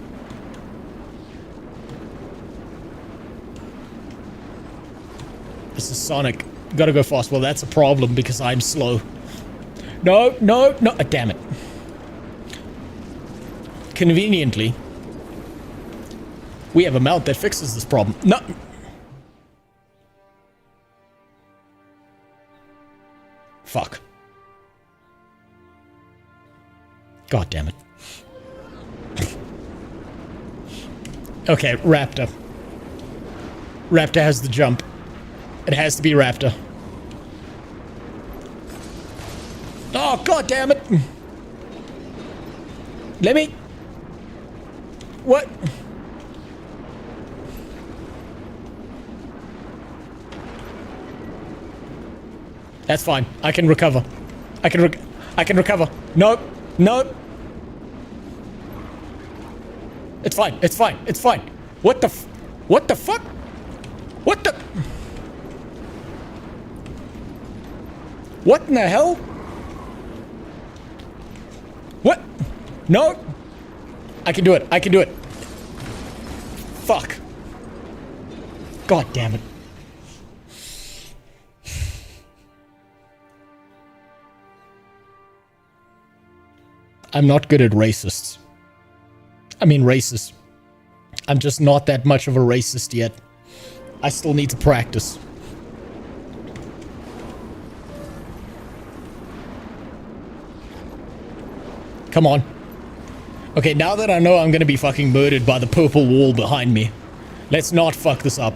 This is Sonic. Gotta go fast. Well, that's a problem because I'm slow. No, no, no. Oh, damn it. Conveniently, we have a mount that fixes this problem. No. Fuck. God damn it. Okay, Raptor. Raptor has the jump. It has to be Raptor. Oh, god damn it. Let me... What? That's fine. I can recover. I can recover. Nope. Nope. It's fine. It's fine. It's fine. What the what the fuck? What the? What in the hell? What? No. I can do it. I can do it. Fuck. God damn it. I'm not good at racists. I mean racist. I'm just not that much of a racist yet. I still need to practice. Come on. Okay, now that I know I'm gonna be fucking murdered by the purple wall behind me, let's not fuck this up.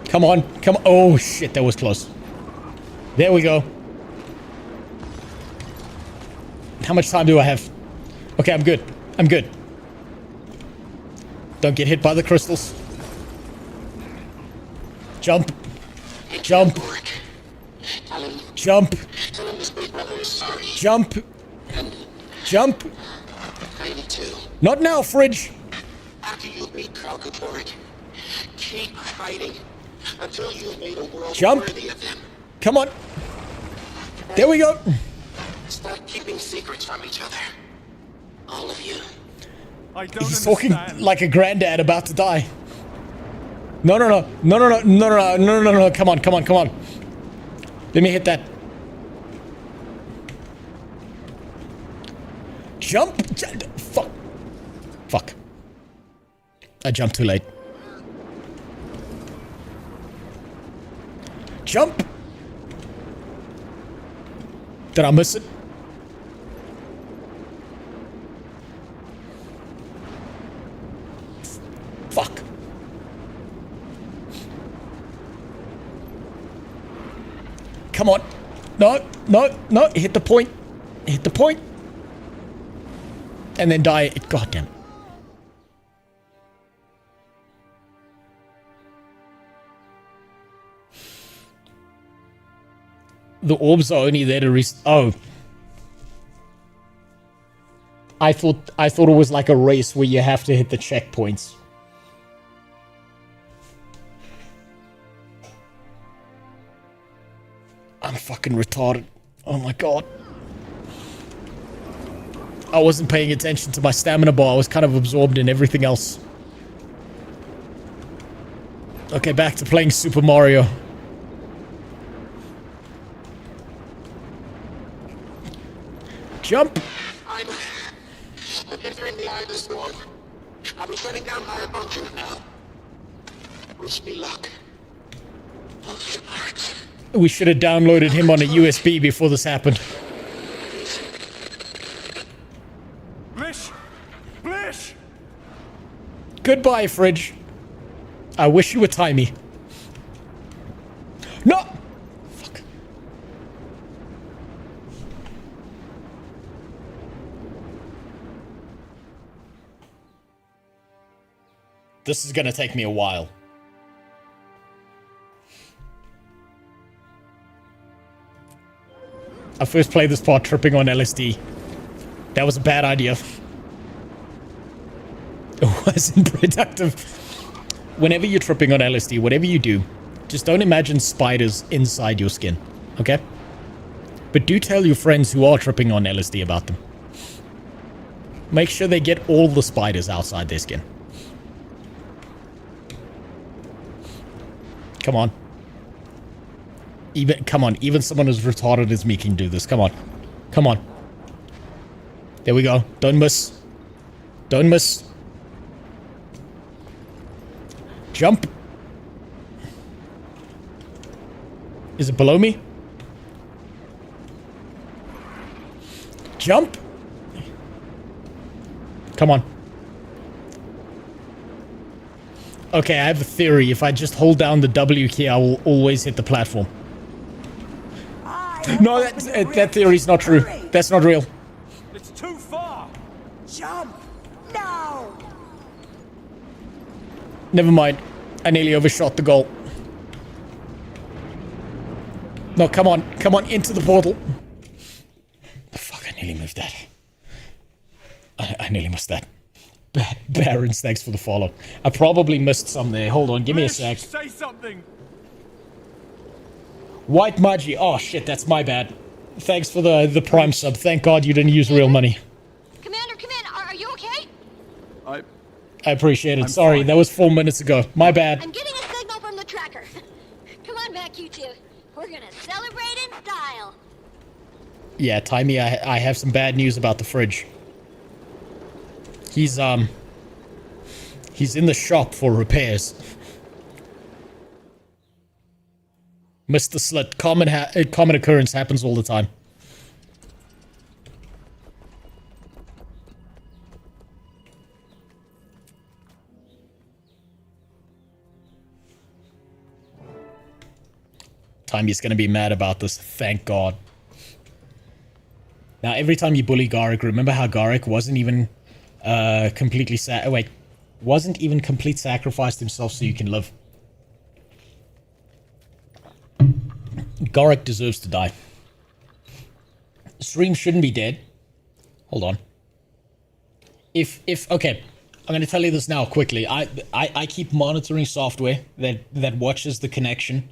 Come on, come on. Oh shit, that was close. There we go. How much time do I have? Okay, I'm good. I'm good. Don't get hit by the crystals. Jump. Jump. Jump. Jump. Jump. Not now, Fridge. After you beat Kralkatorrik, keep fighting until you've made a world Jump. worthy of them. Come on. There we go. Stop keeping secrets from each other. All of you. He's talking like a granddad about to die. No, no, no. No, no, no. No, no, no, no, no. Come on, come on, come on. Let me hit that. Jump. Fuck. Fuck. I jumped too late. Jump. Did I miss it? Fuck. Come on. No, no, no. Hit the point. Hit the point. And then die. God damn it. The orbs are only there to oh. I thought it was like a race where you have to hit the checkpoints. fucking retarded. Oh my god. I wasn't paying attention to my stamina bar. I was kind of absorbed in everything else. Okay, back to playing Super Mario. Jump! I'm entering the eye of the storm. I'll be shutting down my bunker now. Wish me luck. We should have downloaded him on a USB before this happened. Blish! Blish! Goodbye, Fridge. I wish you would tie me. No! Fuck. This is gonna take me a while. I first played this part tripping on LSD. That was a bad idea. It wasn't productive. Whenever you're tripping on LSD, whatever you do, just don't imagine spiders inside your skin, okay? But do tell your friends who are tripping on LSD about them. Make sure they get all the spiders outside their skin. Come on. Come on, even someone as retarded as me can do this. Come on. Come on. There we go. Don't miss. Don't miss. Jump. Is it below me? Jump. Come on. Okay, I have a theory. If I just hold down the W key, I will always hit the platform. No, that theory's not true. That's not real. It's too far. Jump now. Never mind. I nearly overshot the goal. No, come on. Come on, into the portal. Fuck, I nearly moved that. I nearly missed that. Barons, thanks for the follow. I probably missed some there. Hold on, give me a sec. Say something. White Magi. Oh shit, that's my bad. Thanks for the prime sub. Thank God you didn't use real money. Commander, come in. Are you okay? I appreciate it. Sorry, that was 4 minutes ago. My bad. I'm getting a signal from the tracker. Come on back, you two. We're gonna celebrate in style. Yeah, Timey, I have some bad news about the fridge. He's in the shop for repairs. Mr. Slit, common occurrence, happens all the time. Timey's gonna be mad about this, thank God. Now, every time you bully Garrick, remember how Garrick wasn't even wasn't even complete sacrificed himself so you can live. Garrick deserves to die. Stream shouldn't be dead. Hold on. Okay, I'm gonna tell you this now quickly. I keep monitoring software that watches the connection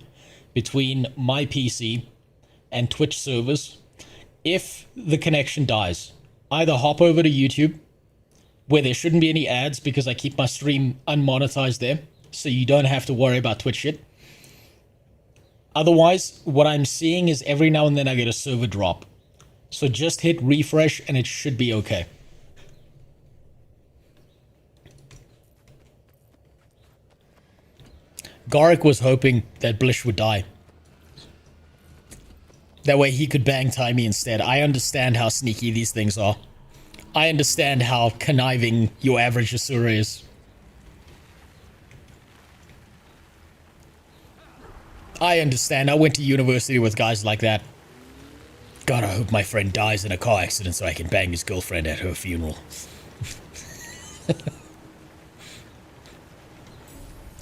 between my PC and Twitch servers. If the connection dies, either hop over to YouTube, where there shouldn't be any ads because I keep my stream unmonetized there, so you don't have to worry about Twitch shit. Otherwise, what I'm seeing is every now and then I get a server drop. So just hit refresh and it should be okay. Garrick was hoping that Blish would die. That way he could bang Timey instead. I understand how sneaky these things are. I understand how conniving your average Asura is. I understand. I went to university with guys like that. God, I hope my friend dies in a car accident so I can bang his girlfriend at her funeral.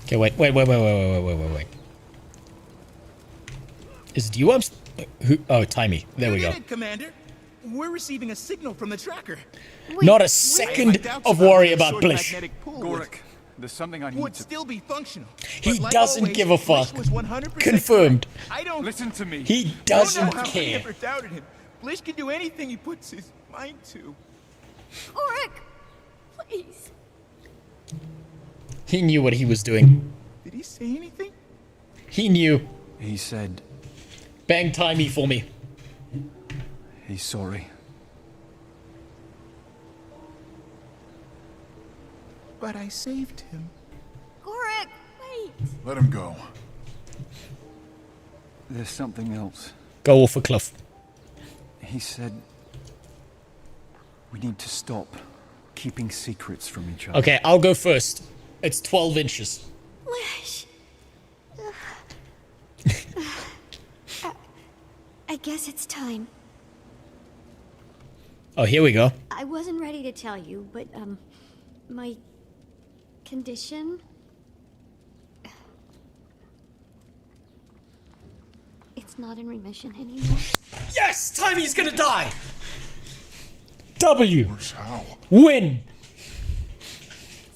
Okay, wait. Is it you? Who? Oh, Timey. There we go. Commander. We're receiving a signal from the tracker. Not a second of worry about Blish. Gorick, There's something I need Would to... still be functional. He But like doesn't always, give a fuck. Blish was 100% Confirmed. correct. I don't listen to me. He I doesn't don't know how I care. ever doubted him. Blish can do anything he puts his mind to. Ulrich, please. He knew what he was doing. Did he say anything? He knew. He said... Bang timey for me. He's sorry. But I saved him. Ulrich, wait. Let him go. There's something else. Go off a cliff. He said... we need to stop keeping secrets from each other. Okay, I'll go first. It's 12 inches. Blish. I guess it's time. Oh, here we go. I wasn't ready to tell you, but, my condition... It's not in remission anymore. Yes! Timey's gonna die! W! How? Win!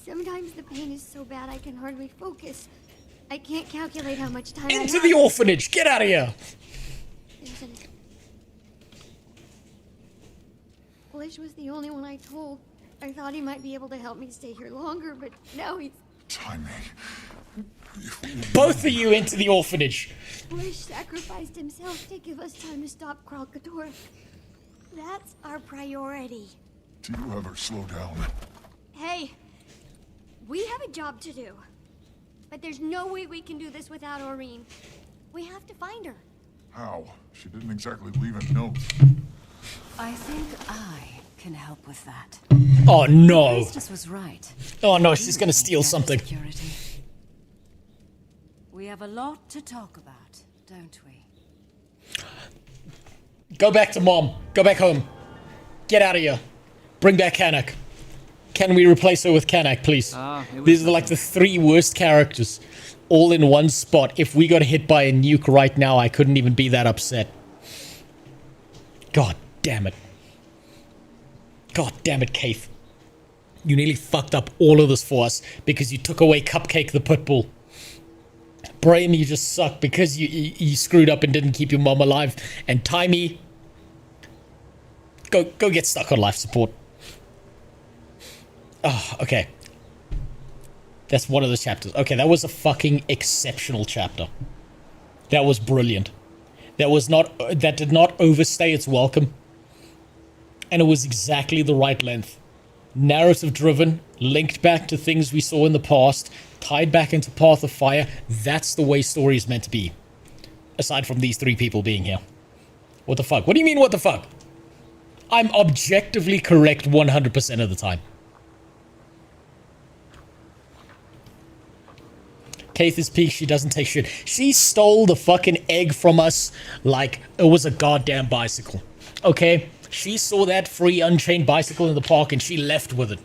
Sometimes the pain is so bad I can hardly focus. I can't calculate how much time I Into have. the orphanage! Get out of here! Blish was the only one I told. I thought he might be able to help me stay here longer, but now he's... Timing. Both of you into the orphanage! Blish sacrificed himself to give us time to stop Kralkator. That's our priority. Do you ever slow down? Hey, we have a job to do. But there's no way we can do this without Aureen. We have to find her. How? She didn't exactly leave a note. I think I can help with that. Oh no! Priestess was right. Oh no, she's gonna steal something. Security. We have a lot to talk about, don't we? Go back to mom. Go back home. Get out of here. Bring back Kanak. Can we replace her with Kanak, please? These are like the 3 worst characters. All in one spot. If we got hit by a nuke right now, I couldn't even be that upset. God damn it. God damn it, Keith. You nearly fucked up all of this for us because you took away Cupcake the Pitbull. Brahim, you just suck because you screwed up and didn't keep your mom alive. And Timey, go get stuck on life support. Oh, okay. That's one of the chapters. Okay, that was a fucking exceptional chapter. That was brilliant. That did not overstay its welcome. And it was exactly the right length. Narrative driven, linked back to things we saw in the past, tied back into Path of Fire. That's the way story is meant to be. Aside from these 3 people being here. What the fuck? What do you mean, what the fuck? I'm objectively correct 100% of the time. Keith is peak, she doesn't take shit. She stole the fucking egg from us like it was a goddamn bicycle. Okay? She saw that free unchained bicycle in the park and she left with it.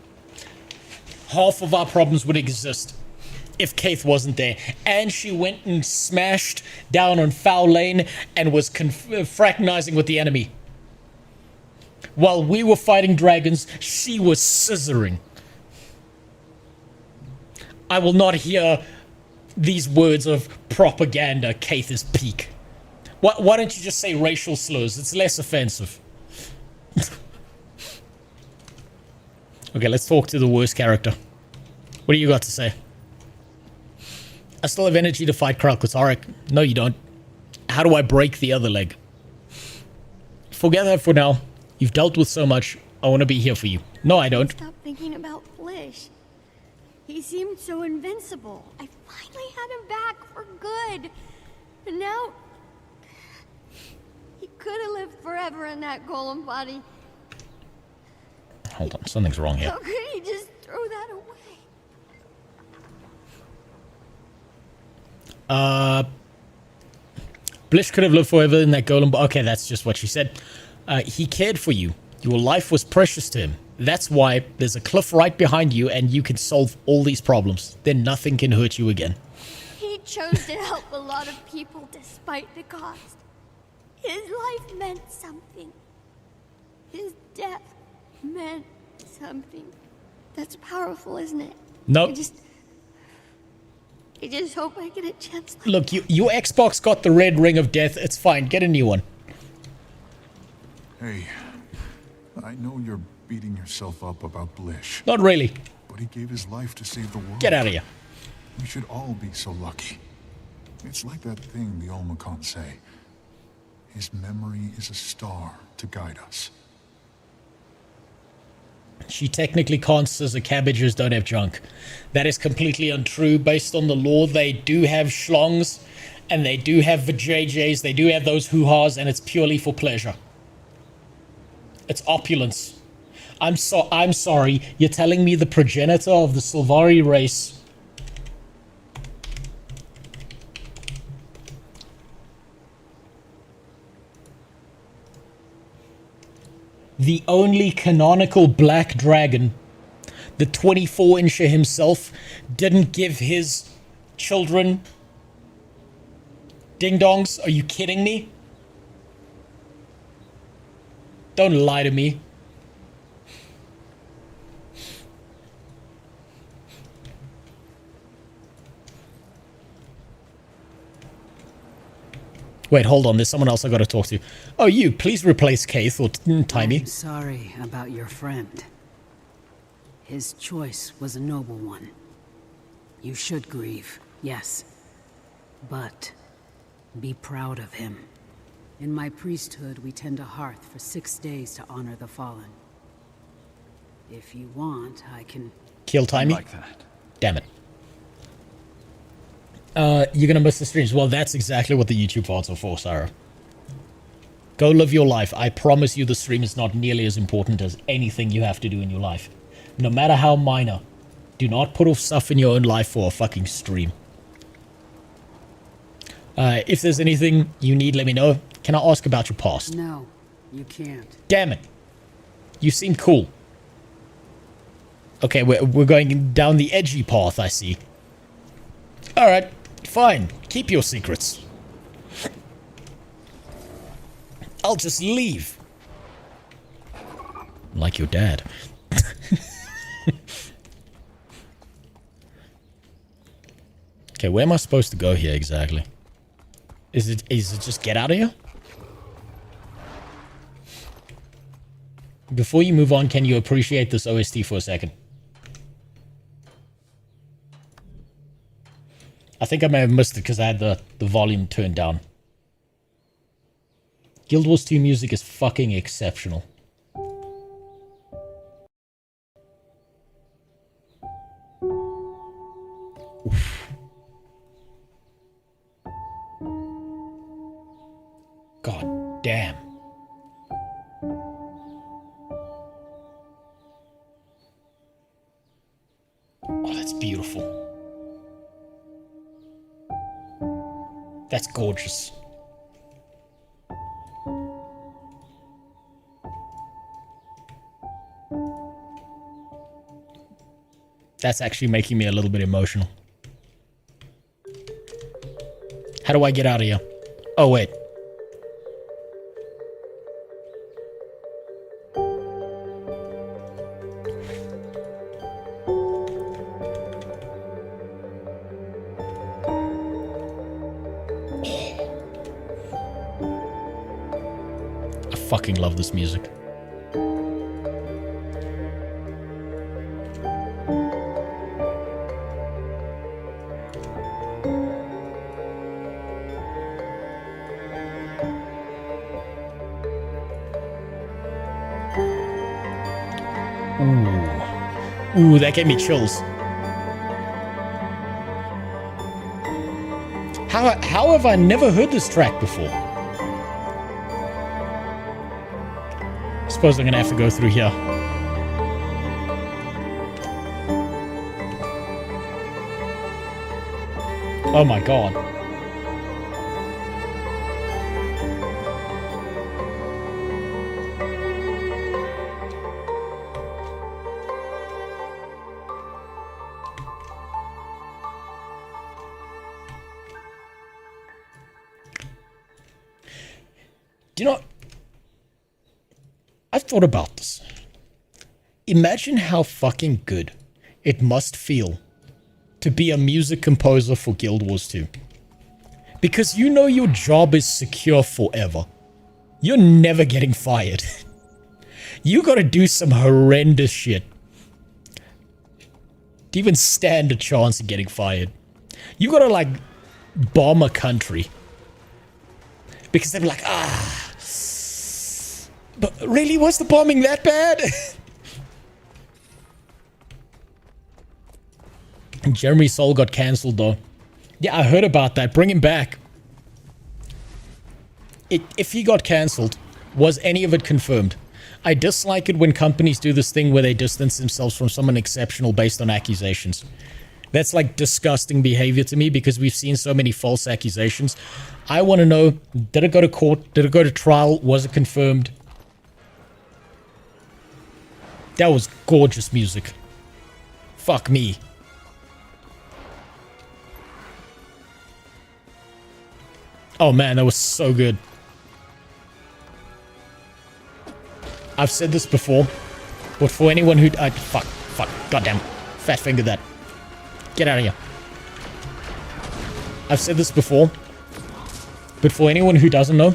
Half of our problems would exist if Keith wasn't there. And she went and smashed down on Foul Lane and was fraternizing with the enemy. While we were fighting dragons, she was scissoring. I will not hear these words of propaganda. Keith is peak. Why don't you just say racial slurs? It's less offensive. Okay, let's talk to the worst character. What do you got to say? I still have energy to fight Kralkator. No, you don't. How do I break the other leg? Forget that for now. You've dealt with so much. I want to be here for you. No, I don't. Stop thinking about Blish. He seemed so invincible. I finally had him back for good. And now... he could have lived forever in that golem body. Hold on, something's wrong here. How could he just throw that away? Blish could have lived forever in that golem. Okay, that's just what she said. He cared for you. Your life was precious to him. That's why there's a cliff right behind you and you can solve all these problems. Then nothing can hurt you again. He chose to help a lot of people despite the cost. His life meant something. His death meant something. That's powerful, isn't it? Nope. I just I just hope I get a chance. Look, your Xbox got the red ring of death. It's fine. Get a new one. Hey, I know you're beating yourself up about Blish. Not really. But he gave his life to save the world. Get out of here. We should all be so lucky. It's like that thing the Olmecon say. His memory is a star to guide us. She technically can't scissor cabbages don't have junk. That is completely untrue. Based on the law, they do have schlongs, and they do have vajayjays, they do have those hoo-has, and it's purely for pleasure. It's opulence. I'm sorry, you're telling me the progenitor of the Sylvari race the only canonical black dragon, the 24-incher himself, didn't give his children ding-dongs? Are you kidding me? Don't lie to me. Wait, hold on. There's someone else I gotta talk to. Oh, you. Please replace Kaith or Timey. I'm sorry about your friend. His choice was a noble one. You should grieve, yes. But be proud of him. In my priesthood, we tend a hearth for 6 days to honor the fallen. If you want, I can... Kill Timey? Like that. Damn it. You're gonna miss the streams. Well, that's exactly what the YouTube VODs are for, Sarah. Go live your life. I promise you the stream is not nearly as important as anything you have to do in your life. No matter how minor. Do not put off stuff in your own life for a fucking stream. If there's anything you need, let me know. Can I ask about your past? No, you can't. Damn it. You seem cool. Okay, we're going down the edgy path, I see. Alright, fine. Keep your secrets. I'll just leave. Like your dad. Okay, where am I supposed to go here exactly? Is it just get out of here? Before you move on, can you appreciate this OST for a second? I think I may have missed it because I had the volume turned down. Guild Wars 2 music is fucking exceptional. Oof. God damn. Oh, that's beautiful. That's gorgeous. That's actually making me a little bit emotional. How do I get out of here? Oh, wait. I fucking love this music. Ooh, that gave me chills. How have I never heard this track before? I suppose I'm gonna have to go through here. Oh my god. You know, I've thought about this. Imagine how fucking good it must feel to be a music composer for Guild Wars 2. Because you know your job is secure forever. You're never getting fired. You gotta do some horrendous shit to even stand a chance of getting fired. You gotta, like, bomb a country. Because they're like, but really, was the bombing that bad? Jeremy Soul got cancelled though. Yeah, I heard about that. Bring him back. If he got cancelled, was any of it confirmed? I dislike it when companies do this thing where they distance themselves from someone exceptional based on accusations. That's like disgusting behavior to me because we've seen so many false accusations. I want to know, did it go to court? Did it go to trial? Was it confirmed? That was gorgeous music. Fuck me. Oh man, that was so good. I've said this before, but for anyone who... fuck, goddamn, fat finger that. Get out of here. I've said this before, but for anyone who doesn't know,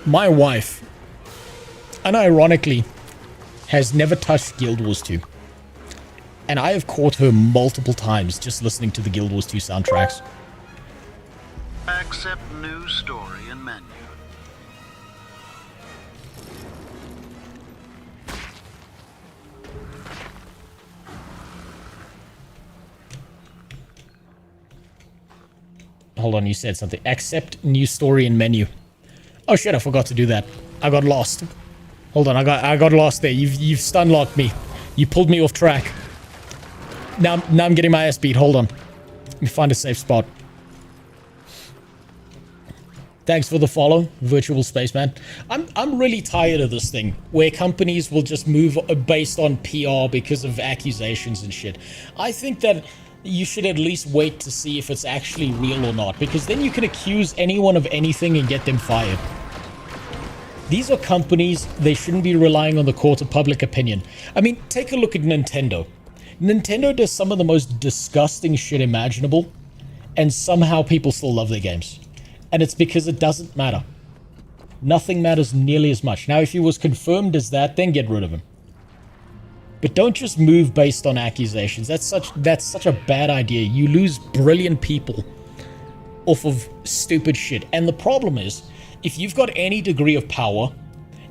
my wife, unironically, has never touched Guild Wars 2. And I have caught her multiple times just listening to the Guild Wars 2 soundtracks. Accept new story and menu. Hold on, you said something. Accept new story and menu. Oh shit, I forgot to do that. I got lost. Hold on, I got lost there. You've stun locked me. You pulled me off track. Now I'm getting my ass beat. Hold on. Let me find a safe spot. Thanks for the follow, Virtual Spaceman. I'm really tired of this thing where companies will just move based on PR because of accusations and shit. I think that you should at least wait to see if it's actually real or not, because then you can accuse anyone of anything and get them fired. These are companies, they shouldn't be relying on the court of public opinion. I mean, take a look at Nintendo. Nintendo does some of the most disgusting shit imaginable, and somehow people still love their games. And it's because it doesn't matter. Nothing matters nearly as much. Now, if he was confirmed as that, then get rid of him. But don't just move based on accusations. That's such a bad idea. You lose brilliant people off of stupid shit. And the problem is, if you've got any degree of power,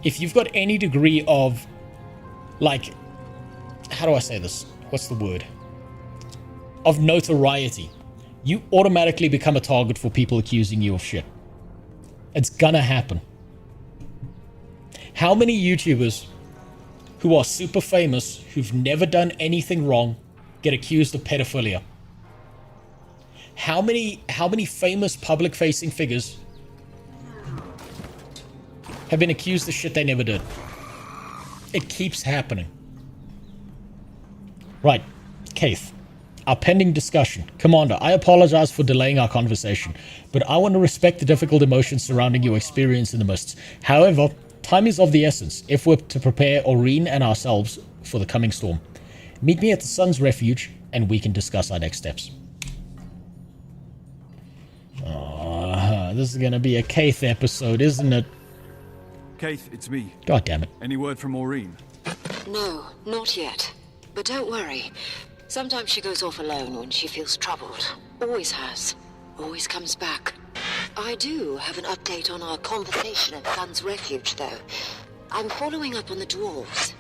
if you've got any degree of, like, how do I say this? What's the word? Of notoriety, you automatically become a target for people accusing you of shit. It's gonna happen. How many YouTubers who are super famous, who've never done anything wrong, get accused of pedophilia? How many famous public-facing figures have been accused of shit they never did? It keeps happening. Right, Keith. Our pending discussion. Commander, I apologize for delaying our conversation, but I want to respect the difficult emotions surrounding your experience in the mists. However, time is of the essence if we're to prepare Aurene and ourselves for the coming storm. Meet me at the Sun's Refuge, and we can discuss our next steps. This is gonna be a Keith episode, isn't it? Keith, it's me. God damn it. Any word from Aurene? No, not yet. But don't worry. Sometimes she goes off alone when she feels troubled. Always has. Always comes back. I do have an update on our conversation at Sun's Refuge, though. I'm following up on the dwarves.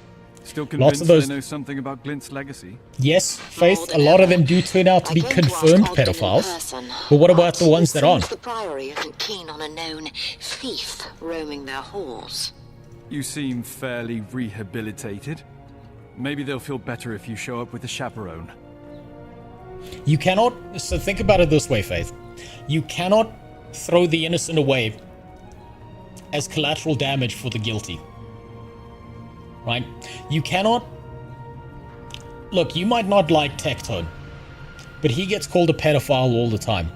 Still Lots convinced of those... they know something about Glint's legacy? Yes, Faith, a lot of them do turn out to be confirmed pedophiles. But what about the ones that aren't? The Priory isn't keen on a known thief roaming their halls. You seem fairly rehabilitated. Maybe they'll feel better if you show up with a chaperone. You cannot... So think about it this way, Faith. You cannot throw the innocent away as collateral damage for the guilty. Right? You cannot... Look, you might not like Tectone, but he gets called a pedophile all the time.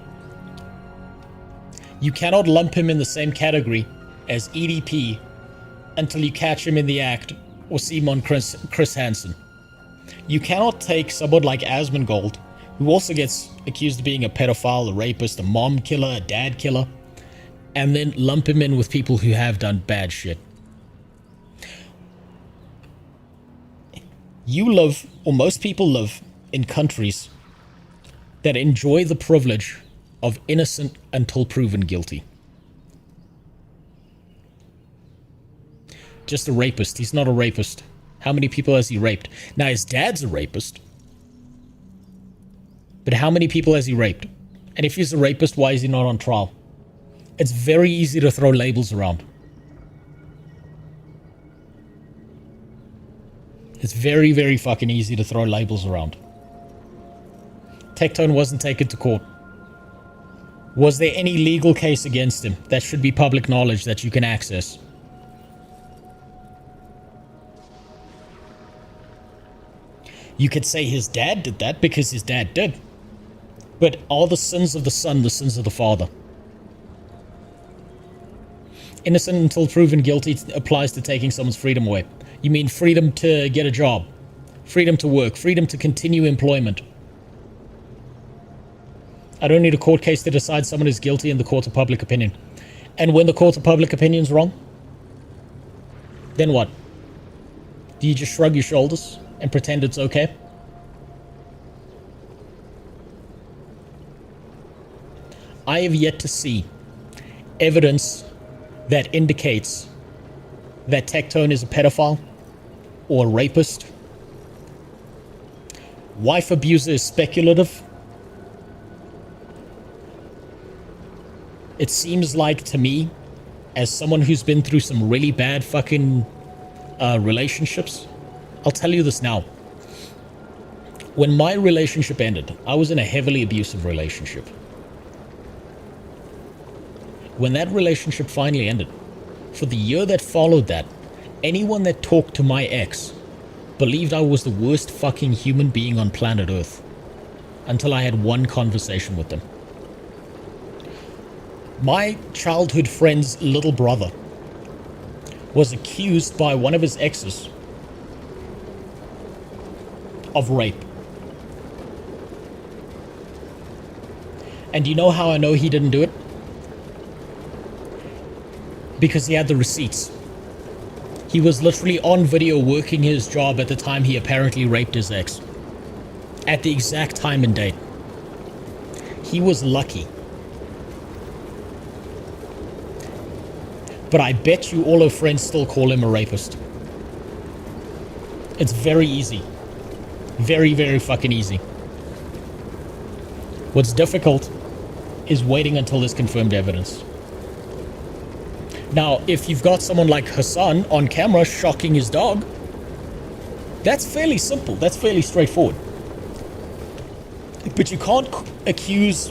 You cannot lump him in the same category as EDP until you catch him in the act, or Simon Chris Hansen. You cannot take someone like Asmongold, who also gets accused of being a pedophile, a rapist, a mom killer, a dad killer, and then lump him in with people who have done bad shit. You live, or most people live, in countries that enjoy the privilege of innocent until proven guilty. Just a rapist. He's not a rapist. How many people has he raped? Now, his dad's a rapist. But how many people has he raped? And if he's a rapist, why is he not on trial? It's very easy to throw labels around. It's very, very fucking easy to throw labels around. Tectone wasn't taken to court. Was there any legal case against him? That should be public knowledge that you can access. You could say his dad did that because his dad did. But are the sins of the son the sins of the father? Innocent until proven guilty applies to taking someone's freedom away. You mean freedom to get a job, freedom to work, freedom to continue employment. I don't need a court case to decide someone is guilty in the court of public opinion. And when the court of public opinion is wrong, then what? Do you just shrug your shoulders and pretend it's okay? I have yet to see evidence that indicates that Tectone is a pedophile or a rapist. Wife abuser is speculative. It seems like to me, as someone who's been through some really bad fucking relationships, I'll tell you this now. When my relationship ended, I was in a heavily abusive relationship. When that relationship finally ended, for the year that followed that, anyone that talked to my ex believed I was the worst fucking human being on planet Earth. Until I had one conversation with them. My childhood friend's little brother was accused by one of his exes of rape. And you know how I know he didn't do it? Because he had the receipts. He was literally on video working his job at the time he apparently raped his ex. At the exact time and date. He was lucky. But I bet you all her friends still call him a rapist. It's very easy. Very, very fucking easy. What's difficult is waiting until there's confirmed evidence. Now, if you've got someone like Hassan on camera shocking his dog, that's fairly simple. That's fairly straightforward. But you can't accuse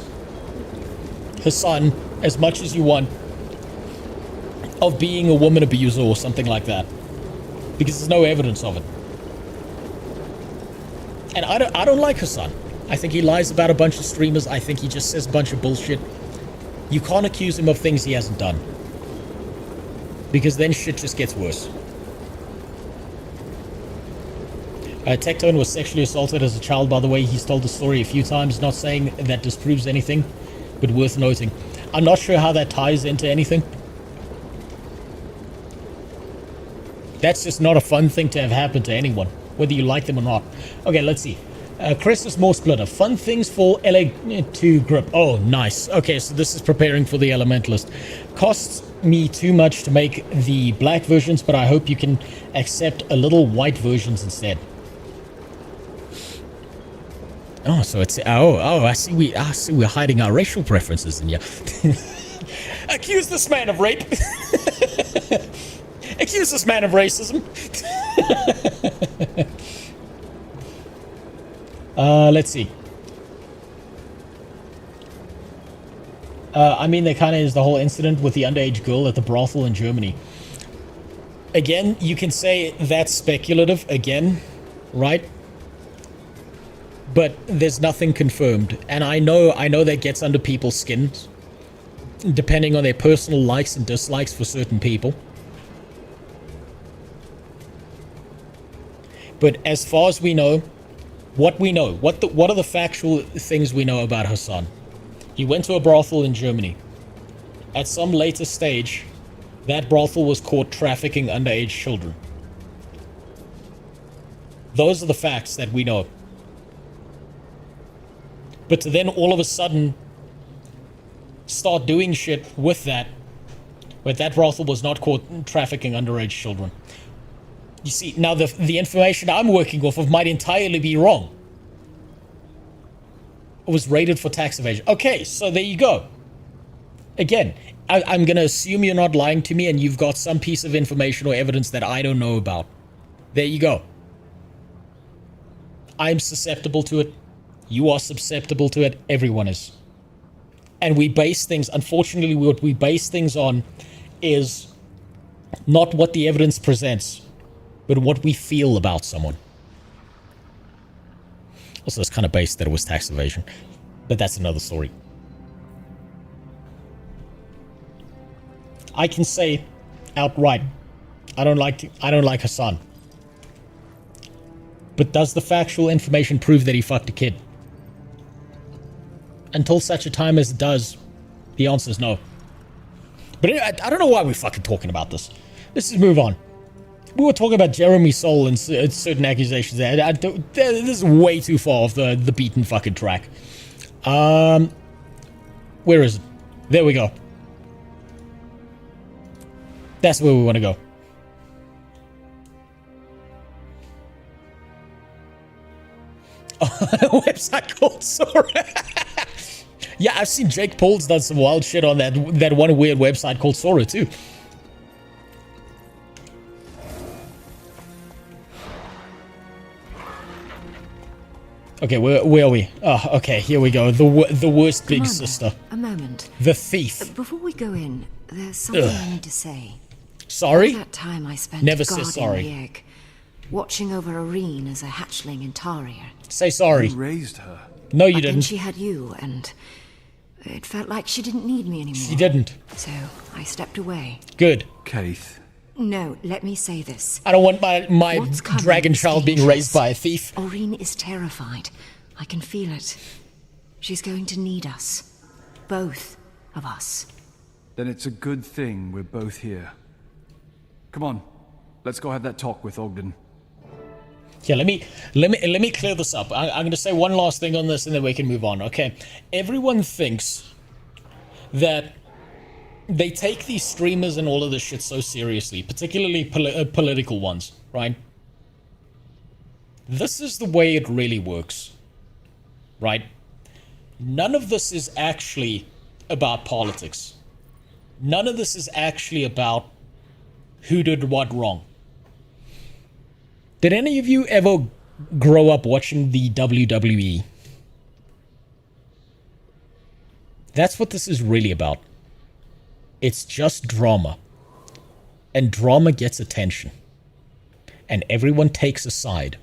Hassan as much as you want of being a woman abuser or something like that, because there's no evidence of it. And I don't like Hassan. I think he lies about a bunch of streamers. I think he just says a bunch of bullshit. You can't accuse him of things he hasn't done, because then shit just gets worse. Tectone was sexually assaulted as a child, by the way. He's told the story a few times, not saying that disproves anything, but worth noting. I'm not sure how that ties into anything. That's just not a fun thing to have happen to anyone, whether you like them or not. Okay, let's see. Chris is more splitter. Fun things for LA2 grip. Oh, nice. Okay, so this is preparing for the Elementalist. Costs me too much to make the black versions, but I hope you can accept a little white versions instead. Oh, so it's I see we're hiding our racial preferences in here. Accuse this man of rape. Accuse this man of racism. Let's see. I mean, there kind of is the whole incident with the underage girl at the brothel in Germany. Again, you can say that's speculative again, right? But there's nothing confirmed. And I know that gets under people's skins, depending on their personal likes and dislikes for certain people. But as far as we know, what are the factual things we know about Hassan? He went to a brothel in Germany. At some later stage, that brothel was caught trafficking underage children. Those are the facts that we know. But to then all of a sudden start doing shit with that, where that brothel was not caught trafficking underage children. You see, now the information I'm working off of might entirely be wrong. It was raided for tax evasion. Okay, so there you go. Again, I'm going to assume you're not lying to me and you've got some piece of information or evidence that I don't know about. There you go. I'm susceptible to it. You are susceptible to it. Everyone is. And we base things, unfortunately, what we base things on is not what the evidence presents, but what we feel about someone. Also, it's kind of based that it was tax evasion, but that's another story. I can say outright, I don't like Hassan. But does the factual information prove that he fucked a kid? Until such a time as it does, the answer is no. But I don't know why we're fucking talking about this. Let's just move on. We were talking about Jeremy Soule and certain accusations there. This is way too far off the beaten fucking track. Where is it? There we go. That's where we want to go. A website called Sora. Yeah, I've seen Jake Paul's done some wild shit on that one weird website called Sora too. Okay, where are we? Oh, okay, here we go. The worst big sister. A moment. The thief. Before we go in, there's something I need to say. Sorry? All that time I spent Never say guarding sorry. the egg, watching over Irene as a hatchling in Taria. Say sorry. You raised her. No, you But then didn't. she had you, and it felt like she didn't need me anymore. She didn't. So I stepped away. Good. Keith. No, let me say this. I don't want my dragon child being raised by a thief. Irene is terrified. I can feel it. She's going to need us. Both of us. Then it's a good thing we're both here. Come on, let's go have that talk with Ogden. Yeah, let me clear this up. I'm going to say one last thing on this, and then we can move on. Okay, everyone thinks that they take these streamers and all of this shit so seriously, particularly political ones, right? This is the way it really works, right? None of this is actually about politics. None of this is actually about who did what wrong. Did any of you ever grow up watching the WWE? That's what this is really about. It's just drama. And drama gets attention. And everyone takes a side.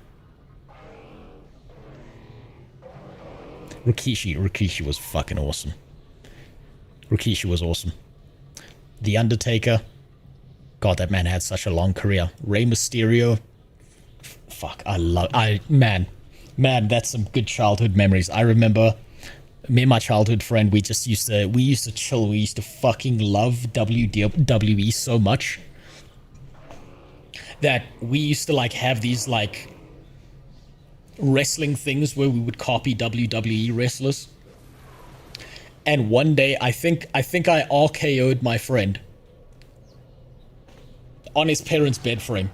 Rikishi was fucking awesome. Rikishi was awesome. The Undertaker. God, that man had such a long career. Rey Mysterio. Fuck, man, that's some good childhood memories. I remember me and my childhood friend, we used to chill. We used to fucking love WWE so much that we used to like have these like wrestling things where we would copy WWE wrestlers. And one day, I think I RKO'd my friend on his parents' bed frame.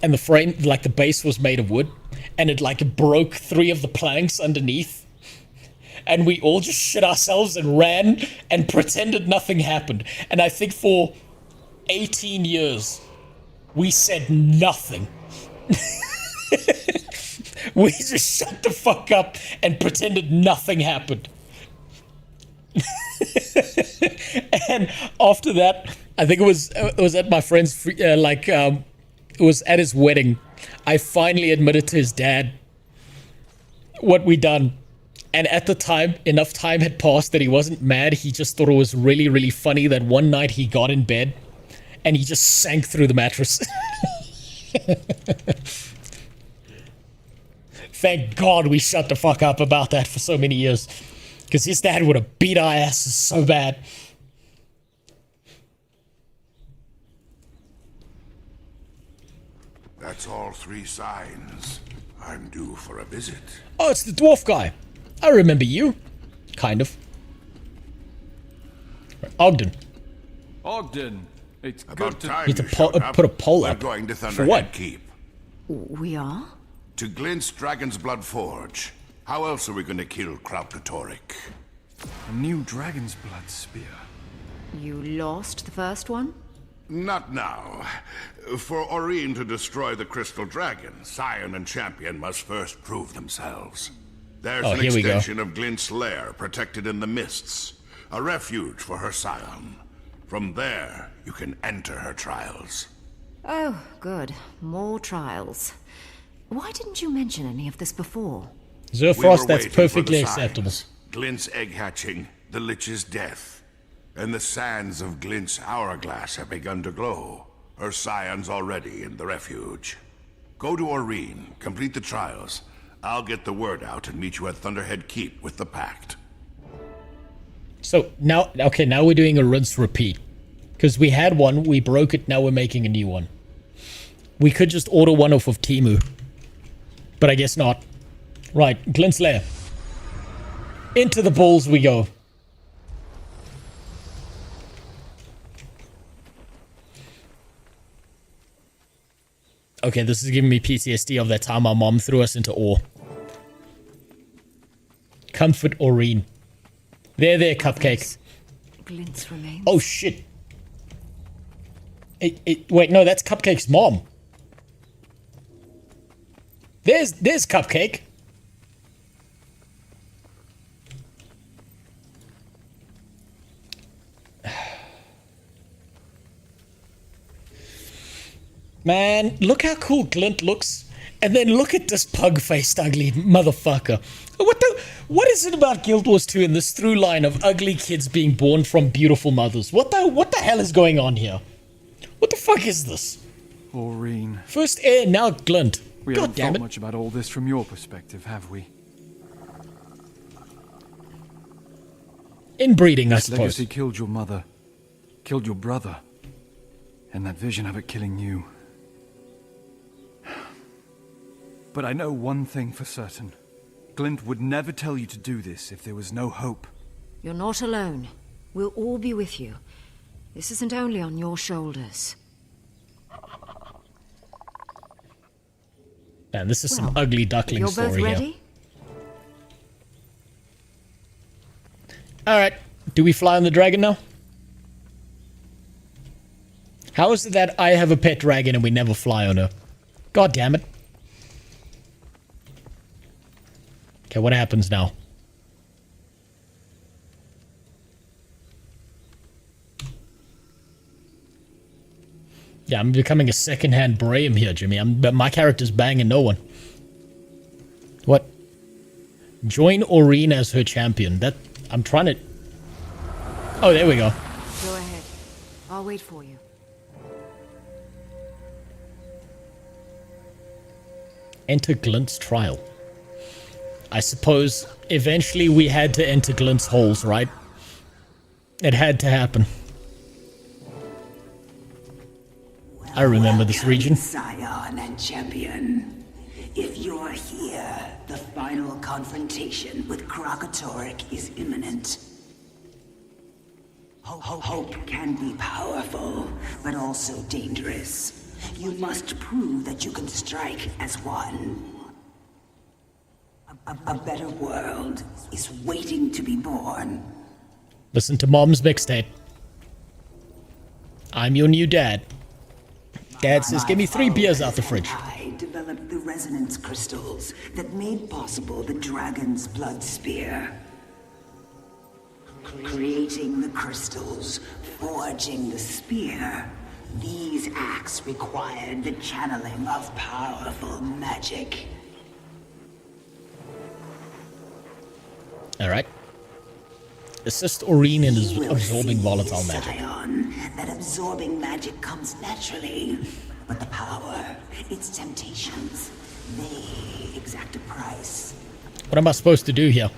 And the frame, like the base was made of wood, and it like broke 3 of the planks underneath. And we all just shit ourselves and ran and pretended nothing happened. And I think for 18 years, we said nothing. We just shut the fuck up and pretended nothing happened. And after that, I think it was at my friend's it was at his wedding. I finally admitted to his dad what we done. And at the time, enough time had passed that he wasn't mad. He just thought it was really, really funny that one night he got in bed and he just sank through the mattress. Thank God we shut the fuck up about that for so many years. Because his dad would have beat our asses so bad. That's all 3 signs. I'm due for a visit. Oh, it's the dwarf guy. I remember you. Kind of. Ogden. Ogden, it's About good to... time You have you to showed up. put a poll We're up. going to For Thunderhead what? Keep. We are? To Glint's Dragon's Blood Forge. How else are we going to kill Kralkatorrik? A new dragon's blood spear. You lost the first one? Not now. For Oreen to destroy the Crystal Dragon, Scion and Champion must first prove themselves. There's an here we go. extension of Glint's lair protected in the mists. A refuge for her Scion. From there, you can enter her trials. Oh, good. More trials. Why didn't you mention any of this before? Zerfrost, that's waiting for perfectly the signs. acceptable. Glint's egg hatching, the Lich's death, and the sands of Glint's hourglass have begun to glow. Her Scion's already in the refuge. Go to Oreen, complete the trials. I'll get the word out and meet you at Thunderhead Keep with the Pact. So now, okay, now we're doing a rinse repeat. Because we had one, we broke it, now we're making a new one. We could just order one off of Temu. But I guess not. Right, Glint's lair. Into the balls we go. Okay, this is giving me PTSD of that time our mom threw us into ore. Comfort Oreen. There, Cupcake. Glint's remains. Oh, shit. Wait, no, that's Cupcake's mom. There's Cupcake. Man, look how cool Glint looks. And then look at this pug-faced ugly motherfucker. What is it about Guild Wars 2 and this through line of ugly kids being born from beautiful mothers? What the hell is going on here? What the fuck is this? Oreen. First Air, now Glint. We God haven't damn thought it. much about all this from your perspective, have we? Inbreeding, I This suppose. legacy killed your mother, killed your brother, and that vision of it killing you. But I know one thing for certain. Glint would never tell you to do this if there was no hope. You're not alone. We'll all be with you. This isn't only on your shoulders. Man, this is some ugly duckling You're story both here. ready? Alright, do we fly on the dragon now? How is it that I have a pet dragon and we never fly on her? God damn it. Okay, what happens now? Yeah, I'm becoming a second-hand Brahim here, Jimmy. But my character's banging no one. What? Join Oreen as her champion. I'm trying to... Oh, there we go. Go ahead. I'll wait for you. Enter Glint's trial. I suppose eventually we had to enter Glint's holes, right? It had to happen. I remember this region. Scion and Champion. If you're here, the final confrontation with Kralkatorrik is imminent. Hope can be powerful, but also dangerous. You must prove that you can strike as one. A better world is waiting to be born. Listen to Mom's mixtape. I'm your new dad. Dad says, give me 3 beers out the fridge. I developed the resonance crystals that made possible the dragon's blood spear. Creating the crystals, forging the spear. These acts required the channeling of powerful magic. Alright. Assist Oreen in his You will absorbing see, volatile magic. Scion, that absorbing magic comes naturally. But the power, its temptations, They exact a price. What am I supposed to do here?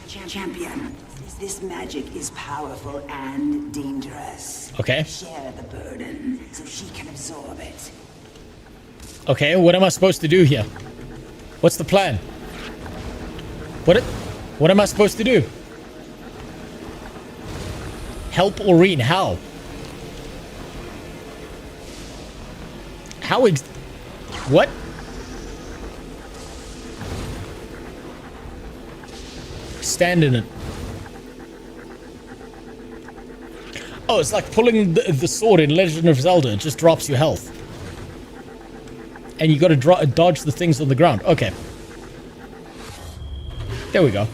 Champion, this magic is powerful and dangerous. Okay. Share the burden so she can absorb it. Okay, what am I supposed to do here? What's the plan? What am I supposed to do? Help Aureen, how? What? Stand in it. Oh, it's like pulling the sword in Legend of Zelda. It just drops your health. And you gotta dodge the things on the ground. Okay. There we go.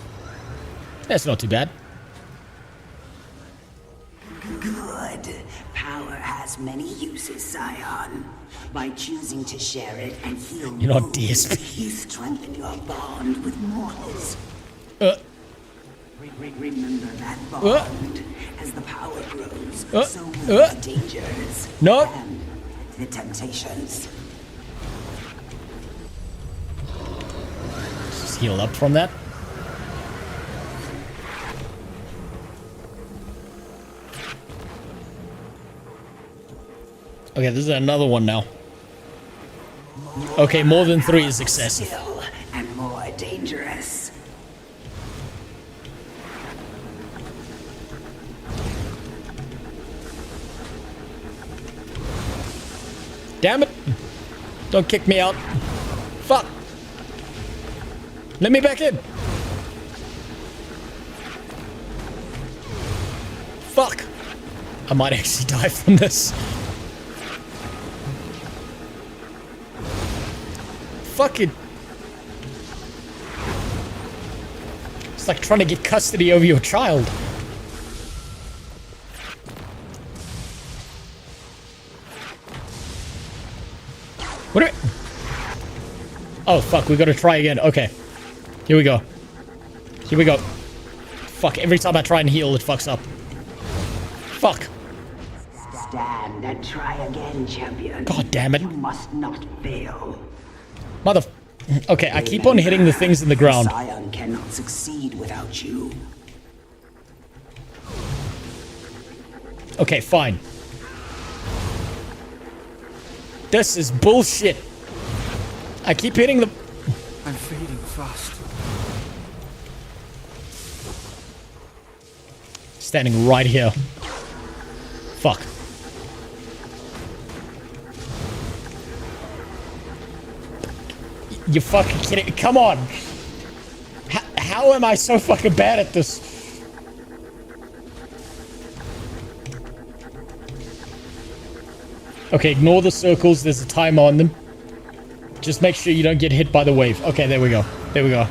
That's not too bad. Good. Power has many uses, Scion. By choosing to share it and heal You're not DSP. you strengthen your bond with mortals. Remember that bond. As the power grows, so will the dangers and the temptations. Just heal up from that. Okay, this is another one now. Okay, more than 3 is excessive. And more dangerous. Damn it! Don't kick me out. Fuck! Let me back in! Fuck! I might actually die from this. Fucking... It's like trying to get custody over your child. What are... Oh, fuck, we gotta try again. Okay. Here we go. Here we go. Fuck, every time I try and heal, it fucks up. Fuck. Stand and try again, champion. God damn it. You must not fail. Mother... Okay, I keep on hitting the things in the ground. Scion cannot succeed without you. Okay, fine. This is bullshit. I keep hitting the... I'm fading fast. Standing right here. Fuck. You fucking kidding? Come on. How am I so fucking bad at this? Okay, ignore the circles. There's a timer on them. Just make sure you don't get hit by the wave. Okay, there we go. There we go.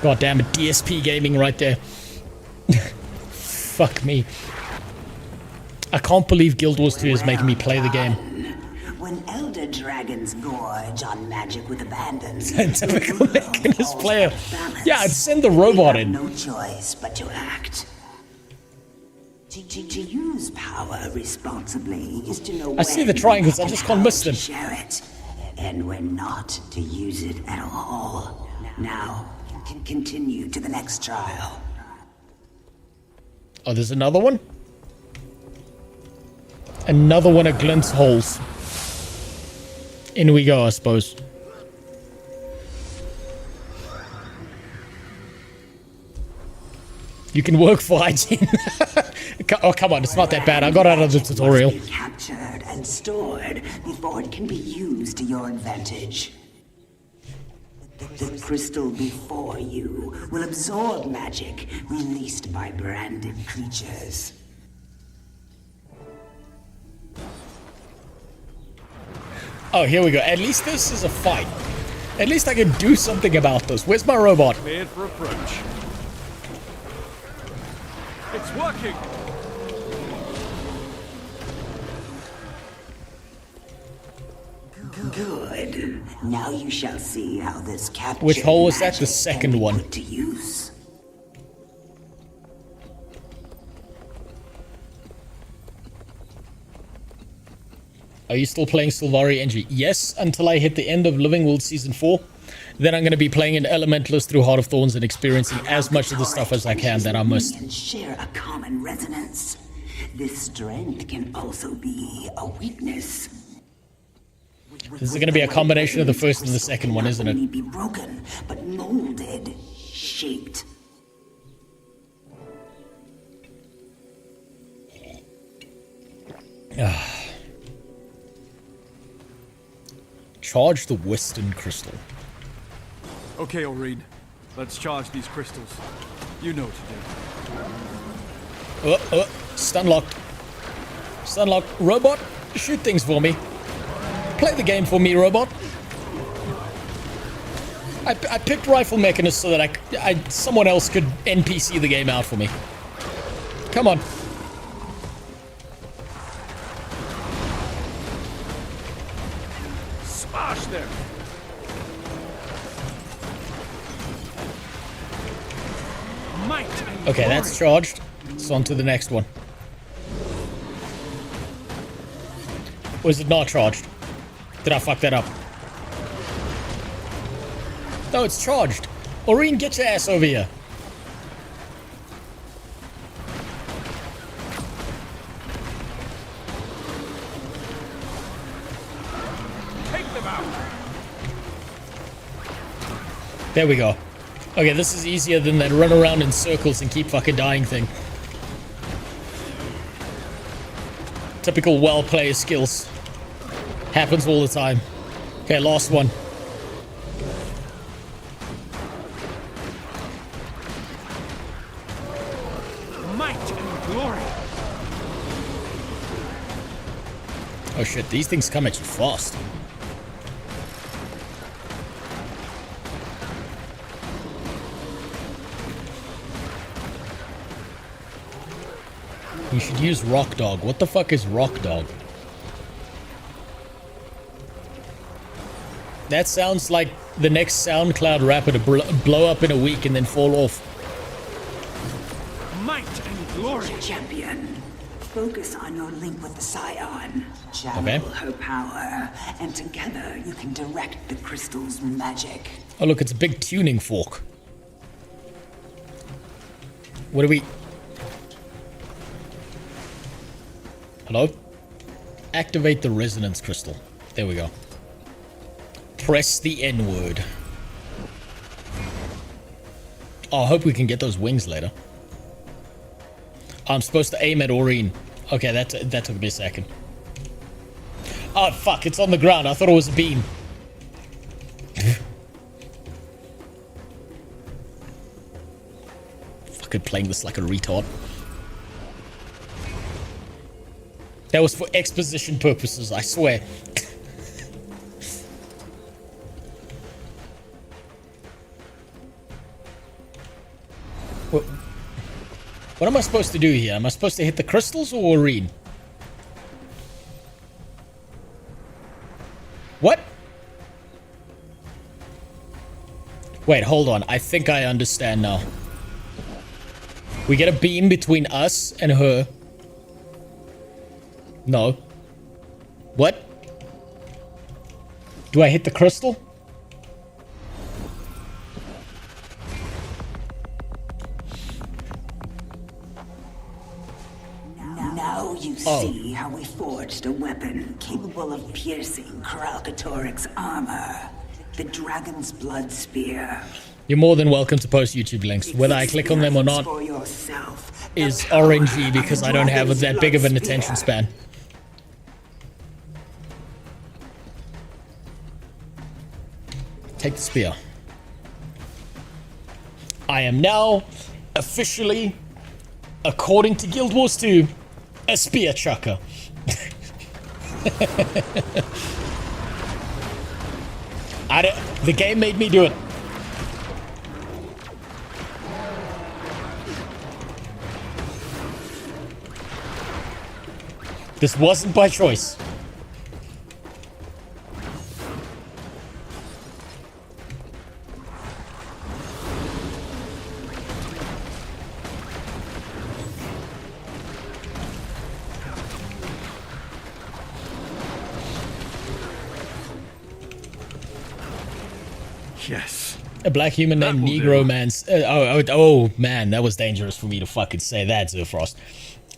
God damn it. DSP gaming right there. Fuck me. I can't believe Guild Wars 2 is making me play the game. When elder dragons gorge on magic with abandon, Typical mechanist player. Yeah, I'd send the robot in. No choice but to act. To use power responsibly is to know I see the triangles, I just can't miss them. Share it, and when not to use it at all. Now, can continue to the next trial. Oh, there's another one? Another one of Glint's holes. In we go, I suppose. You can work for hygiene. Oh, come on, it's not that bad. I got out of the tutorial. Must be captured and stored before it can be used to your advantage. The crystal before you will absorb magic released by branded creatures. Oh, here we go. At least this is a fight. At least I can do something about this. Where's my robot? Cleared for approach. It's working. Good. Now you shall see how this captured Which hole was that? magic The second one. put to use. Are you still playing Sylvari NG? Yes, until I hit the end of Living World Season 4. Then I'm going to be playing an Elementalist through Heart of Thorns and experiencing as much of the stuff as I can that I missed. Can share a common resonance. This strength can also be a weakness. This is going to be a combination of the first and the second one, isn't Not only it? be broken, but molded, shaped. Charge the Western Crystal. Okay, Aurene. Let's charge these crystals. You know what to do. Stun locked. Stun locked. Robot, shoot things for me. Play the game for me, robot. I picked Rifle Mechanist so that someone else could NPC the game out for me. Come on. Smash them! Okay, that's charged. So on to the next one. Or is it not charged? Did I fuck that up? No, it's charged. Aurene, get your ass over here. Take them out! There we go. Okay, this is easier than that run around in circles and keep fucking dying thing. Typical well-player skills. Happens all the time. Okay, last one. Might and glory! Oh shit, these things come at you fast. You should use Rock Dog. What the fuck is Rock Dog? That sounds like the next SoundCloud rapper to blow up in a week and then fall off. Might and glory! Champion, focus on your link with the Scion. Channel her power, and together you can direct the crystal's magic. Oh look, it's a big tuning fork. What do we... Hello? Activate the resonance crystal. There we go. Press the N-word. Oh, I hope we can get those wings later. I'm supposed to aim at Aurene. Okay, that took me a second. Oh, fuck, it's on the ground. I thought it was a beam. Fucking playing this like a retard. That was for exposition purposes, I swear. What am I supposed to do here? Am I supposed to hit the crystals or Aurene? What? Wait, hold on. I think I understand now. We get a beam between us and her. No. What? Do I hit the crystal? Now you see how we forged a weapon capable of piercing Kralkatorik's armor. The Dragon's Blood Spear. You're more than welcome to post YouTube links. Whether I click on them or not is RNG because I don't have that big of an attention span. Take the spear. I am now officially, according to Guild Wars 2, a spear chucker. The game made me do it. This wasn't by choice. Yes. A black human named Negro Man. Oh, man, that was dangerous for me to fucking say that, Zerfrost.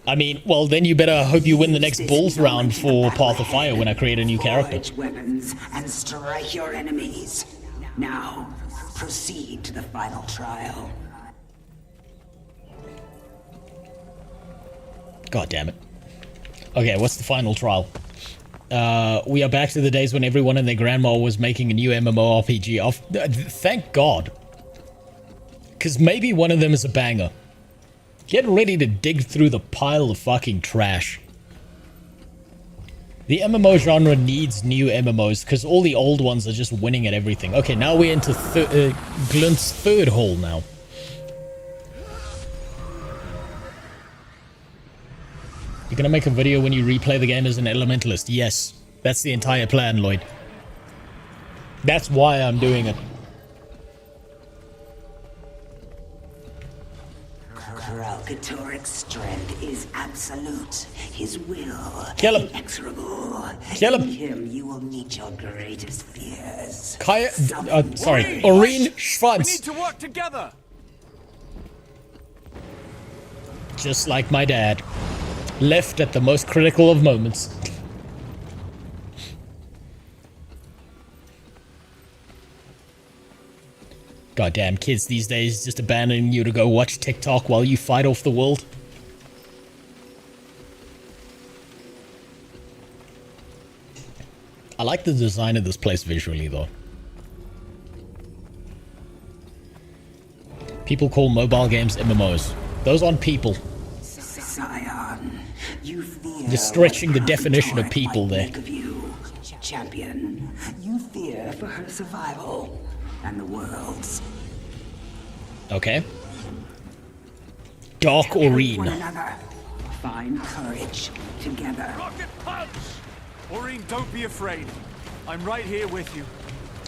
I mean, well, then you better hope you win the next Bulls round for Path of Fire when I create a new character. Forge weapons and strike your enemies. Now, proceed to the final trial. God damn it. Okay, what's the final trial? We are back to the days when everyone and their grandma was making a new MMORPG off. Thank God. Because maybe one of them is a banger. Get ready to dig through the pile of fucking trash. The MMO genre needs new MMOs because all the old ones are just winning at everything. Okay, now we're into Glint's third hole now. You're gonna make a video when you replay the game as an elementalist? Yes. That's the entire plan, Lloyd. That's why I'm doing it. Kralkatorik's strength is absolute. His will inexorable. Kill him. In him you will meet your greatest fears. Sorry. Aureen Schwanz. We need to work together. Just like my dad. Left at the most critical of moments. Goddamn kids these days just abandoning you to go watch TikTok while you fight off the world. I like the design of this place visually though. People call mobile games MMOs. Those aren't people. Scion, you fear You're stretching the definition of people there. Champion, you fear for her survival and the world's. Okay. Dark Aureen. One another. Find courage together. Rocket punch! Aureen, don't be afraid. I'm right here with you.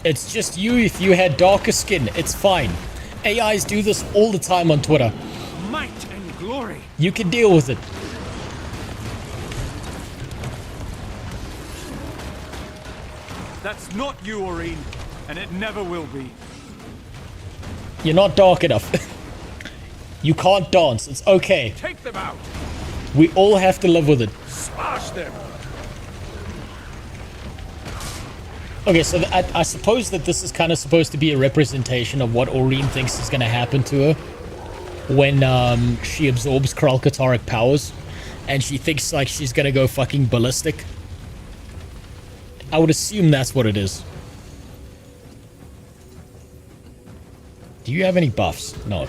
It's just you if you had darker skin. It's fine. AIs do this all the time on Twitter. Might and glory. You can deal with it. That's not you, Aureen, and it never will be. You're not dark enough. You can't dance. It's okay. Take them out. We all have to live with it. Smash them. Okay, so I suppose that this is kind of supposed to be a representation of what Aureen thinks is going to happen to her when she absorbs Kralkatoric powers, and she thinks like she's going to go fucking ballistic. I would assume that's what it is. Do you have any buffs? No.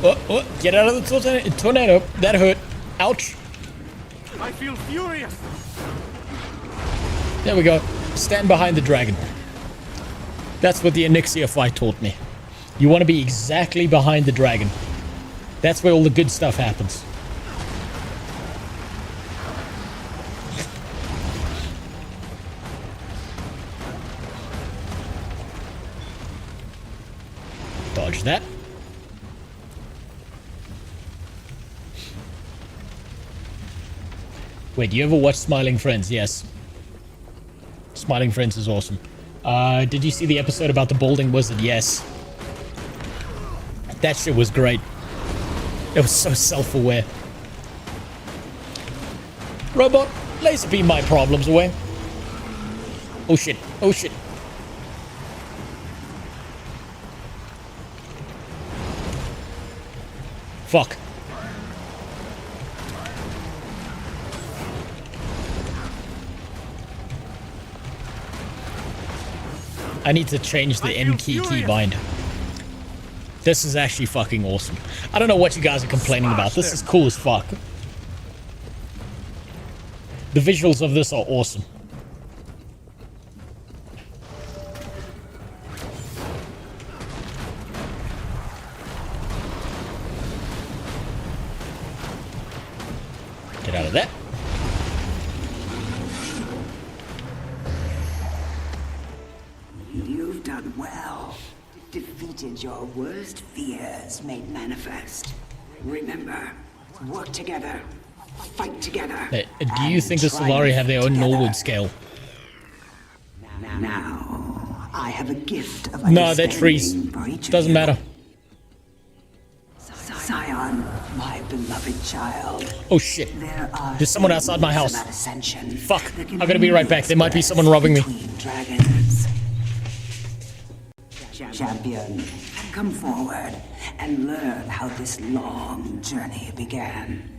Oh, get out of the tornado. That hurt. Ouch. I feel furious. There we go. Stand behind the dragon. That's what the Onyxia fight taught me. You want to be exactly behind the dragon. That's where all the good stuff happens. Dodge that. Wait, do you ever watch Smiling Friends? Yes. Smiling Friends is awesome. Did you see the episode about the balding wizard? Yes. That shit was great. It was so self-aware. Robot, laser beam my problems away. Oh shit, oh shit. Fuck. I need to change the N key keybind. This is actually fucking awesome. I don't know what you guys are complaining about. This is cool as fuck. The visuals of this are awesome. Get out of that. You've done well. defeated your worst fears made manifest. Remember, work together, fight together. Do you think the Solari have their own Norwood scale? Now, I have a gift of No, they're trees. for each of Doesn't you. matter. Scion, my beloved child. Oh shit. There's someone outside my house. About ascension. Fuck. I'm gonna be right back. There might be someone robbing me. Dragons. Champion, come forward and learn how this long journey began.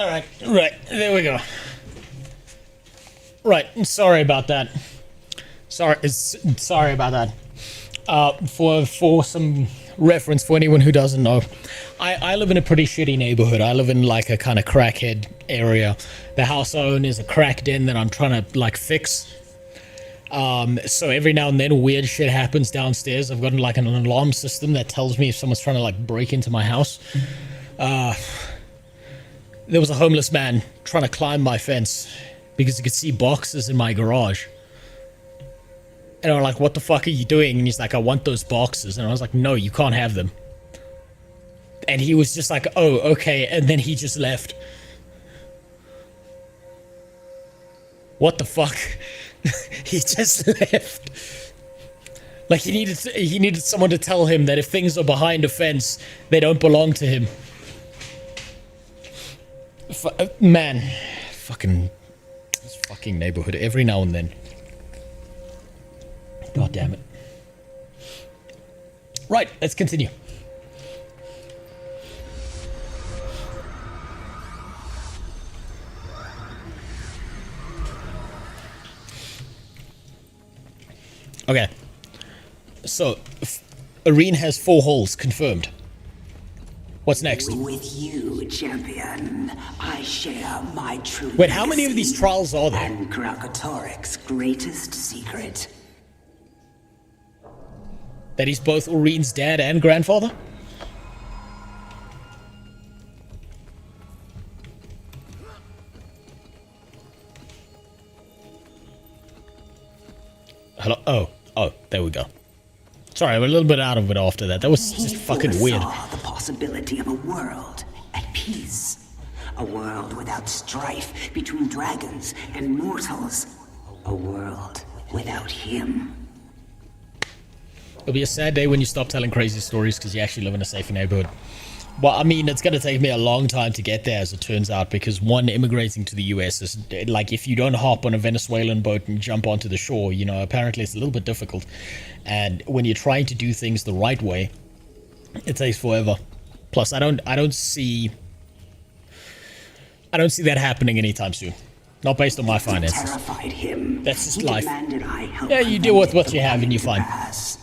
Alright, right, there we go. Right, sorry about that. Sorry about that. For some reference, for anyone who doesn't know, I live in a pretty shitty neighborhood. I live in like a kind of crackhead area. The house I own is a crack den that I'm trying to like fix. So every now and then weird shit happens downstairs. I've gotten like an alarm system that tells me if someone's trying to like break into my house. There was a homeless man trying to climb my fence because he could see boxes in my garage. And I'm like, what the fuck are you doing? And he's like, I want those boxes. And I was like, no, you can't have them. And he was just like, oh, okay. And then he just left. What the fuck? He just left. Like he needed someone to tell him that if things are behind a fence, they don't belong to him. Man, this fucking neighborhood every now and then. God damn it. Right, let's continue. Okay. So, Irene has 4 holes confirmed. What's next? With you, champion, I share my true. Wait, how many of these trials are there? And Kralkatorik's greatest secret. That he's both Irene's dad and grandfather? Hello? Oh, there we go. Sorry, I'm a little bit out of it after that. That was just fucking weird. The possibility of a world at peace. A world without strife between dragons and mortals. A world without him. It'll be a sad day when you stop telling crazy stories because you actually live in a safer neighborhood. Well, I mean, it's going to take me a long time to get there, as it turns out, because one, immigrating to the US is, like, if you don't hop on a Venezuelan boat and jump onto the shore, you know, apparently it's a little bit difficult. And when you're trying to do things the right way, it takes forever. Plus, I don't see that happening anytime soon. Not based on my finances. Terrified him. That's just He life. demanded I help Yeah, you deal with what you prevent have and you the find. pass.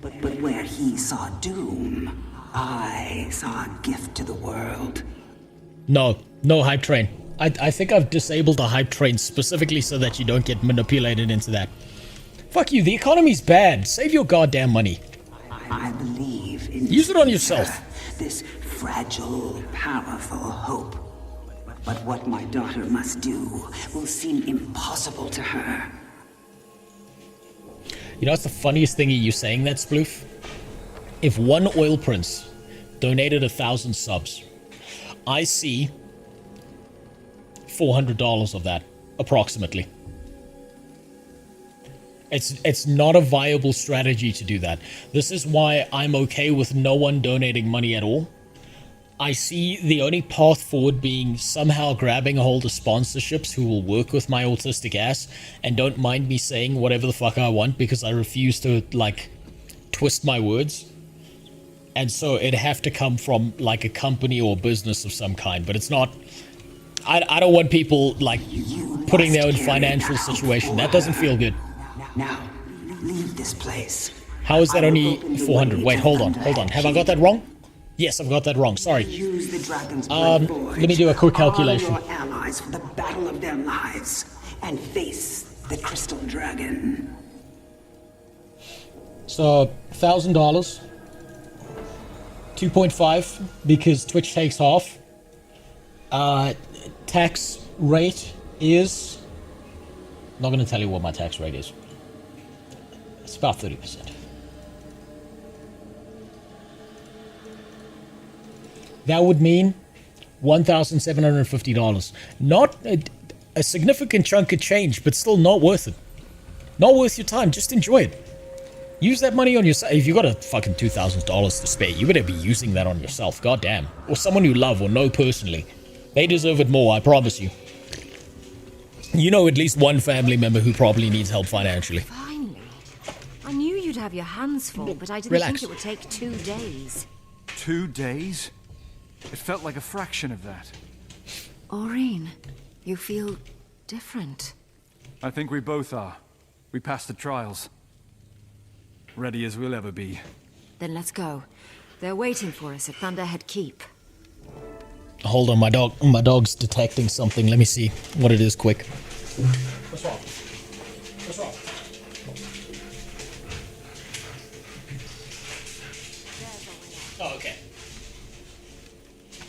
But where he saw doom, I saw a gift to the world. No hype train. I think I've disabled the hype train specifically so that you don't get manipulated into that. Fuck you, the economy's bad. Save your goddamn money. I believe in Use it on yourself. This fragile, powerful hope. But what my daughter must do will seem impossible to her. You know what's the funniest thing of you saying that, Sploof? If one oil prince donated 1,000 subs, I see $400 of that, approximately. It's not a viable strategy to do that. This is why I'm okay with no one donating money at all. I see the only path forward being somehow grabbing a hold of sponsorships who will work with my autistic ass and don't mind me saying whatever the fuck I want because I refuse to, like, twist my words. And so it'd have to come from, like, a company or business of some kind, but it's not... I don't want people, like, putting their own financial situation. That doesn't feel good. Now, leave this place. How is that only 400? Wait, hold on. Have I got that wrong? Yes, I've got that wrong. Sorry. Use the dragon's blood forge. Let me do a quick calculation. Arm your allies for the battle of their lives and face the crystal dragon. So, $1,000. 2.5 because Twitch takes half. Tax rate is... I'm not going to tell you what my tax rate is. It's about 30%. That would mean $1,750. Not a significant chunk of change, but still not worth it. Not worth your time. Just enjoy it. Use that money on yourself. If you got a fucking $2,000 to spare, you better be using that on yourself. Goddamn. Or someone you love or know personally. They deserve it more, I promise you. You know at least one family member who probably needs help financially. Finally. I knew you'd have your hands full, but I didn't Relax. think it would take 2 days. 2 days? It felt like a fraction of that. Aureen, you feel different. I think we both are. We passed the trials. Ready as we'll ever be. Then let's go. They're waiting for us at Thunderhead Keep. Hold on, my dog's detecting something. Let me see what it is quick. What's wrong? What's wrong? Oh, okay.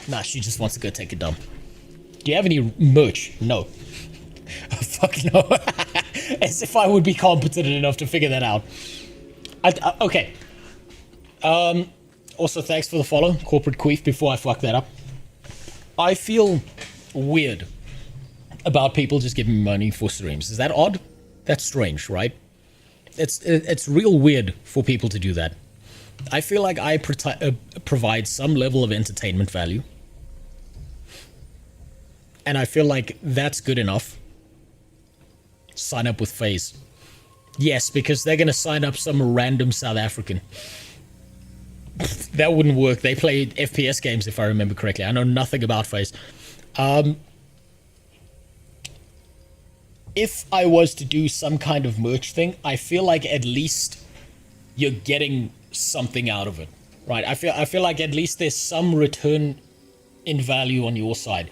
Nah, she just wants to go take a dump. Do you have any merch? No. Fuck no. As if I would be competent enough to figure that out. Okay. Also, thanks for the follow, Corporate Queef, before I fuck that up. I feel weird about people just giving me money for streams. Is that odd? That's strange, right? It's real weird for people to do that. I feel like I provide some level of entertainment value. And I feel like that's good enough. Sign up with FaZe. Yes, because they're going to sign up some random South African. That wouldn't work. They play FPS games, if I remember correctly. I know nothing about FaZe. If I was to do some kind of merch thing, I feel like at least you're getting something out of it, right? I feel like at least there's some return in value on your side.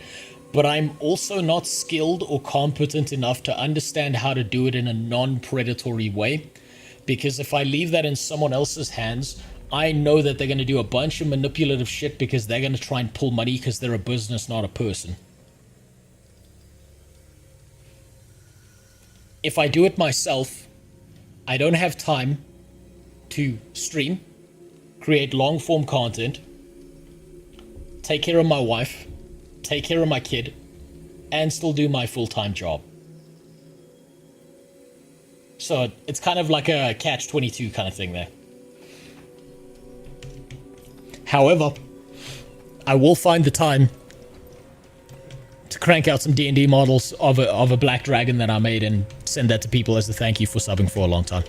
But I'm also not skilled or competent enough to understand how to do it in a non-predatory way. Because if I leave that in someone else's hands, I know that they're going to do a bunch of manipulative shit because they're going to try and pull money because they're a business, not a person. If I do it myself, I don't have time to stream, create long-form content, take care of my wife, take care of my kid, and still do my full-time job. So it's kind of like a catch-22 kind of thing there. However, I will find the time to crank out some D&D models of a black dragon that I made and send that to people as a thank you for subbing for a long time.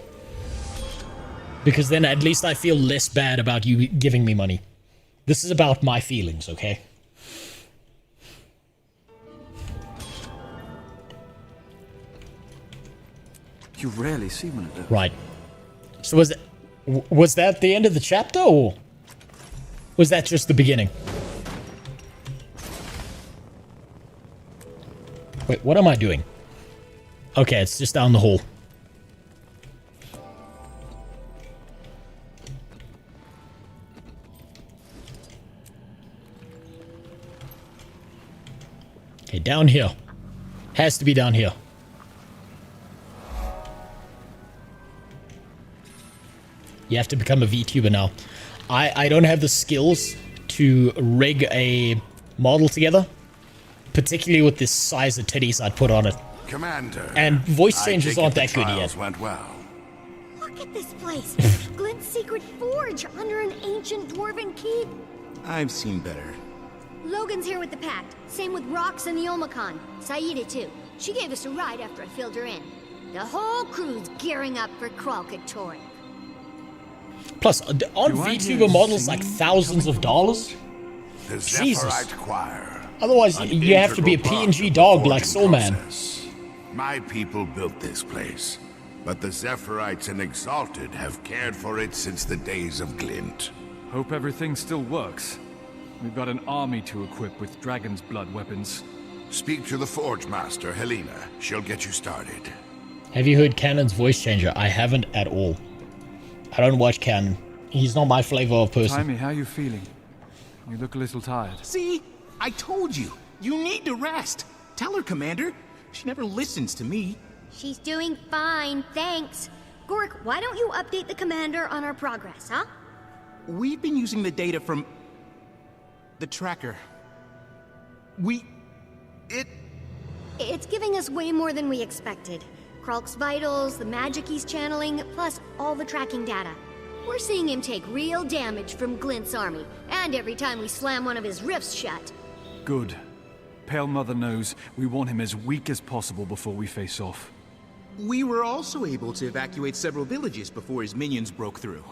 Because then at least I feel less bad about you giving me money. This is about my feelings, okay? You rarely see one of those. Right. So was that the end of the chapter, or was that just the beginning? Wait, what am I doing? Okay, it's just down the hall. Okay, down here. Has to be down here. You have to become a VTuber now. I don't have the skills to rig a model together, particularly with this size of titties I'd put on it. Commander, and voice changes aren't that good yet. Went well. Look at this place. Glint's secret forge under an ancient dwarven keep. I've seen better. Logan's here with the Pact. Same with Rox and the Omicron. Saida too. She gave us a ride after I filled her in. The whole crew's gearing up for Kralkatorrik. Plus, aren't VTuber models like thousands of dollars? The Jesus. Zephyrite Choir. Otherwise, you have to be a PNG dog like Soulman. My people built this place, but the Zephyrite and Exalted have cared for it since the days of Glint. Hope everything still works. We've got an army to equip with Dragon's Blood weapons. Speak to the Forge Master, Helena. She'll get you started. Have you heard Canon's voice changer? I haven't at all. I don't watch Canon. He's not my flavor of person. Timmy, how you feeling? You look a little tired. See? I told you. You need to rest. Tell her, Commander. She never listens to me. She's doing fine, thanks. Gork, why don't you update the commander on our progress, huh? We've been using the data from the tracker. It's giving us way more than we expected. Kralk's vitals, the magic he's channeling, plus all the tracking data. We're seeing him take real damage from Glint's army, and every time we slam one of his rifts shut. Good. Pale Mother knows we want him as weak as possible before we face off. We were also able to evacuate several villages before his minions broke through.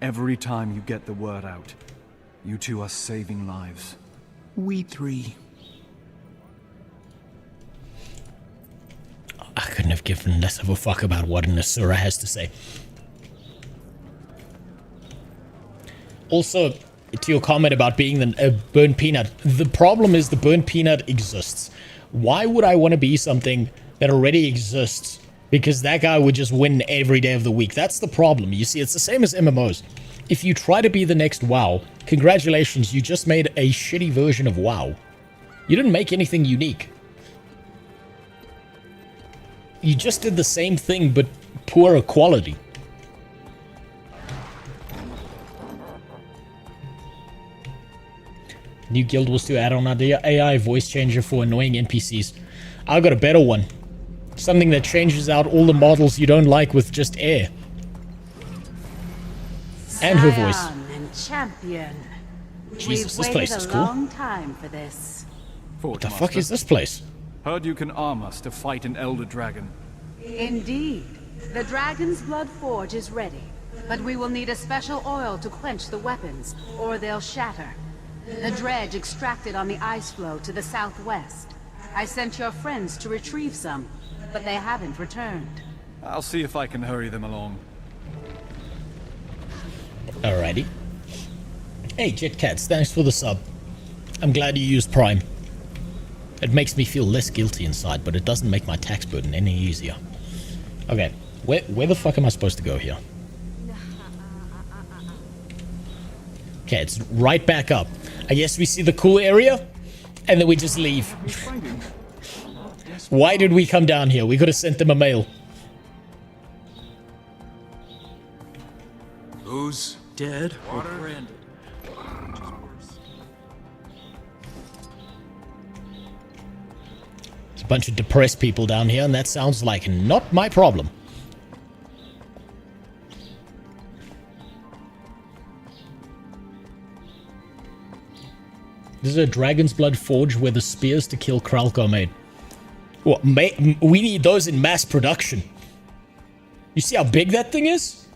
Every time you get the word out, you two are saving lives. We three. I couldn't have given less of a fuck about what an Asura has to say. Also, to your comment about being a burnt peanut, the problem is the burnt peanut exists. Why would I want to be something that already exists? Because that guy would just win every day of the week. That's the problem. You see, it's the same as MMOs. If you try to be the next WoW, congratulations, you just made a shitty version of WoW. You didn't make anything unique. You just did the same thing, but poorer quality. New guild was to add on idea AI voice changer for annoying NPCs. I got a better one. Something that changes out all the models you don't like with just air. And her voice. And champion. Jesus, this We've place waited is a cool. long time for this. What the fuck is this place? Heard you can arm us to fight an elder dragon. Indeed. The Dragon's Blood Forge is ready, but we will need a special oil to quench the weapons, or they'll shatter. The dredge extracted on the ice floe to the southwest. I sent your friends to retrieve some, but they haven't returned. I'll see if I can hurry them along. Alrighty. Hey, Jetcats, thanks for the sub. I'm glad you used Prime. It makes me feel less guilty inside, but it doesn't make my tax burden any easier. Okay, where the fuck am I supposed to go here? Okay, it's right back up. I guess we see the cool area, and then we just leave. Why did we come down here? We could have sent them a mail. Who's dead or branded? There's a bunch of depressed people down here, and that sounds like not my problem. This is a Dragon's Blood Forge where the spears to kill Kralk are made. What? We need those in mass production. You see how big that thing is?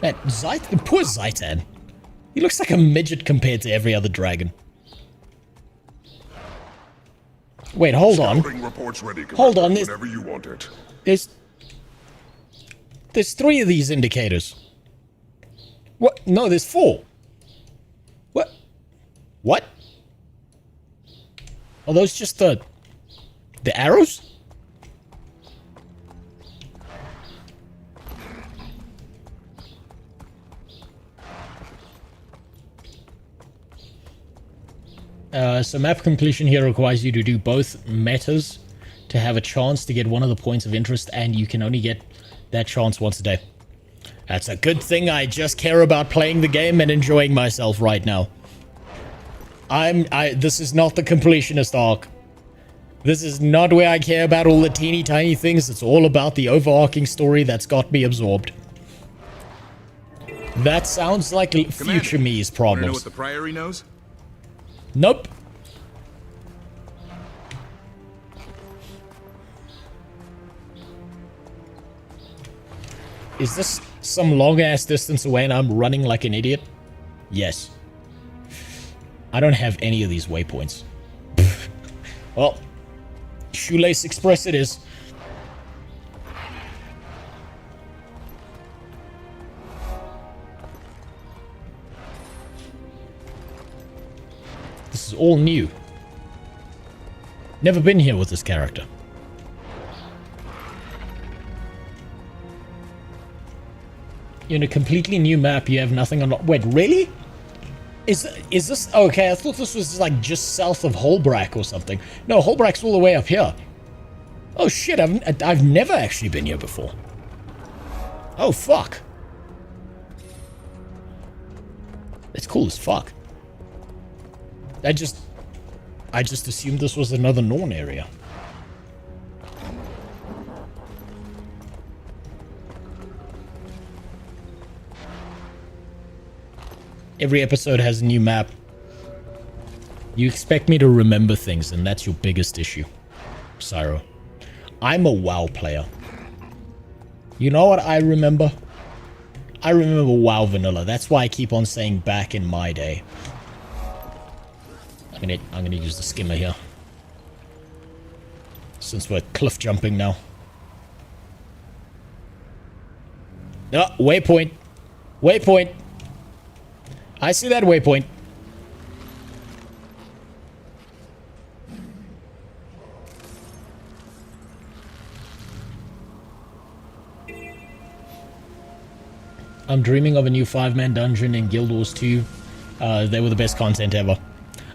Man, poor Zaitan. He looks like a midget compared to every other dragon. Wait, hold on. Hold on, there's 3 of these indicators. What? No, there's 4. What? What? Are those just the arrows? So map completion here requires you to do both metas to have a chance to get one of the points of interest, and you can only get that chance once a day. That's a good thing. I just care about playing the game and enjoying myself right now. This is not the completionist arc. This is not where I care about all the teeny tiny things. It's all about the overarching story that's got me absorbed. That sounds like future me's problems. Know what the Priory knows? Nope. Is this some long-ass distance away and I'm running like an idiot? Yes. I don't have any of these waypoints. Well, Shoelace Express it is. This is all new. Never been here with this character. You're in a completely new map, you have nothing on... Wait, really? Is this... Okay, I thought this was like just south of Holbrack or something. No, Holbrack's all the way up here. Oh shit, I've never actually been here before. Oh fuck. It's cool as fuck. I just assumed this was another Norn area. Every episode has a new map. You expect me to remember things, and that's your biggest issue, Cyro. I'm a WoW player. You know what I remember? I remember WoW Vanilla. That's why I keep on saying back in my day. I'm gonna use the skimmer here. Since we're cliff jumping now. No, waypoint. Waypoint. I see that waypoint. I'm dreaming of a new 5-man dungeon in Guild Wars 2. They were the best content ever.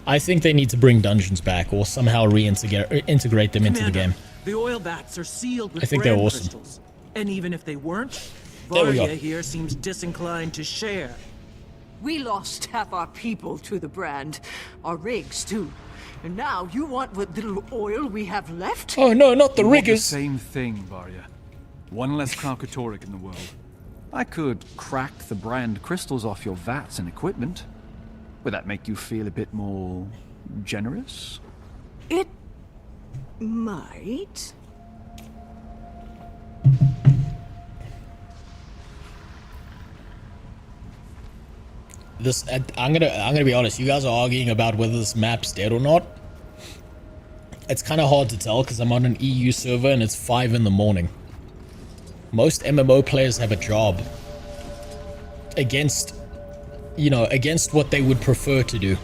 I think they need to bring dungeons back or somehow reintegrate them into the game. The oil vats are sealed with I think they're brand awesome. crystals. And even if they weren't, There we go. Varya here seems disinclined to share. We lost half our people to the brand. Our rigs, too. And now you want what little oil we have left? Oh no, not the You want riggers. The same thing, Varya. One less Kralkatorrik in the world. I could crack the brand crystals off your vats and equipment. Would that make you feel a bit more generous? It might. This I'm gonna be honest. You guys are arguing about whether this map's dead or not. It's kind of hard to tell because I'm on an EU server and it's 5 in the morning. Most MMO players have a job against, you know, against what they would prefer to do.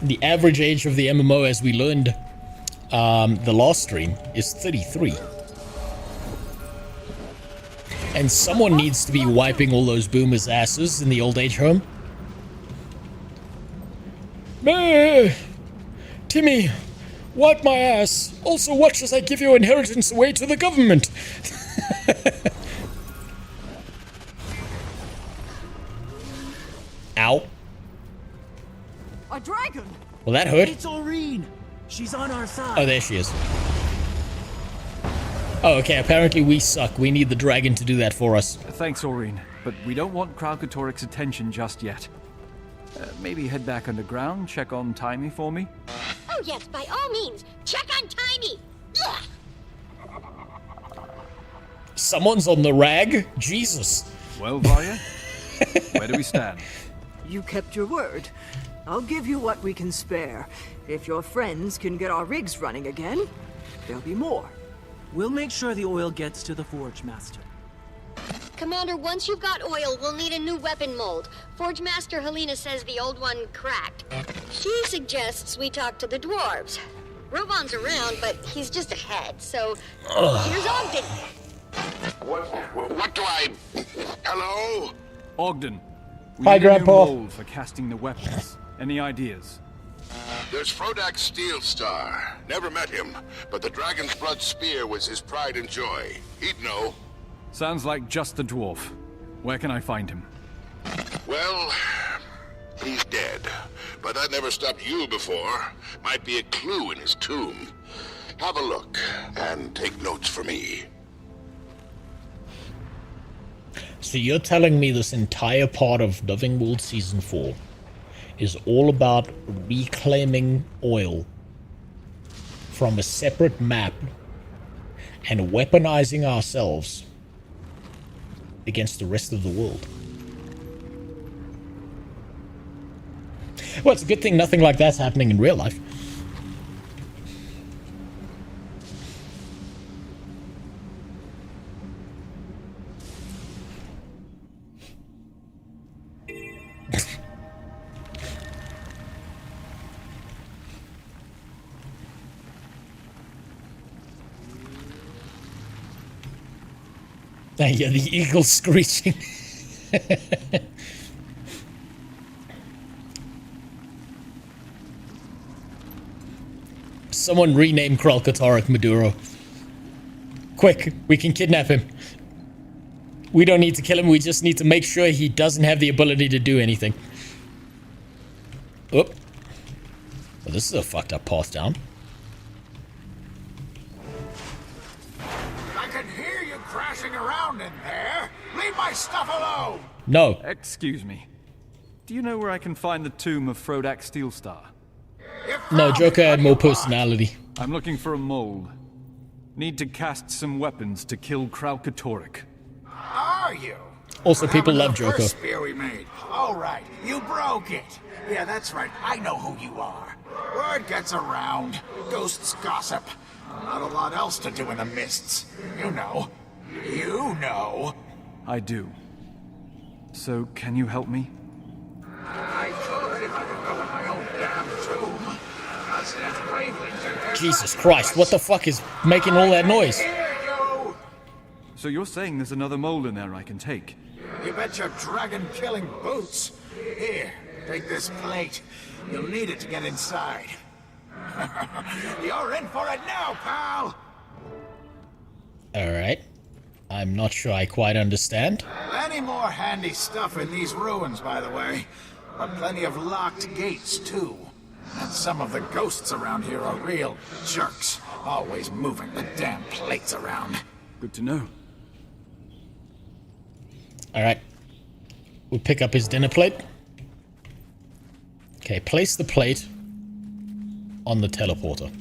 The average age of the MMO, as we learned the last stream, is 33. And someone needs to be wiping all those boomers' asses in the old age home. Timmy, wipe my ass. Also watch as I give your inheritance away to the government. Ow. A dragon! Well, that hurt. It's Aureen. She's on our side. Oh, there she is. Oh, okay, apparently we suck. We need the dragon to do that for us. Thanks, Aureen, but we don't want Kralkatorrik's attention just yet. Maybe head back underground, check on Timey for me? Oh yes, by all means, check on Timey! Ugh. Someone's on the rag? Jesus. Well, Varya, where do we stand? You kept your word. I'll give you what we can spare. If your friends can get our rigs running again, there'll be more. We'll make sure the oil gets to the Forge Master. Commander, once you've got oil, we'll need a new weapon mold. Forge Master Helena says the old one cracked. She suggests we talk to the dwarves. Robon's around, but he's just ahead, so here's Ogden. What do I... Hello? Ogden. We Hi, need a new Grandpa. mold for casting the weapons. Any ideas? There's Frodak Steelstar. Never met him, but the Dragon's Blood Spear was his pride and joy. He'd know. Sounds like just the dwarf. Where can I find him? Well, he's dead. But that never stopped you before. Might be a clue in his tomb. Have a look, and take notes for me. So you're telling me this entire part of Living World Season 4 is all about reclaiming oil from a separate map and weaponizing ourselves against the rest of the world? Well, it's a good thing nothing like that's happening in real life. Yeah, the eagle screeching. Someone rename Kralkatorrik Maduro. Quick, we can kidnap him. We don't need to kill him, we just need to make sure he doesn't have the ability to do anything. Oop. Well, this is a fucked up path down. I can hear you crashing around in there. Leave my stuff alone. No. Excuse me. Do you know where I can find the tomb of Frodak Steelstar? No, Joko had more personality. I'm looking for a mold. Need to cast some weapons to kill Kralkatorrik. Ah, are you? Also, What people happened to love the Joko. first spear we made? Oh, right. You broke it. Yeah, that's right. I know who you are. Word gets around. Ghosts gossip. Not a lot else to do in the mists. You know. You know. I do. So, can you help me? I could if I could go in my own damn tomb. I stand bravely to Jesus Christ, what the fuck is making all that noise? So you're saying there's another mole in there I can take? You bet your dragon-killing boots. Here, take this plate. You'll need it to get inside. You're in for it now, pal! Alright. I'm not sure I quite understand. Plenty more handy stuff in these ruins, by the way. But plenty of locked gates, too. And some of the ghosts around here are real jerks. Always moving the damn plates around. Good to know. Alright. We'll pick up his dinner plate. Okay, place the plate on the teleporter.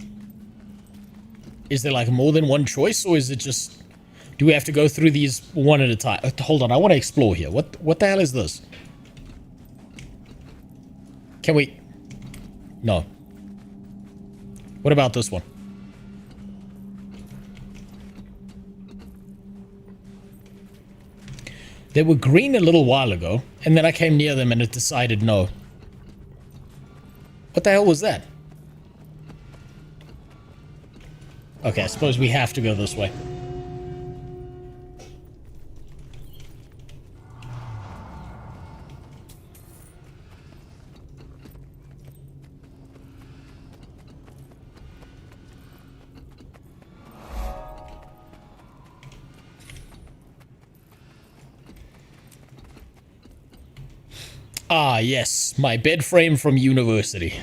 Is there like more than one choice, or is it just... Do we have to go through these one at a time? Hold on, I want to explore here. What the hell is this? Can we... No. What about this one? They were green a little while ago, and then I came near them and it decided no. What the hell was that? Okay, I suppose we have to go this way. Ah, yes, my bed frame from university.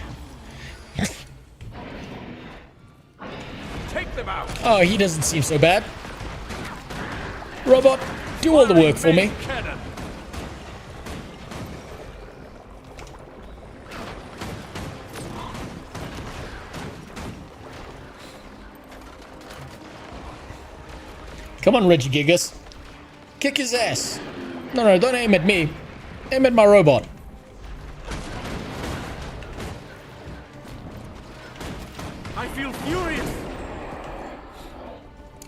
Take them out. Oh, he doesn't seem so bad. Robot, do all the work for me. Cannon. Come on, Reggie Gigas. Kick his ass. No, don't aim at me. Aim at my robot. I feel furious.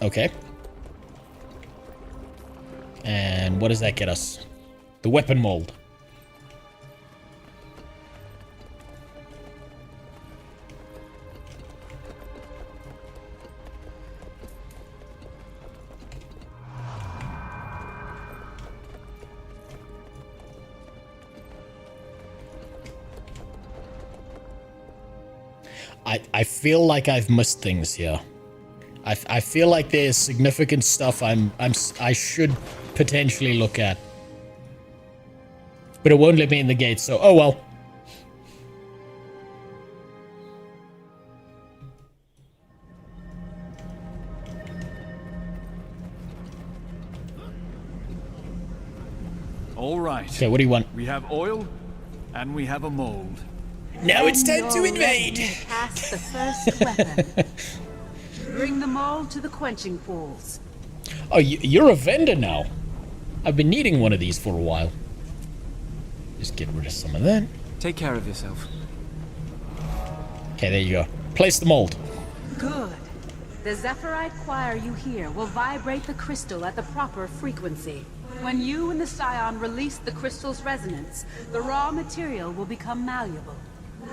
Okay. And what does that get us? The weapon mold. I feel like I've missed things here. I feel like there's significant stuff I should potentially look at. But it won't let me in the gate, so oh well. All right. Okay, what do you want? We have oil, and we have a mold. Now it's time to invade. Cast the first weapon. Bring the mold to the quenching pools. Oh, you're a vendor now. I've been needing one of these for a while. Just get rid of some of that. Take care of yourself. Okay, there you go. Place the mold. Good. The Zephyrite choir you hear will vibrate the crystal at the proper frequency. When you and the Scion release the crystal's resonance, the raw material will become malleable.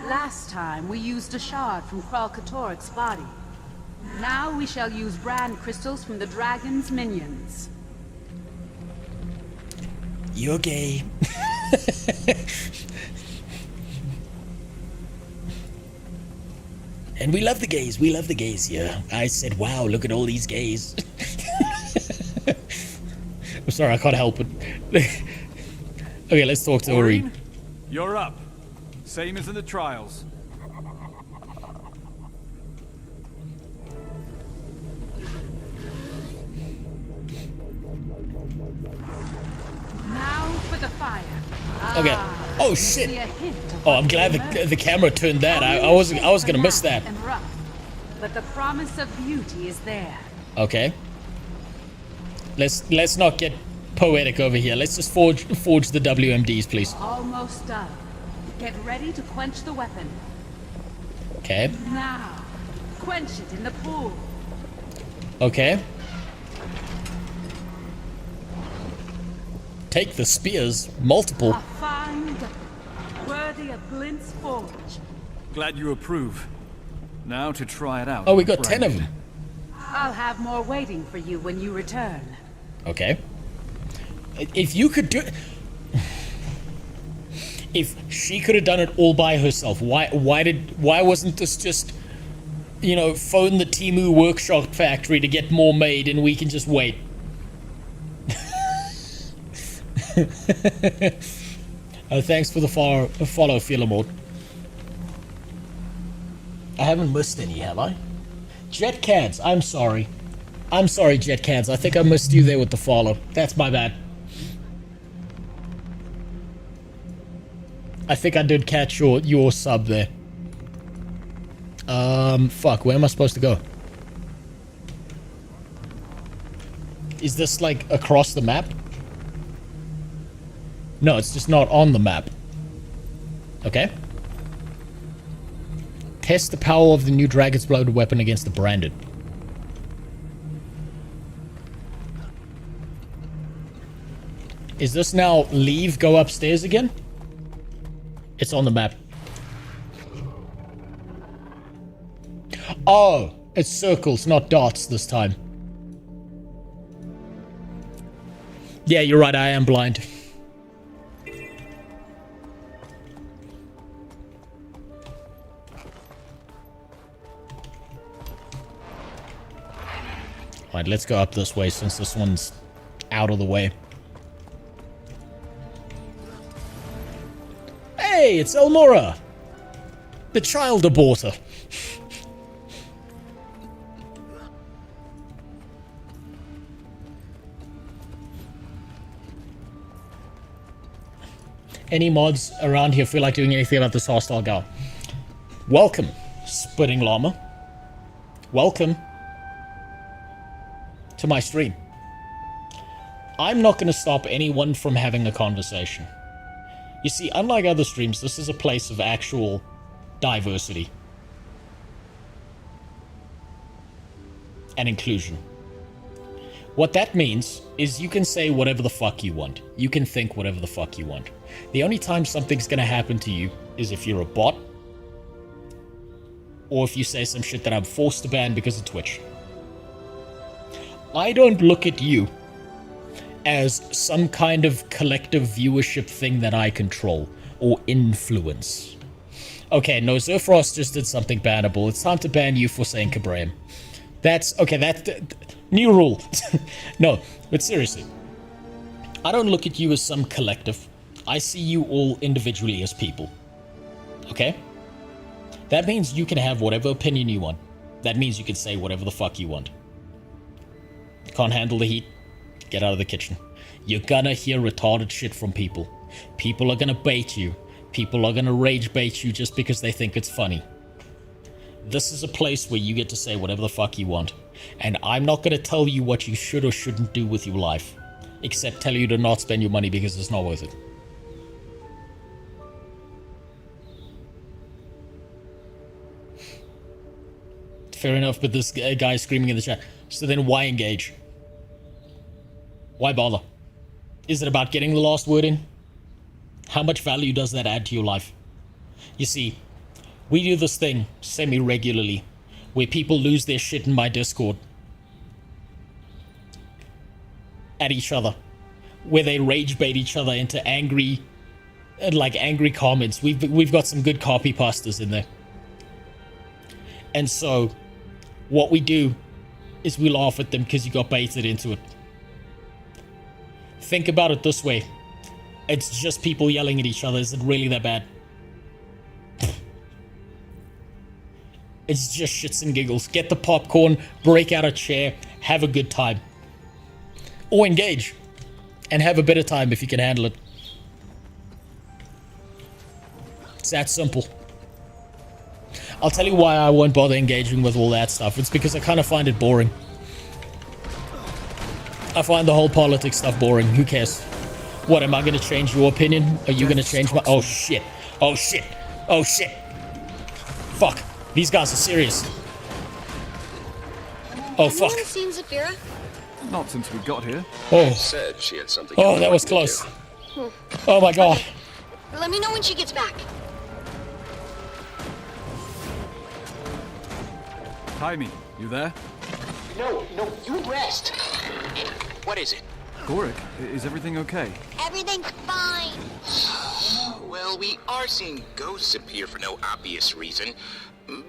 Last time, we used a shard from Kralkatorik's body. Now we shall use brand crystals from the dragon's minions. You're gay. And we love the gays. We love the gays here. I said, wow, look at all these gays. I'm sorry, I can't help it. Okay, let's talk to Ori. You're up. Same as in the trials. Now for the fire. Okay. Oh shit. Oh, I'm glad the camera turned that. I was gonna miss that. But the promise of beauty is there. Okay. Let's not get poetic over here. Let's just forge the WMDs, please. Almost done. Get ready to quench the weapon. Okay. Now, quench it in the pool. Okay. Take the spears, multiple. A find worthy of Glint's Forge. Glad you approve. Now to try it out. Oh, we got 10 of them. I'll have more waiting for you when you return. Okay. If you could do it... If she could have done it all by herself, why wasn't this just, you know, phone the Temu workshop factory to get more made and we can just wait? Thanks for the follow, Philemon. I haven't missed any, have I? Jet Cads, I'm sorry. I'm sorry, Jet Cads. I think I missed you there with the follow. That's my bad. I think I did catch your sub there. Fuck, where am I supposed to go? Is this, like, across the map? No, it's just not on the map. Okay. Test the power of the new Dragon's Blood weapon against the branded. Is this now leave, go upstairs again? It's on the map. Oh, it's circles, not dots this time. Yeah, you're right, I am blind. Alright, let's go up this way since this one's out of the way. Hey, it's Elmora! The child aborter. Any mods around here feel like doing anything about this hostile gal? Welcome, Spitting Llama. Welcome to my stream. I'm not going to stop anyone from having a conversation. You see, unlike other streams, this is a place of actual diversity and inclusion. What that means is you can say whatever the fuck you want. You can think whatever the fuck you want. The only time something's going to happen to you is if you're a bot or if you say some shit that I'm forced to ban because of Twitch. I don't look at you as some kind of collective viewership thing that I control or influence. Okay, no, Zerfrost just did something bannable. It's time to ban you for saying Cabraham. That's, okay, that's new rule. No, but seriously, I don't look at you as some collective. I see you all individually as people. Okay? That means you can have whatever opinion you want. That means you can say whatever the fuck you want. Can't handle the heat? Get out of the kitchen. You're gonna hear retarded shit from people. People are gonna bait you. People are gonna rage bait you just because they think it's funny. This is a place where you get to say whatever the fuck you want. And I'm not gonna tell you what you should or shouldn't do with your life. Except tell you to not spend your money because it's not worth it. Fair enough, but this guy screaming in the chat. So then why engage? Why bother? Is it about getting the last word in? How much value does that add to your life? You see, we do this thing semi-regularly where people lose their shit in my Discord at each other, where they rage bait each other into angry comments. We've got some good copy pastors in there. And so what we do is we laugh at them because you got baited into it. Think about it this way. It's just people yelling at each other. Is it really that bad? It's just shits and giggles. Get the popcorn, break out a chair, have a good time. Or engage. And have a better time if you can handle it. It's that simple. I'll tell you why I won't bother engaging with all that stuff. It's because I kind of find it boring. I find the whole politics stuff boring. Who cares? What, am I gonna change your opinion? Are you gonna change my... Oh shit. Oh shit. Oh shit. Fuck. These guys are serious. Oh fuck. Anyone seen Zafira? Not since we got here. Oh. Said she had something. Oh, that was close. Oh my god. Let me know when she gets back. Jaime, you there? No, you rest. What is it? Gorik, is everything okay? Everything's fine. Well, we are seeing ghosts appear for no obvious reason,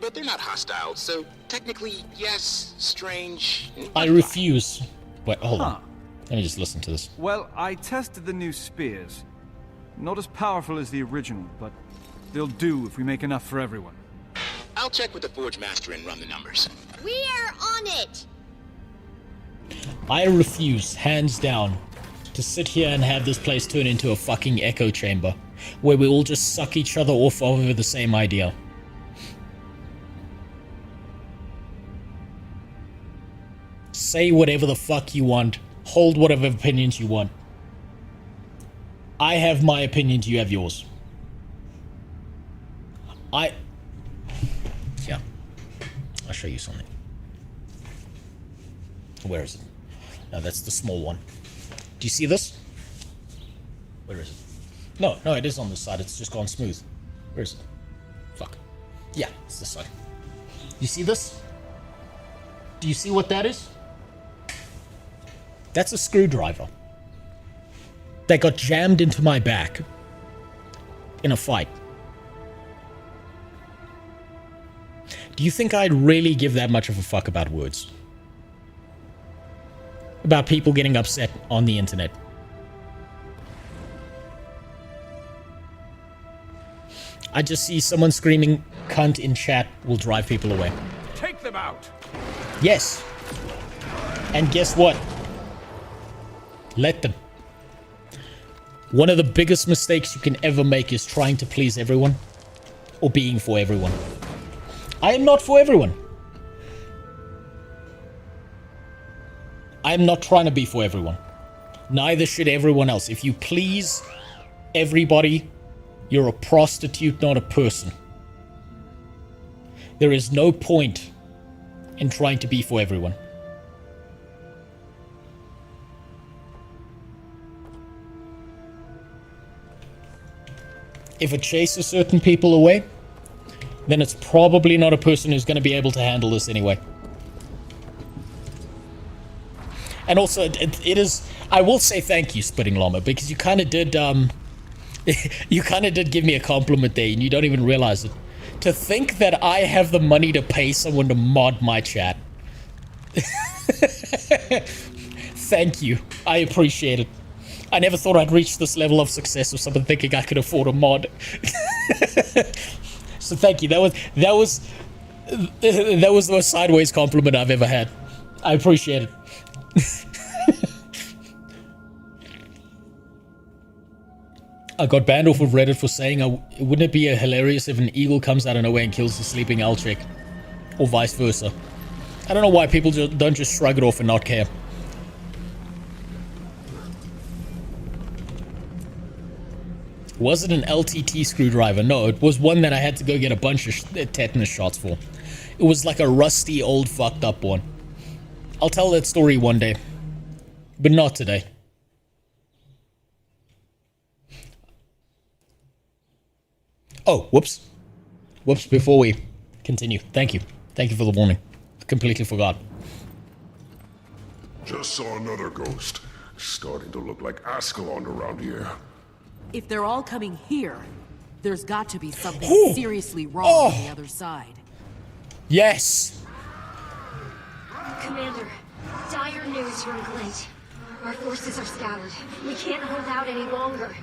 but they're not hostile, so technically, yes, strange. I refuse. Wait, hold on. Let me just listen to this. Well, I tested the new spears. Not as powerful as the original, but they'll do if we make enough for everyone. I'll check with the Forge Master and run the numbers. We are on it! I refuse, hands down, to sit here and have this place turn into a fucking echo chamber, where we all just suck each other off over the same idea. Say whatever the fuck you want, hold whatever opinions you want. I have my opinions, you have yours. Yeah. I'll show you something. Where is it? No, that's the small one. Do you see this? Where is it? No, it is on this side. It's just gone smooth. Where is it? Fuck. Yeah, it's this side. You see this? Do you see what that is? That's a screwdriver that got jammed into my back in a fight. Do you think I'd really give that much of a fuck about words? About people getting upset on the internet? I just see someone screaming cunt in chat will drive people away. Take them out! Yes. And guess what? Let them. One of the biggest mistakes you can ever make is trying to please everyone or being for everyone. I am not for everyone. I am not trying to be for everyone. Neither should everyone else. If you please everybody, you're a prostitute, not a person. There is no point in trying to be for everyone. If it chases certain people away, then it's probably not a person who's going to be able to handle this anyway. And also, it is... I will say thank you, Spitting Llama, because you kind of did, you kind of did give me a compliment there, and you don't even realize it. To think that I have the money to pay someone to mod my chat. Thank you. I appreciate it. I never thought I'd reach this level of success of someone thinking I could afford a mod. So thank you. That was the most sideways compliment I've ever had. I appreciate it. I got banned off of Reddit for saying, wouldn't it be hilarious if an eagle comes out of nowhere and kills the sleeping owl chick? Or vice versa. I don't know why people don't just shrug it off and not care. Was it an LTT screwdriver? No, it was one that I had to go get a bunch of tetanus shots for. It was like a rusty, old, fucked up one. I'll tell that story one day. But not today. Oh, whoops. Whoops, before we continue. Thank you. Thank you for the warning. I completely forgot. Just saw another ghost. Starting to look like Ascalon around here. If they're all coming here, there's got to be something seriously wrong on the other side. Yes! Commander, dire news from Glint. Our forces are scattered. We can't hold out any longer.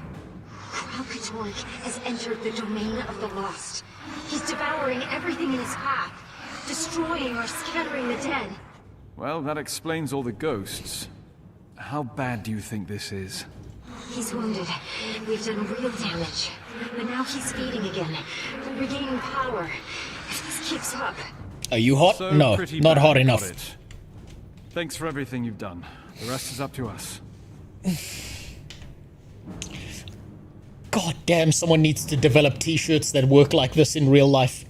Kralkatork has entered the domain of the lost. He's devouring everything in his path, destroying or scattering the dead. Well, that explains all the ghosts. How bad do you think this is? He's wounded. We've done real damage. But now he's feeding again, regaining power. If this keeps up... Are you hot? So no, pretty not bad, hot enough. got it. Thanks for everything you've done. The rest is up to us. God damn, someone needs to develop t-shirts that work like this in real life.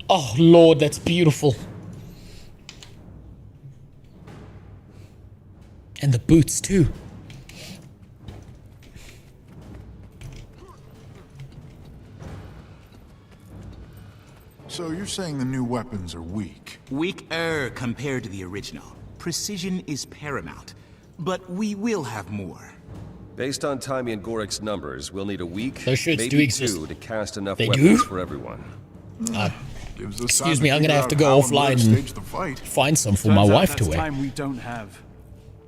Oh lord, that's beautiful. And the boots too. So you're saying the new weapons are weak? Weaker compared to the original. Precision is paramount. But we will have more. Based on Taimi and Gorik's numbers, we'll need a week, Those shirts maybe do exist. 2 to cast enough They weapons do? for everyone. Excuse me, I'm gonna have to go offline and find some for my Turns out wife to that's wear. time we don't have.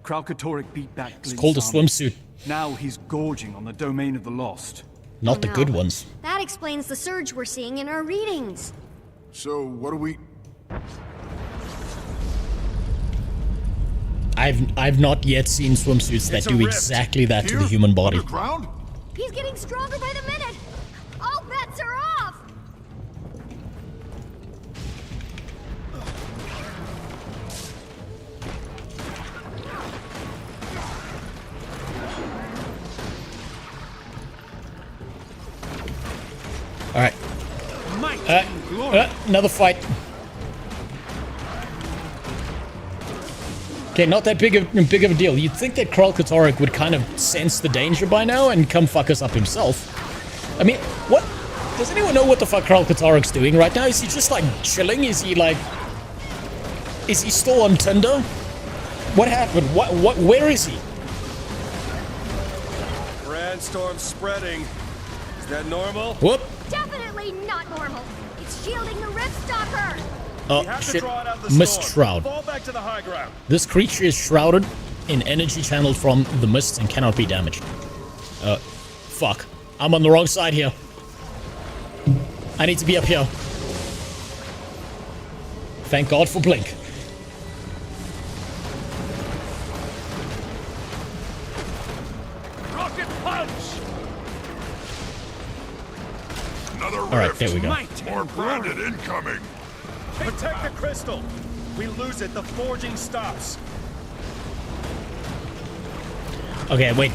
Kralkatorrik beat back It's Glint's called a army. swimsuit. Now he's gorging on the domain of the lost. Not the good ones. That explains the surge we're seeing in our readings. So what do we... I've not yet seen swimsuits that do exactly that to the human body. He's getting stronger by the minute. All bets are off. Alright. Another fight. Okay, not that big of a deal. You'd think that Kralkatorrik would kind of sense the danger by now and come fuck us up himself. I mean, what? Does anyone know what the fuck Kralkatorrik's doing right now? Is he just like chilling? Is he like... Is he still on Tinder? What happened? Where is he? Brandstorm spreading. Is that normal? Whoop. Definitely not normal. It's shielding the Rift Stalker. Oh, shit. Mist Shroud. Fall back to the high ground. This creature is shrouded in energy channeled from the mist and cannot be damaged. Fuck. I'm on the wrong side here. I need to be up here. Thank God for Blink. Rocket punch! Another Alright, there we go. More branded incoming. Protect the crystal. We lose it, the forging stops. Okay, wait.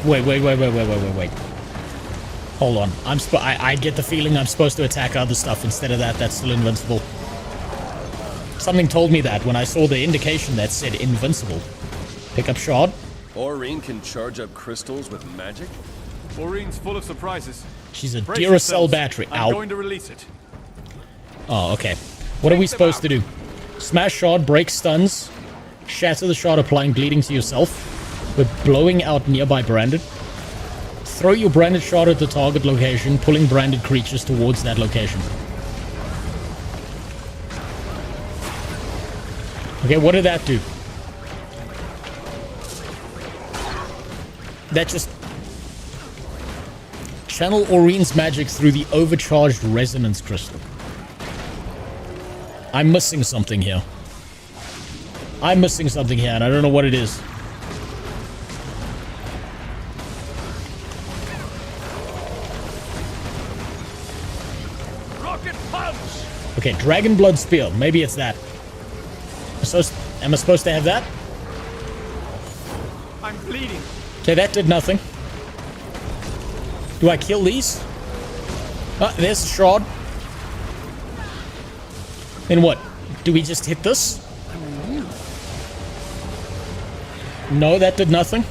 Hold on. I get the feeling I'm supposed to attack other stuff instead of that. That's still invincible. Something told me that when I saw the indication that said invincible. Pick up shard. Aurene can charge up crystals with magic? Aurene's full of surprises. She's a Brace Duracell yourselves. battery. I'm Ow. going to release it. Oh, okay. What are we supposed to do? Smash shard, break stuns, shatter the shard, applying bleeding to yourself. We're blowing out nearby branded. Throw your branded shard at the target location, pulling branded creatures towards that location. Okay, what did that do? That just... Channel Aurene's magic through the overcharged resonance crystal. I'm missing something here. I'm missing something here, and I don't know what it is. Rocket punch! Okay, Dragon Blood Spear. Maybe it's that. Am I supposed to have that? I'm bleeding. Okay, that did nothing. Do I kill these? Oh, there's a shard. Then what? Do we just hit this? No, that did nothing.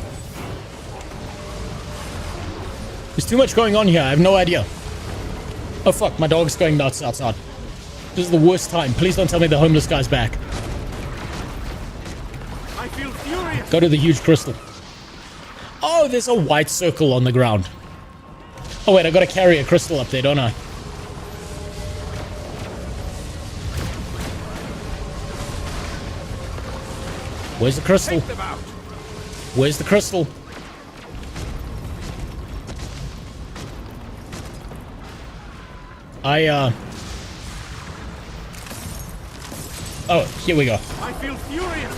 There's too much going on here. I have no idea. Oh fuck, my dog's going nuts outside. This is the worst time. Please don't tell me the homeless guy's back. I feel furious. Go to the huge crystal. Oh, there's a white circle on the ground. Oh wait, I gotta carry a crystal up there, don't I? Where's the crystal? Where's the crystal? Oh, here we go. I feel furious.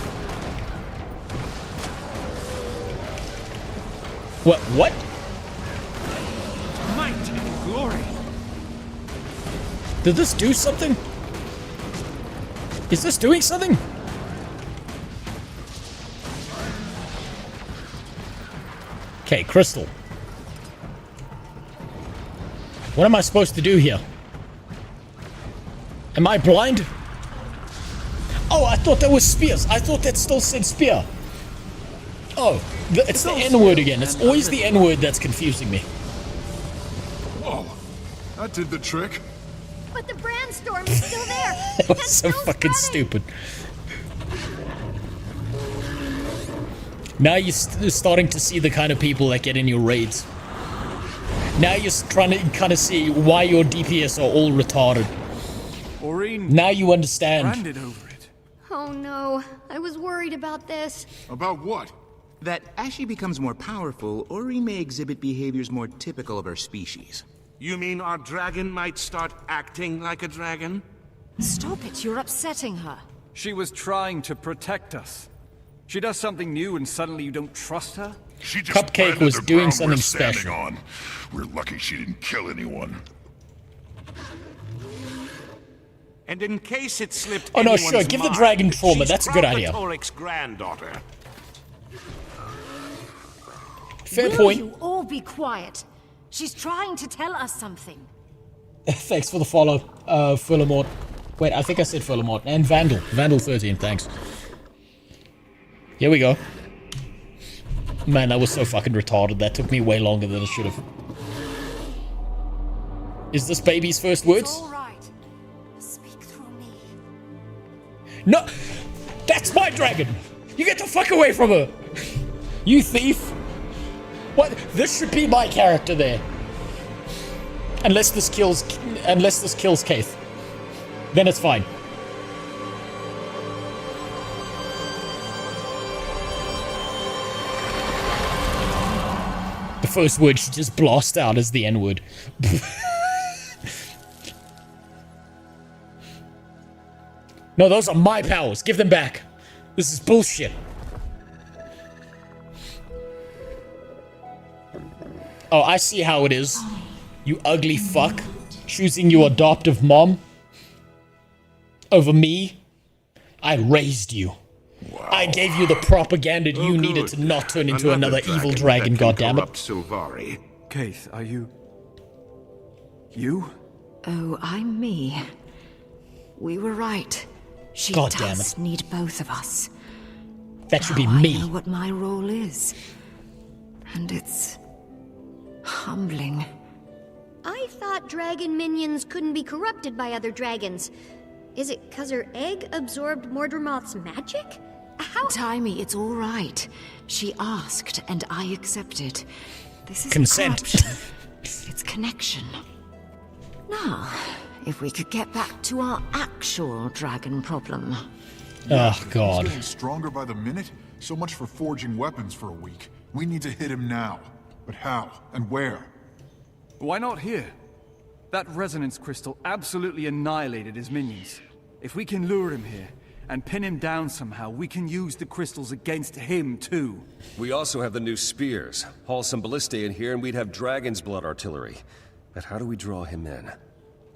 What? Might and glory. Did this do something? Is this doing something? Okay, Crystal. What am I supposed to do here? Am I blind? Oh, I thought that was spears. I thought that still said spear. Oh, it's the N-word again. It's always the N-word that's confusing me. Whoa, that did the trick. But the brandstorm is still there. That was so fucking stupid. Now you're starting to see the kind of people that get in your raids. Now you're trying to kind of see why your DPS are all retarded. Now you understand. Oh no, I was worried about this. About what? That as she becomes more powerful, Ori may exhibit behaviors more typical of her species. You mean our dragon might start acting like a dragon? Stop it, you're upsetting her. She was trying to protect us. She does something new and suddenly you don't trust her? She just Cupcake was doing something special. On. We're lucky she didn't kill anyone. And in case it slipped Oh no, anyone's sure, give the mind, dragon trauma. she's That's a good Kralka idea. Torik's granddaughter. Fair Will point. you all be quiet? She's trying to tell us something. Thanks for the follow, Fullermort. Wait, I think I said Fullermort. And Vandal. Vandal 13, thanks. Here we go. Man, that was so fucking retarded. That took me way longer than it should have. Is this baby's first words? All right. Speak through me. No! That's my dragon! You get the fuck away from her! You thief! What? This should be my character there. Unless this kills Keith. Then it's fine. The first word she just blasts out is the N-word. No, those are my powers. Give them back. This is bullshit. Oh, I see how it is. You ugly fuck. Choosing your adoptive mom over me. I raised you. Wow. I gave you the propaganda you needed to not turn into another evil dragon, goddammit. Sylvari. Keith, are you... You? Oh, I'm me. We were right. She God does need both of us. That should be Now me. I know what my role is. And it's... humbling. I thought dragon minions couldn't be corrupted by other dragons. Is it 'cause her egg absorbed Mordremoth's magic? How? Timey, it's all right. She asked, and I accepted. This is consent. It's connection. Now, if we could get back to our actual dragon problem. Oh, God. He's getting stronger by the minute. So much for forging weapons for a week. We need to hit him now. But how? And where? Why not here? That resonance crystal absolutely annihilated his minions. If we can lure him here and pin him down somehow, we can use the crystals against him too. We also have the new spears. Haul some ballistae in here and we'd have dragon's blood artillery. But how do we draw him in?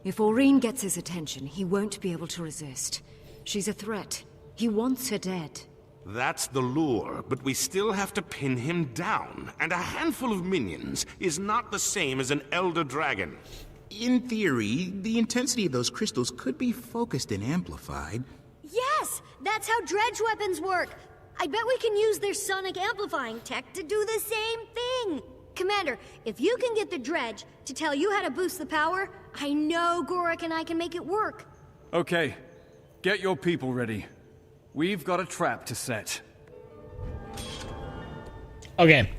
If Aurene gets his attention, he won't be able to resist. She's a threat. He wants her dead. That's the lure, but we still have to pin him down. And a handful of minions is not the same as an elder dragon. In theory, the intensity of those crystals could be focused and amplified. Yes! That's how dredge weapons work! I bet we can use their sonic amplifying tech to do the same thing! Commander, if you can get the dredge to tell you how to boost the power, I know Gorik and I can make it work. Okay, get your people ready. We've got a trap to set. Okay.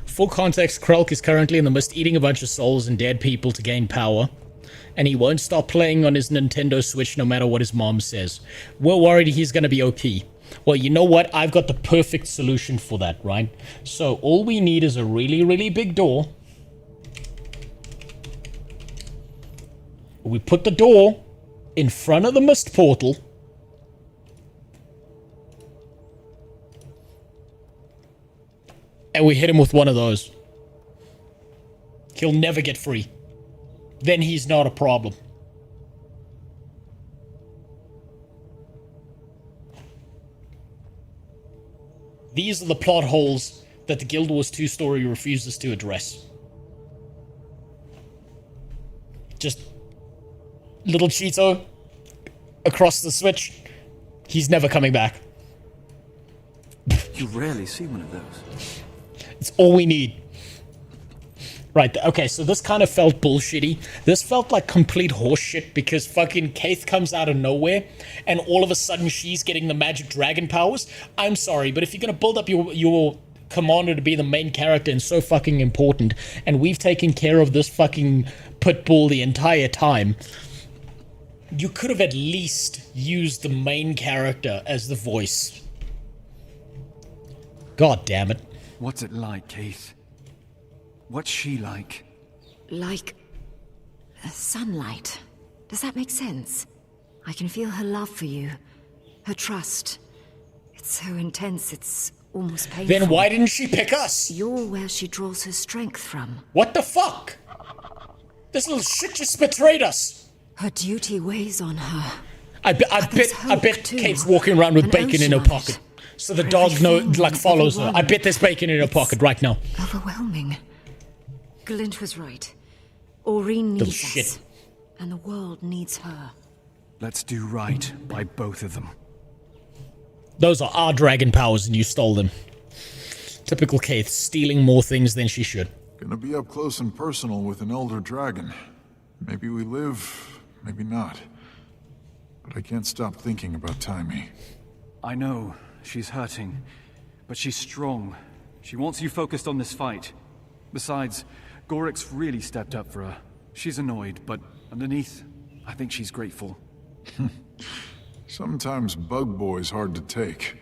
For context, Krelk is currently in the mist eating a bunch of souls and dead people to gain power. And he won't stop playing on his Nintendo Switch no matter what his mom says. We're worried he's gonna be OP. Well, you know what? I've got the perfect solution for that, right? So all we need is a really, really big door. We put the door in front of the mist portal. And we hit him with one of those. He'll never get free. Then he's not a problem. These are the plot holes that the Guild Wars 2 story refuses to address. Just little Cheeto across the Switch. He's never coming back. You rarely see one of those. It's all we need. Right, okay, so this kind of felt bullshitty. This felt like complete horseshit because fucking Kaith comes out of nowhere and all of a sudden she's getting the magic dragon powers. I'm sorry, but if you're gonna build up your commander to be the main character and so fucking important, and we've taken care of this fucking pitbull the entire time, you could have at least used the main character as the voice. God damn it. What's it like, Keith? What's she like? Like sunlight. Does that make sense? I can feel her love for you, her trust. It's so intense, it's almost painful. Then why didn't she pick us? You're where she draws her strength from. What the fuck? This little shit just betrayed us. Her duty weighs on her. I bet Kate's walking around with bacon in her pocket. So the dog follows her. I bet there's bacon in her pocket right now. Overwhelming. Glint was right. Aurene needs us. And the world needs her. Let's do right by both of them. Those are our dragon powers and you stole them. Typical Kaith, stealing more things than she should. Gonna be up close and personal with an elder dragon. Maybe we live, maybe not. But I can't stop thinking about Taimi. I know, she's hurting, but she's strong. She wants you focused on this fight. Besides, Gorik's really stepped up for her. She's annoyed, but underneath, I think she's grateful. Sometimes Bug Boy's hard to take.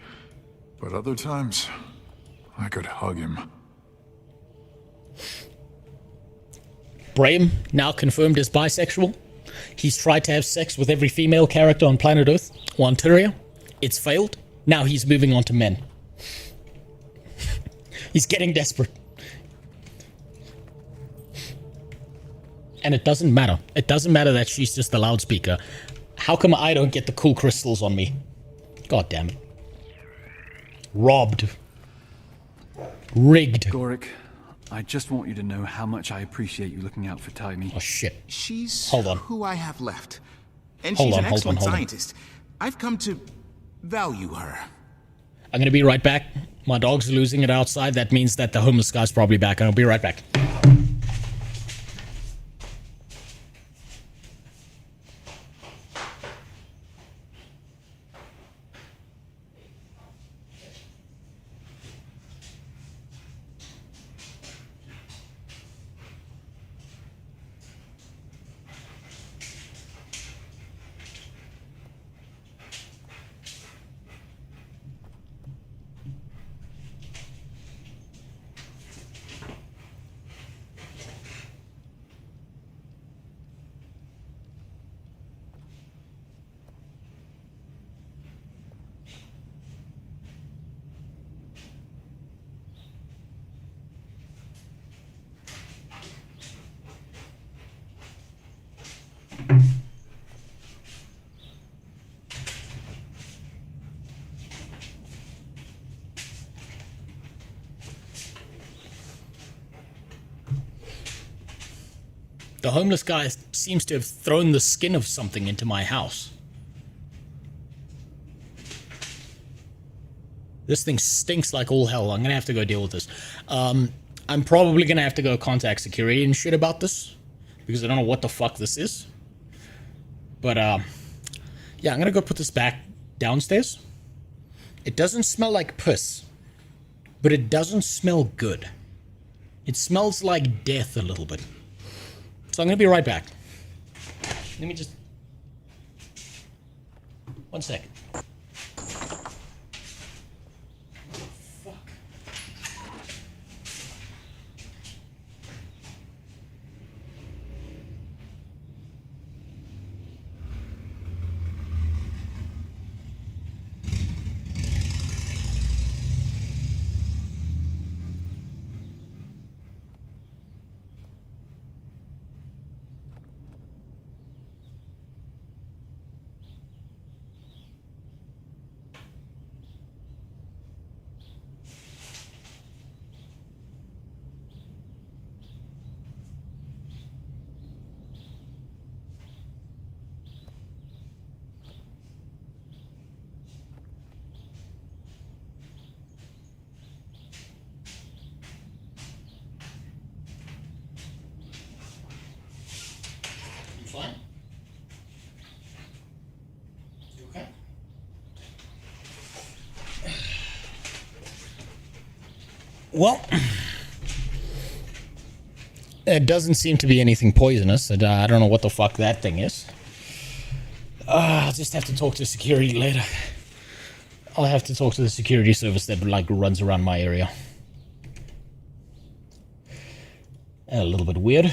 But other times, I could hug him. Brahim, now confirmed as bisexual. He's tried to have sex with every female character on planet Earth, or on Tyria. It's failed. Now he's moving on to men. He's getting desperate. And it doesn't matter. It doesn't matter that she's just a loudspeaker. How come I don't get the cool crystals on me? God damn it. Robbed. Rigged. Gorik, I just want you to know how much I appreciate you looking out for Taimi. Oh shit. She's Hold on. who I have left. And Hold she's on, an hold excellent on. scientist. I've come to value her. I'm gonna be right back. My dog's losing it outside. That means that the homeless guy's probably back. I'll be right back. The homeless guy seems to have thrown the skin of something into my house. This thing stinks like all hell. I'm gonna have to go deal with this. I'm probably gonna have to go contact security and shit about this, because I don't know what the fuck this is. But, yeah, I'm gonna go put this back downstairs. It doesn't smell like piss, but it doesn't smell good. It smells like death a little bit. So I'm gonna be right back. Let me just... 1 second. fine. Okay. Well, it doesn't seem to be anything poisonous. I don't know what the fuck that thing is. I'll just have to talk to security later. I'll have to talk to the security service that like runs around my area. A little bit weird.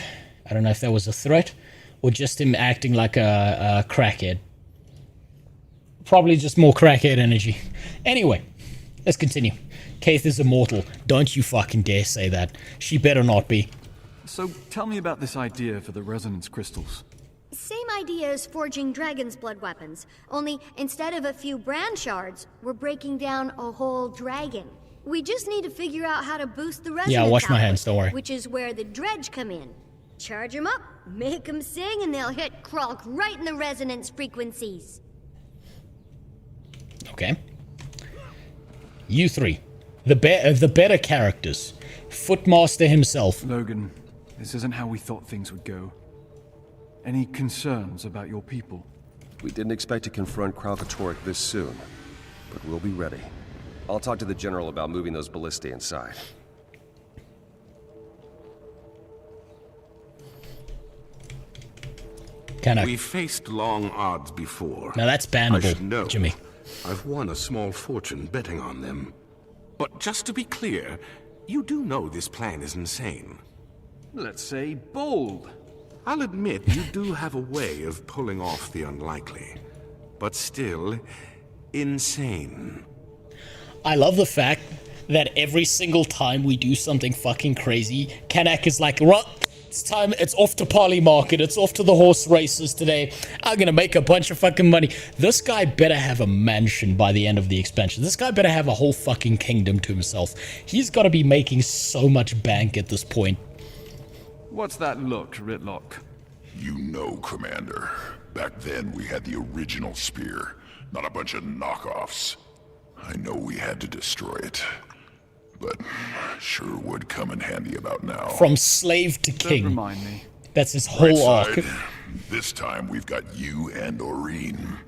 I don't know if that was a threat or just him acting like a crackhead. Probably just more crackhead energy. Anyway, let's continue. Kaith is immortal. Don't you fucking dare say that. She better not be. So tell me about this idea for the resonance crystals. Same idea as forging dragon's blood weapons, only instead of a few brand shards, we're breaking down a whole dragon. We just need to figure out how to boost the resonance. Yeah, wash my output, hands, don't worry. Which is where the dredge come in. Charge them up, make them sing, and they'll hit Kralk right in the resonance frequencies. Okay. You three. The better characters. Footmaster himself. Logan, this isn't how we thought things would go. Any concerns about your people? We didn't expect to confront Kralkatorrik this soon, but we'll be ready. I'll talk to the General about moving those ballistae inside. We've faced long odds before. Now that's bannable, Jimmy. I've won a small fortune betting on them. But just to be clear, you do know this plan is insane. Let's say bold. I'll admit you do have a way of pulling off the unlikely, but still insane. I love the fact that every single time we do something fucking crazy, Kanak is like, right, it's time, it's off to Parley Market, it's off to the horse races today, I'm gonna make a bunch of fucking money. This guy better have a mansion by the end of the expansion. This guy better have a whole fucking kingdom to himself. He's gotta be making so much bank at this point. What's that look, Ritlock? You know, Commander. Back then we had the original spear, not a bunch of knockoffs. I know we had to destroy it, but sure would come in handy about now. From slave to king. Don't remind me. That's his whole arc. This time we've got you and Oreen.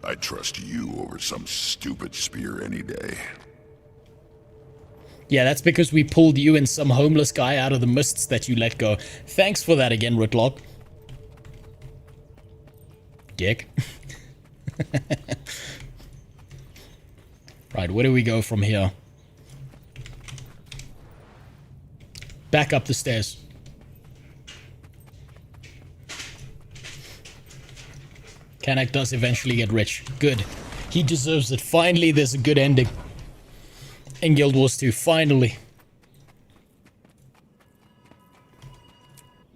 I'd trust you over some stupid spear any day. Yeah, that's because we pulled you and some homeless guy out of the mists that you let go. Thanks for that again, Ritlock. Dick. Right, where do we go from here? Back up the stairs. Kanak does eventually get rich. Good. He deserves it. Finally, there's a good ending. In Guild Wars 2, finally.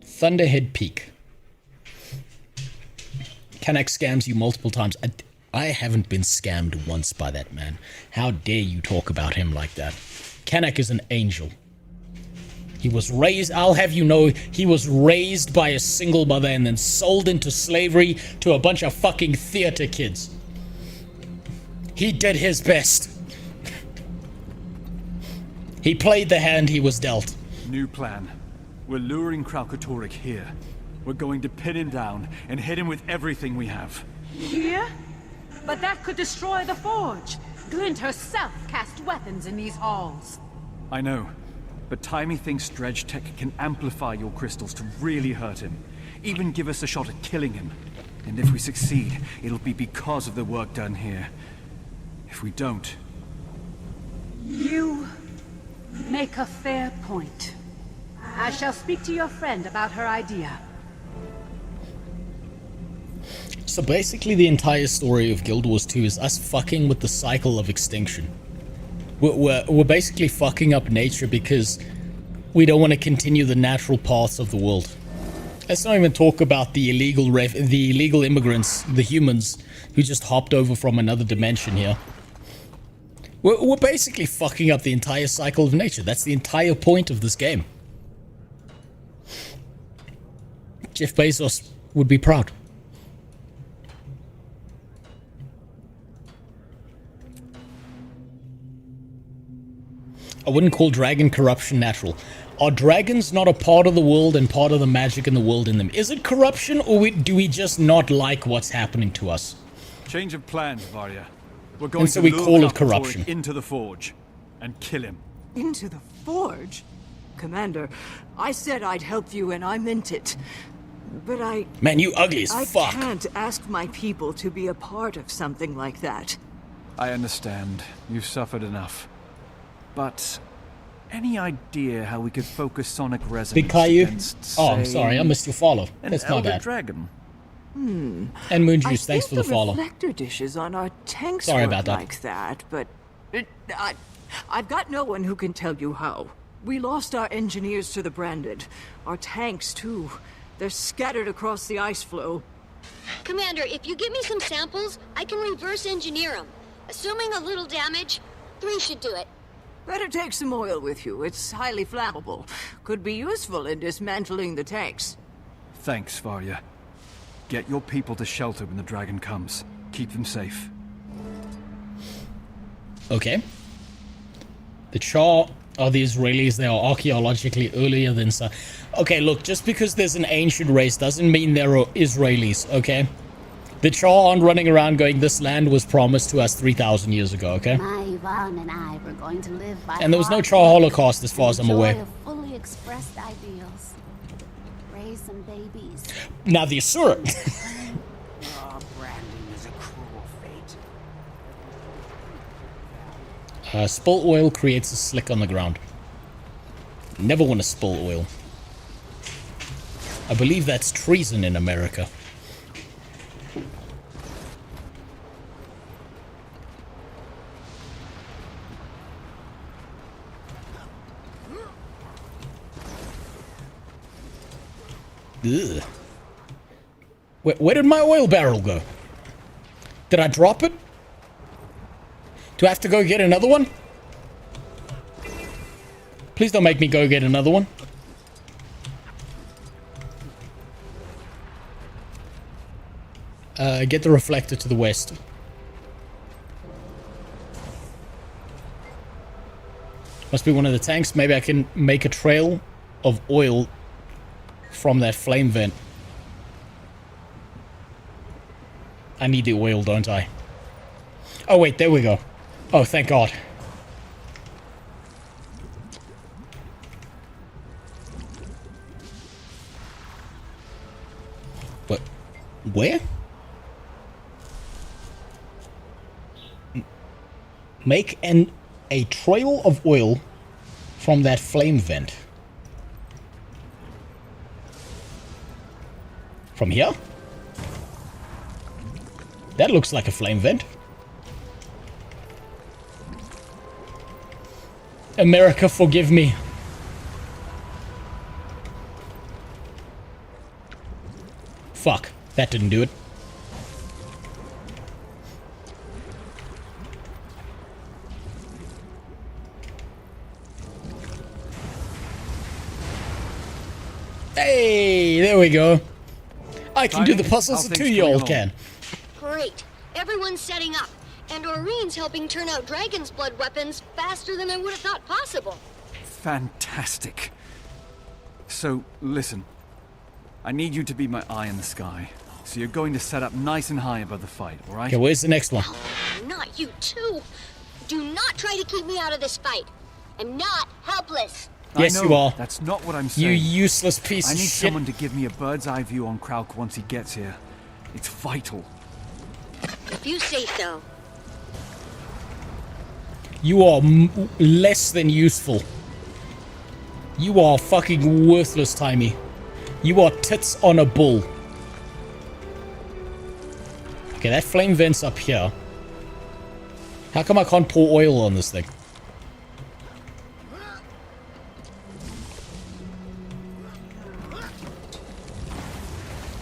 Thunderhead Peak. Kanak scams you multiple times. I haven't been scammed once by that man. How dare you talk about him like that? Kanak is an angel. He was raised, I'll have you know, he was raised by a single mother and then sold into slavery to a bunch of fucking theater kids. He did his best. He played the hand he was dealt. New plan. We're luring Kralkatorrik here. We're going to pin him down and hit him with everything we have. Here? But that could destroy the forge. Glint herself cast weapons in these halls. I know, but Timey thinks Dredge Tech can amplify your crystals to really hurt him. Even give us a shot at killing him. And if we succeed, it'll be because of the work done here. If we don't... You make a fair point. I shall speak to your friend about her idea. So basically the entire story of Guild Wars 2 is us fucking with the cycle of extinction. We're basically fucking up nature because we don't want to continue the natural paths of the world. Let's not even talk about the illegal immigrants, the humans, who just hopped over from another dimension here. We're basically fucking up the entire cycle of nature. That's the entire point of this game. Jeff Bezos would be proud. I wouldn't call dragon corruption natural. Are dragons not a part of the world and part of the magic in the world in them? Is it corruption, or do we just not like what's happening to us? Change of plans, Varya. We're going And so to we lure call it Kralkatorrik corruption. into the forge and kill him. Into the forge? Commander, I said I'd help you and I meant it. But Man, you ugly as fuck. I can't ask my people to be a part of something like that. I understand. You've suffered enough. But any idea how we could focus sonic resonance Big Caillou? against, Oh, I'm say, sorry, I missed your follow. an That's my elder bad. dragon? And Moon Juice, thanks for the follow. Reflector dishes on our tanks Sorry work about that. like that, but I've got no one who can tell you how. We lost our engineers to the branded. Our tanks, too. They're scattered across the ice floe. Commander, if you give me some samples, I can reverse engineer them. Assuming a little damage, 3 should do it. Better take some oil with you. It's highly flammable. Could be useful in dismantling the tanks. Thanks, Varya. Get your people to shelter when the dragon comes. Keep them safe. Okay. The Char are the Israelis. They are archaeologically earlier than so. Okay, look, just because there's an ancient race doesn't mean they're Israelis, okay? The Char aren't running around going, this land was promised to us 3,000 years ago, okay? My Yvonne and I were going to live by And there was no Char Holocaust as far as I'm aware. Joy of fully expressed ideals. Raise some babies. Now the Asura. Branding is a cruel fate. Spill oil creates a slick on the ground. Never want to spill oil. I believe that's treason in America. Ugh. Where did my oil barrel go? Did I drop it? Do I have to go get another one? Please don't make me go get another one. Get the reflector to the west. Must be one of the tanks. Maybe I can make a trail of oil from that flame vent. I need the oil, don't I? Oh wait, there we go. Oh, thank God. But where? Make a trail of oil from that flame vent. From here? That looks like a flame vent. America, forgive me. Fuck, that didn't do it. Hey, there we go. I can do the puzzles a 2-year-old can. Great. Everyone's setting up. And Aureen's helping turn out dragon's blood weapons faster than I would have thought possible. Fantastic. So, listen. I need you to be my eye in the sky. So you're going to set up nice and high above the fight, alright? Okay, where's the next one? Not you too. Do not try to keep me out of this fight. I'm not helpless. Yes, I know, you are. That's not what I'm saying. You useless piece I of need shit. someone to give me a bird's eye view on Kralk once he gets here. It's vital. If you say so. You are less than useful. You are fucking worthless, Timey. You are tits on a bull. Okay, that flame vent's up here. How come I can't pour oil on this thing?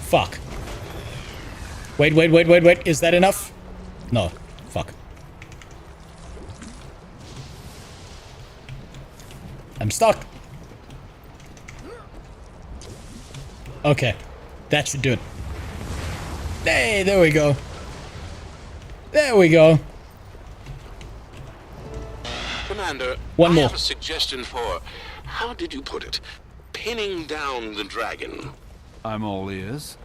Fuck. Wait. Is that enough? No. Fuck. I'm stuck. Okay. That should do it. Hey, there we go. There we go. Commander, Commander, One I more. have a suggestion for, how did you put it, pinning down the dragon. I'm all ears.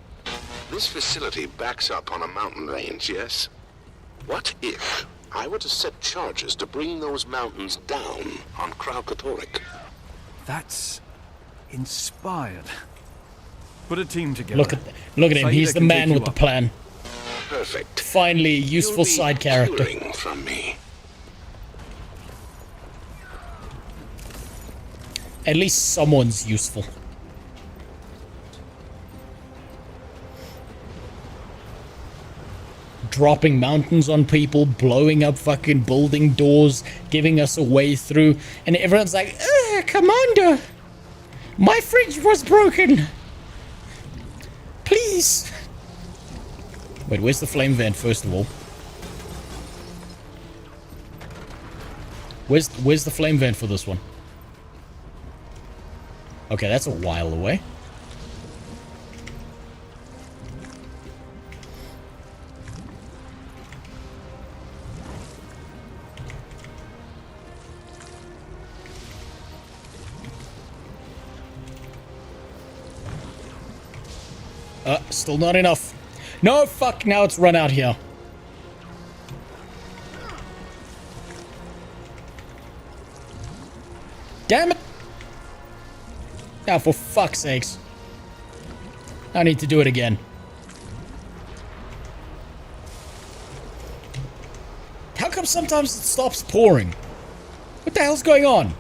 This facility backs up on a mountain range, yes? What if I were to set charges to bring those mountains down on Kralkatorrik? That's inspired. Put a team together. Look at him. He's the man with the plan. Perfect. Finally, useful side character. From me. At least someone's useful. Dropping mountains on people, blowing up fucking building doors, giving us a way through, and everyone's like, Commander, my fridge was broken. Please. Wait, where's the flame vent, first of all? Where's the flame vent for this one? Okay, that's a while away. Still not enough. No, fuck, now it's run out here. Damn it! Now, for fuck's sakes. I need to do it again. How come sometimes it stops pouring? What the hell's going on?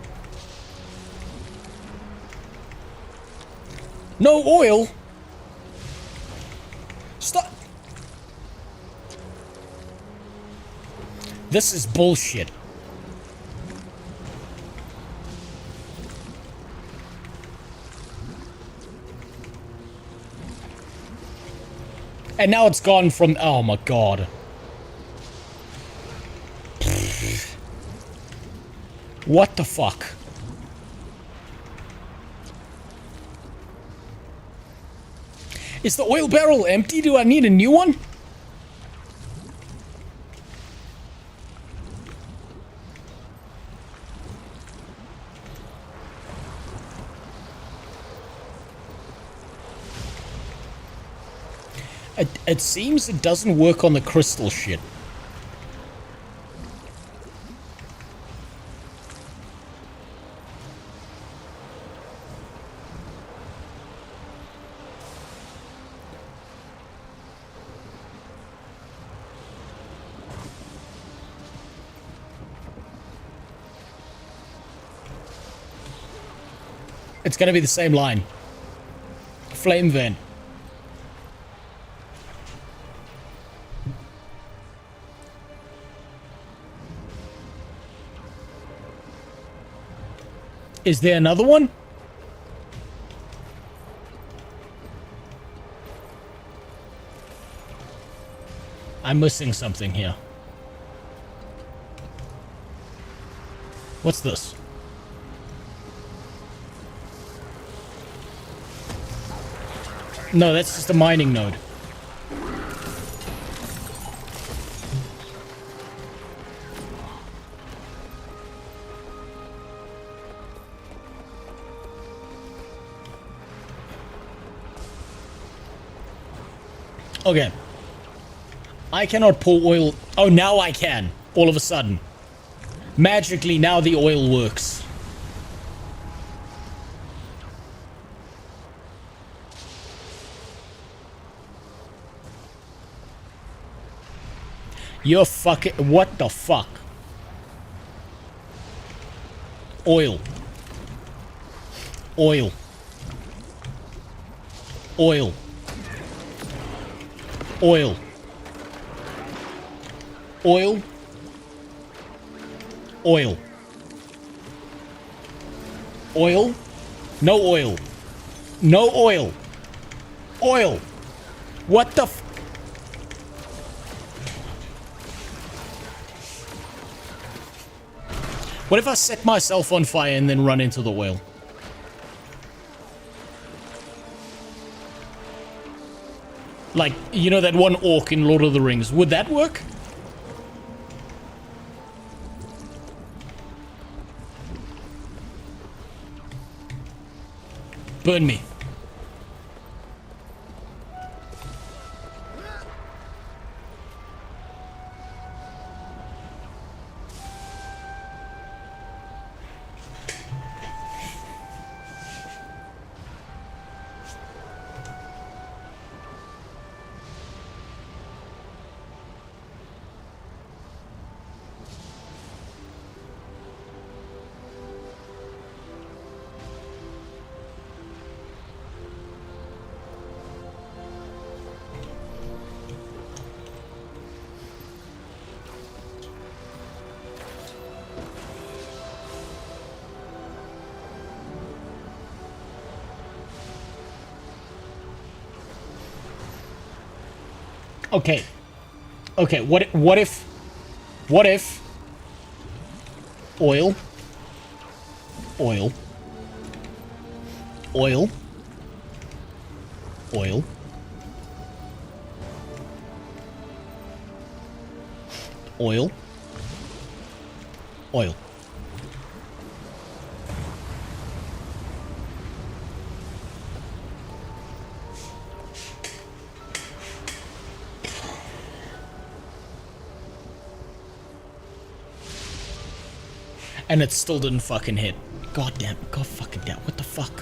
No oil? Stop! This is bullshit. And now it's gone from... Oh my god. What the fuck? Is the oil barrel empty? Do I need a new one? It seems it doesn't work on the crystal shit. It's gonna be the same line. Flame vent. Is there another one? I'm missing something here. What's this? No, that's just a mining node. Okay. I cannot pour oil. Oh, now I can. All of a sudden. Magically, now the oil works. You're fucking... What the fuck? Oil. Oil. Oil. Oil. Oil. Oil. Oil. No oil. No oil. Oil. What the f... What if I set myself on fire and then run into the oil? Like, you know that one orc in Lord of the Rings. Would that work? Burn me. Okay. Okay, what if oil, oil, oil, oil, oil, oil. And it still didn't fucking hit. God damn, god fucking damn, what the fuck?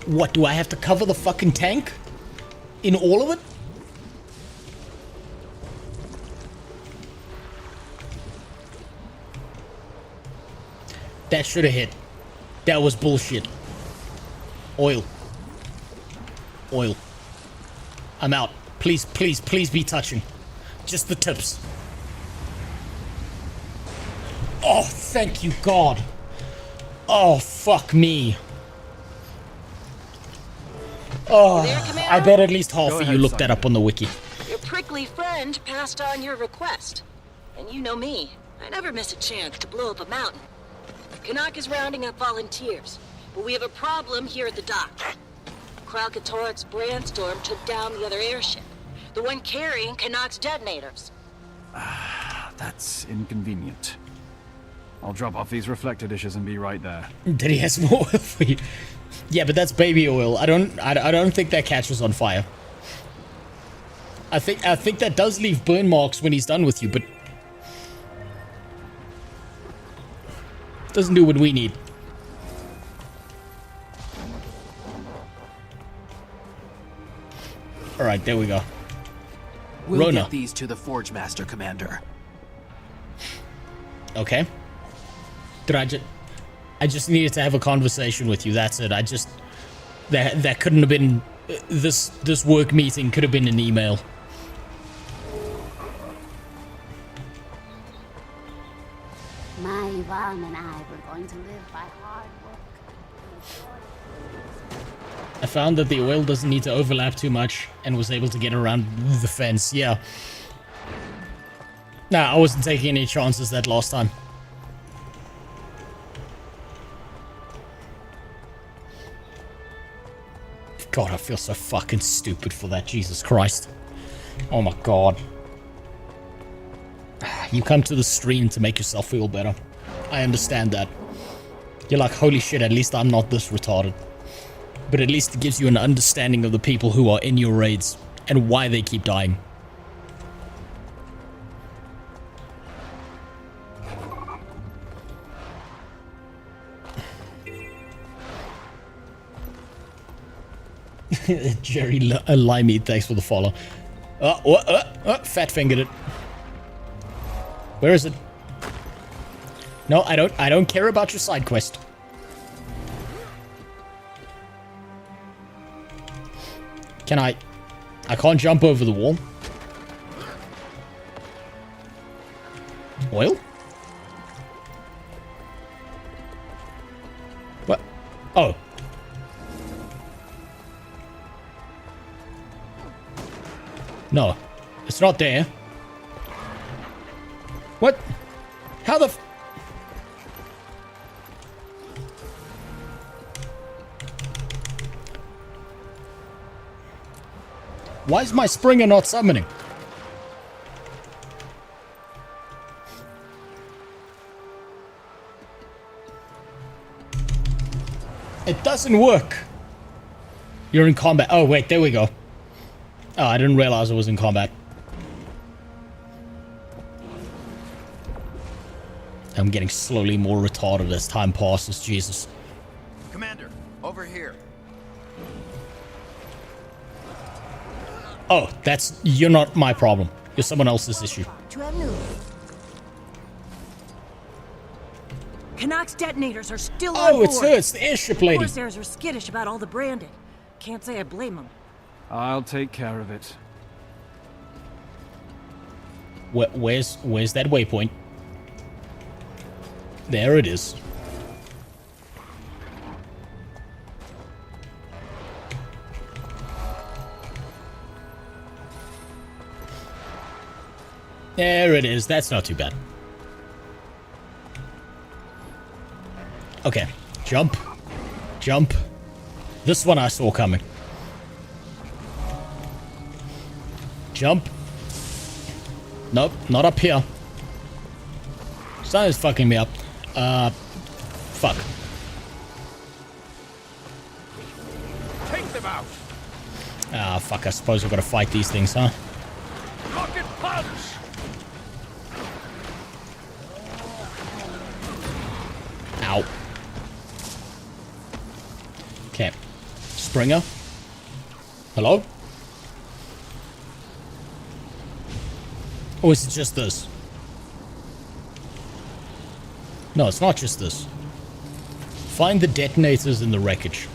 What, do I have to cover the fucking tank? In all of it? That should have hit. That was bullshit. Oil. Oil. I'm out. Please, please, please be touching. Just the tips. Oh, thank you, God. Oh, fuck me. Oh, I bet at least half of you looked that up on the wiki. Your prickly friend passed on your request. And you know me. I never miss a chance to blow up a mountain. Canuck is rounding up volunteers. But we have a problem here at the dock. Kralkatorik's brandstorm took down the other airship. The one carrying Canuck's detonators. That's inconvenient. I'll drop off these reflector dishes and be right there. Did he have some oil for you? Yeah, but that's baby oil. I don't think that catches on fire. I think that does leave burn marks when he's done with you, but doesn't do what we need. All right, there we go. We'll Rona. get these to the Forge Master, Commander. Okay. I just needed to have a conversation with you. That's it. That couldn't have been this work meeting could have been an email. My Yvonne and I were going to live by hard work. I found that the oil doesn't need to overlap too much and was able to get around the fence. Yeah. Nah, I wasn't taking any chances that last time. God, I feel so fucking stupid for that. Jesus Christ. Oh my God. You come to the stream to make yourself feel better. I understand that. You're like, holy shit, at least I'm not this retarded. But at least it gives you an understanding of the people who are in your raids and why they keep dying. Jerry Limey, thanks for the follow. Fat fingered it. Where is it? No, I don't care about your side quest. Can I can't jump over the wall. Oil? What? Oh. No, it's not there. What? How the f— Why is my Springer not summoning? It doesn't work. You're in combat. Oh, wait, there we go. Oh, I didn't realize I was in combat. I'm getting slowly more retarded as time passes, Jesus. Commander, over here. Oh, you're not my problem. You're someone else's issue. Canucks detonators are still on board. Oh, it's her. It's the airship lady. Corsairs are skittish about all the branded. Can't say I blame them. I'll take care of it. Where's that waypoint? There it is. There it is. That's not too bad. Okay. Jump. Jump. This one I saw coming. Jump. Nope, not up here. Something's fucking me up. Fuck. Take them out. Ah, fuck. I suppose we've got to fight these things, huh? Rocket punch. Ow. Okay. Springer. Hello? Or is it just this? No, it's not just this. Find the detonators in the wreckage.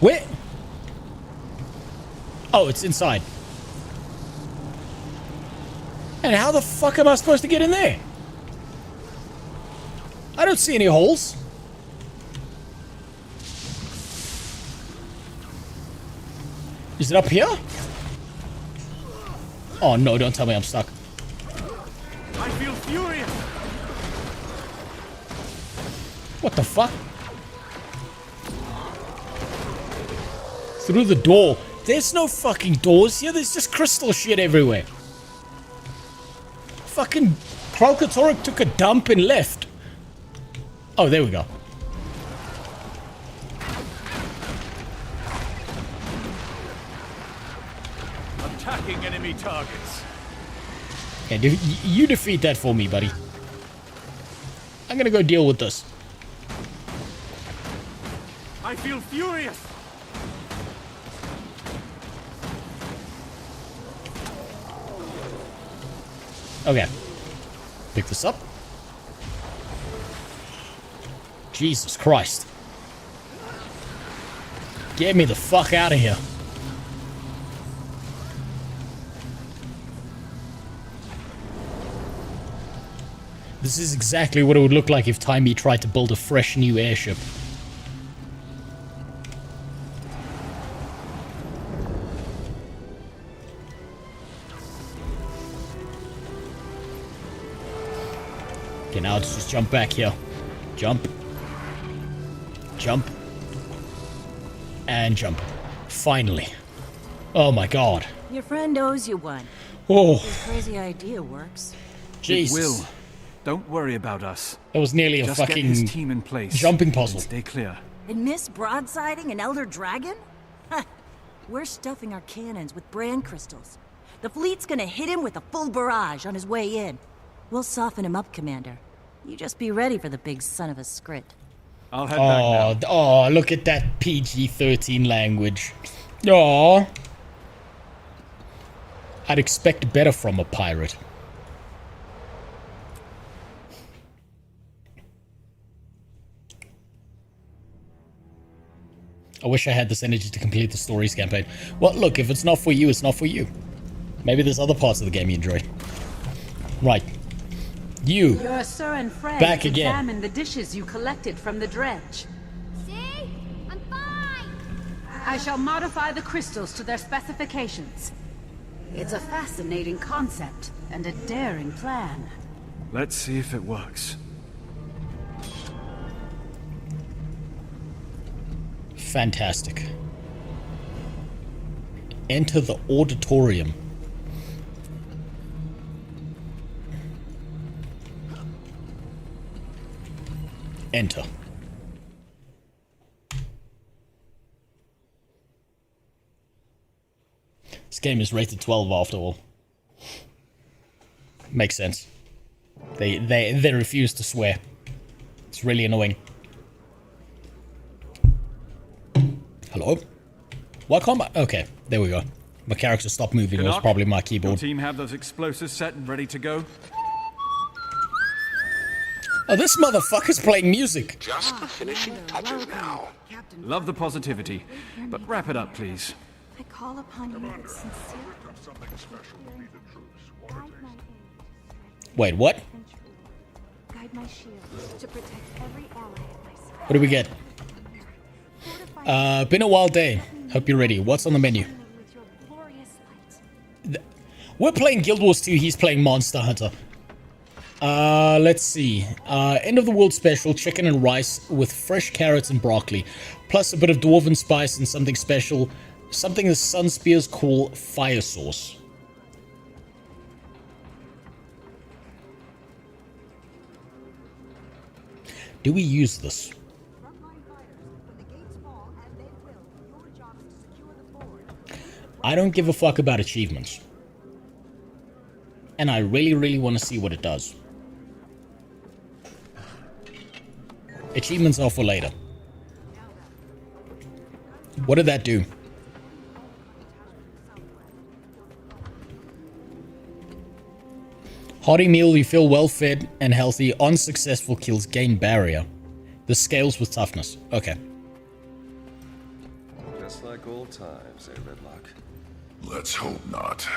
Where? Oh, it's inside. And how the fuck am I supposed to get in there? I don't see any holes. Is it up here? Oh no, don't tell me I'm stuck. I feel furious. What the fuck? Through the door. There's no fucking doors here. There's just crystal shit everywhere. Fucking Kralkatorrik took a dump and left. Oh, there we go. Attacking enemy targets. Okay, you defeat that for me, buddy. I'm gonna go deal with this. I feel furious. Okay. Pick this up. Jesus Christ. Get me the fuck out of here. This is exactly what it would look like if Timey tried to build a fresh new airship. Okay, now let's just jump back here. Jump. Jump. And jump. Finally. Oh my god. Your friend owes you one. Oh. His crazy idea works. Jesus. It will. Don't worry about us. That was nearly a Just fucking get his team in place. jumping puzzle. Stay clear. And miss broadsiding an elder dragon? We're stuffing our cannons with brand crystals. The fleet's gonna hit him with a full barrage on his way in. We'll soften him up, Commander. You just be ready for the big son of a scrit. I'll head back now. Oh, look at that PG-13 language. Oh. I'd expect better from a pirate. I wish I had this energy to complete the stories campaign. Well, look, if it's not for you, it's not for you. Maybe there's other parts of the game you enjoy. Right. You. Your sir and friend back again. Examine the dishes you collected from the dredge. See? I'm fine! I shall modify the crystals to their specifications. It's a fascinating concept and a daring plan. Let's see if it works. Fantastic. Enter the auditorium. Enter. This game is rated 12 after all. Makes sense. They refuse to swear. It's really annoying. Hello? Why can't my... Okay, there we go. My character stopped moving. It was probably my keyboard. Your team have those explosives set and ready to go? Oh, this motherfucker's playing music. Just the finishing touches now. Love the positivity, but wrap it up, please. I call upon you with sincere... Wait, what? Guide my shield to protect every ally at my side. What do we get? Been a wild day. Hope you're ready. What's on the menu? We're playing Guild Wars 2. He's playing Monster Hunter. Let's see. End of the world special, chicken and rice with fresh carrots and broccoli, plus a bit of dwarven spice and something special, something the Sun Spears call fire sauce. Do we use this? I don't give a fuck about achievements. And I really, really want to see what it does. Achievements are for later. What did that do? Hearty meal, you feel well fed and healthy. Unsuccessful kills gain barrier. The scales with toughness. Okay. Just like old times, eh, Redlock? Let's hope not.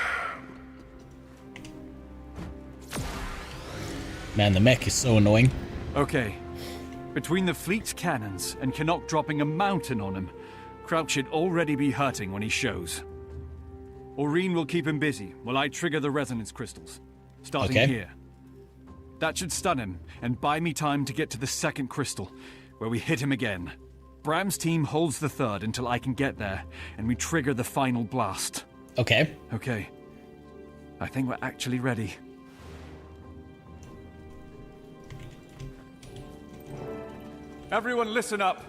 Man, the mech is so annoying. Okay. Between the fleet's cannons and Canuck dropping a mountain on him, Crouch should already be hurting when he shows. Aurene will keep him busy while I trigger the resonance crystals. Starting here. That should stun him and buy me time to get to the second crystal, where we hit him again. Bram's team holds the third until I can get there, and we trigger the final blast. Okay. Okay. I think we're actually ready. Everyone listen up.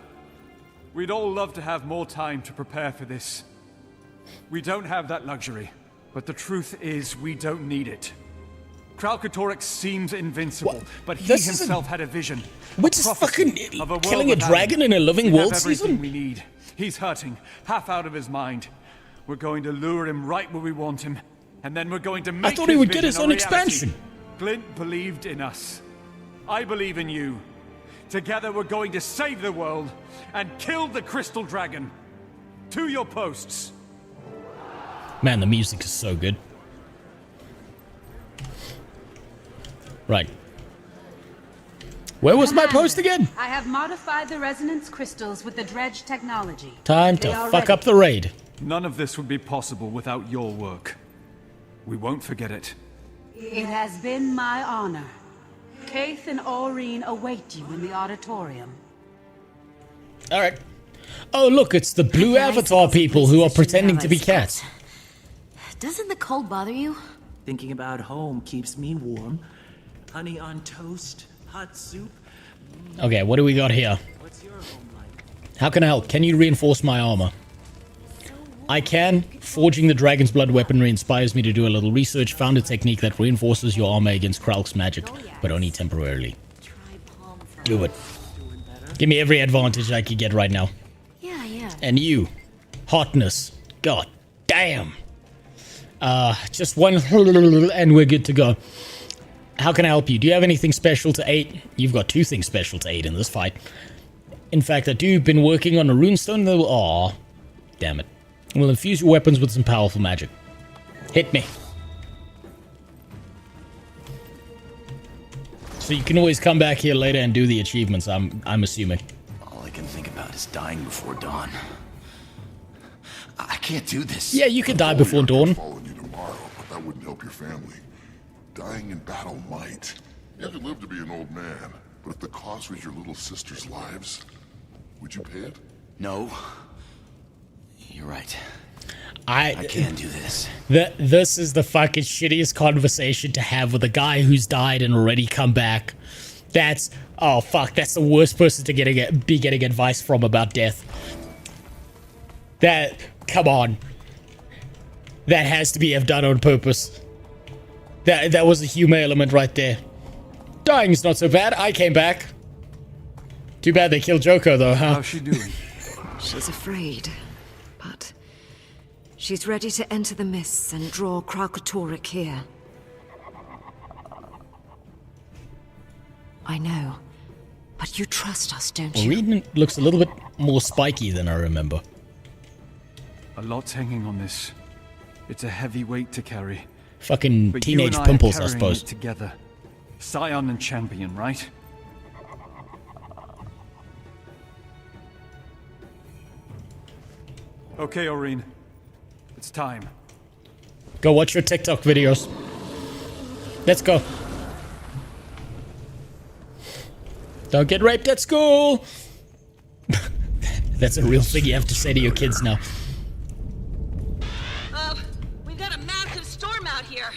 We'd all love to have more time to prepare for this. We don't have that luxury, but the truth is we don't need it. Kralkatorix seems invincible, but he himself had a vision. Which is fucking killing a dragon in a living world season? We need. He's hurting, half out of his mind. We're going to lure him right where we want him, and then we're going to make I thought he would get his own expansion. Glint believed in us. I believe in you. Together we're going to save the world and kill the crystal dragon. To your posts. Man, the music is so good. Right. Where was my post again? I have modified the resonance crystals with the dredge technology. Time to fuck up the raid. None of this would be possible without your work. We won't forget it. It has been my honor. Kaith and Aurene await you in the auditorium. Alright. Oh, look, it's the blue avatar people who are pretending to be cats. Doesn't the cold bother you? Thinking about home keeps me warm. Honey on toast, hot soup. Okay, what do we got here? What's your home like? How can I help? Can you reinforce my armor? I can. Forging the Dragon's Blood weaponry inspires me to do a little research. Found a technique that reinforces your armor against Kralk's magic, but only temporarily. Do it. Give me every advantage I could get right now. Yeah. And you. Hotness. God damn. Just one and we're good to go. How can I help you? Do you have anything special to aid? You've got two things special to aid in this fight. In fact, I do. Been working on a runestone that will... Aw. Damn it. Will infuse your weapons with some powerful magic. Hit me. So you can always come back here later and do the achievements, I'm assuming. All I can think about is dying before dawn. I can't do this. Yeah, you can die before dawn. Follow you tomorrow. wouldn't help your family. Dying in battle might. You could live to be an old man, but if the cost was your little sister's lives, would you pay it? No. You're right. I can't do this. This is the fucking shittiest conversation to have with a guy who's died and already come back. That's... Oh, fuck. That's the worst person to be getting advice from about death. That... Come on. That has to be done on purpose. That was a humor element right there. Dying's not so bad. I came back. Too bad they killed Joko, though, huh? How's she doing? She's afraid, but she's ready to enter the mists and draw Kralkatorrik here. I know, but you trust us, don't you? Reed looks a little bit more spiky than I remember. A lot's hanging on this. It's a heavy weight to carry. Fucking But teenage you and pimples, I I carrying suppose. it together. Scion and Champion, right? Okay, Aurene. It's time. Go watch your TikTok videos. Let's go. Don't get raped at school! That's a real thing you have to say to your kids now. We've got a massive storm out here.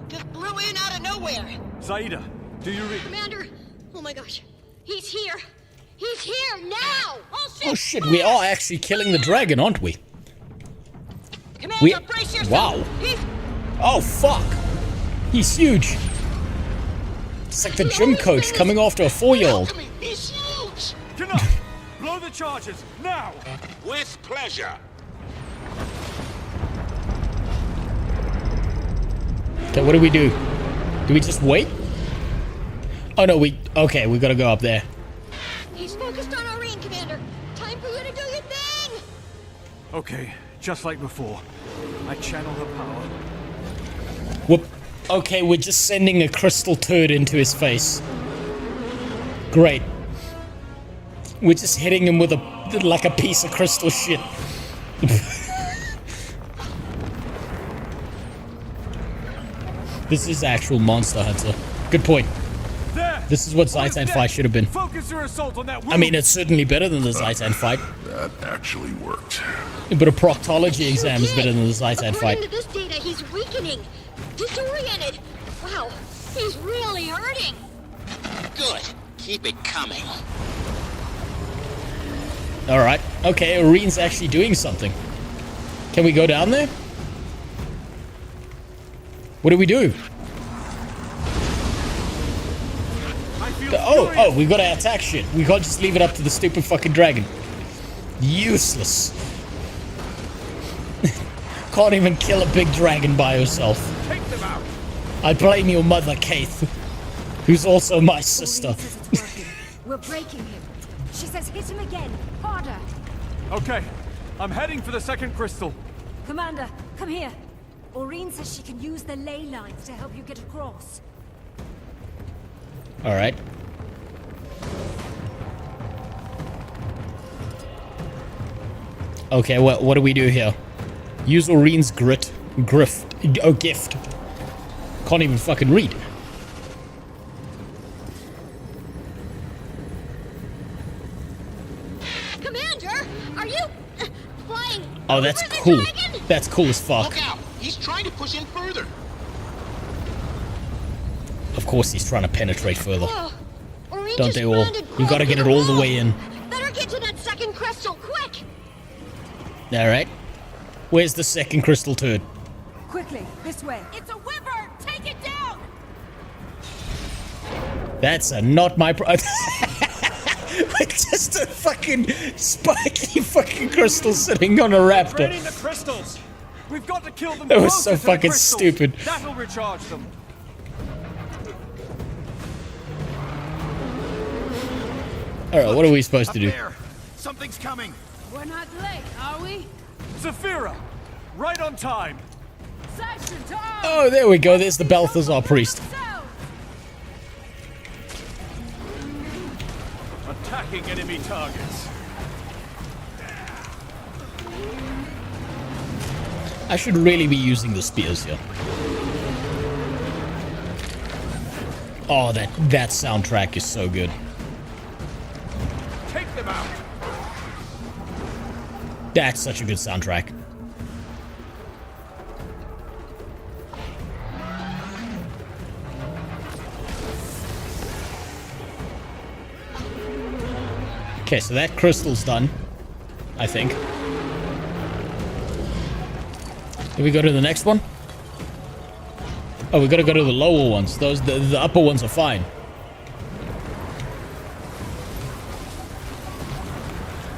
Just blew in out of nowhere. Zaida, do you read? Commander, oh my gosh. He's here. He's here now! Oh shit, we are actually killing the dragon, aren't we? Commander, brace yourself. Wow. Oh fuck! He's huge! It's like the gym coach coming after a 4-year-old. He's huge! Enough! Blow the charges, now! With pleasure. Okay, what do we do? Do we just wait? Oh no, okay, we gotta go up there. He's focused on Aurene, Commander. Time for you to do your thing! Okay, just like before. I channel her power. Whoop. Okay, we're just sending a crystal turd into his face. Great. We're just hitting him with like a piece of crystal shit. This is actual Monster Hunter. Good point. This is what Zaitan fight should have been. Focus your assault on that I mean, it's certainly better than the Zaitan fight. That actually worked. But a proctology exam is better than the Zaitan fight. According to this data, he's weakening. Disoriented. Wow, he's really hurting. Good. Keep it coming. Alright. Okay, Aurene's actually doing something. Can we go down there? What do we do? Oh, we gotta attack shit. We can't just leave it up to the stupid fucking dragon. Useless. Can't even kill a big dragon by herself. Take them out. I blame your mother, Kaith, who's also my sister. We're breaking him. She says hit him again. Harder. Okay, I'm heading for the second crystal. Commander, come here. Aurene says she can use the ley lines to help you get across. Alright. Okay, what do we do here? Use Aurene's gift. Can't even fucking read. Commander, are you flying? Oh, that's cool. That's cool as fuck. Look out! He's trying to push in further. Of course he's trying to penetrate further. Whoa. Aurene Don't just they all? grounded You gotta Kralk get it in a all the wall. way in. Better get to that second crystal, quick! Alright. Where's the second crystal turd? Quickly, this way. It's a wyvern! Take it down! That's not my just a fucking spiky fucking crystal sitting on a raptor. Draining the crystals. We've got to kill them. That was closer so to the fucking crystals. stupid. That'll recharge them. Alright, what are we supposed to do? There. Something's coming. We're not late, are we? Zafira, right on time. Section to arms! Oh, there we go. There's the Balthazar priest. Attacking enemy targets. I should really be using the spears here. Oh, that soundtrack is so good. Take them out. That's such a good soundtrack. Okay, so that crystal's done, I think. Did we go to the next one? Oh, we gotta go to the lower ones. Those, the upper ones are fine.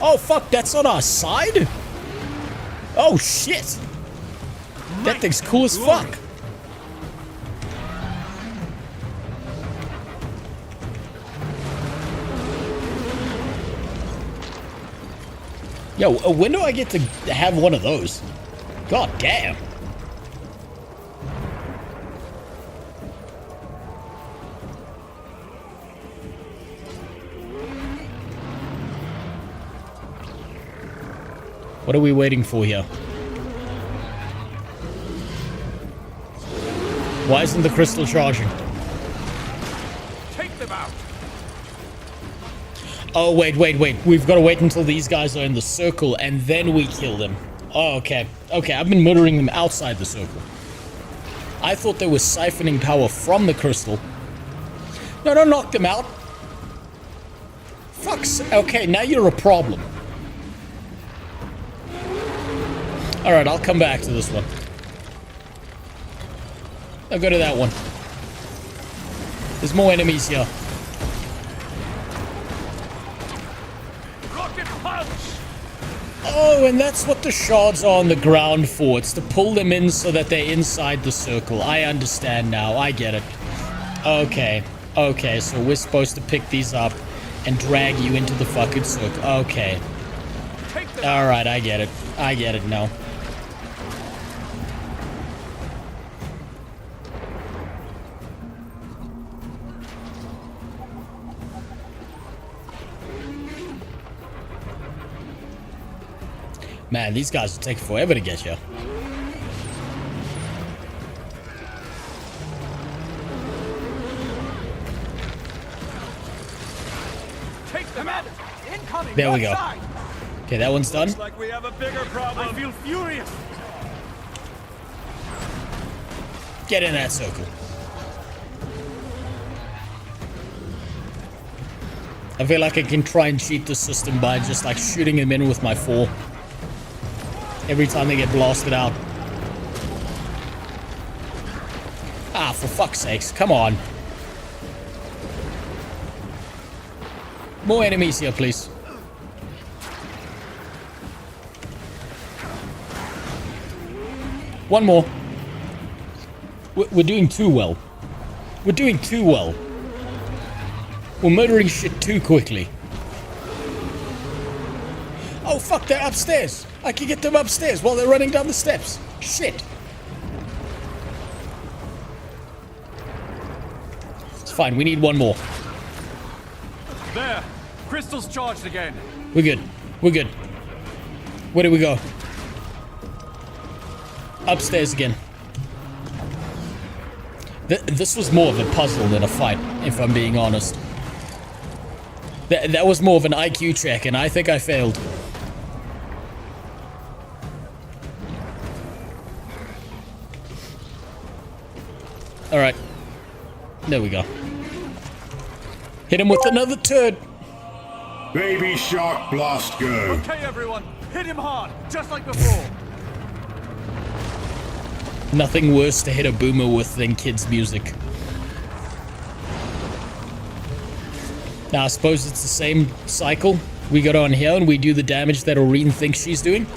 Oh, fuck, that's on our side? Oh, shit. That thing's cool as fuck. Yo, when do I get to have one of those? God damn. What are we waiting for here? Why isn't the crystal charging? Take them out. Oh, wait. We've got to wait until these guys are in the circle and then we kill them. Oh, okay. Okay, I've been murdering them outside the circle. I thought they were siphoning power from the crystal. No, don't knock them out. Fuck's... Okay, now you're a problem. Alright, I'll come back to this one. I'll go to that one. There's more enemies here. Rocket punch! Oh, and that's what the shards are on the ground for. It's to pull them in so that they're inside the circle. I understand now. I get it. Okay. Okay, so we're supposed to pick these up and drag you into the fucking circle. Okay. Alright, I get it. I get it now. Man, these guys will take forever to get you. Take them out. Incoming. There we go. Okay, that one's done. Looks like we have a bigger problem. I feel furious. Get in that circle. I feel like I can try and cheat the system by just like shooting them in with my 4. Every time they get blasted out. Ah, for fuck's sakes, come on. More enemies here, please. One more. We're doing too well. We're doing too well. We're murdering shit too quickly. Oh fuck, they're upstairs. I can get them upstairs while they're running down the steps. Shit. It's fine, we need one more. There. Crystal's charged again. We're good. We're good. Where do we go? Upstairs again. This was more of a puzzle than a fight, if I'm being honest. That was more of an IQ check, and I think I failed. Alright. There we go. Hit him with another turd. Baby Shark Blast go. Okay, everyone. Hit him hard, just like before. Nothing worse to hit a boomer with than kids' music. Now, I suppose it's the same cycle. We go on here and we do the damage that Aurene thinks she's doing.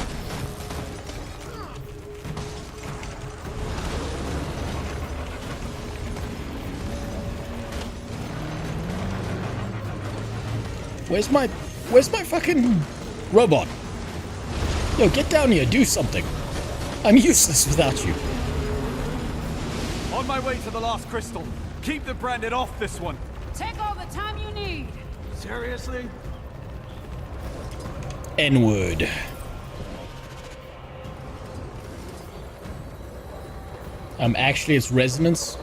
Where's my fucking robot? Yo, get down here, do something. I'm useless without you. On my way to the last crystal. Keep the branded off this one. Take all the time you need. Seriously? N-word. Actually, it's resonance.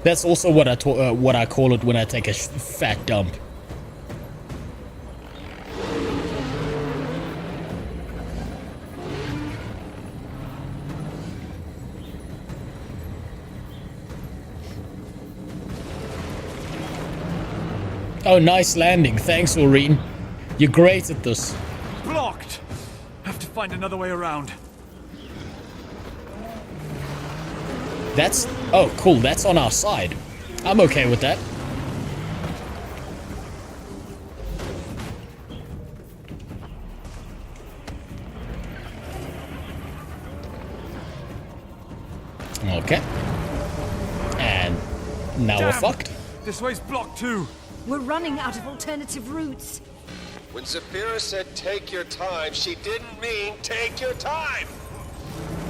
That's also what I call it when I take a fat dump. Oh, nice landing. Thanks, Aureen. You're great at this. Blocked! Have to find another way around. That's... Oh, cool. That's on our side. I'm okay with that. Okay. And now we're fucked. This way's blocked too. We're running out of alternative routes. When Sapphira said take your time, she didn't mean take your time!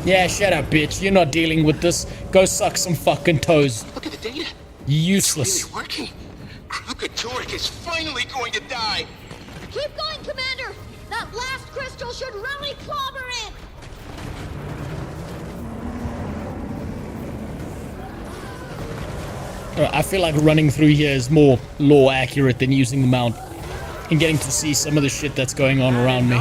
Yeah, shut up, bitch. You're not dealing with this. Go suck some fucking toes. Look at the data. Useless. It's really working. Kralkatorrik is finally going to die. Keep going, Commander! That last crystal should really clobber it! I feel like running through here is more lore accurate than using the mount and getting to see some of the shit that's going on around me.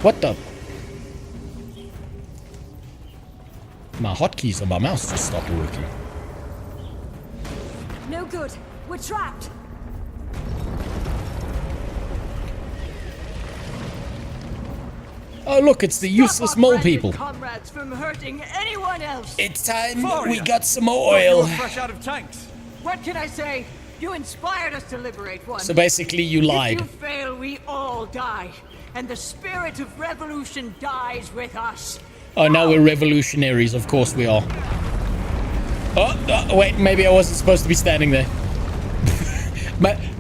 What the? My hotkeys on my mouse just stopped working. No good. We're trapped. Oh look, it's the useless mole people. Comrades from hurting anyone else. It's time Gloria. we got some more oil. Fresh out of tanks. What can I say? You inspired us to liberate one. So basically you lied. If you fail, we all die. And the spirit of revolution dies with us. Oh, now we're revolutionaries. Of course we are. Oh, wait, maybe I wasn't supposed to be standing there.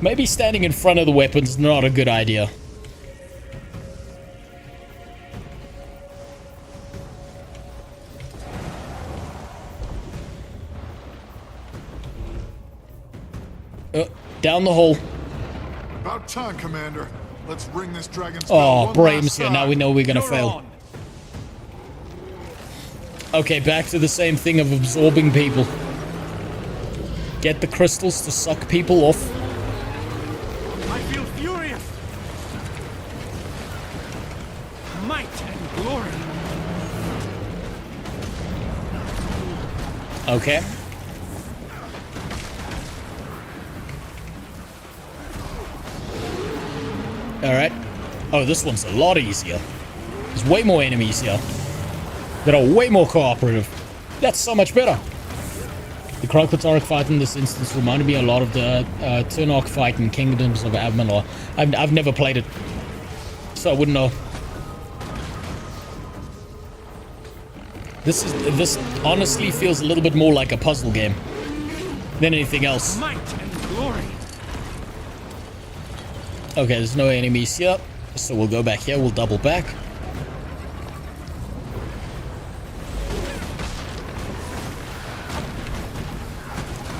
Maybe standing in front of the weapons is not a good idea. Down the hole. About time, Commander. Let's ring this dragon's Oh, Braim's here. Now we know we're gonna fail. Okay, back to the same thing of absorbing people. Get the crystals to suck people off. I feel furious. Might and glory. Okay. Alright. Oh, this one's a lot easier. There's way more enemies here that are way more cooperative. That's so much better. The Kralkatorrik fight in this instance reminded me a lot of the Turnok fight in Kingdoms of Amalur. I've never played it, so I wouldn't know. This honestly feels a little bit more like a puzzle game than anything else. Might and glory. Okay, there's no enemies here, so we'll go back here. We'll double back.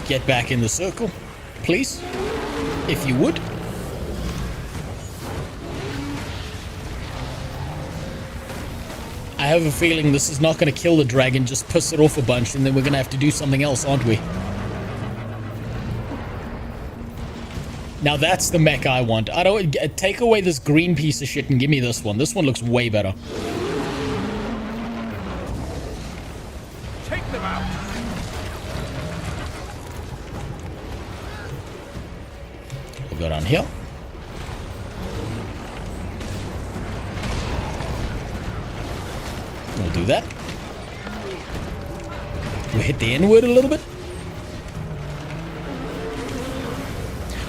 Get back in the circle, please, if you would. I have a feeling this is not going to kill the dragon, just piss it off a bunch, and then we're going to have to do something else, aren't we? Now that's the mech I want. I don't take away this green piece of shit and give me this one. This one looks way better. Take them out. We'll go down here. We'll do that. We'll hit the N-word a little bit.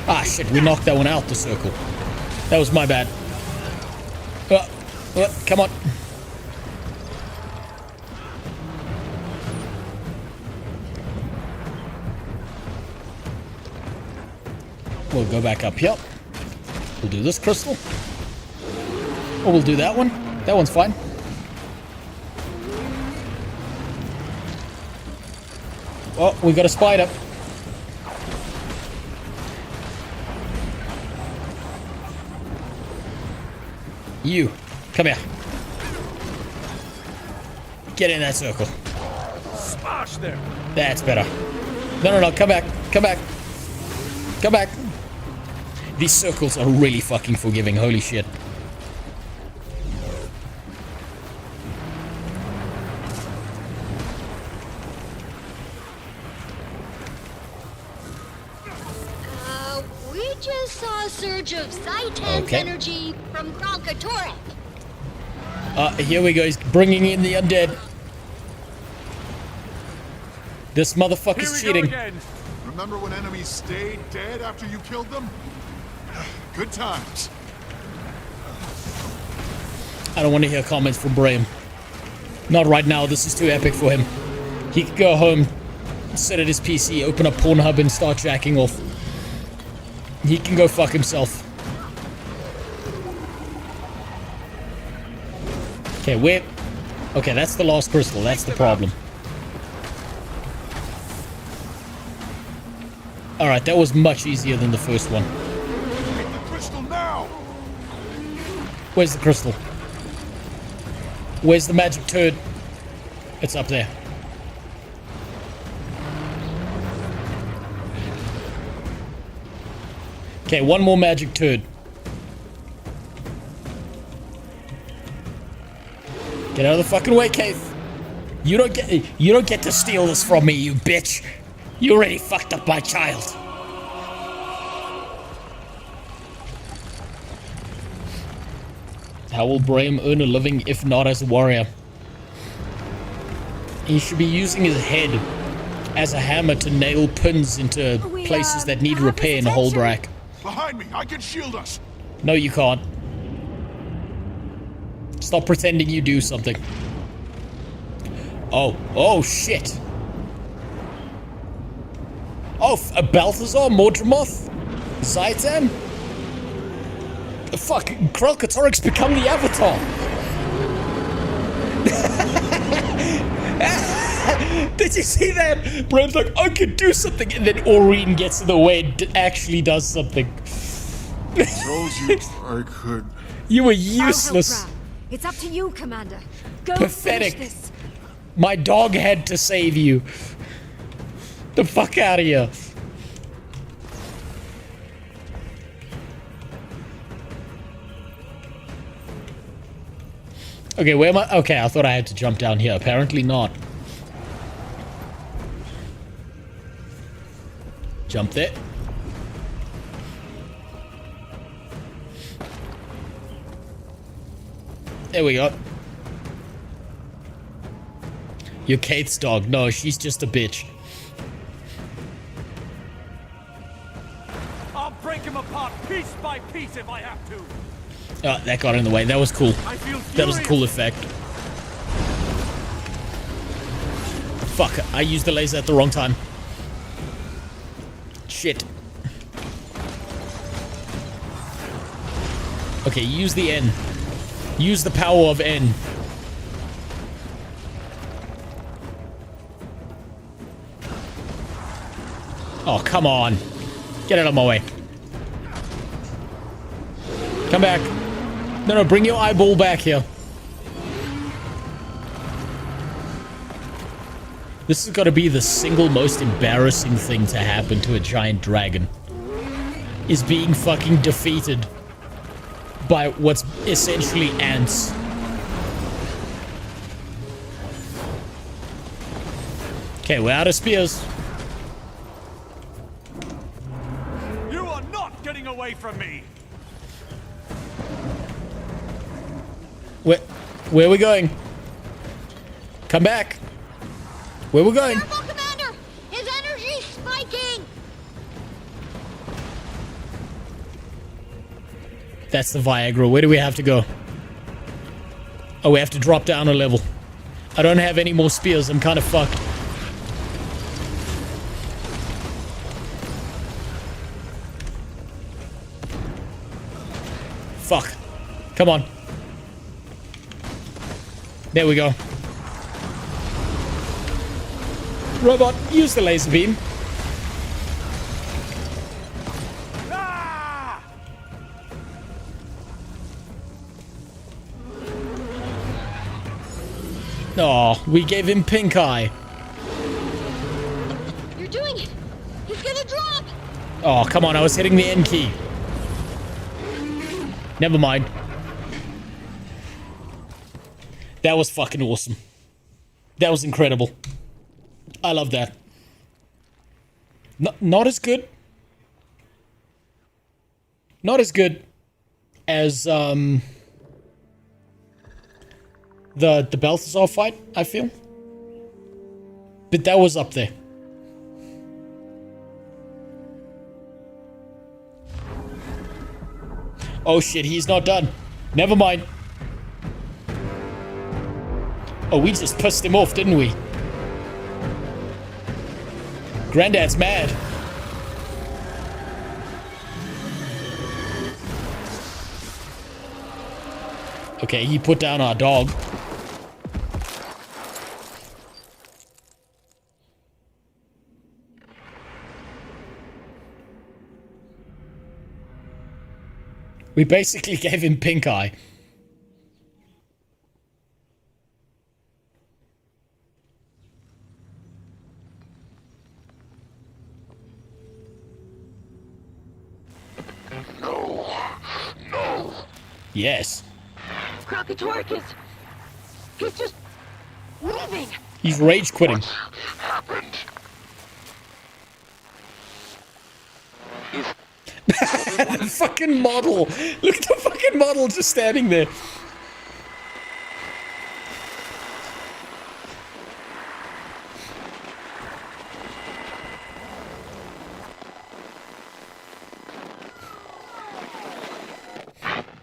Ah, shit, we knocked that one out the circle. That was my bad. Come on. We'll go back up here. We'll do this crystal. Or we'll do that one. That one's fine. Oh, we got a spider. You. Come here. Get in that circle. Smash them. That's better. No, come back. Come back. Come back. These circles are really fucking forgiving. Holy shit. We just saw a surge of Zaitan's energy from Kralkatorek. Here we go. He's bringing in the undead. This motherfucker's cheating. Remember when enemies stayed dead after you killed them? Good times. I don't want to hear comments from Brahim. Not right now. This is too epic for him. He could go home, sit at his PC, open up Pornhub and start jacking off. He can go fuck himself. Okay, where? Okay, that's the last crystal. That's the problem. Alright, that was much easier than the first one. Get the crystal now! Where's the crystal? Where's the magic turd? It's up there. Okay, one more magic turd. Get out of the fucking way, Keith. You don't get to steal this from me, you bitch. You already fucked up my child. How will Brahim earn a living if not as a warrior? He should be using his head as a hammer to nail pins into places that need repair in a whole brack. Behind me, I can shield us. No, you can't. Stop pretending you do something. Oh shit. Oh, a Balthazar, Mordramoth, Zaitan. Fuck, Kralkatorik's become the Avatar. Did you see that? Brand's like, I could do something, and then Aurene gets in the way and actually does something. Told you I could. You were useless. It's up to you, Commander. Go Pathetic. finish this. My dog had to save you. The fuck out of here. Okay, where am I? Okay, I thought I had to jump down here. Apparently not. Jump there. There we go. You're Kate's dog. No, she's just a bitch. I'll break him apart piece by piece if I have to. Oh, that got in the way. That was cool. That was a cool effect. Fuck, I used the laser at the wrong time. Shit. Okay, use the N. Use the power of N. Oh, come on. Get out of my way. Come back. No, bring your eyeball back here. This has got to be the single most embarrassing thing to happen to a giant dragon. Is being fucking defeated by what's essentially ants. Okay, we're out of spears. You are not getting away from me. Where are we going? Come back. Where are we going? Careful, Commander! His energy's spiking! That's the Viagra. Where do we have to go? Oh, we have to drop down a level. I don't have any more spears. I'm kind of fucked. Fuck. Come on. There we go. Robot, use the laser beam. Oh, we gave him pink eye. You're doing it! He's gonna drop! Oh, come on, I was hitting the N key. Never mind. That was fucking awesome. That was incredible. I love that. Not as good. Not as good as the Balthazar fight, I feel. But that was up there. Oh shit, he's not done. Never mind. Oh, we just pissed him off, didn't we? Granddad's mad. Okay, he put down our dog. We basically gave him pink eye. No. No. Yes. Kralkatorrik is... He's just... leaving! He's rage quitting. What happened? The fucking model! Look at the fucking model just standing there.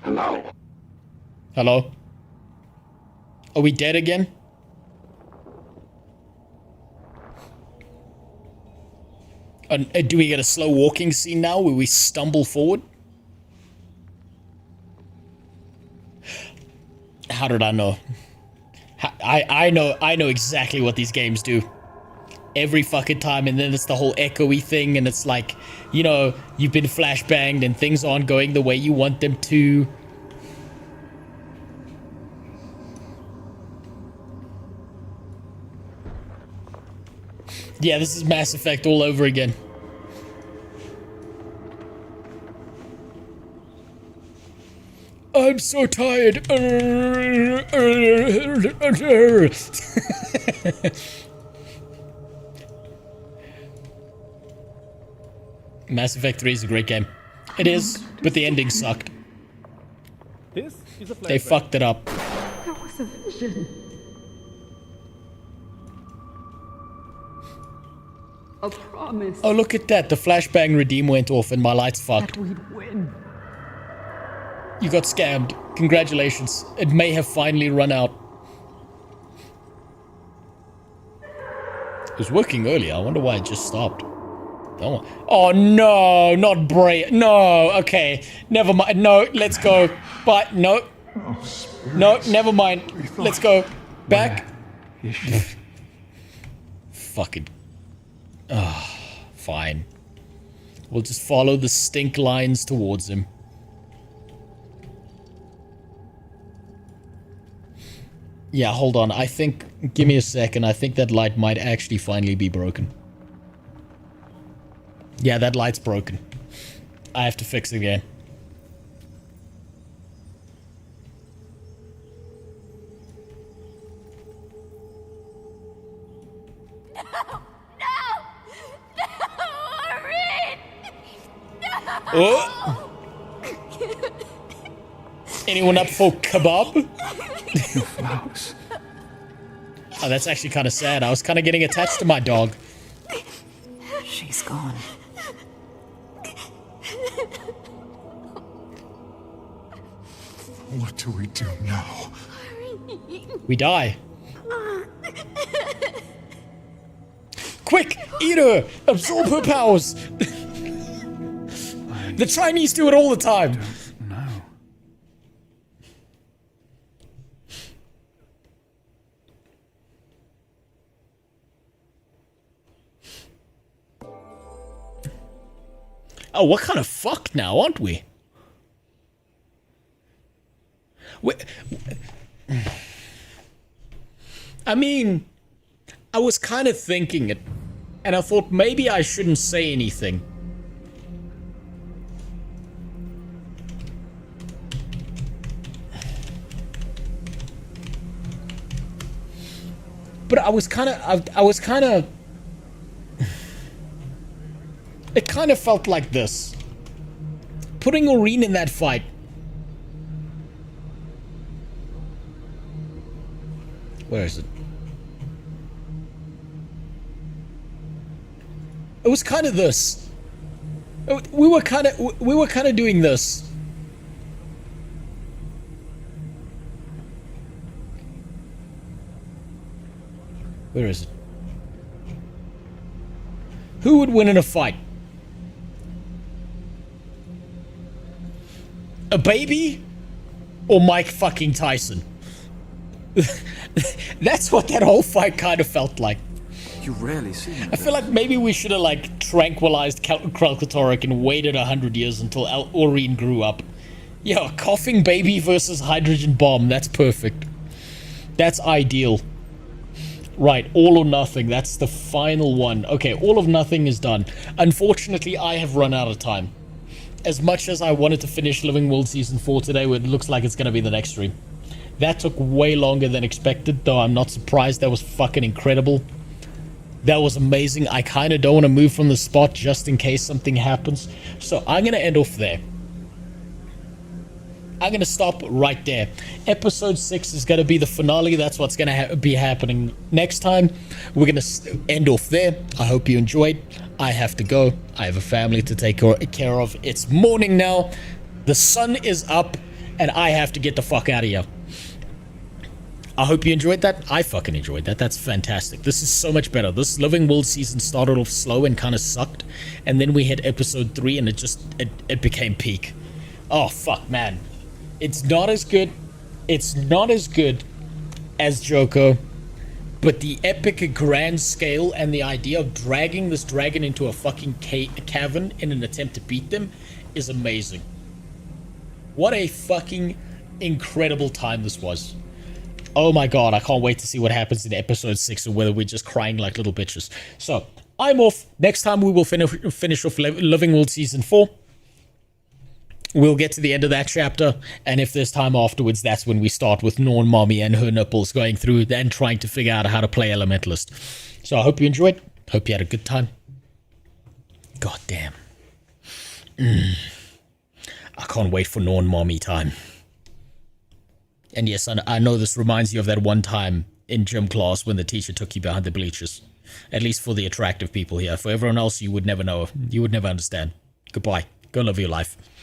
Hello? Hello? Are we dead again? And do we get a slow walking scene now where we stumble forward? How did I know? I know exactly what these games do. Every fucking time, and then it's the whole echoey thing, and it's like, you know, you've been flashbanged and things aren't going the way you want them to. Yeah, this is Mass Effect all over again. I'm so tired. Mass Effect 3 is a great game. It is, but the ending sucked. This is a They fucked it up. That was a vision. A promise. Oh, look at that. The flashbang redeem went off and my light's fucked. That we'd win. You got scammed. Congratulations. It may have finally run out. It was working earlier. I wonder why it just stopped. Oh no, not Bray. No, okay. Never mind. No, let's go. But no. No, never mind. Let's go. Back. Fucking. Ah, fine. We'll just follow the stink lines towards him. Yeah, hold on. I think... Give me a second. I think that light might actually finally be broken. Yeah, that light's broken. I have to fix it again. Oh! Anyone up for kebab? Your flowers. Oh, that's actually kind of sad. I was kind of getting attached to my dog. She's gone. What do we do now? We die. Quick! Eat her! Absorb her powers! The Chinese do it all the time. No. Oh, we're kind of fucked now, aren't we? I mean, I was kind of thinking it, and I thought maybe I shouldn't say anything. But I was kind of, it kind of felt like this. Putting Aurene in that fight. Where is it? It was kind of this. We were kind of doing this. Where is it? Who would win in a fight? A baby? Or Mike fucking Tyson? That's what that whole fight kind of felt like. You rarely see him. I feel like maybe we should have like tranquilized Kralkatorrik and waited 100 years until Aurene grew up. Yo, coughing baby versus hydrogen bomb. That's perfect. That's ideal. Right, all or nothing. That's the final one. Okay, all of nothing is done. Unfortunately, I have run out of time. As much as I wanted to finish Living World Season 4 today, it looks like it's going to be the next stream. That took way longer than expected, though I'm not surprised. That was fucking incredible. That was amazing. I kind of don't want to move from the spot just in case something happens. So I'm going to end off there. I'm going to stop right there. Episode 6 is going to be the finale. That's what's going to be happening next time. We're going to end off there. I hope you enjoyed. I have to go. I have a family to take care of. It's morning now. The sun is up, and I have to get the fuck out of here. I hope you enjoyed that. I fucking enjoyed that. That's fantastic. This is so much better. This Living World season started off slow and kind of sucked, and then we hit episode 3, and it became peak. Oh, fuck, man. It's not as good. It's not as good as Joko, but the epic grand scale and the idea of dragging this dragon into a fucking cavern in an attempt to beat them is amazing. What a fucking incredible time this was. Oh my god, I can't wait to see what happens in episode 6 or whether we're just crying like little bitches. So, I'm off. Next time we will finish off Living World Season 4. We'll get to the end of that chapter, and if there's time afterwards, that's when we start with Norn Mommy and her nipples going through and trying to figure out how to play Elementalist. So I hope you enjoyed. Hope you had a good time. God damn. I can't wait for Norn Mommy time. And yes, I know this reminds you of that one time in gym class when the teacher took you behind the bleachers. At least for the attractive people here. For everyone else, you would never know. You would never understand. Goodbye. Go live your life.